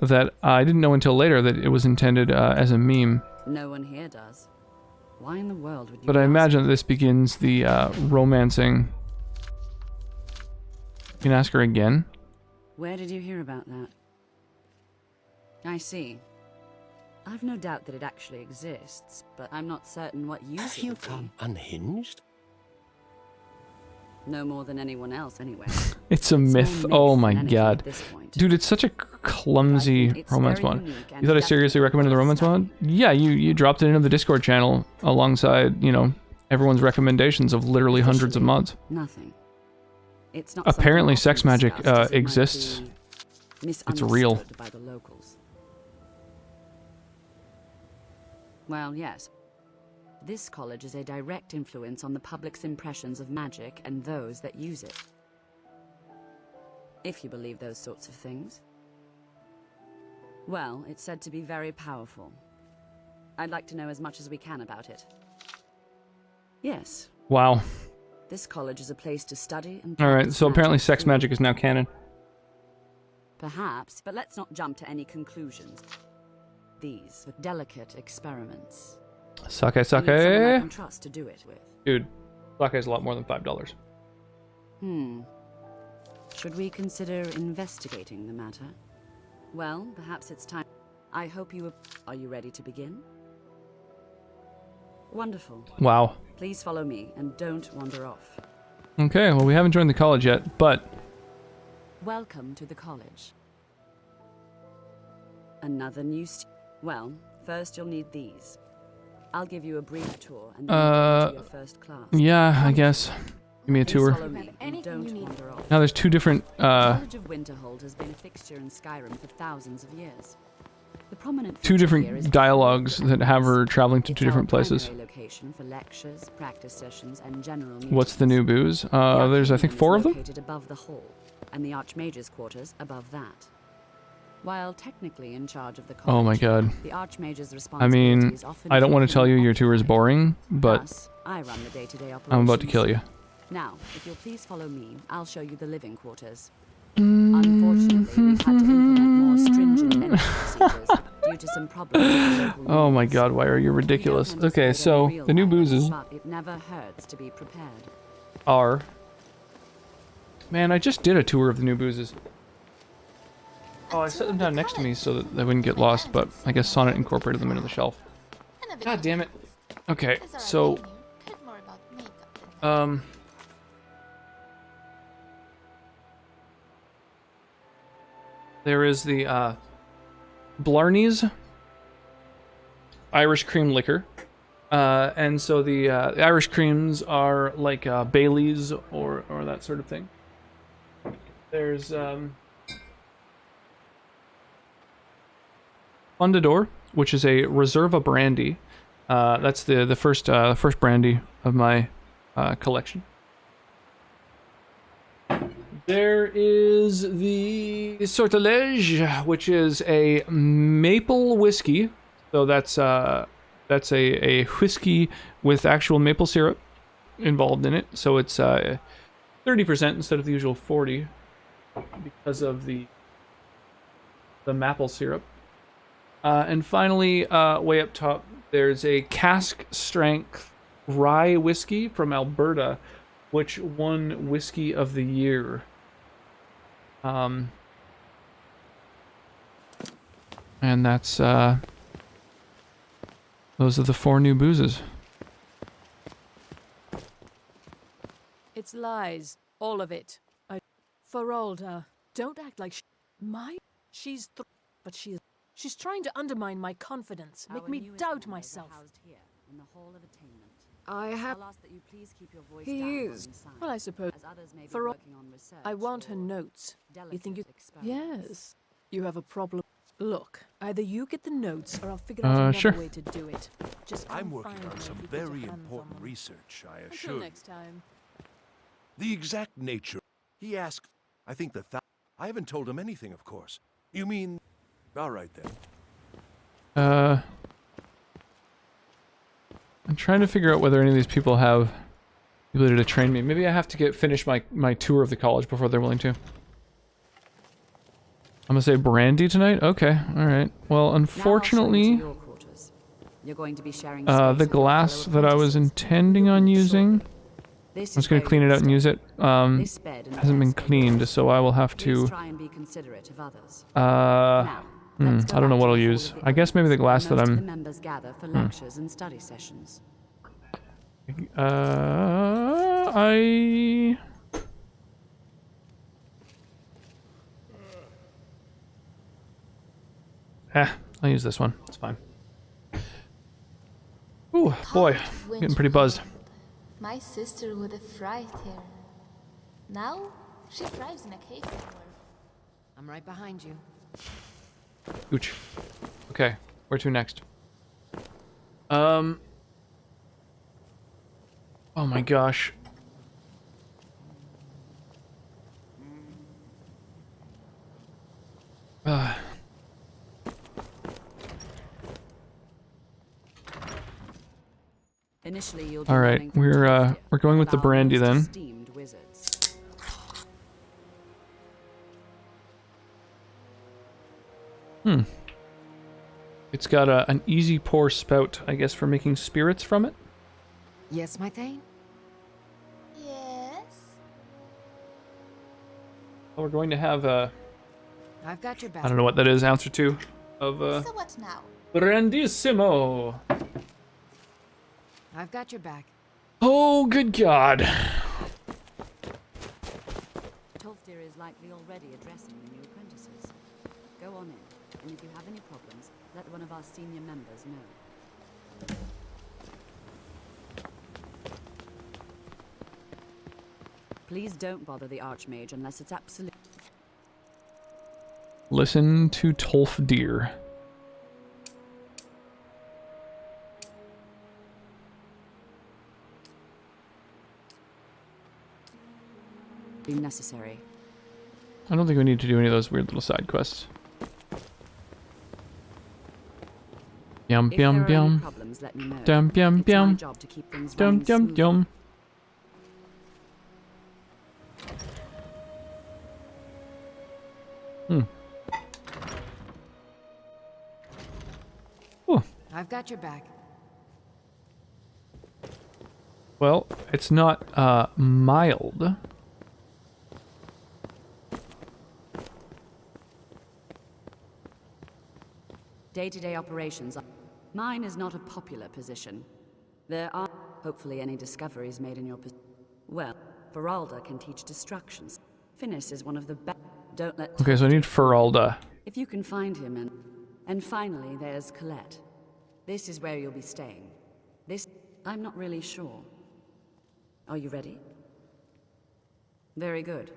Speaker 1: that I didn't know until later that it was intended as a meme.
Speaker 4: No one here does. Why in the world would you...
Speaker 1: But I imagine that this begins the romancing. You can ask her again.
Speaker 4: Where did you hear about that? I see. I've no doubt that it actually exists, but I'm not certain what use it would be.
Speaker 21: Unhinged?
Speaker 4: No more than anyone else, anyway.
Speaker 1: It's a myth. Oh my god. Dude, it's such a clumsy romance mod. You thought I seriously recommended the romance mod? Yeah, you dropped it into the Discord channel alongside, you know, everyone's recommendations of literally hundreds of mods.
Speaker 4: Nothing. It's not
Speaker 1: Apparently sex magic exists. It's real.
Speaker 4: By the locals. Well, yes. This college is a direct influence on the public's impressions of magic and those that use it. If you believe those sorts of things. Well, it's said to be very powerful. I'd like to know as much as we can about it. Yes.
Speaker 1: Wow.
Speaker 4: This college is a place to study and
Speaker 1: Alright, so apparently sex magic is now canon.
Speaker 4: Perhaps, but let's not jump to any conclusions. These are delicate experiments.
Speaker 1: Sake.
Speaker 4: I can trust to do it with.
Speaker 1: Dude, sake is a lot more than $5.
Speaker 4: Should we consider investigating the matter? Well, perhaps it's time. I hope you are you ready to begin? Wonderful.
Speaker 1: Wow.
Speaker 4: Please follow me and don't wander off.
Speaker 1: Okay, well we haven't joined the college yet, but...
Speaker 4: Welcome to the college. Another new well, first you'll need these. I'll give you a brief tour and then to your first class.
Speaker 1: Yeah, I guess. Give me a tour.
Speaker 4: Follow me and don't wander off.
Speaker 1: Now there's two different,
Speaker 4: The College of Winterhold has been a fixture in Skyrim for thousands of years. The prominent
Speaker 1: two
Speaker 4: feature here is
Speaker 1: different dialogues that have her traveling to two different places.
Speaker 4: Location for lectures, practice sessions, and general meetings.
Speaker 1: What's the new booze? There's I think 4 of them?
Speaker 4: Located above the hall, and the Archmage's quarters above that. While technically in charge of the college,
Speaker 1: Oh my god.
Speaker 4: the Archmage's
Speaker 1: I mean, I don't want to tell you your tour is boring, but
Speaker 4: Thus, I run the day-to-day
Speaker 1: I'm about to
Speaker 4: operations.
Speaker 1: kill you.
Speaker 4: Now, if you'll please follow me, I'll show you the living quarters. Unfortunately, we've had to implement more stringent entry procedures due to some problems with the local
Speaker 1: Oh my
Speaker 4: laws.
Speaker 1: god, why are you ridiculous?
Speaker 4: We don't
Speaker 1: Okay,
Speaker 4: anticipate
Speaker 1: so
Speaker 4: any real
Speaker 1: the new
Speaker 4: violence,
Speaker 1: boozes
Speaker 4: but it never hurts to be prepared.
Speaker 1: are... Man, I just did a tour of the new boozes. Oh, I set them down next to me so that they wouldn't get lost, but I guess Sonnet incorporated them into the shelf. God damn it. Okay, so... There is the, Blarney's Irish cream liquor. And so the Irish creams are like Bailey's or that sort of thing. There's Fundador, which is a Reserva brandy. That's the first brandy of my collection. There is the Sortilege, which is a maple whiskey. So that's a whiskey with actual maple syrup involved in it. So it's 30% instead of the usual 40 because of the maple syrup. And finally, way up top, there's a cask strength rye whiskey from Alberta, which won Whiskey of the Year. And that's those are the 4 new boozes.
Speaker 8: It's lies, all of it. Feralda, don't act like she's trying to undermine my confidence, make me doubt myself.
Speaker 4: In the Hall of Attainment.
Speaker 8: I have.
Speaker 4: I'll ask that you please keep your voice
Speaker 8: He
Speaker 4: down while
Speaker 8: is.
Speaker 4: inside,
Speaker 8: Well, I suppose.
Speaker 4: as others may be
Speaker 8: For all,
Speaker 4: working on research
Speaker 8: I want her
Speaker 4: or
Speaker 8: notes. You think you?
Speaker 4: experiments.
Speaker 8: Yes. You have a problem. Look, either you get the notes, or I'll figure out another
Speaker 1: sure.
Speaker 8: way to do it. Just
Speaker 21: I'm
Speaker 8: come
Speaker 21: working
Speaker 8: find
Speaker 21: on
Speaker 8: me
Speaker 21: some
Speaker 8: if you get your
Speaker 21: very
Speaker 8: hands on
Speaker 21: important
Speaker 8: them.
Speaker 21: research, I
Speaker 8: Until
Speaker 21: assure you.
Speaker 8: next time.
Speaker 21: The exact nature. He asked. I think I haven't told him anything, of course. You mean... All right, then.
Speaker 1: I'm trying to figure out whether any of these people have the ability to train me. Maybe I have to finish my tour of the college before they're willing to. I'm gonna say brandy tonight? Okay, alright. Well, unfortunately,
Speaker 4: You're going to be sharing
Speaker 1: the glass that I was intending on using, I was gonna clean it out and use it, hasn't been cleaned, so I will have to,
Speaker 4: try and be considerate of others.
Speaker 1: I don't know what I'll use. I guess maybe the glass that
Speaker 4: Most of the
Speaker 1: I'm...
Speaker 4: members gather for lectures and study sessions.
Speaker 1: I'll use this one. It's fine. Ooh, boy. Getting pretty buzzed.
Speaker 6: My sister would have thrived here. Now, she thrives in a cave somewhere.
Speaker 14: I'm right behind you.
Speaker 1: Ooch. Okay, where to next? Oh my gosh.
Speaker 4: Initially, you'll be
Speaker 1: All right,
Speaker 4: learning from
Speaker 1: we're going with the brandy then.
Speaker 4: esteemed wizards.
Speaker 1: It's got an easy pour spout, I guess, for making spirits from it.
Speaker 14: Yes, my Thane?
Speaker 6: Yes?
Speaker 1: Well, we're going to have a...
Speaker 14: I've got your back.
Speaker 1: I don't know what that is, ounce or two of
Speaker 6: So what now?
Speaker 1: Brandissimo.
Speaker 14: I've got your back.
Speaker 1: Oh, good God.
Speaker 4: Tolfdir is likely already addressing the new apprentices. Go on in, and if you have any problems, let one of our senior members know. Please don't bother the Archmage unless it's absolute.
Speaker 1: Listen to Tolfdir.
Speaker 4: Be necessary.
Speaker 1: I don't think we need to do any of those weird little side quests. Yum yum yum. Yum yum yum. Yum yum yum. Oh.
Speaker 14: I've got your back.
Speaker 1: Well, it's not mild.
Speaker 4: Day-to-day operations. Mine is not a popular position. There are hopefully any discoveries made in your well, Feralda can teach destructions. Finis is one of the best. Don't let.
Speaker 1: Okay, so I need Feralda.
Speaker 4: If you can find him and finally there's Colette. This is where you'll be staying. This I'm not really sure. Are you ready? Very good.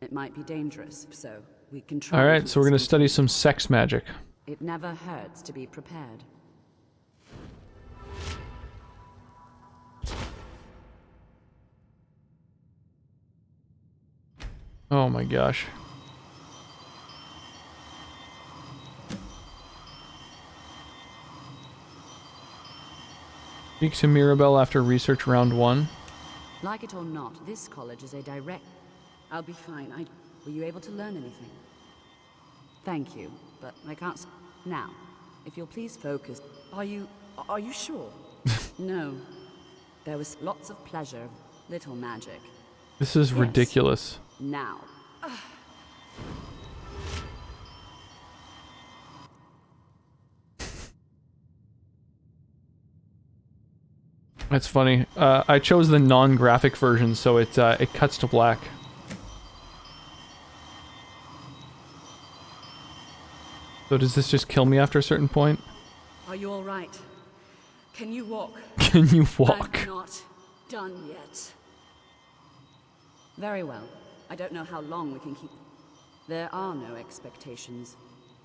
Speaker 4: It might be dangerous, so we can try.
Speaker 1: All right, so we're going to study some sex magic.
Speaker 4: It never hurts to be prepared.
Speaker 1: Oh my gosh. Speak to Mirabelle after research round 1.
Speaker 4: Like it or not, this college is a direct... I'll be fine. Were you able to learn anything? Thank you, but I can't... Now, if you'll please focus... Are you sure? No. There was lots of pleasure, little magic.
Speaker 1: This is ridiculous.
Speaker 4: Now.
Speaker 1: That's funny. I chose the non-graphic version, so it cuts to black. So does this just kill me after a certain point?
Speaker 4: Are you all right? Can you walk?
Speaker 1: Can you walk?
Speaker 4: I'm not done yet. Very well. I don't know how long we can keep... There are no expectations.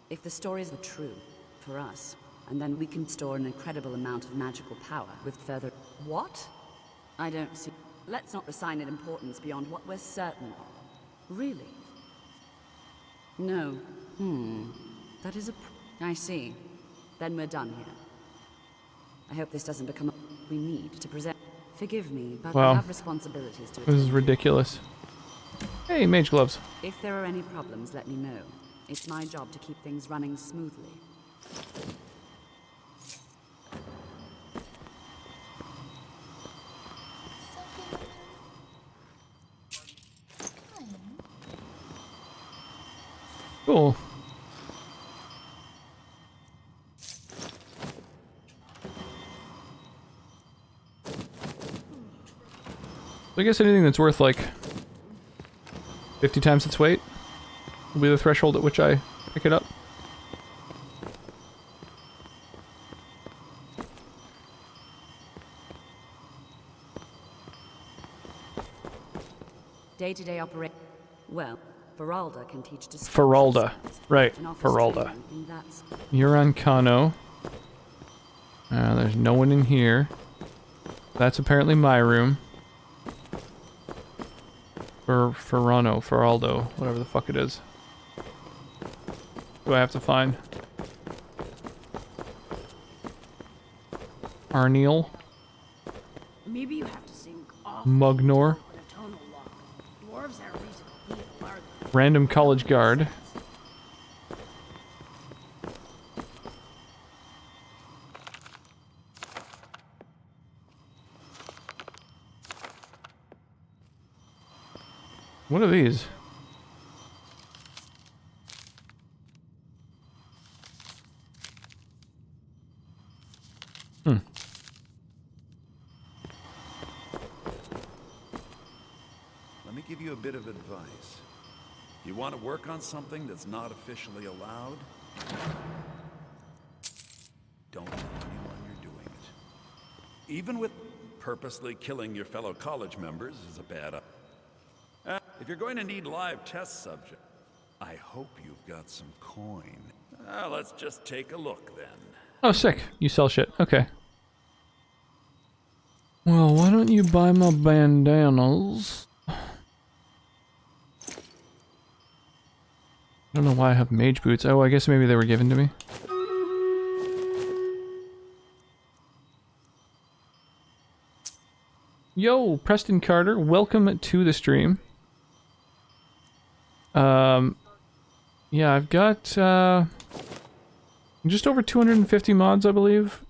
Speaker 4: If the stories are true, for us, and then we can store an incredible amount of magical power with further... What? I don't see... Let's not assign it importance beyond what we're certain of. Really? No. That is a... I see. Then we're done here. I hope this doesn't become... We need to present... Forgive me, but
Speaker 1: wow.
Speaker 4: I have responsibilities to attend.
Speaker 1: This is ridiculous. Hey, mage gloves.
Speaker 4: If there are any problems, let me know. It's my job to keep things running smoothly.
Speaker 1: Cool. I guess anything that's worth like 50 times its weight will be the threshold at which I pick it up.
Speaker 4: Day-to-day operation. Well, Feralda can teach destruction.
Speaker 1: Feralda. Right,
Speaker 4: and offers
Speaker 1: Feralda.
Speaker 4: training in that school.
Speaker 1: You're on Kano. There's no one in here. That's apparently my room. Feraldo, whatever the fuck it is. Do I have to find? Arniel.
Speaker 2: Maybe you have to sing off
Speaker 1: Mugnor.
Speaker 2: a tonal lock. Dwarves have reason to be farther.
Speaker 1: Random college guard. What are these?
Speaker 5: Let me give you a bit of advice. You want to work on something that's not officially allowed? Don't tell anyone you're doing it. Even with purposely killing your fellow college members is a bad idea. If you're going to need live test subjects, I hope you've got some coin. Let's just take a look then.
Speaker 1: Oh, sick. You sell shit. Okay. Well, why don't you buy my bandanas? I don't know why I have mage boots. Oh, I guess maybe they were given to me. Yo, Preston Carter, welcome to the stream. Yeah, I've got just over 250 mods, I believe,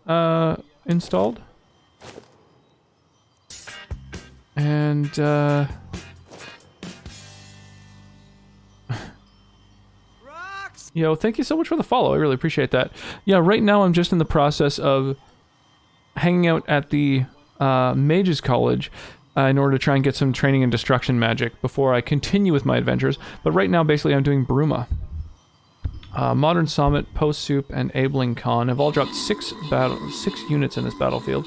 Speaker 1: installed. And yo, thank you so much for the follow. I really appreciate that. Yeah, right now I'm just in the process of hanging out at the Mages College in order to try and get some training in destruction magic before I continue with my adventures. But right now, basically, I'm doing Bruma. Modern Summit, Post Soup, and Abeling Khan have all dropped 6 units in this battlefield.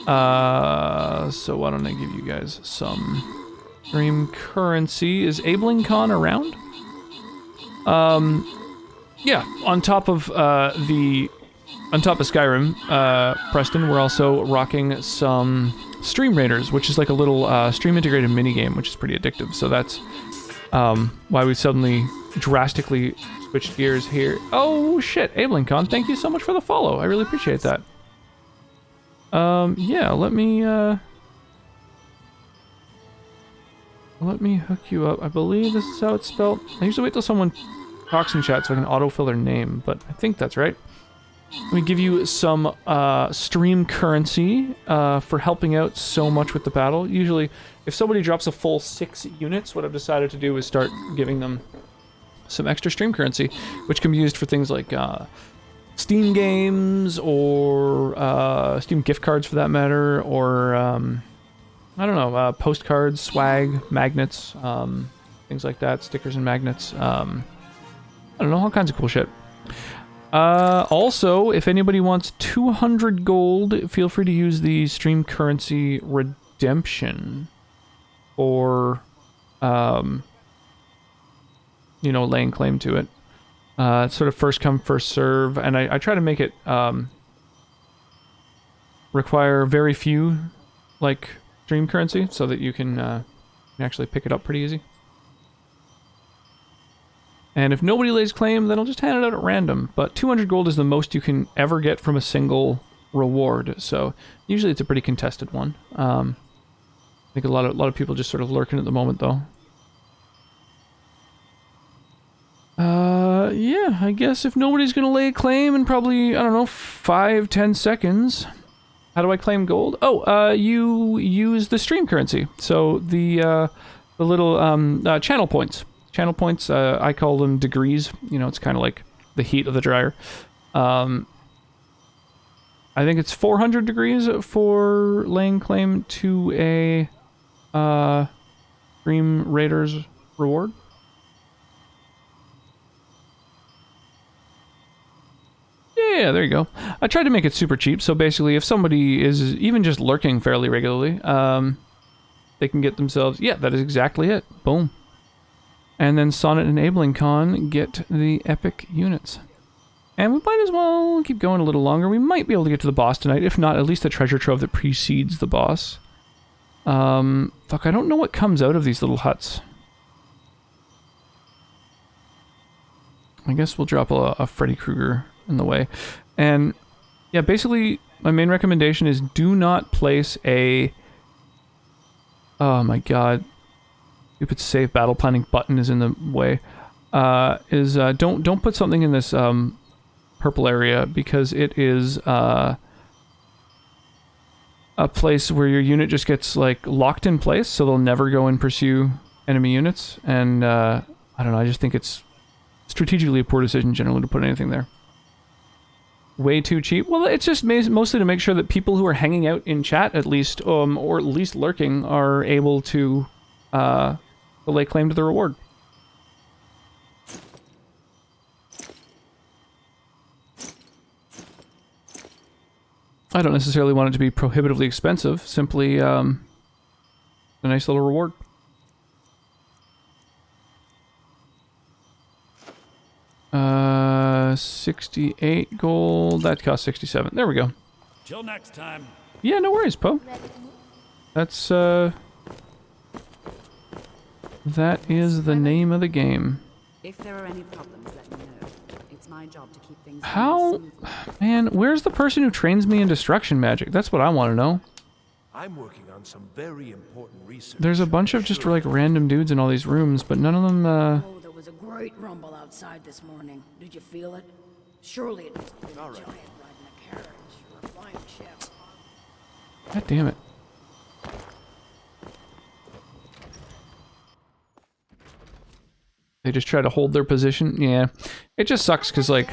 Speaker 1: So why don't I give you guys some stream currency? Is Abeling Khan around? Yeah, on top of Skyrim, Preston, we're also rocking some Stream Raiders, which is like a little stream integrated minigame, which is pretty addictive. So that's why we suddenly drastically switched gears here. Oh shit, Abeling Khan, thank you so much for the follow. I really appreciate that. Yeah, let me hook you up. I believe this is how it's spelled. I usually wait till someone talks in chat so I can autofill their name, but I think that's right. Let me give you some stream currency for helping out so much with the battle. Usually, if somebody drops a full 6 units, what I've decided to do is start giving them some extra stream currency, which can be used for things like Steam games or Steam gift cards for that matter, or I don't know, postcards, swag, magnets, things like that, stickers and magnets. I don't know, all kinds of cool shit. Also, if anybody wants 200 gold, feel free to use the stream currency redemption or, you know, laying claim to it. It's sort of first come, first serve, and I try to make it require very few, like, stream currency so that you can actually pick it up pretty easy. And if nobody lays claim, then I'll just hand it out at random. But 200 gold is the most you can ever get from a single reward, so usually it's a pretty contested one. I think a lot of people just sort of lurking at the moment, though. Yeah, I guess if nobody's gonna lay a claim in probably, I don't know, 5-10 seconds. How do I claim gold? Oh, you use the stream currency. So the little channel points. Channel points, I call them degrees. You know, it's kind of like the heat of the dryer. I think it's 400 degrees for laying claim to a Stream Raiders reward. Yeah, there you go. I tried to make it super cheap, so basically if somebody is even just lurking fairly regularly, they can get themselves... Yeah, that is exactly it. Boom. And then Sonnet Enabling Con get the epic units. And we might as well keep going a little longer. We might be able to get to the boss tonight. If not, at least the treasure trove that precedes the boss. Fuck, I don't know what comes out of these little huts. I guess we'll drop a Freddy Krueger in the way. And, yeah, basically, my main recommendation is do not place a... Oh my god. Stupid save battle planning button is in the way. Don't put something in this, purple area, because it is, a place where your unit just gets, like, locked in place, so they'll never go and pursue enemy units, and, I don't know, I just think it's strategically a poor decision generally to put anything there. Way too cheap? Well, it's just mostly to make sure that people who are hanging out in chat, at least, or at least lurking, are able to, lay claim to the reward. I don't necessarily want it to be prohibitively expensive, simply a nice little reward. Uh, 68 gold, that costs 67. There we go.
Speaker 5: Till next time.
Speaker 1: Yeah, no worries, Poe. That's, that is the name of the game.
Speaker 4: If there are any problems, let me know. It's my job to keep things
Speaker 1: How... Man, where's the person who trains me in destruction magic? That's what I want to know.
Speaker 21: I'm working on some very important research.
Speaker 1: There's a bunch of just, like, random dudes in all these rooms, but none of them,
Speaker 7: Oh, there was a great rumble outside this morning. Did you feel it? Surely it was a giant riding a carriage or a flying ship.
Speaker 1: God damn it. They just try to hold their position. Yeah. It just sucks because, like,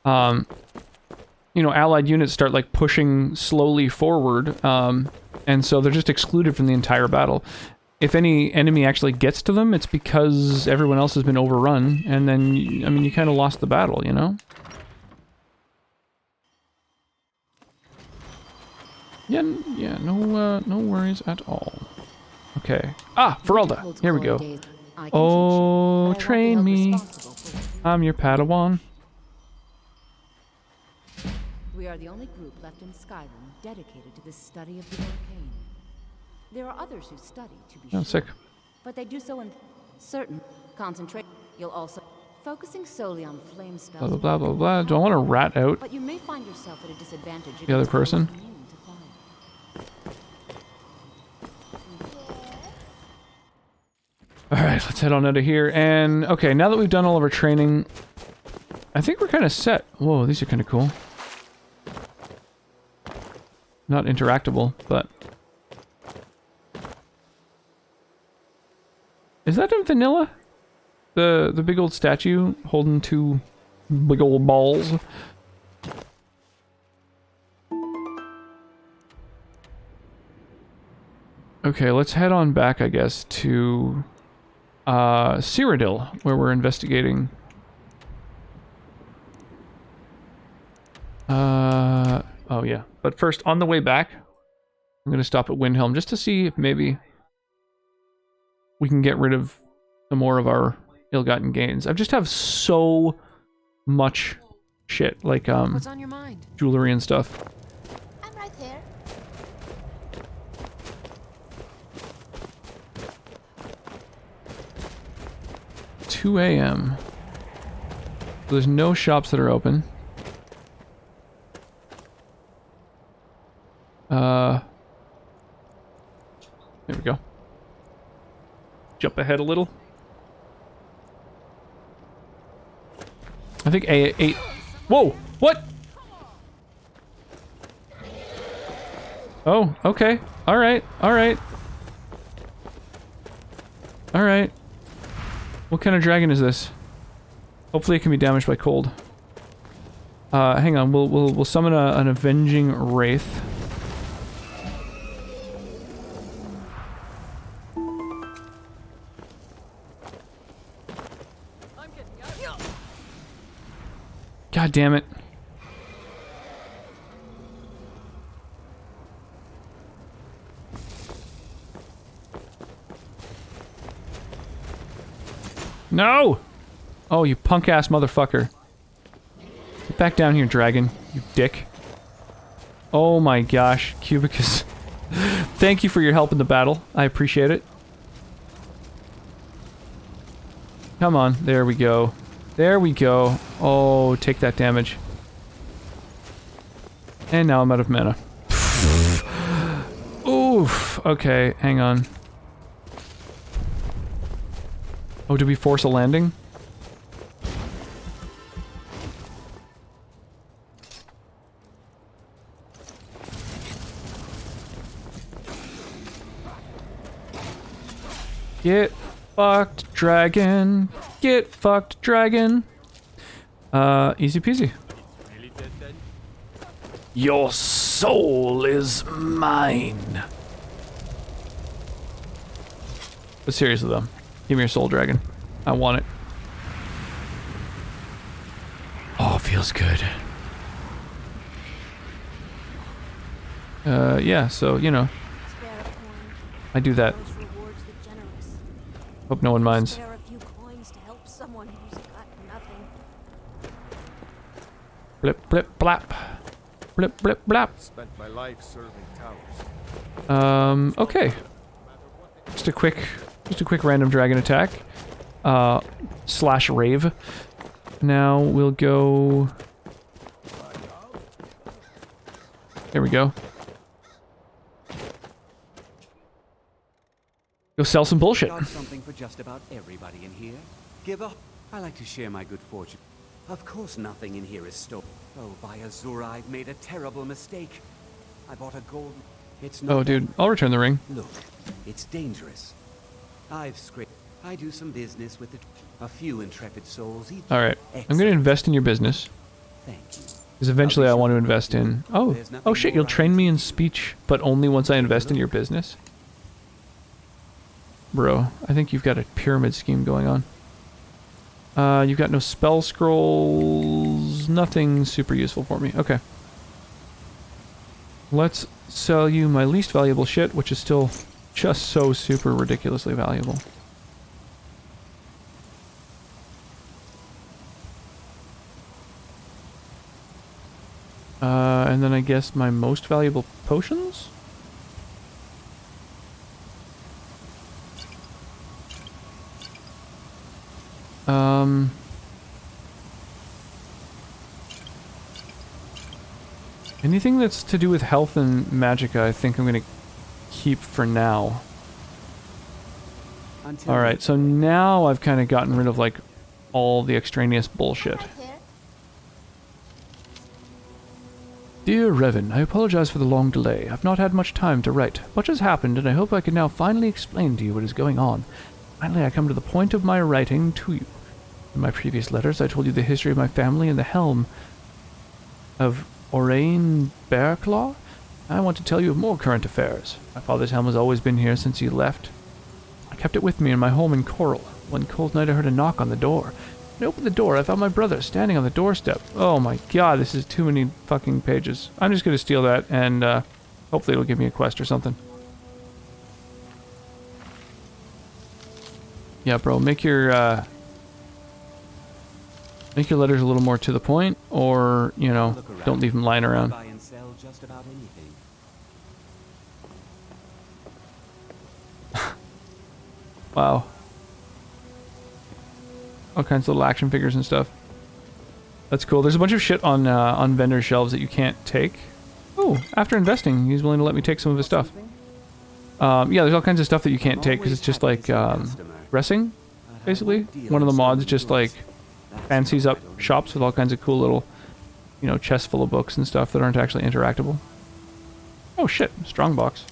Speaker 1: you know, allied units start, like, pushing slowly forward, and so they're just excluded from the entire battle. If any enemy actually gets to them, it's because everyone else has been overrun, and then, I mean, you kind of lost the battle, you know? Yeah, no worries at all. Okay. Ah, Feralda! Here we go. Oh, train me. I'm your Padawan.
Speaker 12: We are the only group left in Skyrim dedicated to the study of the arcane. There are others who study, to be
Speaker 1: Oh,
Speaker 12: sure.
Speaker 1: sick.
Speaker 12: But they do so in certain concentrate. You'll also focusing solely on flame spells.
Speaker 1: Blah, blah, blah, blah, blah. Do I want to rat out
Speaker 12: But you may find yourself at a disadvantage
Speaker 1: the other
Speaker 12: against
Speaker 1: person?
Speaker 12: those immune to fire.
Speaker 1: Alright, let's head on out of here. And, okay, now that we've done all of our training, I think we're kind of set. Whoa, these are kind of cool. Not interactable, but... Is that in vanilla? The big old statue holding two big old balls? Okay, let's head on back, I guess, to Cyrodiil, where we're investigating. Oh yeah. But first, on the way back, I'm gonna stop at Windhelm just to see if maybe we can get rid of some more of our ill-gotten gains. I just have so much shit, like
Speaker 14: What's on your mind?
Speaker 1: jewelry and stuff.
Speaker 6: I'm right here.
Speaker 1: 2 a.m. There's no shops that are open. There we go. Jump ahead a little. I think A8. Whoa! What? Oh, okay. Alright, alright. Alright. What kind of dragon is this? Hopefully it can be damaged by cold. Hang on, we'll summon an avenging wraith. God damn it. No! Oh, you punk-ass motherfucker. Get back down here, dragon, you dick. Oh my gosh, Cubicus. Thank you for your help in the battle. I appreciate it. Come on, there we go. There we go. Oh, take that damage. And now I'm out of mana. Oof. Okay, hang on. Oh, did we force a landing? Get fucked, dragon. Get fucked, dragon. Easy peasy. Your soul is mine. But seriously though, give me your soul, dragon. I want it. Oh, feels good. Yeah, so, you know. I do that. Hope no one minds. Blip, blip, blap. Blip, blip, blap.
Speaker 9: Spent my life serving towers.
Speaker 1: Okay. Just a quick random dragon attack. Slash rave. Now we'll go... There we go. Go sell some bullshit.
Speaker 19: Got something for just about everybody in here. Give up. I like to share my good fortune. Of course nothing in here is stolen. Oh, by Azura, I've made a terrible mistake. I bought a gold... It's not...
Speaker 1: Oh, dude, I'll return the ring.
Speaker 19: Look, it's dangerous. I've scraped... I do some business with a few intrepid souls each.
Speaker 1: Alright, I'm gonna invest in your business.
Speaker 19: Thank you.
Speaker 1: Because eventually I want to invest in... Oh shit, you'll train me in speech, but only once I invest in your business? Bro, I think you've got a pyramid scheme going on. You've got no spell scrolls, nothing super useful for me. Okay. Let's sell you my least valuable shit, which is still just so super ridiculously valuable. And then I guess my most valuable potions? Anything that's to do with health and magicka, I think I'm gonna keep for now. Alright, so now I've kind of gotten rid of, like, all the extraneous bullshit. Dear Revan, I apologize for the long delay. I've not had much time to write. Much has happened, and I hope I can now finally explain to you what is going on. Finally, I come to the point of my writing to you. In my previous letters, I told you the history of my family and the helm of Orain Bearclaw. I want to tell you of more current affairs. My father's helm has always been here since he left. I kept it with me in my home in Coral. One cold night I heard a knock on the door. When I opened the door, I found my brother standing on the doorstep. Oh my god, this is too many fucking pages. I'm just gonna steal that and hopefully it'll give me a quest or something. Yeah, bro, make your letters a little more to the point, or, you know, don't leave them lying around.
Speaker 19: Buy and sell just about anything.
Speaker 1: Wow. All kinds of little action figures and stuff. That's cool. There's a bunch of shit on vendor shelves that you can't take. Oh, after investing, he's willing to let me take some of his stuff. Yeah, there's all kinds of stuff that you can't take because it's just like dressing, basically. One of the mods just like fancies up shops with all kinds of cool little, you know, chests full of books and stuff that aren't actually interactable. Oh shit, strongbox.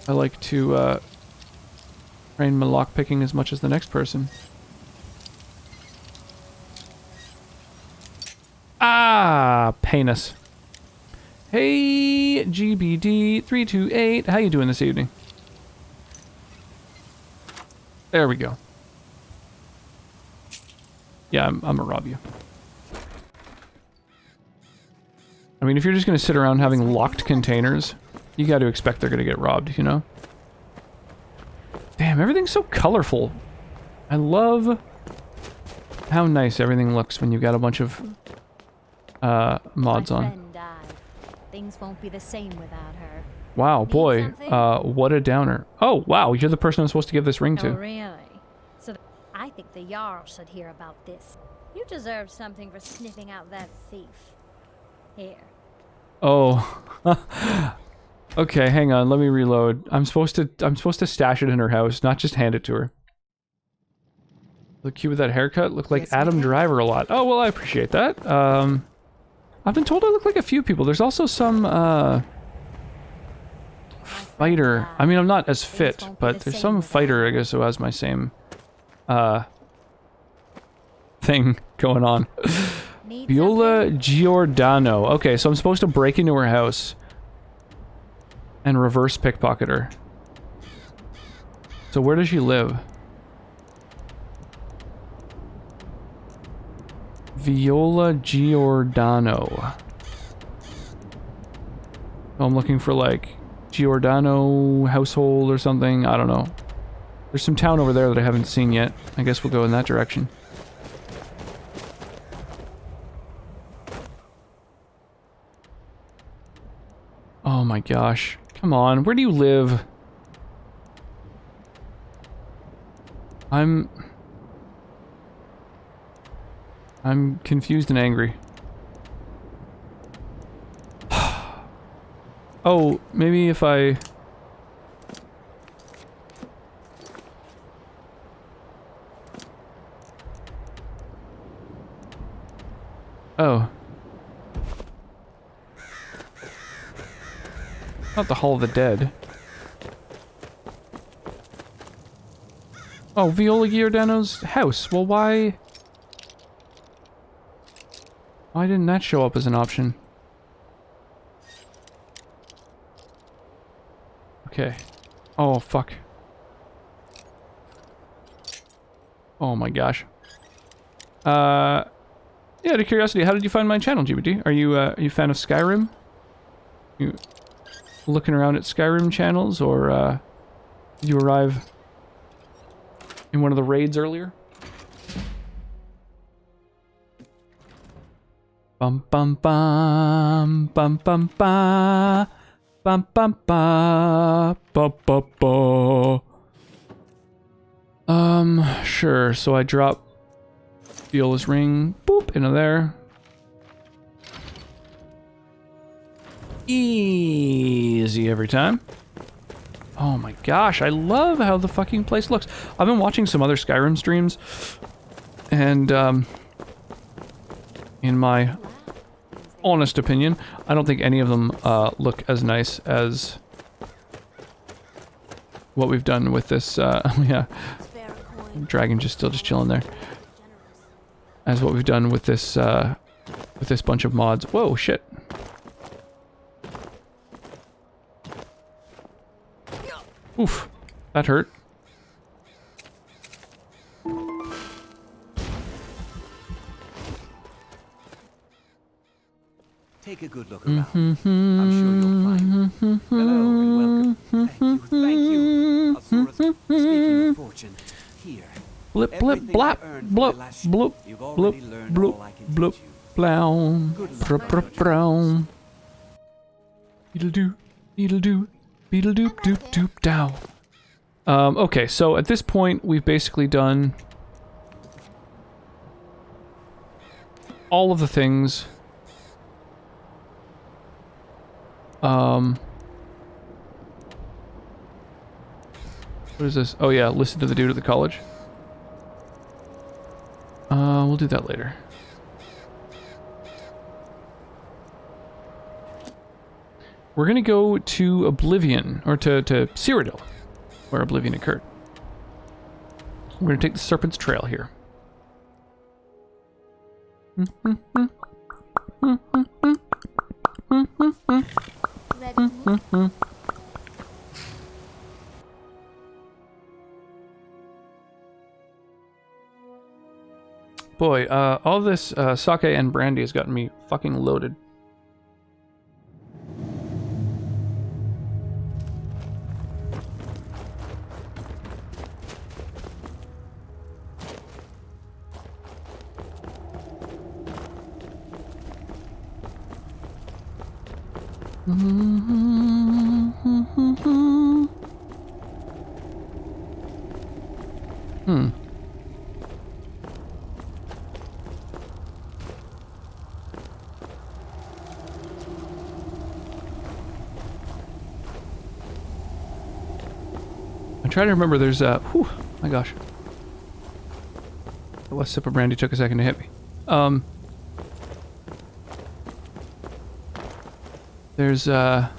Speaker 1: I like to train my lockpicking as much as the next person. Ah, penis. Hey, GBD328, how you doing this evening? There we go. Yeah, I'm gonna rob you. I mean, if you're just gonna sit around having locked containers, you gotta expect they're gonna get robbed, you know? Damn, everything's so colorful. I love how nice everything looks when you've got a bunch of mods on.
Speaker 13: Things won't be the same without her.
Speaker 1: Wow, boy, what a downer. Oh, wow, you're the person I'm supposed to give this ring to.
Speaker 13: Oh, really? So I think the Jarl should hear about this. You deserve something for sniffing out that thief. Here.
Speaker 1: Oh. Okay, hang on, let me reload. I'm supposed to stash it in her house, not just hand it to her. Look cute with that haircut, look like Adam Driver a lot. Oh, well, I appreciate that. I've been told I look like a few people. There's also some, fighter. I mean, I'm not as fit, but there's some fighter, I guess, who has my same, thing going on. Viola Giordano. Okay, so I'm supposed to break into her house and reverse pickpocket her. So where does she live? Viola Giordano. I'm looking for like Giordano household or something. I don't know. There's some town over there that I haven't seen yet. I guess we'll go in that direction. Oh my gosh. Come on, where do you live? I'm confused and angry. Oh, maybe if I... Oh. Not the Hall of the Dead. Oh, Viola Giordano's house. Well, why didn't that show up as an option? Okay. Oh, fuck. Oh my gosh. Yeah, out of curiosity, how did you find my channel, GBD? Are you a fan of Skyrim? You looking around at Skyrim channels, or did you arrive in one of the raids earlier? Bum bum bum bum bum ba bum bum ba ba ba ba. Sure. So I drop Viola's ring, boop, into there. Easy every time. Oh my gosh, I love how the fucking place looks. I've been watching some other Skyrim streams, and in my honest opinion, I don't think any of them look as nice as what we've done with this, yeah, dragon still just chilling there, as what we've done with this bunch of mods. Whoa, shit. Oof, that hurt.
Speaker 19: Take a good look around. I'm sure you'll find. Hello and welcome. Thank you. Azura's speaking of fortune. Here.
Speaker 1: Blip blip blap blop bloop bloop bloop bloop blown brown. Beetle doo beetle doop doop doop dow. Okay, so at this point we've basically done all of the things. What is this? Oh yeah, listen to the dude at the college. We'll do that later. We're gonna go to Oblivion, or to Cyrodiil, where Oblivion occurred. We're gonna take the Serpent's Trail here. Boy, all this sake and brandy has gotten me fucking loaded. Hmm. I'm trying to remember, there's a... Whew, my gosh. The last sip of brandy took a second to hit me. There's a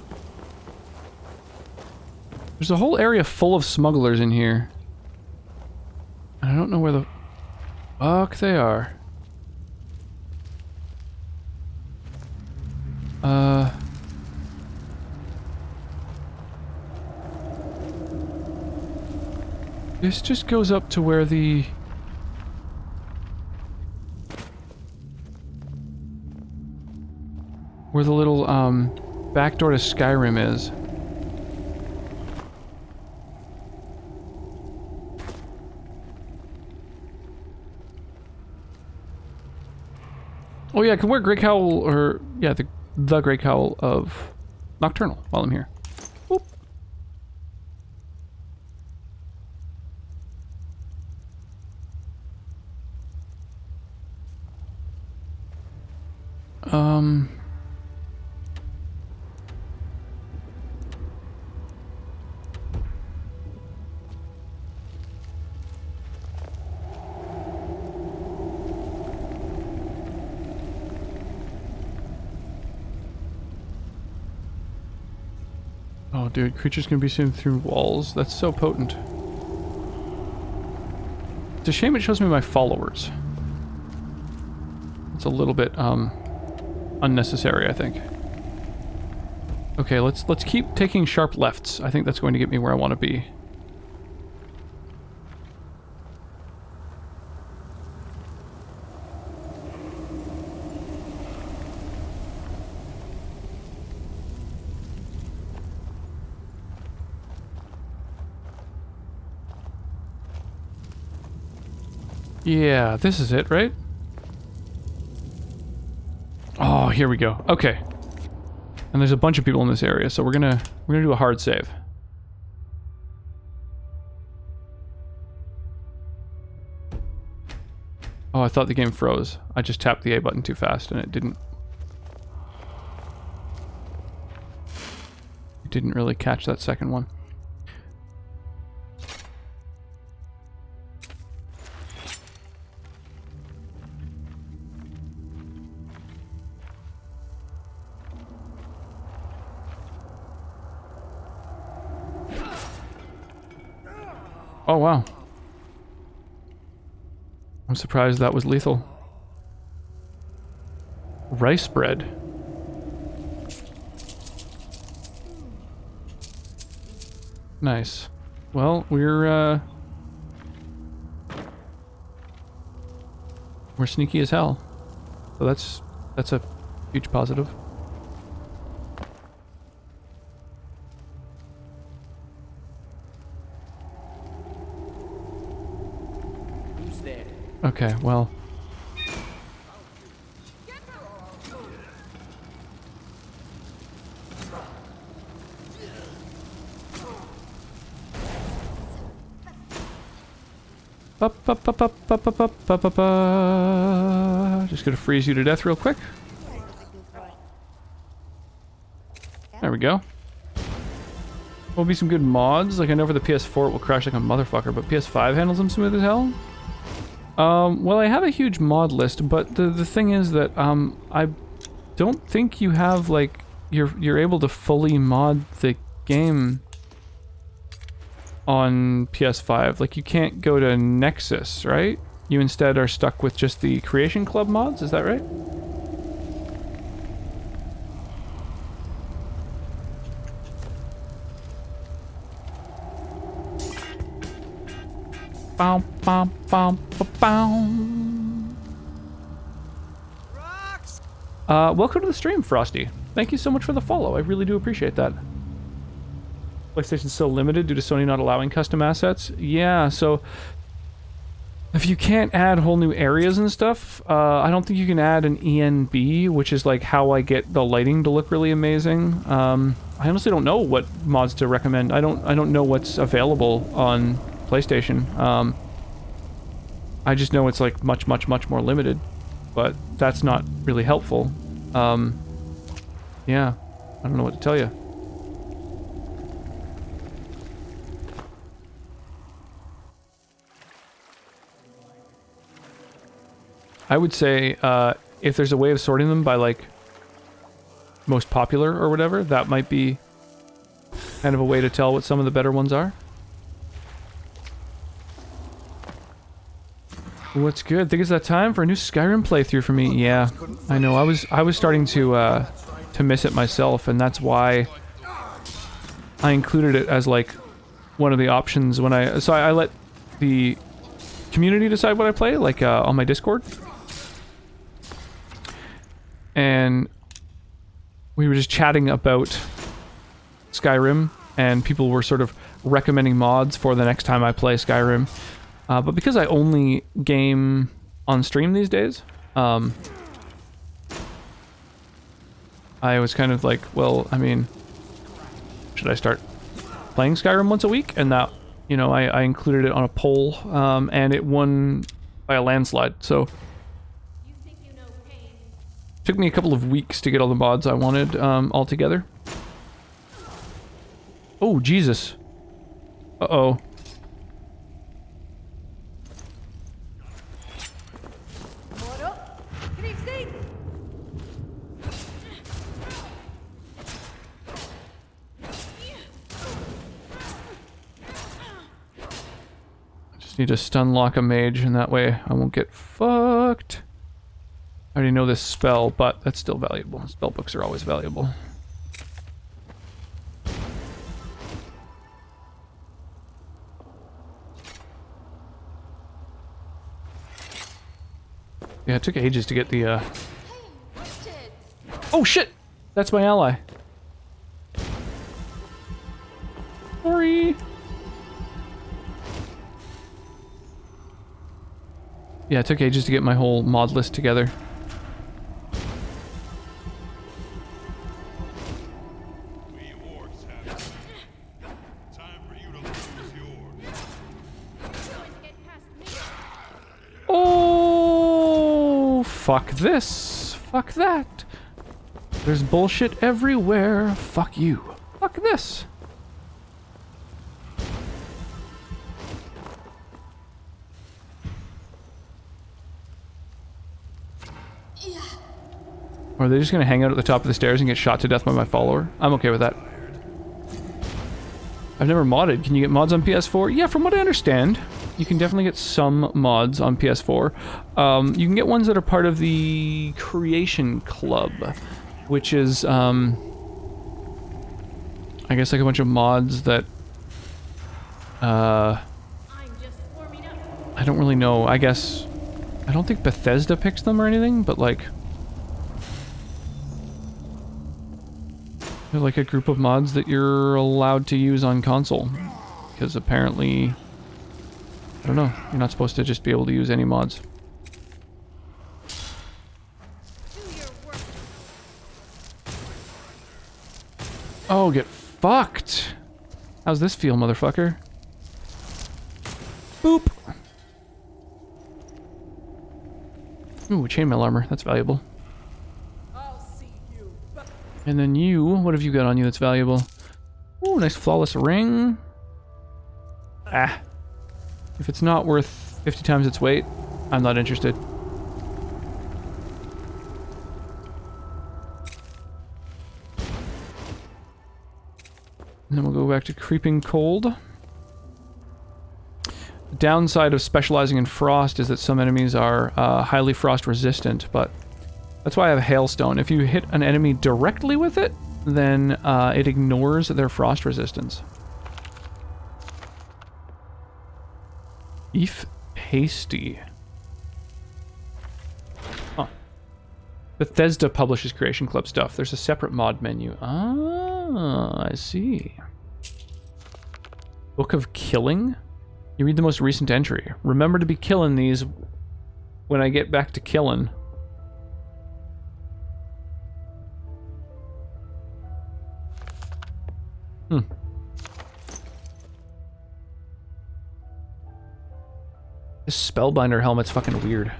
Speaker 1: whole area full of smugglers in here. And I don't know where the fuck they are. This just goes up to where the... where the little, back door to Skyrim is. Oh yeah, I can wear Grey Cowl, or... yeah, the Grey Cowl of Nocturnal while I'm here. Whoop. Oh, dude, creatures can be seen through walls. That's so potent. It's a shame it shows me my followers. It's a little bit, unnecessary, I think. Okay, let's keep taking sharp lefts. I think that's going to get me where I want to be. Yeah, this is it, right? Oh, here we go. Okay. And there's a bunch of people in this area, so we're gonna do a hard save. Oh, I thought the game froze. I just tapped the A button too fast and it didn't really catch that second one. Oh, wow. I'm surprised that was lethal. Rice bread. Nice. Well, we're sneaky as hell. So that's a huge positive. Okay, well. Just gonna freeze you to death real quick. There we go. Will be some good mods. Like I know for the PS4 it will crash like a motherfucker, but PS5 handles them smooth as hell. Well, I have a huge mod list, but the thing is that I don't think you have like you're able to fully mod the game on PS5. Like you can't go to Nexus, right? You instead are stuck with just the Creation Club mods, is that right? Bow, bow, bow, bow, bow. Welcome to the stream, Frosty. Thank you so much for the follow. I really do appreciate that. PlayStation's so limited due to Sony not allowing custom assets. Yeah, so If you can't add whole new areas and stuff, I don't think you can add an ENB, which is like how I get the lighting to look really amazing. I honestly don't know what mods to recommend. I don't know what's available on PlayStation. I just know it's like much more limited, but that's not really helpful. Yeah, I don't know what to tell you. I would say, if there's a way of sorting them by, like, most popular or whatever, that might be kind of a way to tell what some of the better ones are. What's good? Think it's that time for a new Skyrim playthrough for me. Yeah, I know. I was starting to miss it myself, and that's why I included it as, like, one of the options when I let the community decide what I play, like, on my Discord. And we were just chatting about Skyrim, and people were sort of recommending mods for the next time I play Skyrim. But because I only game on stream these days, I was kind of like, well, I mean, should I start playing Skyrim once a week? And that, you know, I included it on a poll, and it won by a landslide, so... Took me a couple of weeks to get all the mods I wanted, all together. Oh, Jesus. Uh-oh. Just need to stun lock a mage, and that way I won't get fucked. I already know this spell, but that's still valuable. Spellbooks are always valuable. Yeah, it took ages to get the, Oh, shit! That's my ally. Sorry. Yeah, it took ages to get my whole mod list together. Oh, fuck this. Fuck that. There's bullshit everywhere. Fuck you. Fuck this. Or are they just gonna hang out at the top of the stairs and get shot to death by my follower? I'm okay with that. I've never modded. Can you get mods on PS4? Yeah, from what I understand, you can definitely get some mods on PS4. You can get ones that are part of the Creation Club, which is, I guess like a bunch of mods that, I don't really know. I guess, I don't think Bethesda picks them or anything, but like, they're like a group of mods that you're allowed to use on console. Because apparently, I don't know, you're not supposed to just be able to use any mods. Oh, get fucked! How's this feel, motherfucker? Boop! Ooh, chainmail armor, that's valuable. And then you, what have you got on you that's valuable? Ooh, nice flawless ring. Ah. If it's not worth 50 times its weight, I'm not interested. And then we'll go back to Creeping Cold. The downside of specializing in frost is that some enemies are highly frost resistant, but that's why I have Hailstone. If you hit an enemy directly with it, then it ignores their frost resistance. Beef Pasty. Huh. Bethesda publishes Creation Club stuff. There's a separate mod menu. Ah, I see. Book of Killing? You read the most recent entry. Remember to be killing these when I get back to killing. This Spellbinder helmet's fucking weird.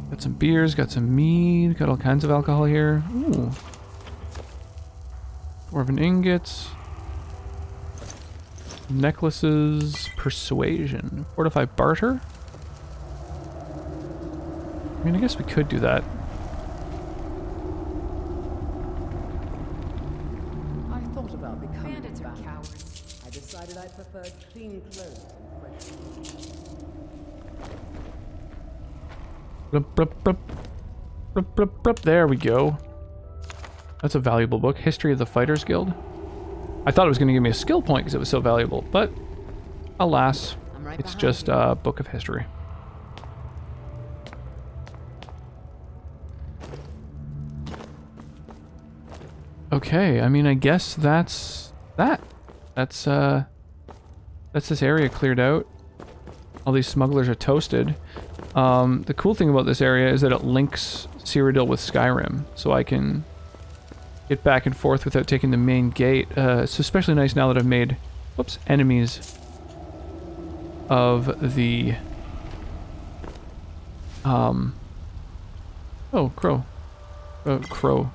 Speaker 1: Got some beers, got some mead, got all kinds of alcohol here. Ooh. Dwarven ingots. Necklaces. Persuasion. Fortify barter? I mean, I guess we could do that.
Speaker 2: I thought about becoming a bandit. I decided I preferred clean clothes and fresh.
Speaker 1: There we go. That's a valuable book. History of the Fighters Guild. I thought it was going to give me a skill point because it was so valuable, but alas, it's just a book of history. Okay, I mean, I guess that's that. That's this area cleared out. All these smugglers are toasted. The cool thing about this area is that it links Cyrodiil with Skyrim, so I can get back and forth without taking the main gate. It's especially nice now that I've made, whoops, enemies of the, oh, crow. Crow.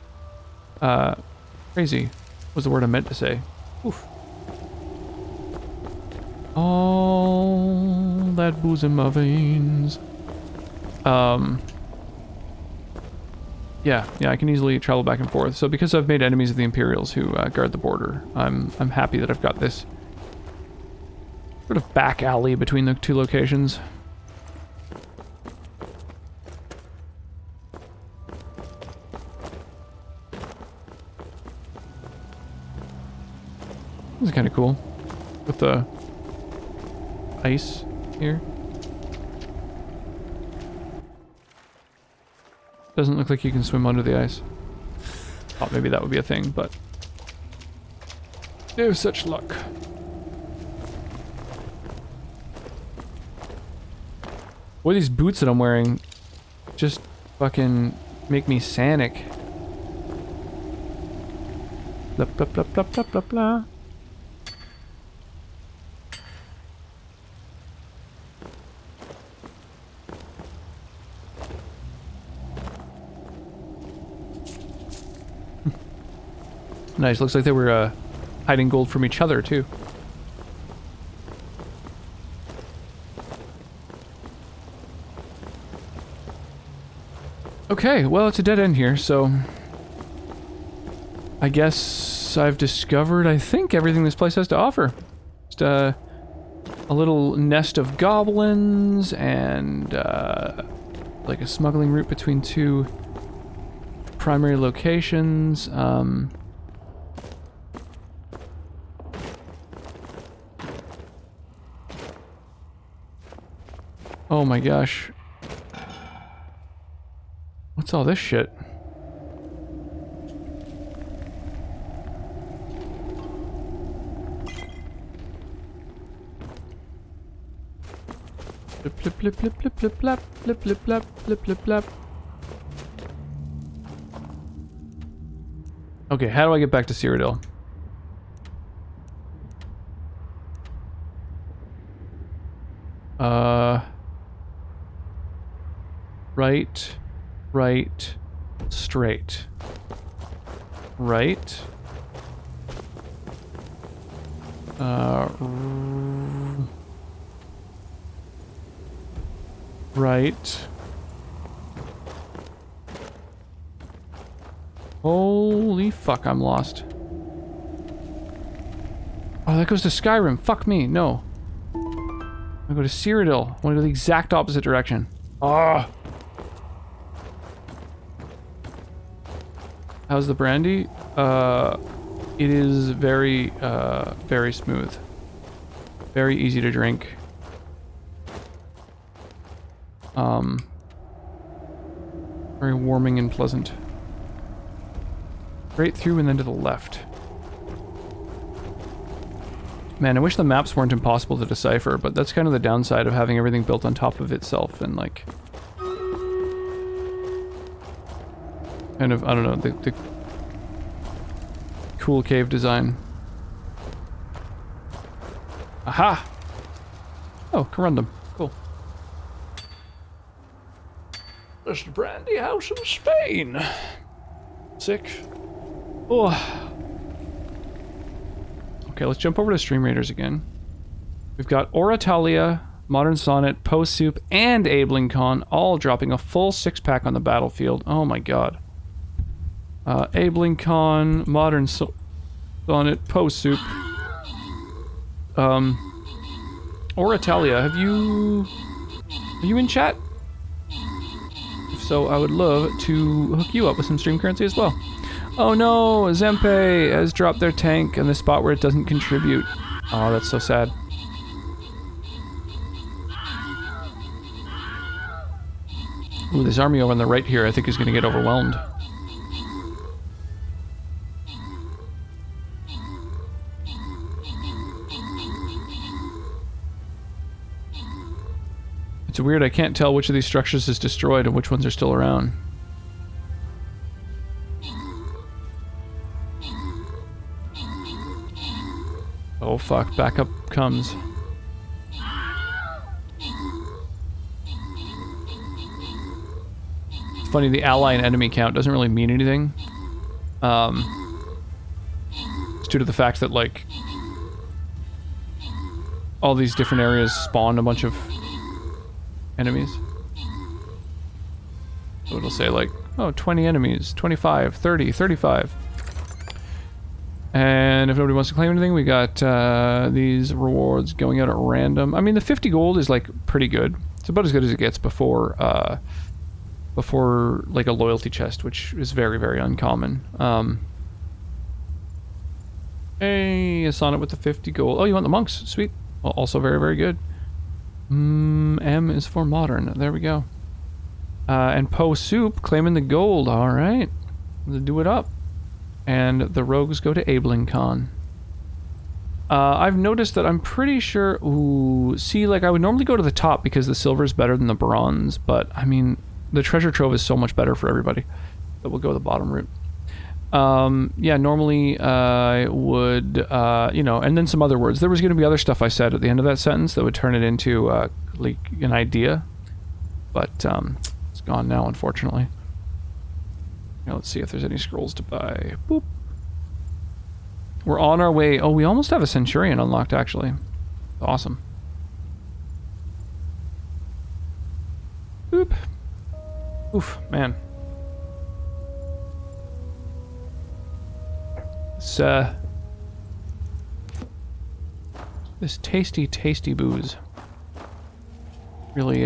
Speaker 1: Crazy was the word I meant to say. Oof. All that booze in my veins. Yeah, I can easily travel back and forth. So because I've made enemies of the Imperials who guard the border, I'm happy that I've got this sort of back alley between the two locations. This is kind of cool with the ice here. Doesn't look like you can swim under the ice. Thought maybe that would be a thing, but no such luck. Boy, these boots that I'm wearing just fucking make me sanic. Blah blah blah blah blah blah blah. Nice, looks like they were hiding gold from each other too. Okay, well, it's a dead end here, so I guess I've discovered, I think, everything this place has to offer. Just a little nest of goblins and like a smuggling route between two primary locations. Oh my gosh. What's all this shit? Blip blip blip blip blip blip blap blip blip blap blip blip blap. Okay, how do I get back to Cyrodiil? Right, right, straight. Right. Right. Holy fuck, I'm lost. Oh, that goes to Skyrim. Fuck me, no. I go to Cyrodiil. I want to go the exact opposite direction. Ah. How's the brandy? It is very, very smooth. Very easy to drink. Very warming and pleasant. Right through and then to the left. Man, I wish the maps weren't impossible to decipher, but that's kind of the downside of having everything built on top of itself and like... kind of, I don't know, the cool cave design. Aha! Oh, Corundum. Cool. There's the brandy house in Spain. Sick. Oh. Okay, let's jump over to Stream Raiders again. We've got Oratalia, Modern Sonnet, Post Soup, and Abeling Con all dropping a full 6-pack on the battlefield. Oh my god. Abeling Con, Modern Sonnet, Post Soup. Oratalia, are you in chat? If so, I would love to hook you up with some stream currency as well. Oh no, Zempe has dropped their tank in the spot where it doesn't contribute. Oh, that's so sad. Ooh, this army over on the right here I think is going to get overwhelmed. It's weird, I can't tell which of these structures is destroyed and which ones are still around. Oh fuck, backup comes. It's funny, the ally and enemy count doesn't really mean anything. It's due to the fact that, like, all these different areas spawn a bunch of enemies. So it'll say, like, oh, 20 enemies, 25, 30, 35. And if nobody wants to claim anything, we got these rewards going out at random. I mean, the 50 gold is like pretty good. It's about as good as it gets before like a loyalty chest, which is very, very uncommon. Hey, a sonnet with the 50 gold. Oh, you want the monks? Sweet. Well, also very, very good. M is for modern. There we go. And Poe Soup claiming the gold. All right, let's do it up. And the rogues go to Abeling Con. I've noticed that I'm pretty sure... Ooh, see, like, I would normally go to the top because the silver is better than the bronze, but, I mean, the treasure trove is so much better for everybody that we'll go the bottom route. Yeah, normally I would, you know, and then some other words. There was going to be other stuff I said at the end of that sentence that would turn it into, like, an idea, but it's gone now, unfortunately. Now let's see if there's any scrolls to buy. Boop. We're on our way. Oh, we almost have a Centurion unlocked, actually. Awesome. Boop. Oof, man. This tasty, tasty booze really,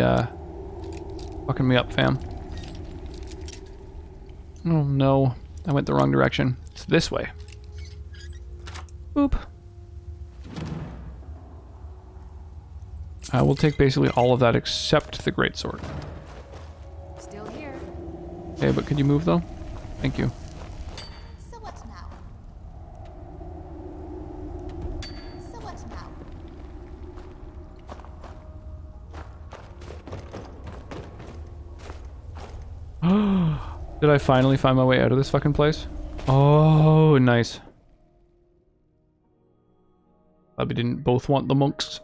Speaker 1: fucking me up, fam. Oh no, I went the wrong direction. It's this way. Boop. I will take basically all of that except the greatsword.
Speaker 14: Still here.
Speaker 1: Okay, but could you move though? Thank you.
Speaker 6: So what now? So what
Speaker 1: now? Did I finally find my way out of this fucking place? Oh, nice. Glad we didn't both want the monks.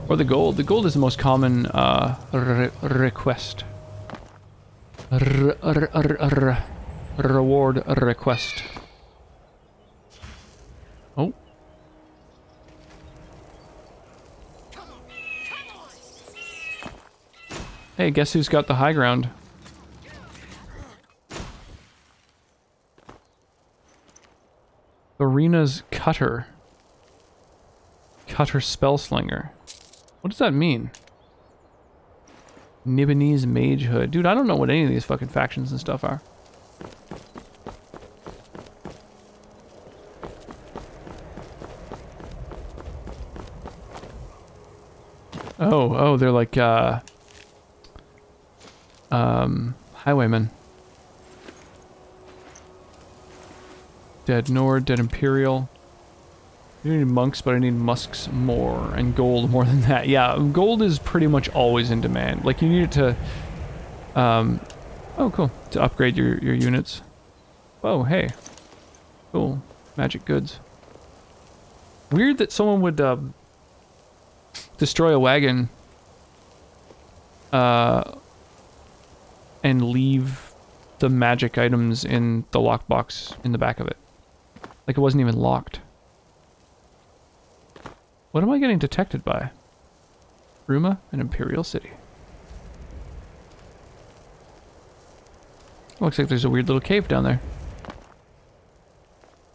Speaker 1: Or the gold. The gold is the most common request. Reward request. Oh. Hey, guess who's got the high ground? Arena's Cutter. Cutter Spellslinger. What does that mean? Nibonese Magehood. Dude, I don't know what any of these fucking factions and stuff are. Oh, they're like, highwaymen. Dead Nord, Dead Imperial. You need monks, but I need musks more, and gold more than that. Yeah, gold is pretty much always in demand. Like, you need it to, oh, cool. To upgrade your units. Oh, hey. Cool. Magic goods. Weird that someone would, destroy a wagon, and leave the magic items in the lockbox in the back of it. Like, it wasn't even locked. What am I getting detected by? Ruma and Imperial City. Looks like there's a weird little cave down there.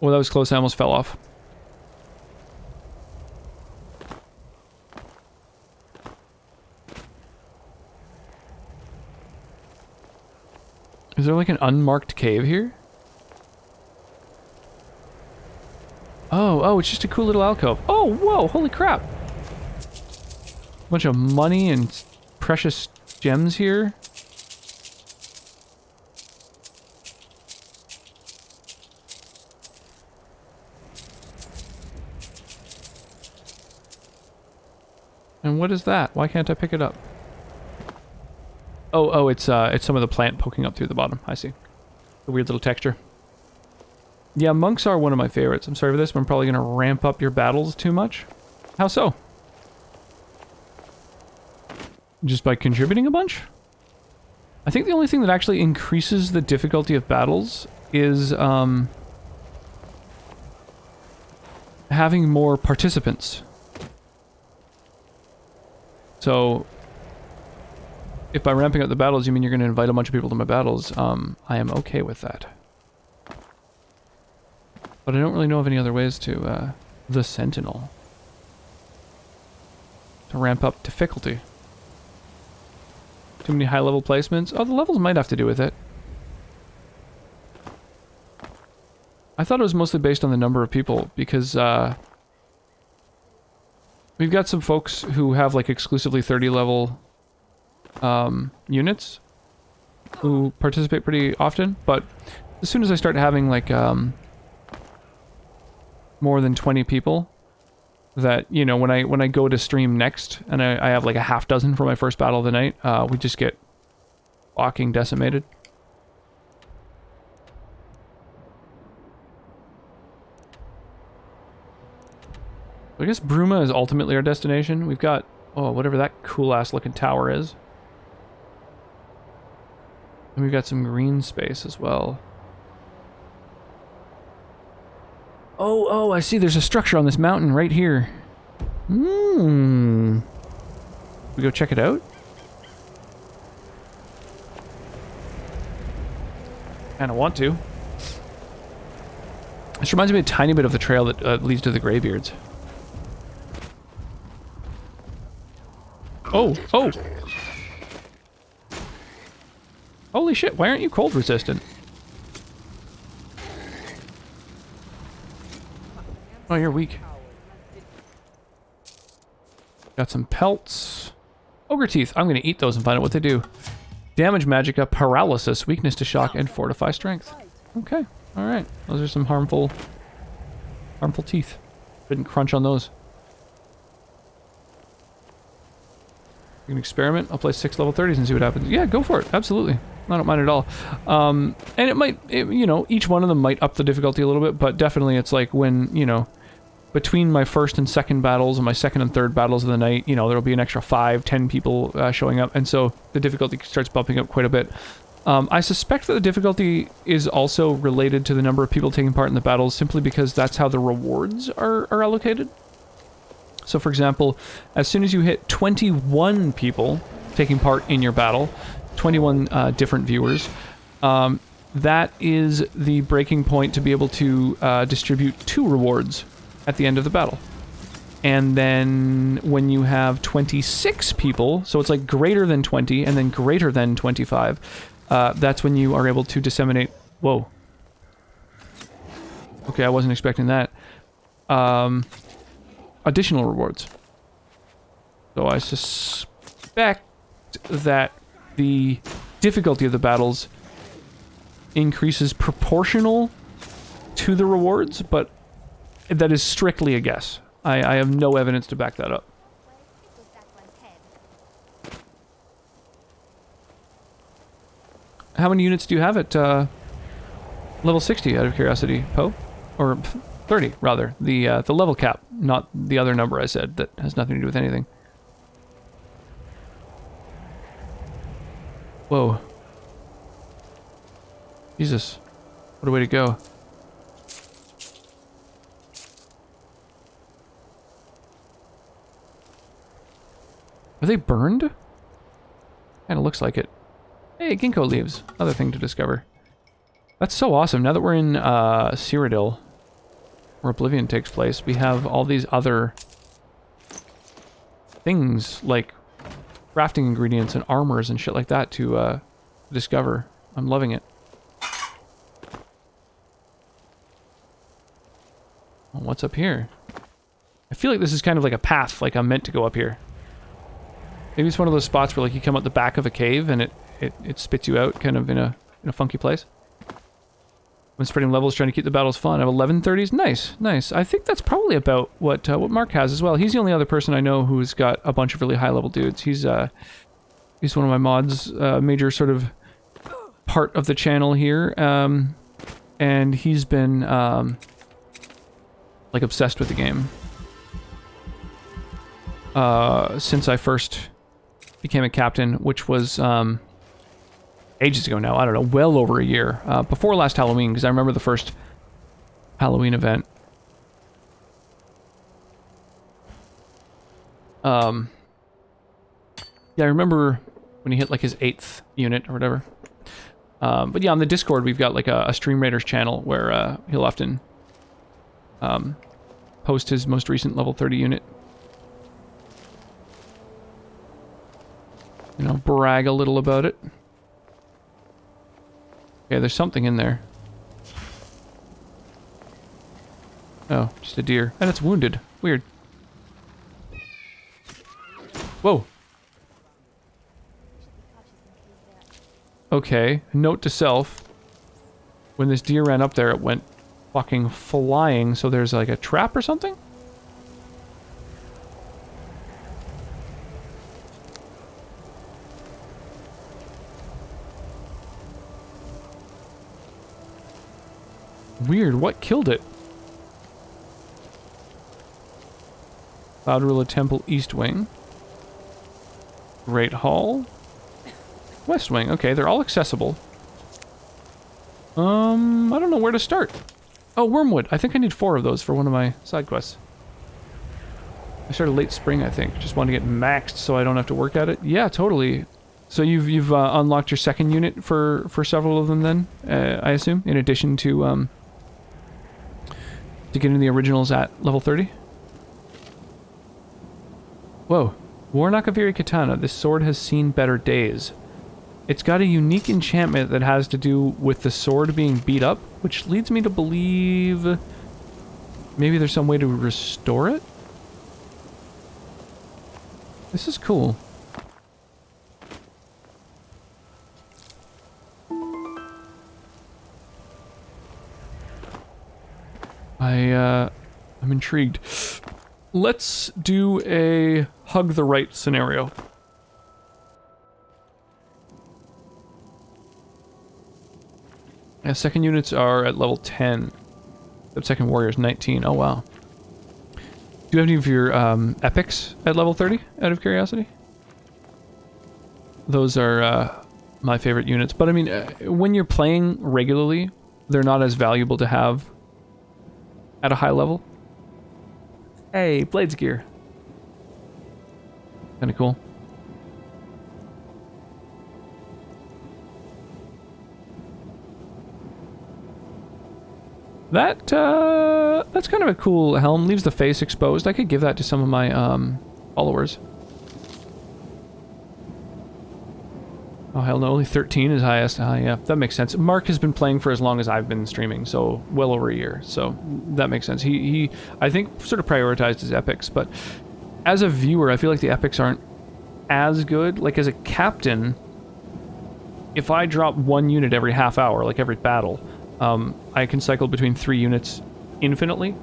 Speaker 1: Oh, that was close. I almost fell off. Is there like an unmarked cave here? Oh, it's just a cool little alcove. Oh, whoa, holy crap. Bunch of money and precious gems here. And what is that? Why can't I pick it up? Oh, it's some of the plant poking up through the bottom. I see. The weird little texture. Yeah, monks are one of my favorites. I'm sorry for this, but I'm probably going to ramp up your battles too much. How so? Just by contributing a bunch? I think the only thing that actually increases the difficulty of battles is, having more participants. So, if by ramping up the battles you mean you're going to invite a bunch of people to my battles, I am okay with that. But I don't really know of any other ways to, the Sentinel. To ramp up difficulty. Too many high-level placements? Oh, the levels might have to do with it. I thought it was mostly based on the number of people, because, we've got some folks who have, like, exclusively 30-level, units, who participate pretty often, but as soon as I start having, like, more than 20 people, that, you know, when I go to stream next, and I have like a half dozen for my first battle of the night, we just get fucking decimated. I guess Bruma is ultimately our destination. We've got, oh, whatever that cool-ass looking tower is. And we've got some green space as well. Oh, I see. There's a structure on this mountain right here. We go check it out? Kinda want to. This reminds me a tiny bit of the trail that leads to the Greybeards. Oh! Holy shit, why aren't you cold resistant? Oh, you're weak. Got some pelts. Ogre teeth. I'm going to eat those and find out what they do. Damage magicka, paralysis, weakness to shock, and fortify strength. Okay. Alright. Those are some harmful teeth. Didn't crunch on those. You can experiment. I'll play 6 level 30s and see what happens. Yeah, go for it. Absolutely. I don't mind at all. And it might, you know, each one of them might up the difficulty a little bit, but definitely it's like when, you know, between my first and second battles and my second and third battles of the night, you know, there'll be an extra 5-10 people showing up, and so the difficulty starts bumping up quite a bit. I suspect that the difficulty is also related to the number of people taking part in the battles, simply because that's how the rewards are allocated. So, for example, as soon as you hit 21 people taking part in your battle, 21 different viewers, that is the breaking point to be able to distribute 2 rewards at the end of the battle. And then when you have 26 people, so it's like greater than 20 and then greater than 25, that's when you are able to disseminate... Whoa. Okay, I wasn't expecting that. Additional rewards. So I suspect that the difficulty of the battles increases proportional to the rewards, but that is strictly a guess. I have no evidence to back that up. How many units do you have at level 60, out of curiosity, Poe? Or 30, rather. The level cap, not the other number I said that has nothing to do with anything. Whoa. Jesus. What a way to go. Are they burned? Kinda looks like it. Hey, ginkgo leaves. Another thing to discover. That's so awesome. Now that we're in Cyrodiil, where Oblivion takes place, we have all these other things, like crafting ingredients and armors and shit like that to discover. I'm loving it. Well, what's up here? I feel like this is kind of like a path, like I'm meant to go up here. Maybe it's one of those spots where like you come out the back of a cave and it spits you out kind of in a funky place. When spreading levels, trying to keep the battles fun. I have 1130s. Nice, nice. I think that's probably about what Mark has as well. He's the only other person I know who's got a bunch of really high level dudes. He's one of my mods, major sort of part of the channel here, and he's been like obsessed with the game since I first became a captain, which was ages ago now. I don't know, well over a year. Before last Halloween, because I remember the first Halloween event. Yeah, I remember when he hit like his 8th unit or whatever. But yeah, on the Discord we've got like a Stream Raiders channel where he'll often post his most recent level 30 unit. You know, brag a little about it. Okay, there's something in there. Oh, just a deer. And it's wounded. Weird. Whoa. Okay, note to self. When this deer ran up there, it went fucking flying, so there's like a trap or something? Weird, what killed it? Cloudrilla Temple East Wing. Great Hall. West Wing, okay, they're all accessible. I don't know where to start. Oh, Wormwood. I think I need 4 of those for one of my side quests. I started late spring, I think. Just want to get maxed so I don't have to work at it. Yeah, totally. So you've unlocked your second unit for several of them then, I assume, in addition to getting the originals at level 30? Whoa. Warnockaviri Katana. This sword has seen better days. It's got a unique enchantment that has to do with the sword being beat up, which leads me to believe maybe there's some way to restore it? This is cool. I'm intrigued. Let's do a hug the right scenario. Yeah, second units are at level 10. The second warrior is 19. Oh, wow. Do you have any of your epics at level 30, out of curiosity? Those are my favorite units. But I mean, when you're playing regularly, they're not as valuable to have at a high level. Hey, Blades gear. Kinda cool. That's kind of a cool helm. Leaves the face exposed. I could give that to some of my followers. Oh hell no, only 13 is highest. Yeah, that makes sense. Mark has been playing for as long as I've been streaming, so well over a year. So that makes sense. He I think sort of prioritized his epics, but as a viewer, I feel like the epics aren't as good. Like as a captain, if I drop 1 unit every half hour, like every battle, I can cycle between 3 units infinitely.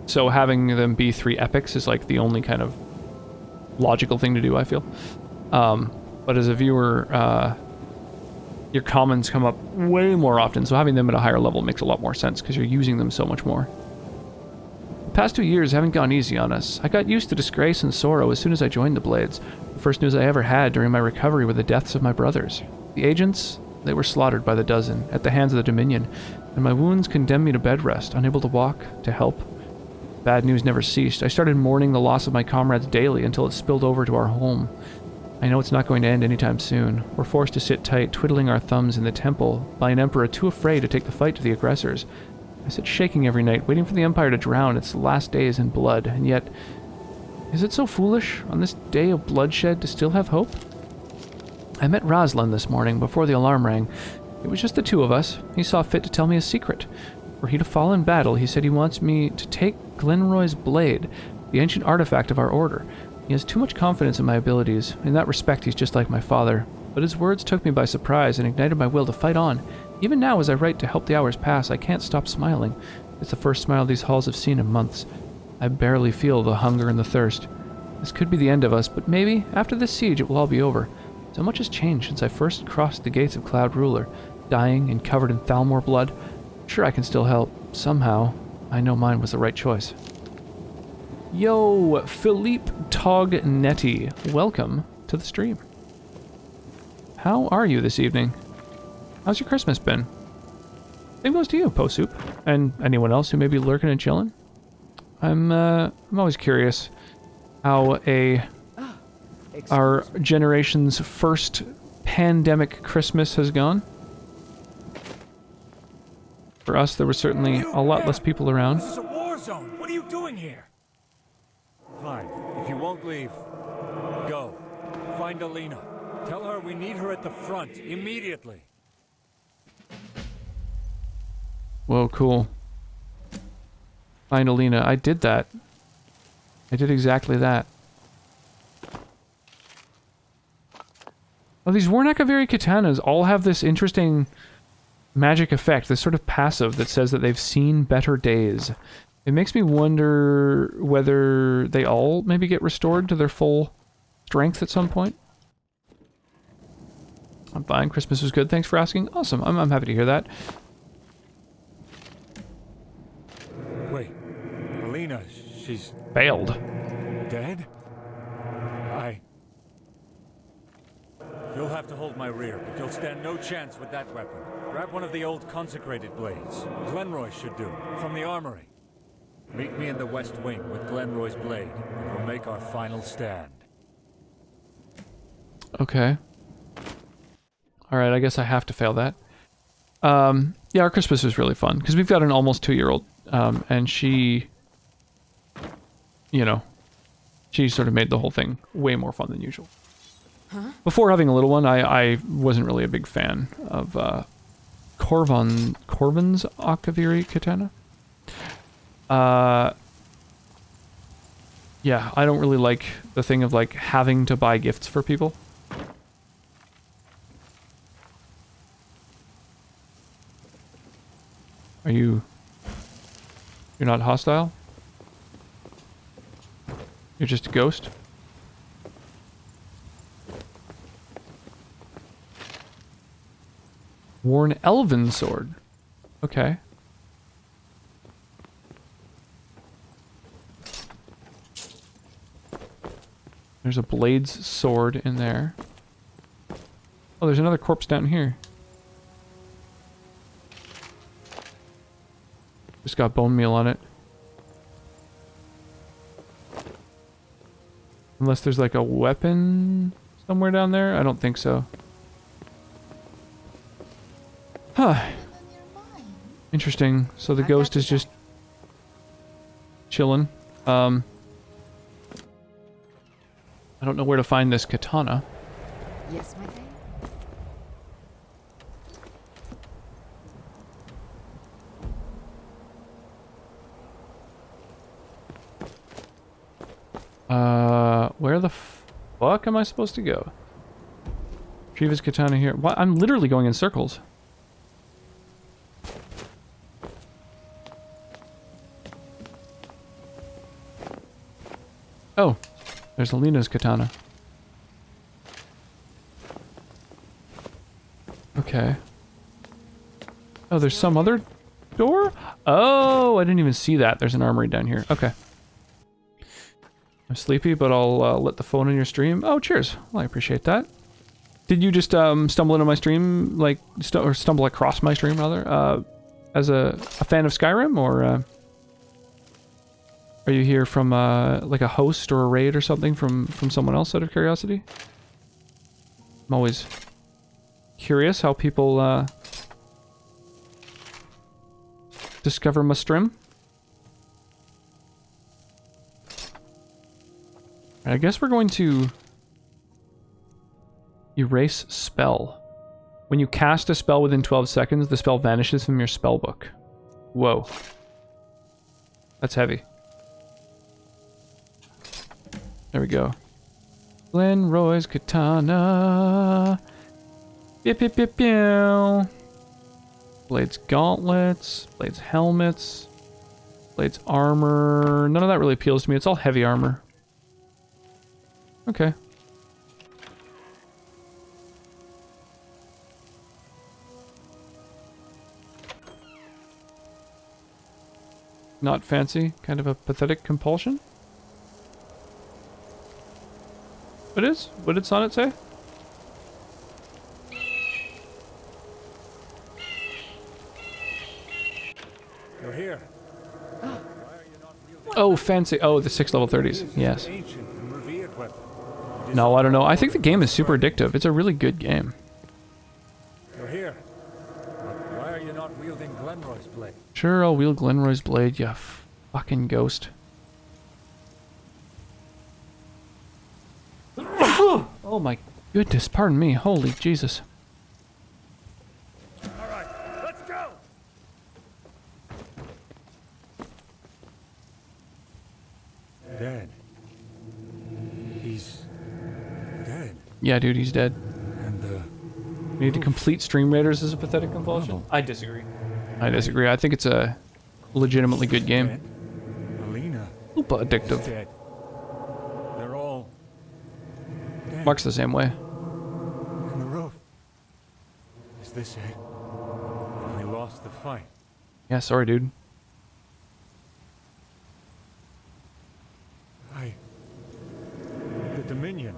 Speaker 1: So having them be 3 epics is like the only kind of logical thing to do, I feel. But as a viewer, your commons come up way more often, so having them at a higher level makes a lot more sense because you're using them so much more. The past 2 years haven't gone easy on us. I got used to disgrace and sorrow as soon as I joined the Blades. The first news I ever had during my recovery were the deaths of my brothers. The agents, they were slaughtered by the dozen, at the hands of the Dominion, and my wounds condemned me to bed rest, unable to walk, to help. Bad news never ceased. I started mourning the loss of my comrades daily until it spilled over to our home. I know it's not going to end anytime soon. We're forced to sit tight, twiddling our thumbs in the temple, by an emperor too afraid to take the fight to the aggressors. I sit shaking every night, waiting for the Empire to drown its last days in blood, and yet... Is it so foolish, on this day of bloodshed, to still have hope? I met Razlan this morning, before the alarm rang. It was just the 2 of us. He saw fit to tell me a secret. Were he to fall in battle, he said he wants me to take Glenroy's blade, the ancient artifact of our order. He has too much confidence in my abilities. In that respect, he's just like my father. But his words took me by surprise and ignited my will to fight on. Even now, as I write to help the hours pass, I can't stop smiling. It's the first smile these halls have seen in months. I barely feel the hunger and the thirst. This could be the end of us, but maybe, after this siege, it will all be over. So much has changed since I first crossed the gates of Cloud Ruler, dying and covered in Thalmor blood. Sure, I can still help. Somehow, I know mine was the right choice. Yo, Philippe Tognetti, welcome to the stream. How are you this evening? How's your Christmas been? Same goes to you, Posoup, and anyone else who may be lurking and chilling. I'm always curious how our generation's first pandemic Christmas has gone. For us, there were certainly a lot less people around.
Speaker 9: This is a war zone. What are you doing here? Fine. If you won't leave, go. Find Alina. Tell her we need her at the front immediately.
Speaker 1: Whoa, cool. Find Alina. I did that. I did exactly that. Oh, these Warnakaviri katanas all have this interesting magic effect, this sort of passive that says that they've seen better days. It makes me wonder whether they all maybe get restored to their full strength at some point. I'm fine. Christmas was good. Thanks for asking. Awesome. I'm happy to hear that.
Speaker 9: Wait. Alina, she's...
Speaker 1: Failed.
Speaker 9: Dead? You'll have to hold my rear, but you'll stand no chance with that weapon. Grab one of the old consecrated blades. Glenroy should do, from the armory. Meet me in the west wing with Glenroy's blade, and we'll make our final stand.
Speaker 1: Okay. Alright, I guess I have to fail that. Yeah, our Christmas was really fun, because we've got an almost 2-year-old, and she... You know, she sort of made the whole thing way more fun than usual.
Speaker 14: Huh?
Speaker 1: Before having a little one, I wasn't really a big fan of Corvin's Akaviri katana. Yeah, I don't really like the thing of like having to buy gifts for people. You're not hostile? You're just a ghost? Worn elven sword. Okay. There's a blade's sword in there. Oh, there's another corpse down here. Just got bone meal on it. Unless there's like a weapon somewhere down there? I don't think so. Huh. Interesting. So the ghost is just chilling. I don't know where to find this katana.
Speaker 12: Yes, my thing.
Speaker 1: Where the fuck am I supposed to go? Retrieve katana here. What? I'm literally going in circles. Oh, there's Alina's katana. Okay. Oh, there's some other door? Oh, I didn't even see that. There's an armory down here. Okay. I'm sleepy, but I'll let the phone in your stream. Oh, cheers. Well, I appreciate that. Did you just stumble into my stream, like, or stumble across my stream, rather, as a fan of Skyrim, or are you here from, like, a host or a raid or something from someone else, out of curiosity? I'm always curious how people, discover my stream. I guess we're going to erase spell. When you cast a spell within 12 seconds, the spell vanishes from your spell book. Whoa. That's heavy. There we go. Glenroy's katana. Pew pew pew pew. Blades gauntlets. Blades helmets. Blades armor. None of that really appeals to me. It's all heavy armor. Okay. Not fancy. Kind of a pathetic compulsion. What is? What did Sonnet say?
Speaker 9: You're here.
Speaker 1: Oh, fancy. Oh, the 6 level 30s. Yes.
Speaker 9: Ancient and revered weapon.
Speaker 1: No, I don't know. I think the game is super addictive. It's a really good game.
Speaker 9: You're here. But why are you not wielding Glenroy's blade?
Speaker 1: Sure, I'll wield Glenroy's blade, you fucking ghost. Oh my goodness, pardon me. Holy Jesus.
Speaker 9: Alright, let's go! Dead. He's dead.
Speaker 1: Yeah, dude, he's dead.
Speaker 9: And the
Speaker 1: We need to complete Stream Raiders as a pathetic compulsion? I disagree. I disagree. I think it's a legitimately good game.
Speaker 9: Alina.
Speaker 1: Super addictive.
Speaker 9: Dead. They're all dead.
Speaker 1: Mark's the same way.
Speaker 9: And the roof. Is this it? We lost the fight.
Speaker 1: Yeah, sorry, dude.
Speaker 9: The Dominion.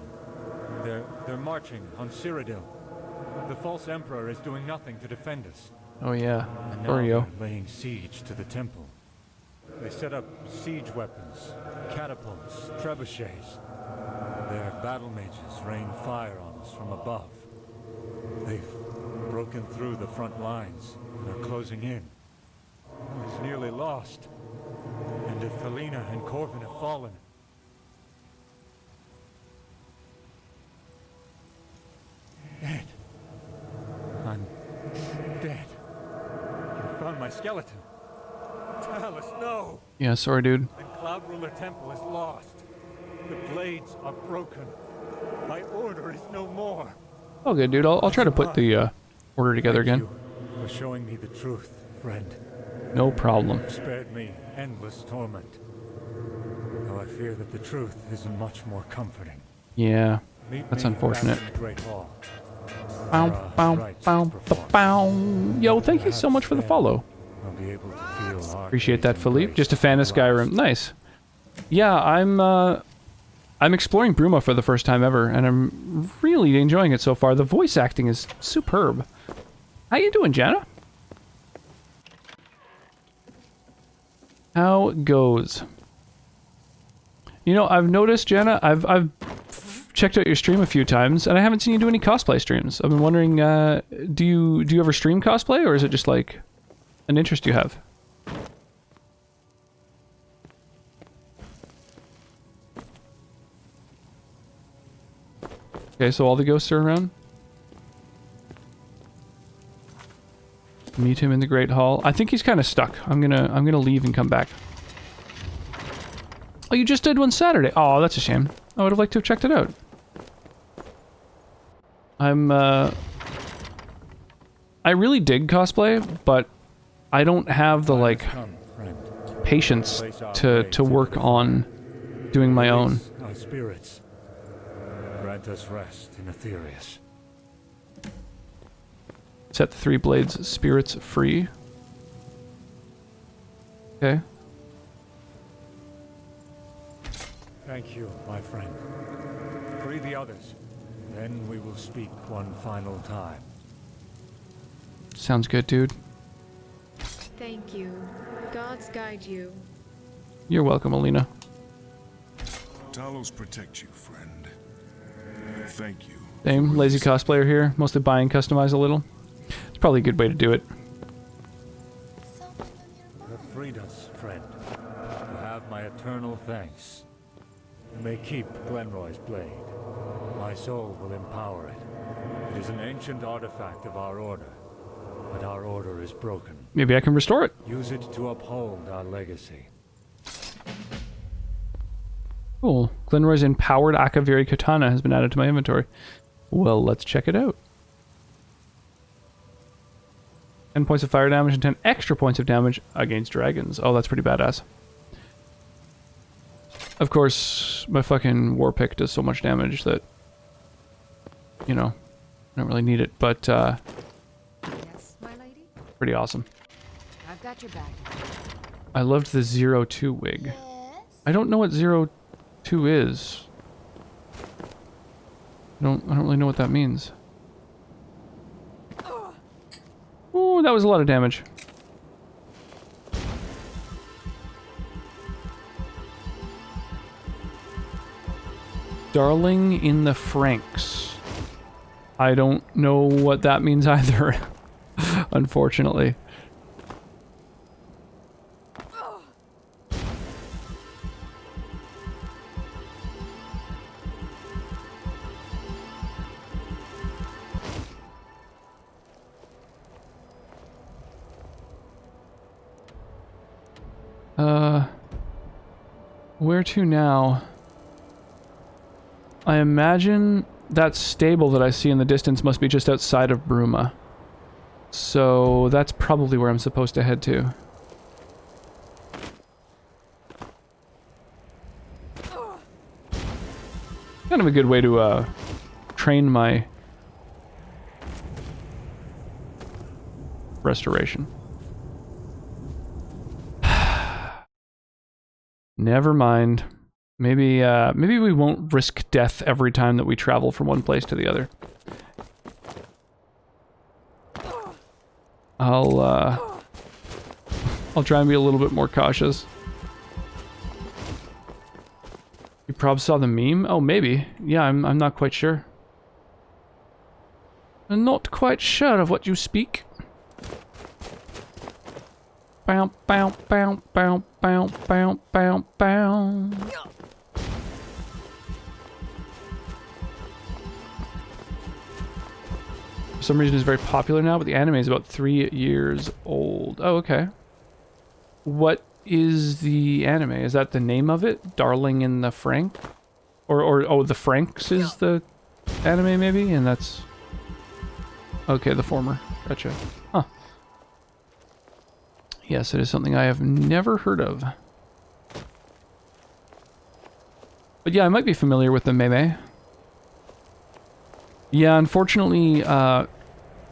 Speaker 9: They're marching on Cyrodiil. The false emperor is doing nothing to defend us.
Speaker 1: Oh yeah.
Speaker 9: And
Speaker 1: Sorry,
Speaker 9: now
Speaker 1: yo.
Speaker 9: they're laying siege to the temple. They set up siege weapons, catapults, trebuchets. Their battle mages rain fire on us from above. They've broken through the front lines and are closing in. It's nearly lost. And if Helena and Corvin have fallen, dead. I'm dead. You found my skeleton. Talus, no!
Speaker 1: Yeah, sorry, dude.
Speaker 9: The Cloud Ruler Temple is lost. The blades are broken. My order is no more.
Speaker 1: Oh, good, dude. I'll try to put the order together
Speaker 9: Thank
Speaker 1: again.
Speaker 9: you for showing me the truth, friend.
Speaker 1: No problem.
Speaker 9: You've spared me endless torment. Though I fear that the truth isn't much more comforting.
Speaker 1: Yeah,
Speaker 9: Meet
Speaker 1: that's
Speaker 9: me
Speaker 1: unfortunate.
Speaker 9: back in the Great Hall.
Speaker 1: Bow, bow, bow, bow. Yo, thank you so much for the follow.
Speaker 9: I'll be able to feel our
Speaker 1: Appreciate that, Philippe. Just a fan of Skyrim. Nice. Yeah, I'm exploring Bruma for the first time ever, and I'm really enjoying it so far. The voice acting is superb. How you doing, Jana? How goes? You know, I've noticed, Jana, I've checked out your stream a few times, and I haven't seen you do any cosplay streams. I've been wondering, do you ever stream cosplay, or is it just like an interest you have? Okay, so all the ghosts are around. Meet him in the Great Hall. I think he's kind of stuck. I'm gonna leave and come back. Oh, you just did one Saturday. Oh, that's a shame. I would have liked to have checked it out. I really dig cosplay, but I don't have the patience to work on doing my own.
Speaker 9: our spirits. Grant us rest in Aetherius.
Speaker 1: Set the 3 blades spirits free. Okay.
Speaker 9: Thank you, my friend. Free the others. Then we will speak one final time.
Speaker 1: Sounds good, dude.
Speaker 14: Thank you. Gods guide you.
Speaker 1: You're welcome, Alina.
Speaker 10: Talos protect you, friend. Thank you.
Speaker 1: Same, lazy cosplayer here. Mostly buy and customize a little. It's probably a good way to do it.
Speaker 9: You have freed us, friend. You have my eternal thanks. You may keep Glenroy's blade. My soul will empower it. It is an ancient artifact of our order, but our order is broken.
Speaker 1: Maybe I can restore it.
Speaker 9: Use it to uphold our legacy.
Speaker 1: Cool. Glenroy's empowered Akaviri katana has been added to my inventory. Well, let's check it out. 10 points of fire damage and 10 extra points of damage against dragons. Oh, that's pretty badass. Of course, my fucking war pick does so much damage that, you know, I don't really need it, but
Speaker 14: Yes, my lady?
Speaker 1: pretty awesome.
Speaker 14: I've got your back.
Speaker 1: I loved the 02 wig. I don't know what 02 is. I don't really know what that means. Ooh, that was a lot of damage. Darling in the Franks. I don't know what that means either, unfortunately. Where to now? I imagine that stable that I see in the distance must be just outside of Bruma. So that's probably where I'm supposed to head to. Kind of a good way to train my restoration. Never mind. Maybe maybe we won't risk death every time that we travel from one place to the other. I'll try and be a little bit more cautious. You probably saw the meme? Oh, maybe. Yeah, I'm not quite sure. I'm not quite sure of what you speak. Bow, bow, bow, bow, bow, bow, bow, bow. For some reason it's very popular now, but the anime is about 3 years old. Oh, okay. What is the anime? Is that the name of it? Darling in the Frank? Or oh, the Franks is the anime maybe? And that's... Okay, the former. Gotcha. Huh. Yes, it is something I have never heard of. But yeah, I might be familiar with the meme. Yeah, unfortunately,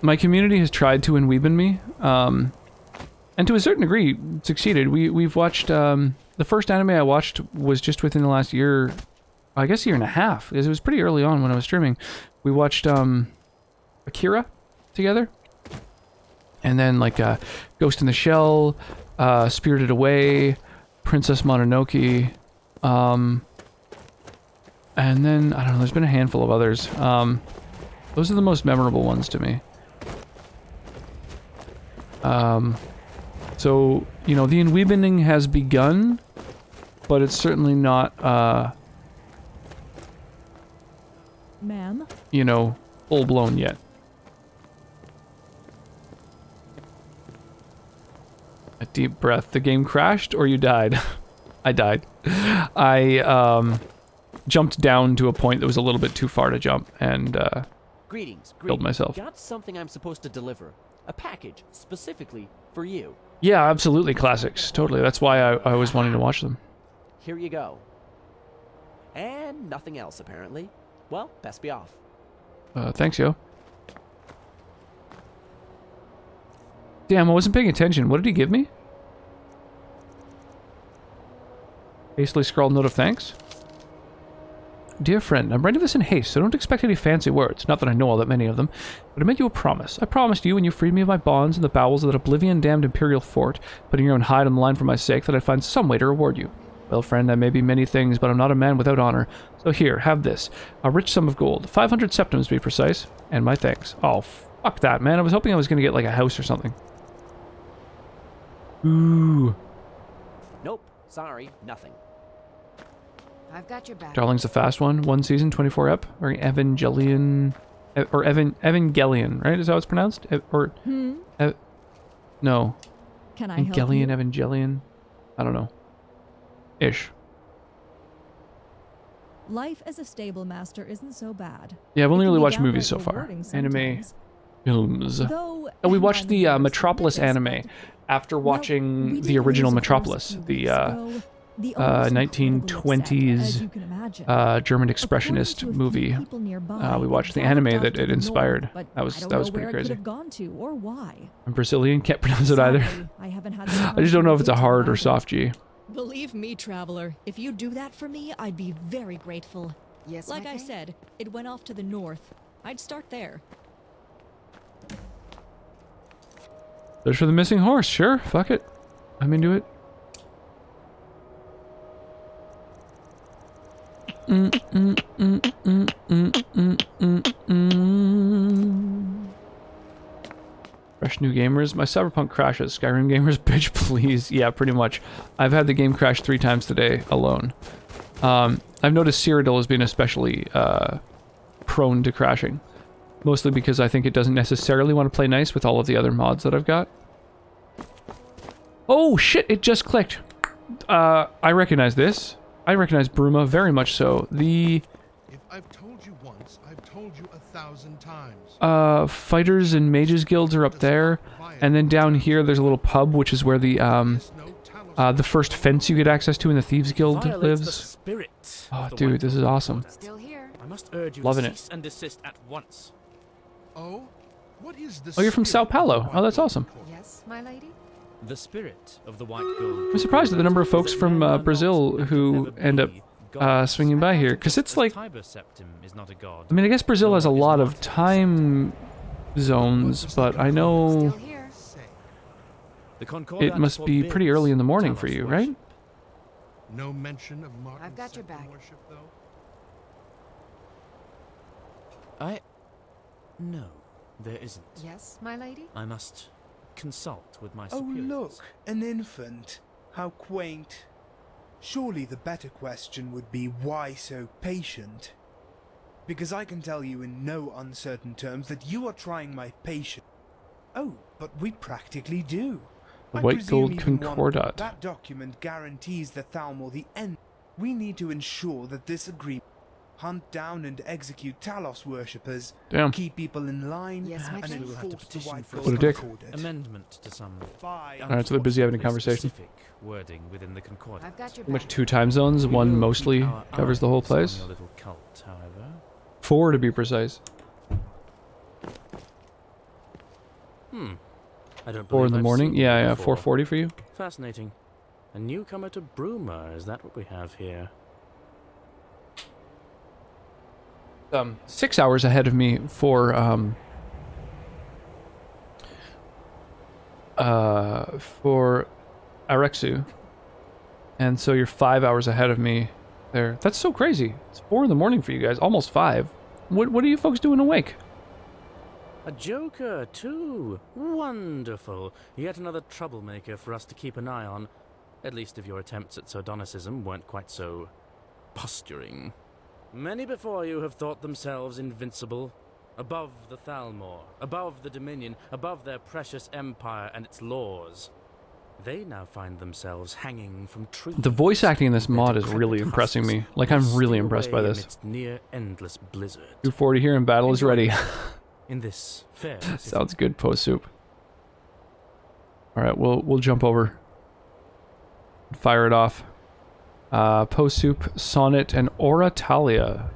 Speaker 1: my community has tried to enweeben me, and to a certain degree, succeeded. We've watched, the first anime I watched was just within the last year, I guess year and a half, because it was pretty early on when I was streaming. We watched, Akira together. And then, like, Ghost in the Shell, Spirited Away, Princess Mononoke, and then, I don't know, there's been a handful of others. Those are the most memorable ones to me. So, you know, the enweebening has begun, but it's certainly not,
Speaker 8: Ma'am?
Speaker 1: you know, full-blown yet. A deep breath. The game crashed or you died? I died. I jumped down to a point that was a little bit too far to jump and
Speaker 20: Greetings.
Speaker 1: killed myself.
Speaker 20: Got something I'm supposed to deliver. A package specifically for you.
Speaker 1: Yeah, absolutely classics. Totally. That's why I was wanting to watch them.
Speaker 20: Here you go. And nothing else, apparently. Well, best be off.
Speaker 1: Thanks, yo. Damn, I wasn't paying attention. What did he give me? Hastily scrawled note of thanks. Dear friend, I'm writing this in haste, so don't expect any fancy words. Not that I know all that many of them, but I made you a promise. I promised you when you freed me of my bonds in the bowels of that oblivion-damned imperial fort, putting your own hide on the line for my sake, that I'd find some way to reward you. Well, friend, I may be many things, but I'm not a man without honor. So here, have this. A rich sum of gold. 500 septims, to be precise. And my thanks. Oh, fuck that, man. I was hoping I was going to get, like, a house or something. Ooh.
Speaker 20: Nope. Sorry. Nothing.
Speaker 12: I've got your back.
Speaker 1: Darling's a fast one. 1 season, 24 ep. Or Evangelion... Or Evangelion, right? Is that how it's pronounced? No.
Speaker 3: Can I help you?
Speaker 1: Evangelion? I don't know. Ish.
Speaker 3: Life as a stable master isn't so bad.
Speaker 1: Yeah, I've only
Speaker 3: It can
Speaker 1: really
Speaker 3: be
Speaker 1: watched
Speaker 3: downright
Speaker 1: movies so far.
Speaker 3: rewarding
Speaker 1: Anime
Speaker 3: sometimes.
Speaker 1: films.
Speaker 3: Though,
Speaker 1: Oh, we watched the
Speaker 3: I'm
Speaker 1: Metropolis anime after watching the original Metropolis, the 1920s German expressionist movie. We watched the anime that it inspired. That was pretty crazy.
Speaker 3: Gone to or why.
Speaker 1: I'm Brazilian, can't pronounce it either.
Speaker 3: I haven't had the
Speaker 1: I just don't know if it's a
Speaker 3: time to
Speaker 1: hard or
Speaker 3: imagine.
Speaker 1: soft G.
Speaker 3: Believe me, traveler, if you do that for me, I'd be very grateful.
Speaker 12: Yes,
Speaker 3: like
Speaker 12: my
Speaker 3: I
Speaker 12: king?
Speaker 3: said, it went off to the north. I'd start there.
Speaker 1: Search for the missing horse, sure, fuck it. I'm into it. Fresh new gamers. My Cyberpunk crashes. Skyrim gamers, bitch, please. Yeah, pretty much. I've had the game crash 3 times today alone. I've noticed Cyrodiil has been especially prone to crashing. Mostly because I think it doesn't necessarily want to play nice with all of the other mods that I've got. Oh shit, it just clicked. I recognize this. I recognize Bruma very much so. The
Speaker 10: If I've told you once, I've told you 1,000 times.
Speaker 1: Fighters and Mages Guilds are up there. And then down here there's a little pub, which is where the first fence you get access to in the Thieves Guild lives. Oh dude, this is awesome.
Speaker 12: Still here.
Speaker 20: I must urge you
Speaker 1: Loving
Speaker 20: to
Speaker 1: it.
Speaker 20: cease and desist at once.
Speaker 10: Oh? What is the
Speaker 1: Oh, you're from Sao Paulo. Oh, that's awesome.
Speaker 12: Yes, my lady?
Speaker 9: The spirit of the White Gold.
Speaker 1: I'm surprised at the number of folks from Brazil who end up swinging by here, because it's like,
Speaker 9: Tiber Septim is not a god.
Speaker 1: I mean, I guess Brazil has a lot of time zones, but I know it must be pretty early in the morning for you, right?
Speaker 10: No mention of Martin
Speaker 12: I've got your back.
Speaker 10: worship, though?
Speaker 9: No, there isn't.
Speaker 12: Yes, my lady?
Speaker 9: I must consult with my
Speaker 11: Oh,
Speaker 9: superiors.
Speaker 11: look, an infant. How quaint. Surely the better question would be, why so patient? Because I can tell you in no uncertain terms that you are trying my patience. Oh, but we practically do.
Speaker 1: The
Speaker 11: I
Speaker 1: White
Speaker 11: presume
Speaker 1: Gold
Speaker 11: even
Speaker 1: Concordat.
Speaker 11: that document guarantees the Thalmor the end. We need to ensure that this agreement hunt down and execute Talos worshippers,
Speaker 1: Damn.
Speaker 11: keep people in line,
Speaker 12: Yes, my
Speaker 11: and
Speaker 12: king.
Speaker 9: We will have to
Speaker 11: enforce the
Speaker 9: petition
Speaker 11: White
Speaker 9: for
Speaker 1: What a
Speaker 11: Gold
Speaker 1: dick.
Speaker 11: Concordat.
Speaker 9: amendment to some
Speaker 1: Alright, so they're busy having a conversation.
Speaker 9: specific wording within the Concordat.
Speaker 12: I've got your
Speaker 1: Pretty much
Speaker 12: back.
Speaker 1: 2 time zones,
Speaker 9: We
Speaker 1: one
Speaker 9: will
Speaker 1: mostly
Speaker 9: keep our
Speaker 1: covers the whole
Speaker 9: eyes on
Speaker 1: place.
Speaker 9: your little cult, however.
Speaker 1: 4 to be precise.
Speaker 9: I don't
Speaker 1: 4 in
Speaker 9: believe
Speaker 1: the
Speaker 9: I've
Speaker 1: morning?
Speaker 9: seen you
Speaker 1: Yeah,
Speaker 9: before.
Speaker 1: 4:40 for you?
Speaker 9: Fascinating. A newcomer to Bruma, is that what we have here?
Speaker 1: 6 hours ahead of me for Arexu. And so you're 5 hours ahead of me there. That's so crazy. It's 4 in the morning for you guys, almost 5. What are you folks doing awake?
Speaker 9: A joker, too. Wonderful. Yet another troublemaker for us to keep an eye on. At least if your attempts at sardonicism weren't quite so posturing. Many before you have thought themselves invincible. Above the Thalmor, above the Dominion, above their precious empire and its laws. They now find themselves hanging from trees.
Speaker 1: The voice acting in this mod is really impressing me. Like, I'm really impressed by this.
Speaker 9: Amidst near endless blizzard.
Speaker 1: 240 here and battle is ready.
Speaker 9: In this fair
Speaker 1: Sounds good, post soup. Alright, we'll jump over. Fire it off. Poe Soup, Sonnet, and Oratalia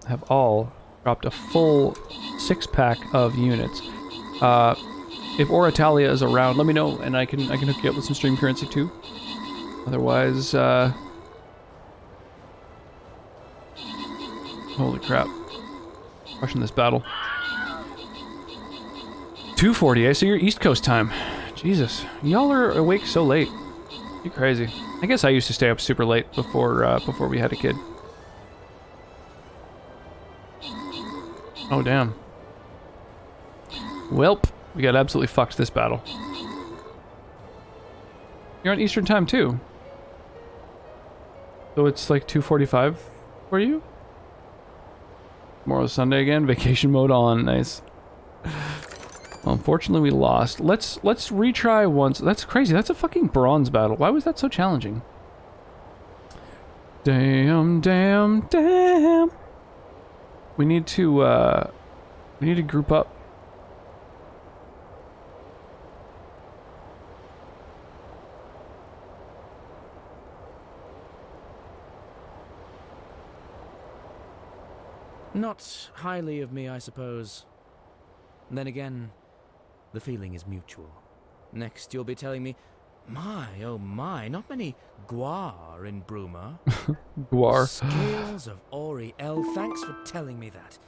Speaker 1: have all dropped a full 6-pack of units. If Oratalia is around, let me know, and I can hook you up with some stream currency too. Otherwise, holy crap. Crushing this battle. 2:40, I see your East Coast time. Jesus, y'all are awake so late. You crazy. I guess I used to stay up super late before we had a kid. Oh, damn. Welp, we got absolutely fucked this battle. You're on Eastern time too. So it's like 2:45 for you? Tomorrow's Sunday again, vacation mode on, nice. Well, unfortunately we lost. Let's retry once. That's crazy, that's a fucking bronze battle. Why was that so challenging? Damn, damn, damn. We need to group up.
Speaker 16: Not highly of me, I suppose. And then again, the feeling is mutual. Next, you'll be telling me, my, oh my, not many guar in Bruma.
Speaker 1: Guar.
Speaker 16: Scales of Oriel, thanks for telling me that.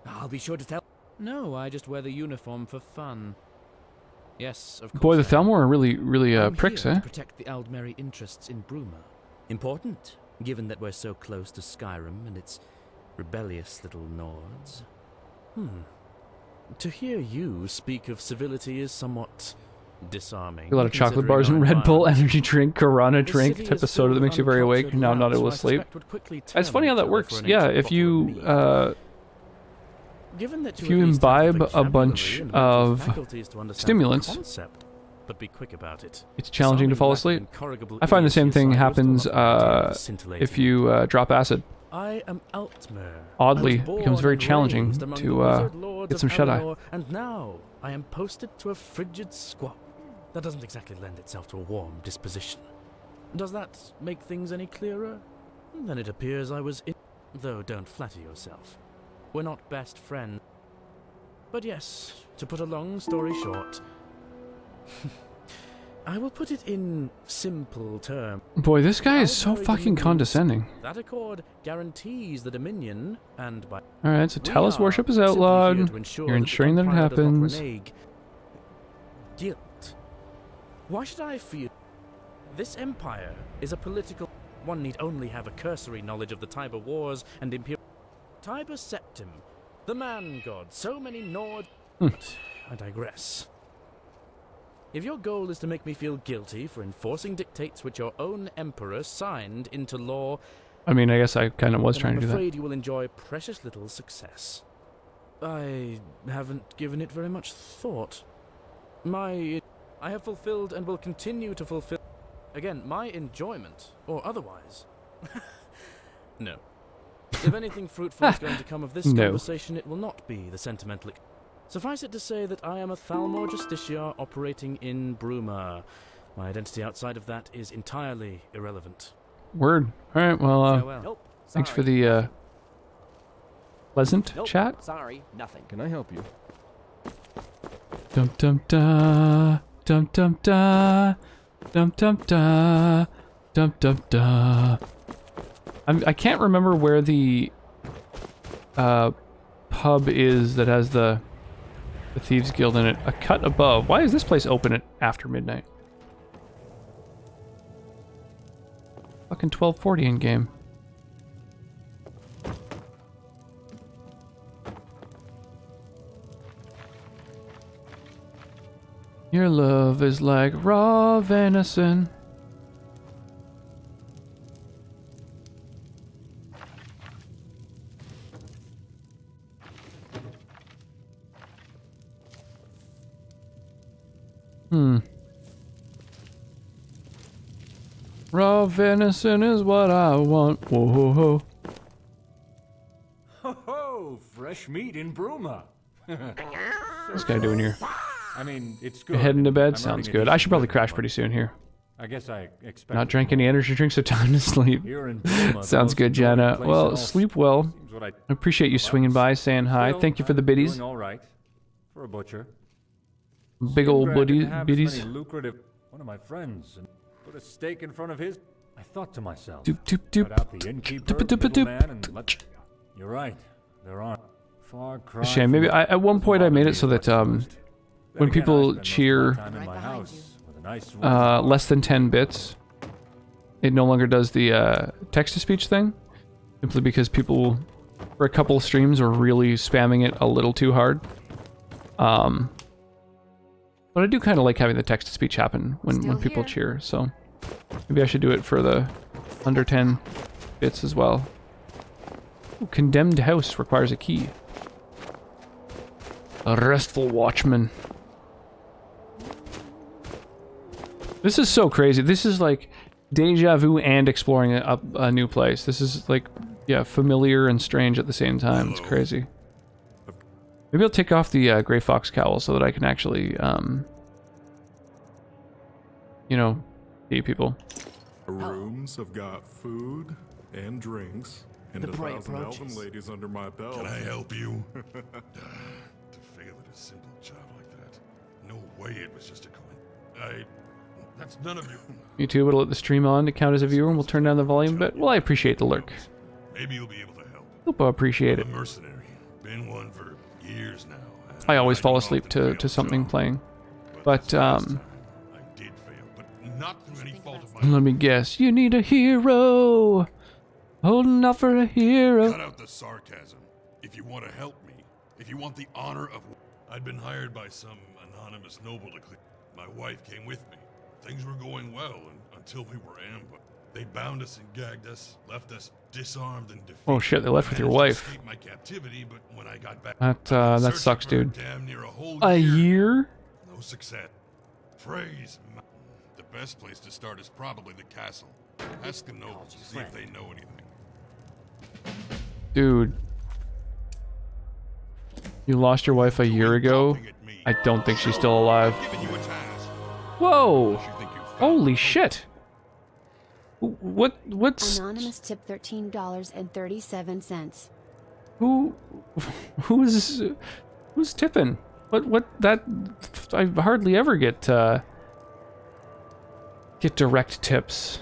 Speaker 16: I'll be sure to tell. No, I just wear the uniform for fun. Yes, of course.
Speaker 1: Boy, the Thalmor are really
Speaker 16: I'm
Speaker 1: pricks,
Speaker 16: here
Speaker 1: eh?
Speaker 16: to protect the Aldmeri interests in Bruma. Important, given that we're so close to Skyrim and its rebellious little Nords. To hear you speak of civility is somewhat disarming.
Speaker 1: A lot of chocolate bars and Red Bull, energy drink, Guarana drink,
Speaker 16: city
Speaker 1: type
Speaker 16: is
Speaker 1: of soda that makes you very awake. Now I'm not able to sleep. It's funny how that works. Yeah, if you imbibe a bunch of stimulants,
Speaker 16: but be quick about it.
Speaker 1: it's challenging to fall asleep. I find the same thing happens if you drop acid.
Speaker 16: I am Altmer.
Speaker 1: Oddly,
Speaker 16: I was
Speaker 1: it
Speaker 16: born
Speaker 1: becomes very
Speaker 16: and
Speaker 1: challenging
Speaker 16: raised among the
Speaker 1: to
Speaker 16: wizard lords
Speaker 1: get
Speaker 16: of
Speaker 1: some shut-eye.
Speaker 16: Alinor, and now I am posted to a frigid squat. That doesn't exactly lend itself to a warm disposition. Does that make things any clearer? Then it appears I was in... Though don't flatter yourself. We're not best friends. But yes, to put a long story short... I will put it in simple terms.
Speaker 1: Boy, this guy is so fucking condescending.
Speaker 16: That accord guarantees the Dominion, and by...
Speaker 1: Alright, so Talos worship is outlawed. You're ensuring that it happens.
Speaker 16: Guilt. Why should I feel... This empire is a political... One need only have a cursory knowledge of the Tiber Wars and Imperial... Tiber Septim, the man god, so many Nord... But I digress. If your goal is to make me feel guilty for enforcing dictates which your own emperor signed into law...
Speaker 1: I mean, I guess I kind of was trying to do
Speaker 16: I'm
Speaker 1: that.
Speaker 16: afraid you will enjoy precious little success. I haven't given it very much thought. I have fulfilled and will continue to fulfill... Again, my enjoyment, or otherwise. No. If anything fruitful is going to come of this conversation, it will not be the sentimental... Suffice it to say that I am a Thalmor Justiciar operating in Bruma. My identity outside of that is entirely irrelevant.
Speaker 1: Word. Alright, well, thanks for the, pleasant chat.
Speaker 20: Sorry, nothing. Can I help you?
Speaker 1: Dum dum da, dum dum da, dum dum da, dum dum da. I can't remember where the, pub is that has the Thieves Guild in it. A cut above. Why is this place open at after midnight? Fucking 12:40 in game. Your love is like raw venison. Raw venison is what I want. Whoa, ho, ho.
Speaker 9: Ho ho! Fresh meat in Bruma.
Speaker 1: What's this guy doing here?
Speaker 9: I mean, it's good.
Speaker 1: Heading to bed
Speaker 9: I'm
Speaker 1: sounds
Speaker 9: earning a
Speaker 1: good. I should probably
Speaker 9: decent
Speaker 1: crash
Speaker 9: living,
Speaker 1: pretty soon here.
Speaker 9: I guess I expect.
Speaker 1: Not drank any energy drinks, so time to sleep.
Speaker 9: Here in Burma,
Speaker 1: Sounds good, Jana. Well, sleep well. I appreciate you swinging by, saying hi.
Speaker 9: Still,
Speaker 1: Thank you for the biddies.
Speaker 9: Doing all right for a butcher.
Speaker 1: Big old
Speaker 9: Skimgrad didn't
Speaker 1: biddies.
Speaker 9: have as many lucrative. One of my friends and put a stake in front of his. I thought to myself,
Speaker 1: doop, doop, doop.
Speaker 9: cut out the innkeeper, middleman, and let. You're right. There are far cry.
Speaker 1: A shame. Maybe at one point I made it so that when people cheer less than 10 bits, it no longer does the text-to-speech thing, simply because people, for a couple of streams, were really spamming it a little too hard. But I do kind of like having the text-to-speech happen when people cheer, so maybe I should do it for the under 10 bits as well. Ooh, condemned house requires a key. A restful watchman. This is so crazy. This is like deja vu and exploring a new place. This is like, yeah, familiar and strange at the same time. It's crazy. Maybe I'll take off the gray fox cowl so that I can actually, you know, see people.
Speaker 10: The rooms have got food and drinks and
Speaker 20: The
Speaker 10: a
Speaker 20: prey
Speaker 10: 1,000 elven
Speaker 20: approaches.
Speaker 10: ladies under my belt.
Speaker 21: Can I help you? To fail at a simple job like that. No way it was just a coin. That's none of you.
Speaker 1: Me too. We'll let the stream on to count as a viewer and we'll turn down the volume a bit. Well, I appreciate the lurk.
Speaker 21: Maybe you'll be able to help.
Speaker 1: Hope I appreciate it.
Speaker 21: I'm a mercenary. Been one for years now.
Speaker 1: I always fall asleep to something playing. But,
Speaker 21: Not through any fault of my
Speaker 1: let me guess. You need a hero! Holding out for a hero.
Speaker 21: Cut out the sarcasm. If you want to help me, if you want the honor of... I'd been hired by some anonymous noble to clear... My wife came with me. Things were going well until we were ambushed. They bound us and gagged us, left us disarmed and defeated.
Speaker 1: Oh shit, they left with your wife.
Speaker 21: Escape my captivity, but when I got back,
Speaker 1: That sucks, dude.
Speaker 21: damn near
Speaker 1: A year?
Speaker 21: No success. Praise Mountain. The best place to start is probably the castle. Ask the nobles to see if they know anything.
Speaker 1: Dude. You lost your wife a year ago? I don't think she's still alive. Whoa! Holy shit! What's...
Speaker 12: Anonymous tip $13.37.
Speaker 1: Who's tipping? I hardly ever get direct tips.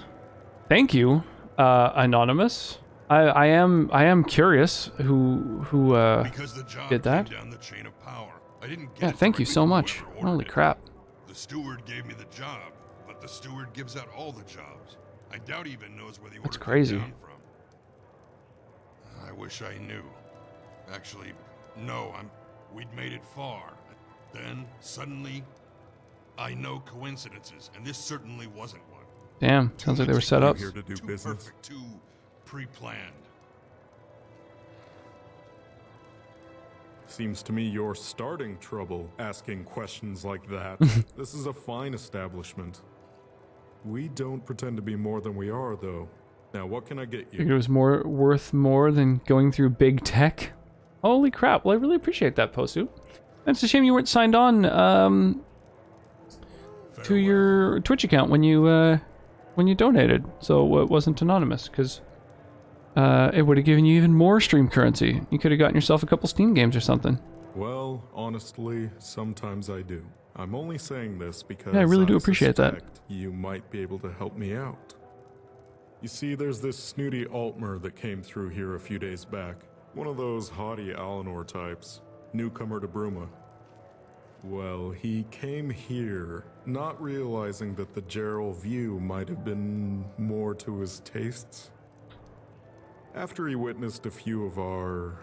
Speaker 1: Thank you, Anonymous. I am curious who did that. Yeah, thank you so much. Holy crap.
Speaker 21: The steward gave me the job, but the steward gives out all the jobs. I doubt he even knows where the order
Speaker 1: That's crazy.
Speaker 21: came down from. I wish I knew. Actually, no, we'd made it far. Then, suddenly, I know coincidences, and this certainly wasn't one.
Speaker 1: Damn, sounds like they were set up.
Speaker 21: Here to do too business. Perfect, too pre-planned.
Speaker 10: Seems to me you're starting trouble asking questions like that. This is a fine establishment. We don't pretend to be more than we are, though. Now, what can I get you?
Speaker 1: Figured it was worth more than going through big tech. Holy crap! Well, I really appreciate that, Posu. It's a shame you weren't signed on to your Twitch account when you donated, so it wasn't anonymous. Because it would have given you even more stream currency. You could have gotten yourself a couple Steam games or something.
Speaker 10: Well, honestly, sometimes I do. I'm only saying this because
Speaker 1: Yeah, I really do appreciate that.
Speaker 10: suspect you might be able to help me out. You see, there's this snooty Altmer that came through here a few days back. One of those haughty Alinor types. Newcomer to Bruma. Well, he came here, not realizing that the Gerald view might have been more to his tastes. After he witnessed a few of our,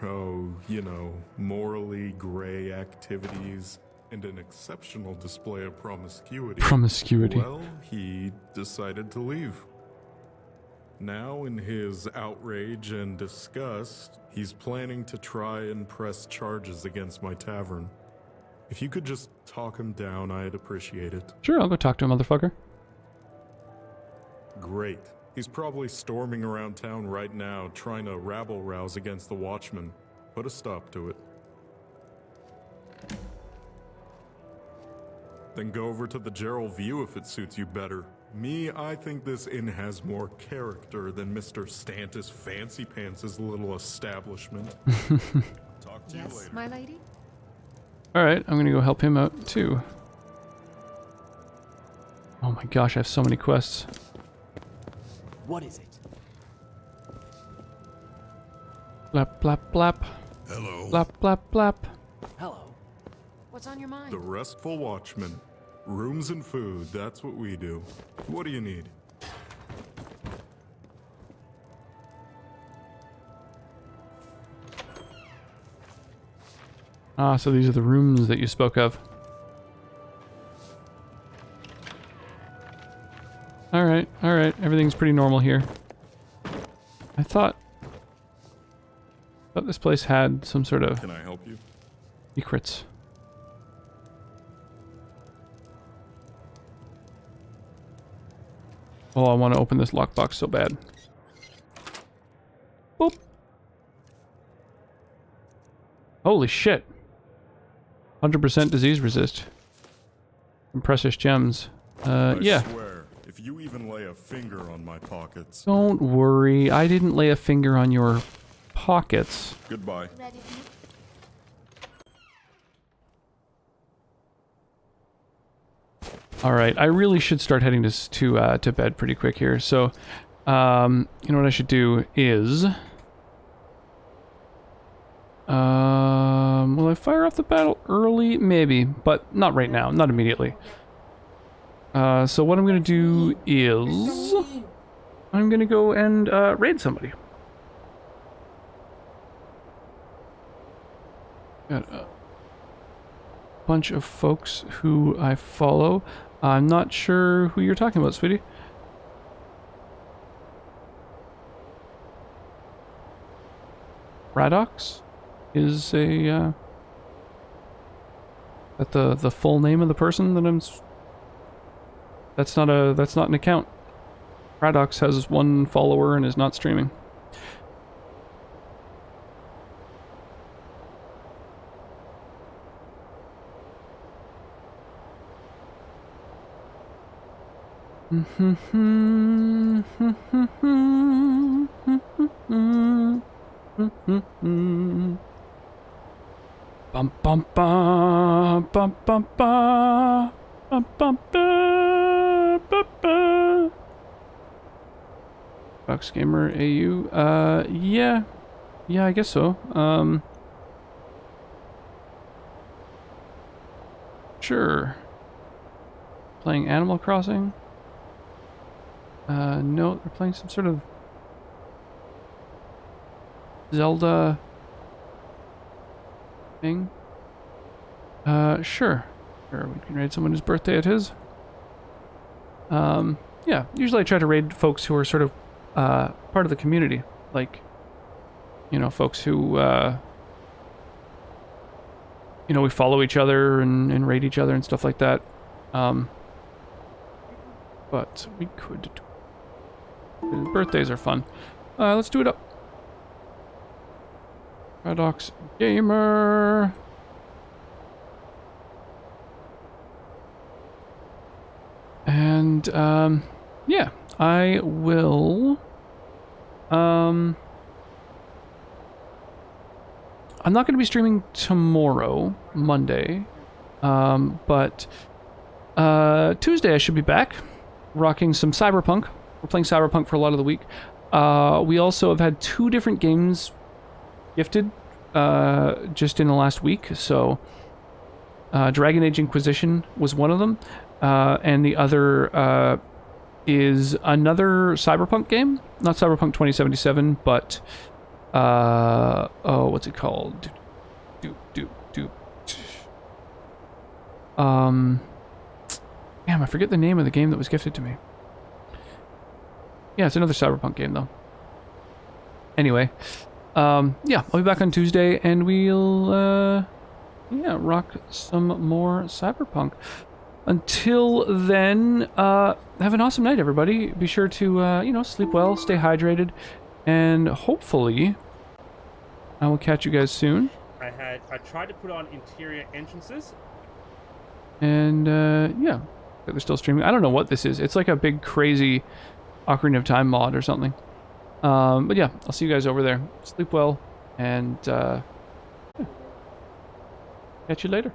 Speaker 10: morally gray activities and an exceptional display of promiscuity. Well, he decided to leave. Now, in his outrage and disgust, he's planning to try and press charges against my tavern. If you could just talk him down, I'd appreciate it.
Speaker 1: Sure, I'll go talk to a motherfucker.
Speaker 10: Great. He's probably storming around town right now, trying to rabble-rouse against the Watchmen. Put a stop to it. Then go over to the Gerald View if it suits you better. Me, I think this inn has more character than Mr. Stantis Fancy Pants' little establishment. Talk to you
Speaker 14: Yes,
Speaker 10: later.
Speaker 14: my lady?
Speaker 1: Alright, I'm gonna go help him out too. Oh my gosh, I have so many quests.
Speaker 20: What is it?
Speaker 1: Blap, blap, blap.
Speaker 21: Hello.
Speaker 1: Blap, blap, blap.
Speaker 20: Hello.
Speaker 14: What's on your mind?
Speaker 10: The Restful Watchman. Rooms and food, that's what we do. What do you need?
Speaker 1: Ah, so these are the rooms that you spoke of. Alright, alright. Everything's pretty normal here. I thought this place had some sort of...
Speaker 10: Can I help you?
Speaker 1: Secrets. Oh, I want to open this lockbox so bad. Boop. Holy shit. 100% disease resist. And precious gems.
Speaker 10: I
Speaker 1: yeah.
Speaker 10: swear, if you even lay a finger on my pockets.
Speaker 1: Don't worry. I didn't lay a finger on your pockets.
Speaker 10: Goodbye.
Speaker 1: All right, I really should start heading to bed pretty quick here. So, you know what I should do is, will I fire off the battle early? Maybe, but not right now, not immediately. So what I'm gonna do is, I'm gonna go and raid somebody. Got a bunch of folks who I follow. I'm not sure who you're talking about, sweetie. Radox is a that the full name of the person that I'm. That's not an account. Radox has one follower and is not streaming. Bum bum bum bum bum bum bum bum bum. Fox Gamer AU. Yeah, I guess so. Sure. Playing Animal Crossing. No, they're playing some sort of Zelda thing. Sure. Sure, we can raid someone whose birthday it is. Yeah, usually I try to raid folks who are sort of, part of the community. Like, you know, folks who, you know, we follow each other and raid each other and stuff like that. But we could... Birthdays are fun. Let's do it up. Radox Gamer. And, yeah, I will, I'm not going to be streaming tomorrow, Monday, but, Tuesday I should be back, rocking some Cyberpunk. We're playing Cyberpunk for a lot of the week. We also have had 2 different games gifted, just in the last week, so, Dragon Age Inquisition was one of them. And the other is another Cyberpunk game. Not Cyberpunk 2077, but oh, what's it called? Damn, I forget the name of the game that was gifted to me. Yeah, it's another Cyberpunk game though. Anyway, yeah, I'll be back on Tuesday and we'll yeah, rock some more Cyberpunk. Until then, have an awesome night, everybody. Be sure to, you know, sleep well, stay hydrated, and hopefully I will catch you guys soon.
Speaker 17: I tried to put on interior entrances.
Speaker 1: And, yeah, They're still streaming. I don't know what this is. It's like a big crazy Ocarina of Time mod or something. But yeah, I'll see you guys over there. Sleep well, and yeah. Catch you later.